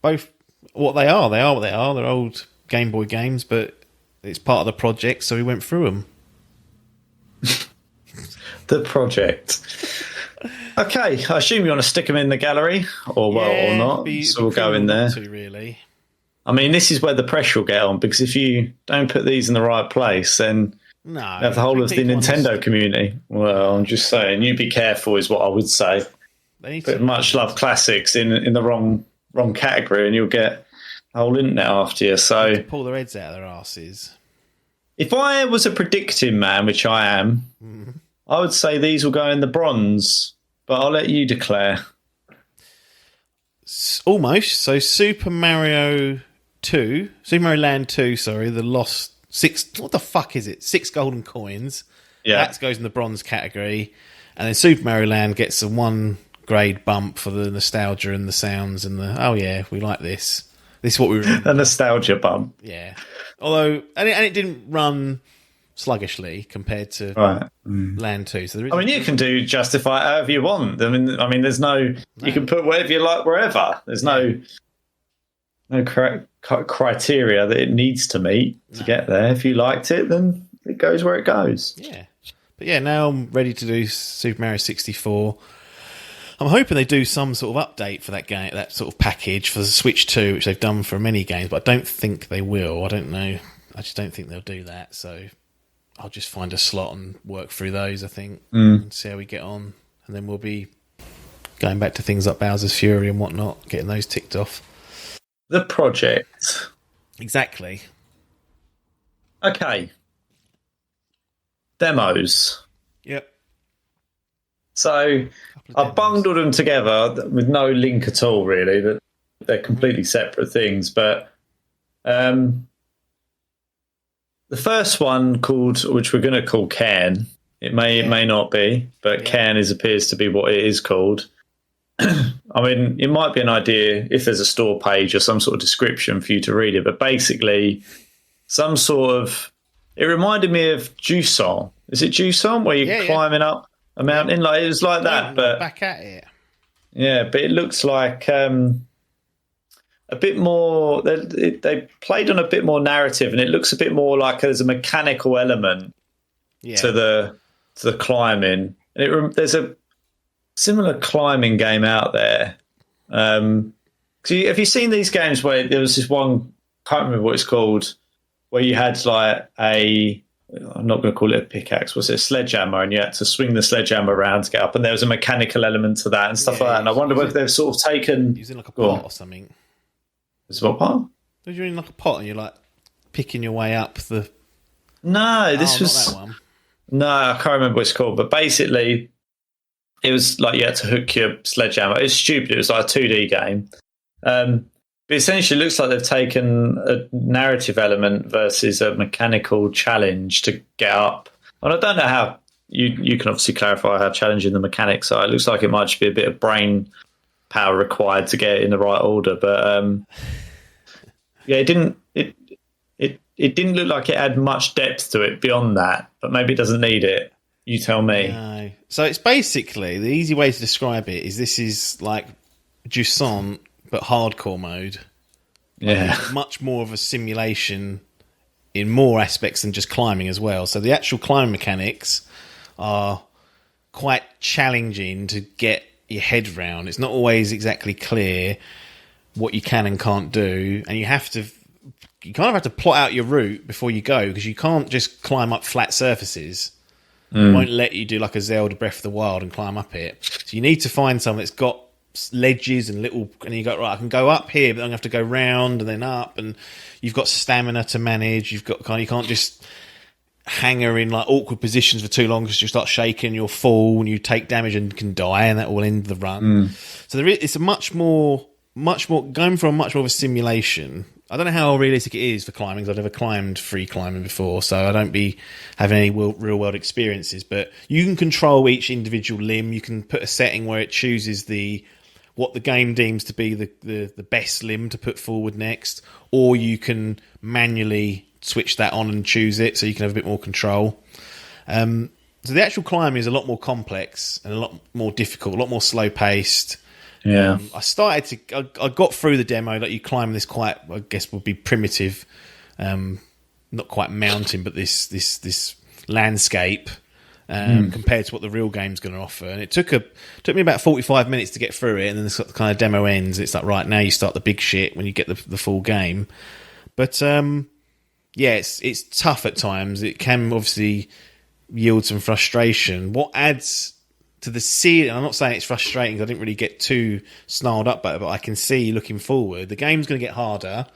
both what they are. They are what they are. They're old Game Boy games, but it's part of the project, so we went through them. The project. Okay, I assume you want to stick them in the gallery, or not. So we'll go in there. Really. I mean, this is where the pressure will get on, because if you don't put these in the right place, then you have the whole of the Nintendo community. Well, I'm just saying, you be careful is what I would say. Put much love classics in the wrong category, and you'll get the whole internet after you. So pull their heads out of their asses. If I was a predicting man, which I am, I would say these will go in the bronze, but I'll let you declare. Almost. So Super Mario Land 2, the lost 6, what the fuck is it? 6 golden coins. Yeah. That goes in the bronze category. And then Super Mario Land gets a 1 grade bump for the nostalgia and the sounds and we like this. This is what we remember. A nostalgia bump. Yeah. Although, and it didn't run sluggishly compared to Land 2. So you can justify it however you want. I mean, there's no. You can put whatever you like wherever. There's no criteria that it needs to meet to get there. If you liked it, then it goes where it goes. Yeah. But yeah, now I'm ready to do Super Mario 64. I'm hoping they do some sort of update for that game, that sort of package for the Switch 2, which they've done for many games, but I don't think they will. I don't know. I just don't think they'll do that. So I'll just find a slot and work through those, I think, and see how we get on. And then we'll be going back to things like Bowser's Fury and whatnot, getting those ticked off. The project. Exactly. Okay. Demos. Yep. So I bundled them together with no link at all, really. They're completely separate things. But the first one which we're going to call Cairn, it may not be, but Cairn appears to be what it is called. I mean, it might be an idea if there's a store page or some sort of description for you to read it. But basically, some sort of... It reminded me of Jusant. Is it Jusant, where you're climbing up a mountain? Like it was like that, but back at it. Yeah, but it looks like a bit more. They played on a bit more narrative, and it looks a bit more like there's a mechanical element to the climbing. And there's a similar climbing game out there. Have you seen these games where there was this one? Can't remember what it's called. Where you had like I'm not going to call it a pickaxe, was it a sledgehammer? And you had to swing the sledgehammer around to get up. And there was a mechanical element to that and stuff like that. And I wonder whether they've sort of taken... Using like a pot or something. Is what part? You're in like a pot and you're like picking your way up the... No, this was... Not that one. No, I can't remember what it's called. But basically, it was like you had to hook your sledgehammer. It was stupid. It was like a 2D game. But essentially, it looks like they've taken a narrative element versus a mechanical challenge to get up. And I don't know how you can obviously clarify how challenging the mechanics are. It looks like it might just be a bit of brain power required to get it in the right order. But it didn't. It didn't look like it had much depth to it beyond that. But maybe it doesn't need it. You tell me. No. So it's basically the easy way to describe it is this is like Jusant, but hardcore mode. Yeah. Like much more of a simulation in more aspects than just climbing as well. So the actual climb mechanics are quite challenging to get your head round. It's not always exactly clear what you can and can't do, and you kind of have to plot out your route before you go, because you can't just climb up flat surfaces. It won't let you do like a Zelda Breath of the Wild and climb up it. So you need to find something that's got ledges and you go, right, I can go up here, but I'm going to have to go round and then up, and you've got stamina to manage. You can't just hang her in like awkward positions for too long, because you start shaking, you'll fall and you take damage and can die, and that will end the run. So it's a much more going for a much more of a simulation. I don't know how realistic it is for climbing, because I've never climbed free climbing before, so I don't be having any real world experiences. But you can control each individual limb. You can put a setting where it chooses what the game deems to be the best limb to put forward next, or you can manually switch that on and choose it, so you can have a bit more control. So the actual climbing is a lot more complex and a lot more difficult, a lot more slow paced. Yeah. I got through the demo that you climb this quite, I guess would be primitive, not quite mountain, but this landscape. Compared to what the real game's going to offer, and it took me about 45 minutes to get through it, and then this kind of demo ends. It's like, right, now you start the big shit when you get the full game. But it's tough at times. It can obviously yield some frustration. What adds to the scene, and I'm not saying it's frustrating, 'cause I didn't really get too snarled up by it, but I can see looking forward, the game's going to get harder.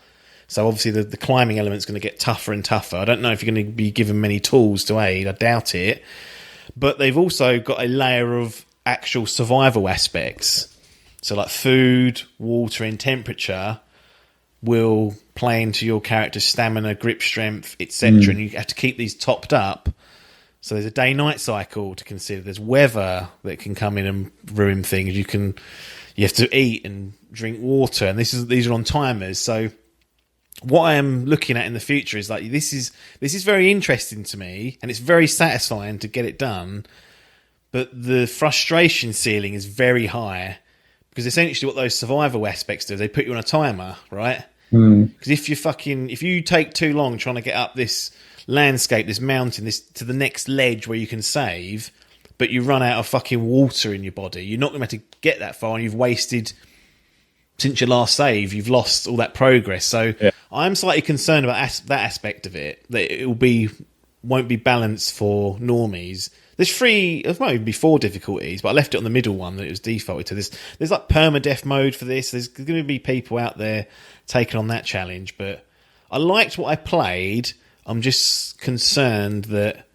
So obviously the climbing element's going to get tougher and tougher. I don't know if you're going to be given many tools to aid. I doubt it. But they've also got a layer of actual survival aspects. So like food, water, and temperature will play into your character's stamina, grip strength, etc. And you have to keep these topped up So there's a day-night cycle to consider. There's weather that can come in and ruin things. You have to eat and drink water, and these are on timers. So what I am looking at in the future is like this is very interesting to me, and it's very satisfying to get it done. But the frustration ceiling is very high because essentially what those survival aspects do, they put you on a timer, right? Because if you take too long trying to get up this landscape, this mountain, this to the next ledge where you can save, but you run out of fucking water in your body, you're not going to be able to get that far, and you've wasted, since your last save, you've lost all that progress. So I'm slightly concerned about that aspect of it, that it won't be balanced for normies. It might even be 4 difficulties, but I left it on the middle one that it was defaulted to. There's like permadeath mode for this. There's going to be people out there taking on that challenge, but I liked what I played. I'm just concerned that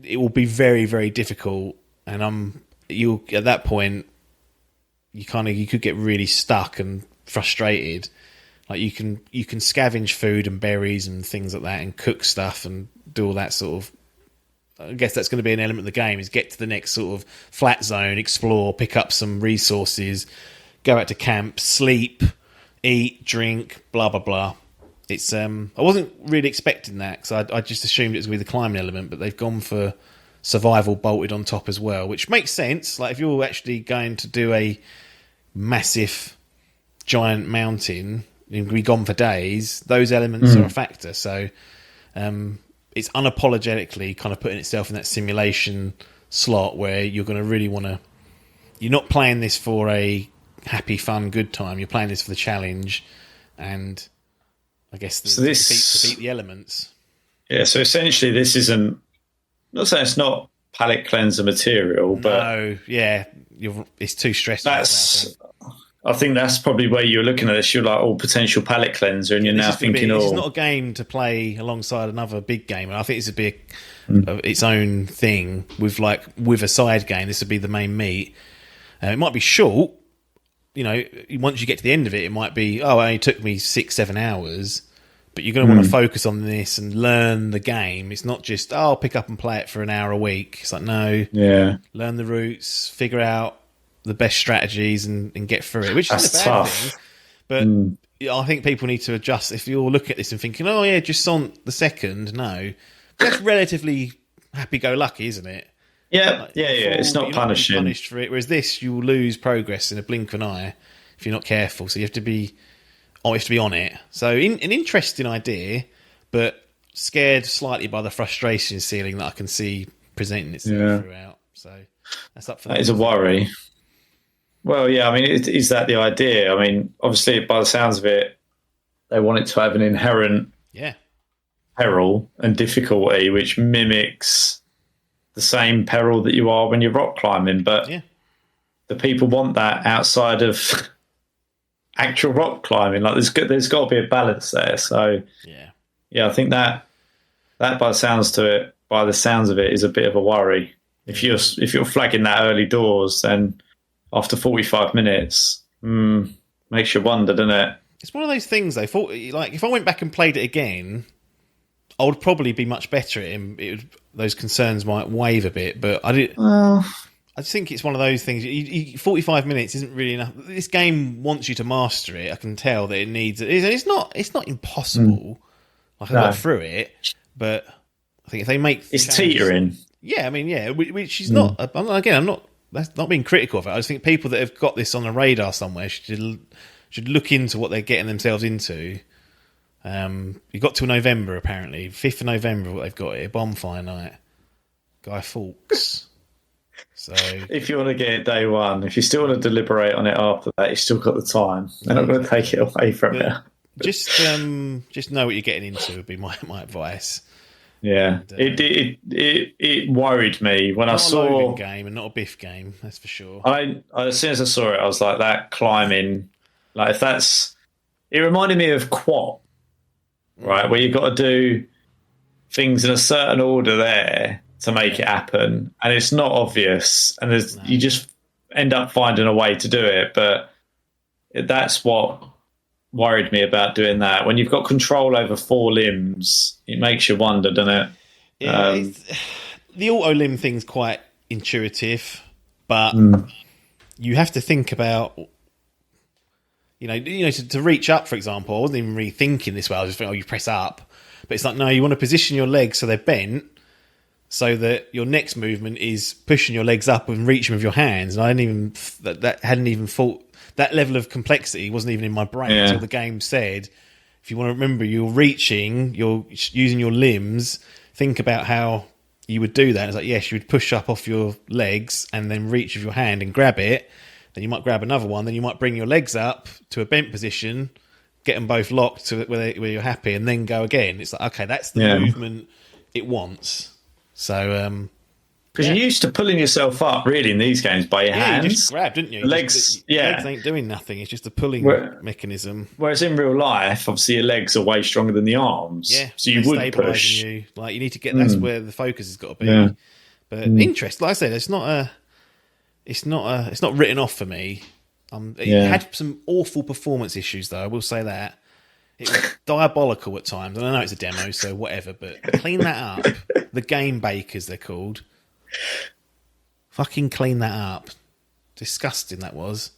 it will be very, very difficult, and at that point you could get really stuck and frustrated. Like you can scavenge food and berries and things like that, and cook stuff and do all that sort of. I guess that's going to be an element of the game, is get to the next sort of flat zone, explore, pick up some resources, go out to camp, sleep, eat, drink, blah, blah, blah. It's I wasn't really expecting that, because I just assumed it was going to be the climbing element, but they've gone for survival bolted on top as well, which makes sense. Like if you're actually going to do a massive giant mountain, you're going to be gone for days, those elements are a factor. So it's unapologetically kind of putting itself in that simulation slot where you're going to really want to... You're not playing this for a happy, fun, good time. You're playing this for the challenge, and I guess to beat the elements. Yeah, so essentially this isn't... I'm not saying it's not palate cleanser material, but... No, yeah, it's too stressful. I think that's probably where you're looking at this. You're like, potential palate cleanser, and you're now thinking, this is not a game to play alongside another big game. And I think this would be its own thing with a side game. This would be the main meat. It might be short. Once you get to the end of it, it might be, it only took me 6-7 hours. But you're going to want to focus on this and learn the game. It's not just, I'll pick up and play it for an hour a week. It's like, no. Yeah. Learn the routes, figure out the best strategies and get through it, which is a bad tough. thing. But I think people need to adjust. If you're looking at this and thinking, just on the second, no. That's relatively happy-go-lucky, isn't it? Yeah, it's not punishing. Not punished for it. Whereas this, you will lose progress in a blink of an eye if you're not careful. So you have to be on it. So an interesting idea, but scared slightly by the frustration ceiling that I can see presenting itself throughout. So that's up for that. Is a worry. Well, yeah, I mean, is that the idea? I mean, obviously, by the sounds of it, they want it to have an inherent peril and difficulty, which mimics the same peril that you are when you're rock climbing. But the people want that outside of actual rock climbing. Like, there's got to be a balance there. So, I think that by the sounds of it, is a bit of a worry. If you're flagging that early doors, then after 45 minutes, makes you wonder, doesn't it? It's one of those things, though. If I went back and played it again, I would probably be much better at it. Those concerns might wave a bit, but I just think it's one of those things. 45 minutes isn't really enough. This game wants you to master it. I can tell that it needs it. It's not impossible. I got through it, but I think if they make it's teetering. Yeah, I mean, which is not. Again, I'm not. That's not being critical of it. I just think people that have got this on the radar somewhere should look into what they're getting themselves into. You got till November, apparently. 5th of November, what they've got here. Bonfire night. Guy Fawkes. So if you want to get it day one, if you still want to deliberate on it after that, you've still got the time. They're not going to take it away from you. Just know what you're getting into would be my advice. Yeah, and, it worried me when I saw a Logan game and not a Biff game. That's for sure. As soon as I saw it, I was like, that climbing, like it reminded me of Quat, right? Where you've got to do things in a certain order there to make it happen, and it's not obvious, and you just end up finding a way to do it. But that's what worried me about doing that. When you've got control over 4 limbs, it makes you wonder, doesn't it? Yeah, the auto limb thing's quite intuitive, but you have to think about, to reach up, for example. I wasn't even really thinking this way. I was just thinking, you press up, but it's like, no, you want to position your legs so they're bent, so that your next movement is pushing your legs up and reaching with your hands. And I hadn't even thought that level of complexity wasn't even in my brain until the game said, if you want to remember, you're reaching, you're using your limbs. Think about how you would do that. And it's like, yes, you would push up off your legs and then reach with your hand and grab it. Then you might grab another one. Then you might bring your legs up to a bent position, get them both locked to where you're happy, and then go again. It's like, okay, that's the movement it wants. So, because you're used to pulling yourself up, really, in these games by your hands. You just grab, didn't you? Legs ain't doing nothing. It's just a pulling mechanism. Whereas in real life, obviously, your legs are way stronger than the arms. Yeah, so you would push. You need to get. That's where the focus has got to be. Yeah. But interest, like I said, it's not written off for me. It had some awful performance issues, though. I will say that. It was diabolical at times. And I know it's a demo, so whatever, but clean that up. The game bakers, they're called. Fucking clean that up. Disgusting that was.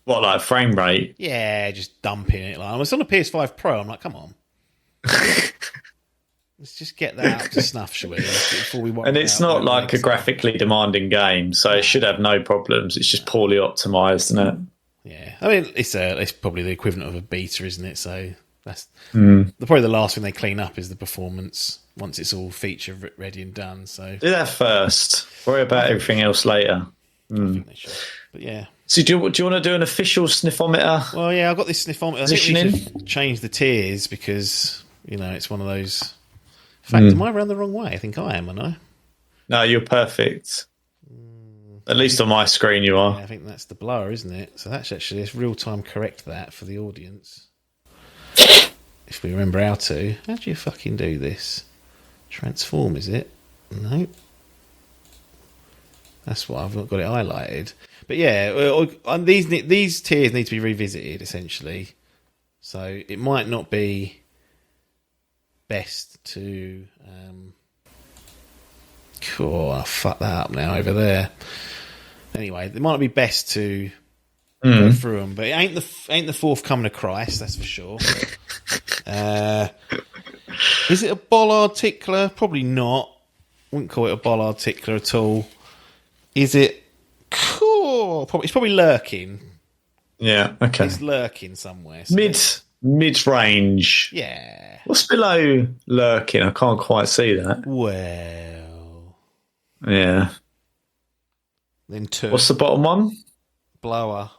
What, like frame rate? Yeah, just dumping it. Like, I was on a PS5 Pro. I'm like, come on. Let's just get that up to snuff, shall we? Before we and it's not like a graphically demanding game, so it should have no problems. It's just poorly optimized, isn't it? Yeah, I mean, it's probably the equivalent of a beta, isn't it? So that's probably the last thing they clean up is the performance once it's all feature ready and done. So do that first. Worry about everything else later. I think they should. But yeah. So do you want to do an official sniffometer? Well, yeah, I've got this sniffometer. I think we should change the tiers because it's one of those. In fact, am I around the wrong way? I think I am, aren't I? No, you're perfect. At least on my screen you are. Yeah, I think that's the blur, isn't it? So that's actually, let's real-time correct that for the audience. If we remember how to. How do you fucking do this? Transform, is it? No. That's what I've not got it highlighted. But yeah, these tiers need to be revisited, essentially. So it might not be best to... Cool, I'll fuck that up now over there. Anyway, it might not be best to go through them, but it ain't the fourth coming of Christ, that's for sure. Is it a bollard tickler? Probably not. Wouldn't call it a bollard tickler at all. Is it? Cool. It's probably lurking. Yeah. Okay. It's lurking somewhere. So Mid range. Yeah. What's below lurking? I can't quite see that. Well. Yeah. Then 2. What's the bottom one? Blower.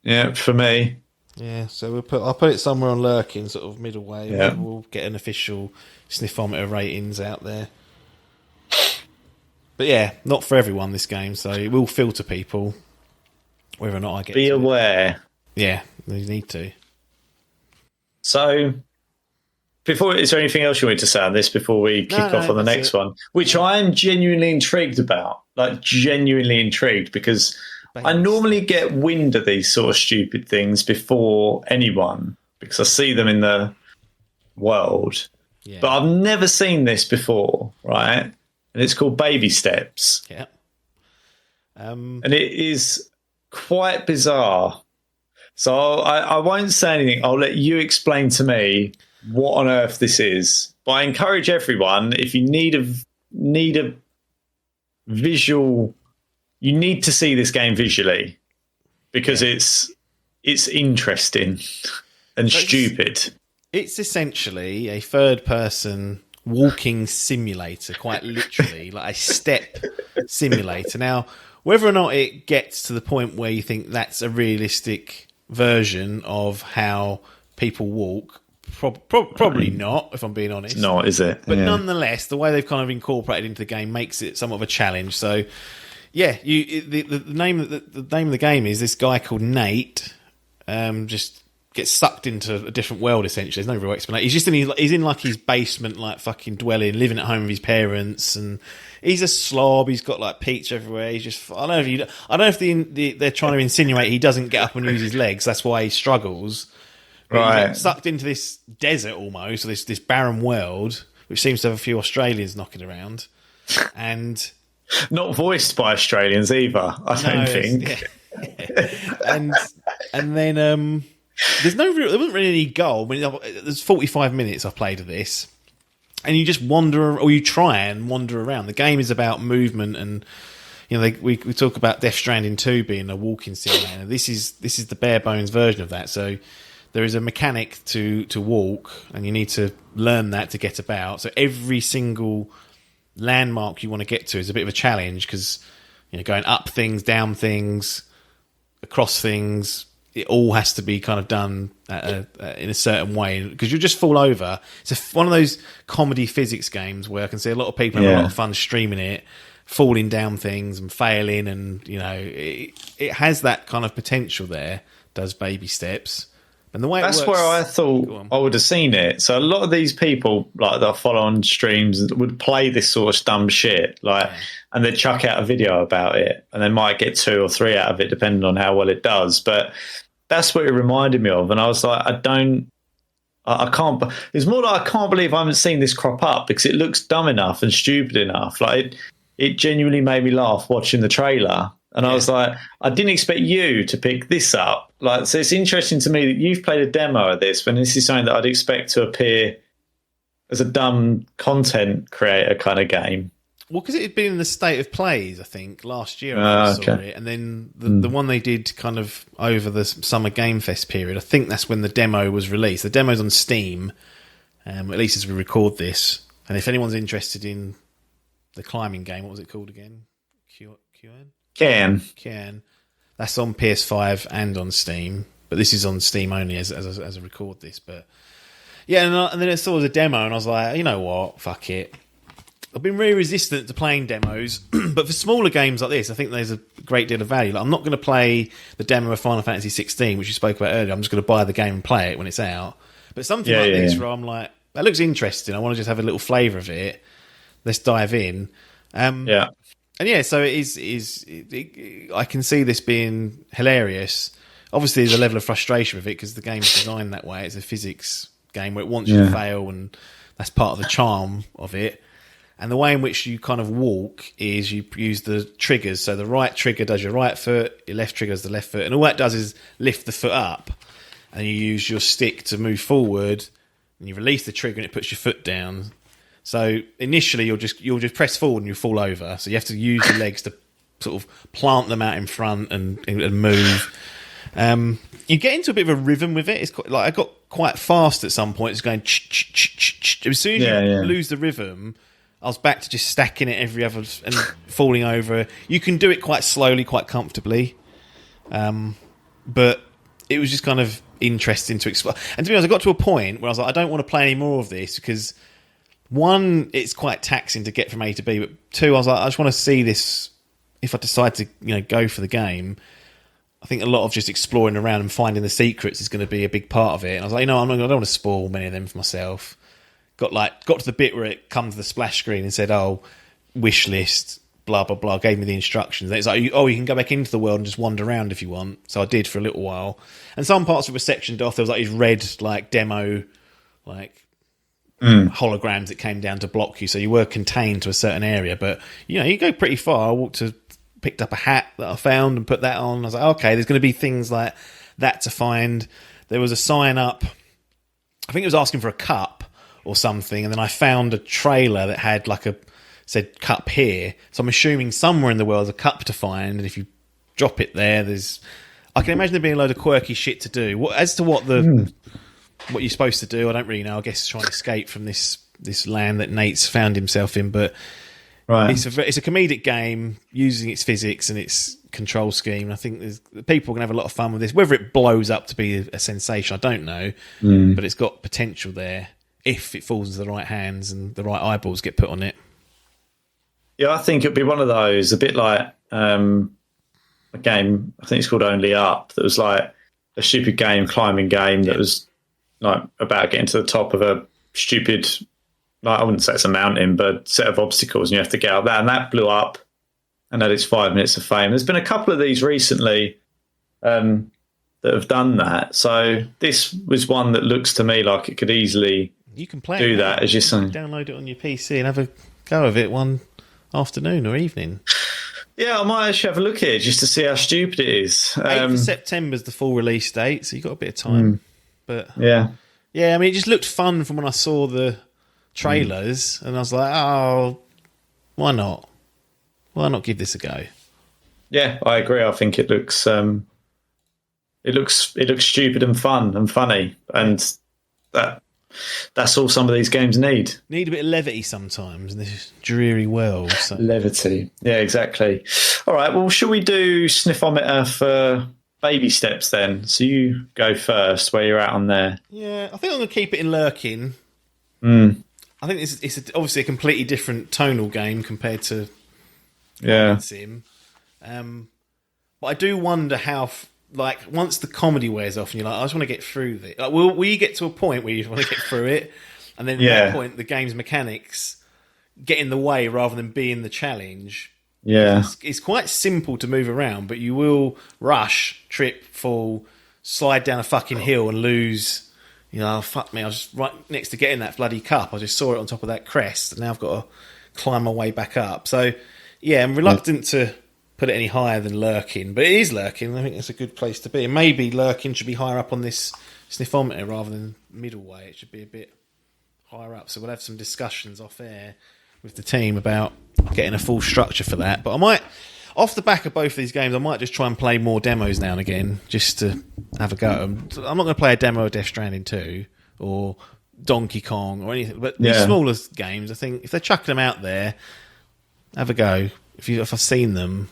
Yeah, for me. Yeah, so I'll put it somewhere on lurking, sort of middle way. Yeah. We'll get an official sniffometer ratings out there. But yeah, not for everyone, this game, so it will filter people whether or not I get Be aware. Yeah, you need to. So, is there anything else you want to say on this before we kick off on the next one? Which I am genuinely intrigued about. Like, genuinely intrigued, because I normally get wind of these sort of stupid things before anyone, because I see them in the world. Yeah. But I've never seen this before, right? And it's called Baby Steps. Yeah. And it is quite bizarre. So I won't say anything. I'll let you explain to me what on earth this is. But I encourage everyone, if you need a visual, you need to see this game visually because it's interesting and stupid. It's essentially a third-person walking simulator, quite literally, like a step simulator. Now, whether or not it gets to the point where you think that's a realistic version of how people walk, probably not, if I'm being honest. It's not, is it? But nonetheless, the way they've kind of incorporated into the game makes it somewhat of a challenge. So, yeah, the name of the game is this guy called Nate. Just gets sucked into a different world. Essentially, there's no real explanation. He's in like his basement, like fucking dwelling, living at home with his parents, and he's a slob. He's got like peats everywhere. He's just I don't know if they're trying to insinuate he doesn't get up and use his legs. That's why he struggles. But right, he gets sucked into this desert almost, this barren world which seems to have a few Australians knocking around, and not voiced by Australians either. I don't think. Yeah. and then there wasn't really any goal. I mean, there's 45 minutes I've played of this, and you just wander, or you try and wander around. The game is about movement, and we talk about Death Stranding 2 being a walking simulator. This is the bare bones version of that. So there is a mechanic to walk, and you need to learn that to get about. So every single landmark you want to get to is a bit of a challenge, because going up things, down things, across things, it all has to be kind of done in a certain way, because you'll just fall over. It's one of those comedy physics games where I can see a lot of people have a lot of fun streaming it, falling down things and failing, and it has that kind of potential there. Does baby steps. And the way that's it works, where I thought I would have seen it. So a lot of these people, like, that follow on streams, would play this sort of dumb shit, and they'd chuck out a video about it, and they might get 2 or 3 out of it, depending on how well it does. But that's what it reminded me of, and I was like, I can't. It's more like I can't believe I haven't seen this crop up, because it looks dumb enough and stupid enough. Like it genuinely made me laugh watching the trailer. And I was like, I didn't expect you to pick this up. Like, so it's interesting to me that you've played a demo of this, when this is something that I'd expect to appear as a dumb content creator kind of game. Well, because it had been in the state of plays, I think, last year I saw it. And then the one they did kind of over the Summer Game Fest period, I think that's when the demo was released. The demo's on Steam, at least as we record this. And if anyone's interested in the climbing game, what was it called again? Cairn. That's on PS5 and on Steam, but this is on Steam only as I record this. But yeah, and then I saw the demo, and I was like, you know what, fuck it. I've been really resistant to playing demos, but for smaller games like this, I think there's a great deal of value. Like, I'm not going to play the demo of Final Fantasy 16, which you spoke about earlier. I'm just going to buy the game and play it when it's out. But something like this, where I'm like, that looks interesting. I want to just have a little flavour of it. Let's dive in. And yeah, so I can see this being hilarious. Obviously, there's a level of frustration with it, because the game's designed that way. It's a physics game where it wants you to fail, and that's part of the charm of it. And the way in which you kind of walk is you use the triggers. So the right trigger does your right foot, your left trigger does the left foot, and all that does is lift the foot up, and you use your stick to move forward, and you release the trigger, and it puts your foot down. So initially, you'll just press forward and you fall over. So you have to use your legs to sort of plant them out in front and move. You get into a bit of a rhythm with it. It's quite, like, I got quite fast at some point. It's going as soon as you lose the rhythm, I was back to just stacking it every other and falling over. You can do it quite slowly, quite comfortably, but it was just kind of interesting to explore. And to be honest, I got to a point where I was like, I don't want to play any more of this, because one, it's quite taxing to get from A to B, but two, I was like, I just want to see this. If I decide to go for the game, I think a lot of just exploring around and finding the secrets is going to be a big part of it. And I was like, I don't want to spoil many of them for myself. Got to the bit where it comes to the splash screen and said, wish list, blah, blah, blah, gave me the instructions. And it's like, you can go back into the world and just wander around if you want. So I did for a little while. And some parts of it were sectioned off. There was like these red demo holograms that came down to block you. So you were contained to a certain area. But, you go pretty far. I picked up a hat that I found and put that on. I was like, okay, there's going to be things like that to find. There was a sign up. I think it was asking for a cup or something, and then I found a trailer that had said cup here. So I'm assuming somewhere in the world there's a cup to find, and if you drop it there, I can imagine there being a load of quirky shit to do. As to what you're supposed to do, I don't really know. I guess try and escape from this land that Nate's found himself in, but right. It's a comedic game using its physics and its control scheme. I think people are going to have a lot of fun with this. Whether it blows up to be a sensation, I don't know, but it's got potential there if it falls into the right hands and the right eyeballs get put on it. Yeah, I think it'd be one of those, a bit like a game, I think it's called Only Up, that was like a stupid climbing game that was like about getting to the top of a stupid, I wouldn't say it's a mountain, but a set of obstacles, and you have to get out that, and that blew up and had its 5 minutes of fame. There's been a couple of these recently that have done that. So this was one that looks to me like it could easily You can play do it that, now. as you're saying. Download it on your PC and have a go of it one afternoon or evening. Yeah, I might actually have a look at it just to see how stupid it is. 8th of September is the full release date, so you've got a bit of time. But yeah, I mean, it just looked fun from when I saw the trailers, and I was like, oh, why not? Why not give this a go? Yeah, I agree. I think it looks stupid and fun and funny, and that's all some of these games need. Need a bit of levity sometimes in this dreary world. So. Levity. Yeah, exactly. All right, well, shall we do Sniffometer for baby steps then? So you go first, where you're at on there. Yeah, I think I'm going to keep it in lurking. I think it's obviously a completely different tonal game compared to Sim. But I do wonder how... once the comedy wears off and you're like, I just want to get through this. Like, will you get to a point where you want to get through it? And then at that point, the game's mechanics get in the way rather than being the challenge. Yeah. It's quite simple to move around, but you will rush, trip, fall, slide down a fucking hill and lose. You know, fuck me, I was just right next to getting that bloody cup. I just saw it on top of that crest. And now I've got to climb my way back up. So, yeah, I'm reluctant to put it any higher than lurking, but it is lurking. I think it's a good place to be. And maybe lurking should be higher up on this sniffometer rather than middle way. It should be a bit higher up. So we'll have some discussions off air with the team about getting a full structure for that. But I might, off the back of both of these games, I might just try and play more demos now and again just to have a go. I'm not going to play a demo of Death Stranding 2 or Donkey Kong or anything. But these smaller games, I think, if they're chucking them out there, have a go. If I've seen them,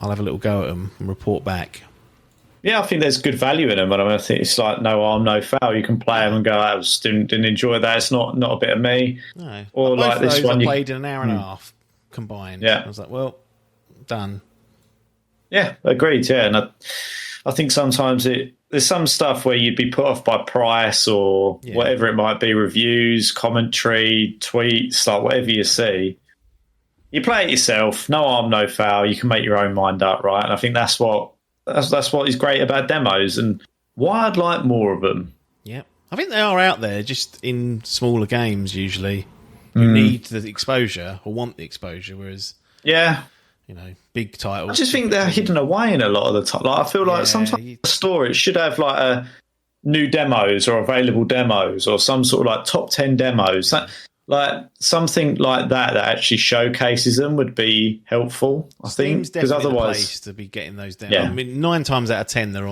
I'll have a little go at them and report back. Yeah, I think there's good value in them, but I think it's like no harm, no foul. You can play them and go, I just didn't enjoy that. It's not a bit of me. No. Or like this one, I played in an hour and a half combined. Yeah, I was like, well, done. Yeah, agreed. Yeah, and I think sometimes there's some stuff where you'd be put off by price or whatever it might be, reviews, commentary, tweets, like whatever you see. You play it yourself, no harm, no foul. You can make your own mind up, right? And I think that's what is great about demos, and why I'd like more of them. Yeah, I think they are out there, just in smaller games. Usually, you need the exposure or want the exposure, whereas big titles. I just think they're hidden away in a lot of the time. Like I feel like sometimes the store it should have like a new demos or available demos or some sort of like top 10 demos. Like something like that actually showcases them would be helpful. I think because otherwise, the place to be getting those down. I mean, 9 times out of 10 they're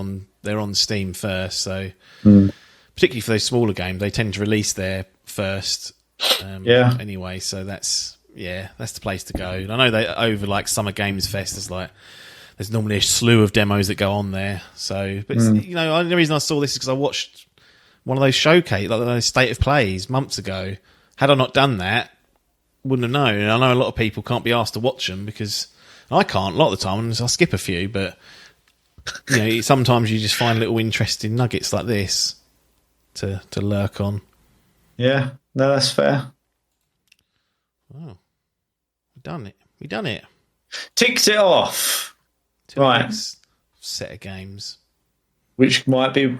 on Steam first. So particularly for those smaller games, they tend to release there first. Anyway, so that's the place to go. And I know they over like Summer Games Fest. There's normally a slew of demos that go on there. So, but the only reason I saw this is because I watched one of those showcase, like those State of Plays months ago. Had I not done that, wouldn't have known. And I know a lot of people can't be asked to watch them because I can't a lot of the time, and I skip a few. But sometimes you just find little interesting nuggets like this to lurk on. Yeah, no, that's fair. Oh, we done it. Ticked it off. Right, next set of games, which might be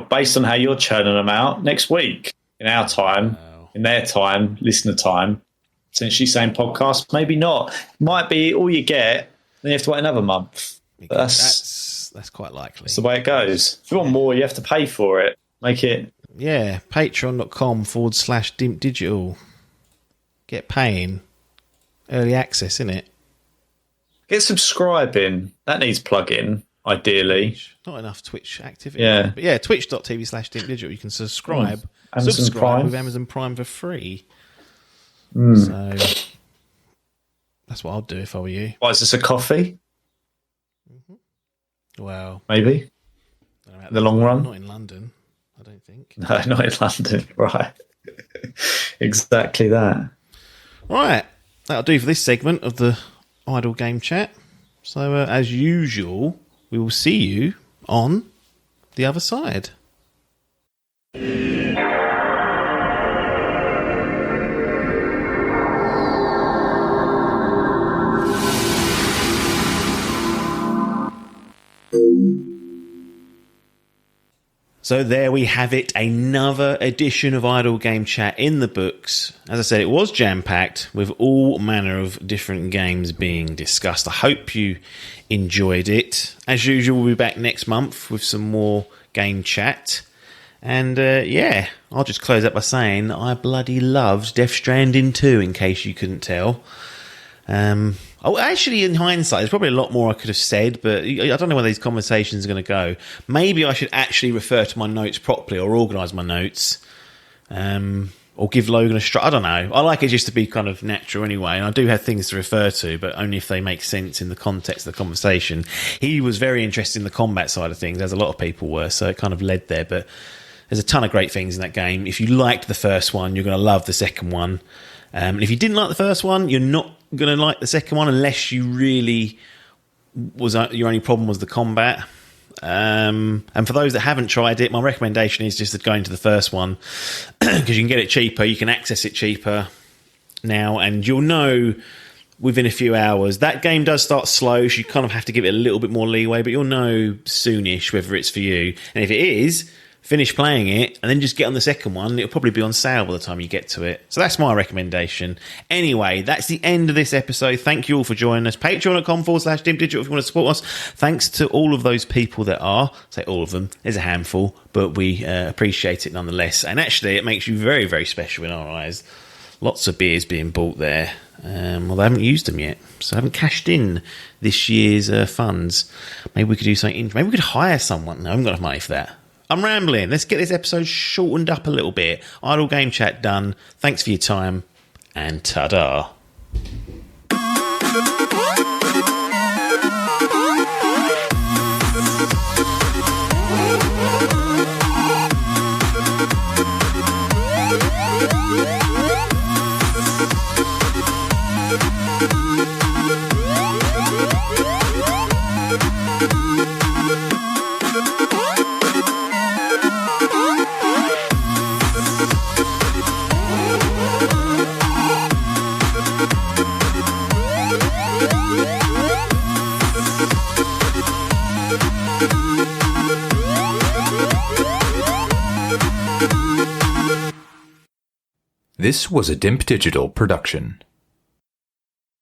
based on how you're churning them out next week in our time. In their time, listener time, essentially same podcast, maybe not. Might be all you get, then you have to wait another month. That's quite likely. That's the way it goes. If you want more, you have to pay for it. Make it. Yeah, patreon.com/Dimp Digital. Get paying. Early access, innit? Get subscribing. That needs plug-in, ideally. Not enough Twitch activity. Yeah. But yeah, twitch.tv/Dimp Digital. You can subscribe. Amazon Prime. With Amazon Prime for free. So that's what I'd do if I were you. Why is this a coffee? Well, maybe in the long run. Not in London, I don't think. No, not in London. Right. Exactly that. Right, that'll do for this segment of the Idle Game Chat. So as usual, we will see you on the other side. So there we have it, another edition of Idle Game Chat in the books. As I said, it was jam-packed with all manner of different games being discussed. I hope you enjoyed it. As usual, we'll be back next month with some more game chat. And yeah, I'll just close up by saying I bloody loved Death Stranding 2, in case you couldn't tell. Actually, in hindsight, there's probably a lot more I could have said, but I don't know where these conversations are going to go. Maybe I should actually refer to my notes properly or organise my notes. Or give Logan a strike. I don't know. I like it just to be kind of natural anyway, and I do have things to refer to, but only if they make sense in the context of the conversation. He was very interested in the combat side of things, as a lot of people were, so it kind of led there, but there's a ton of great things in that game. If you liked the first one, you're going to love the second one. And if you didn't like the first one, you're not going to like the second one unless you really your only problem was the combat. And for those that haven't tried it, my recommendation is just to go into the first one because you can get it cheaper, you can access it cheaper now, and you'll know within a few hours. That game does start slow, so you kind of have to give it a little bit more leeway, but you'll know soonish whether it's for you. And if it is, finish playing it and then just get on the second one. It'll probably be on sale by the time you get to it. So that's my recommendation. Anyway, that's the end of this episode. Thank you all for joining us. Patreon.com/DimpDigital if you want to support us. Thanks to all of those people that are, say all of them, there's a handful, but we appreciate it nonetheless. And actually, it makes you very, very special in our eyes. Lots of beers being bought there. Well, they haven't used them yet, so I haven't cashed in this year's funds. Maybe we could do something. Maybe we could hire someone. No, I haven't got enough money for that. I'm rambling. Let's get this episode shortened up a little bit. Idle Game Chat done. Thanks for your time, and ta-da. This was a Dimp Digital production.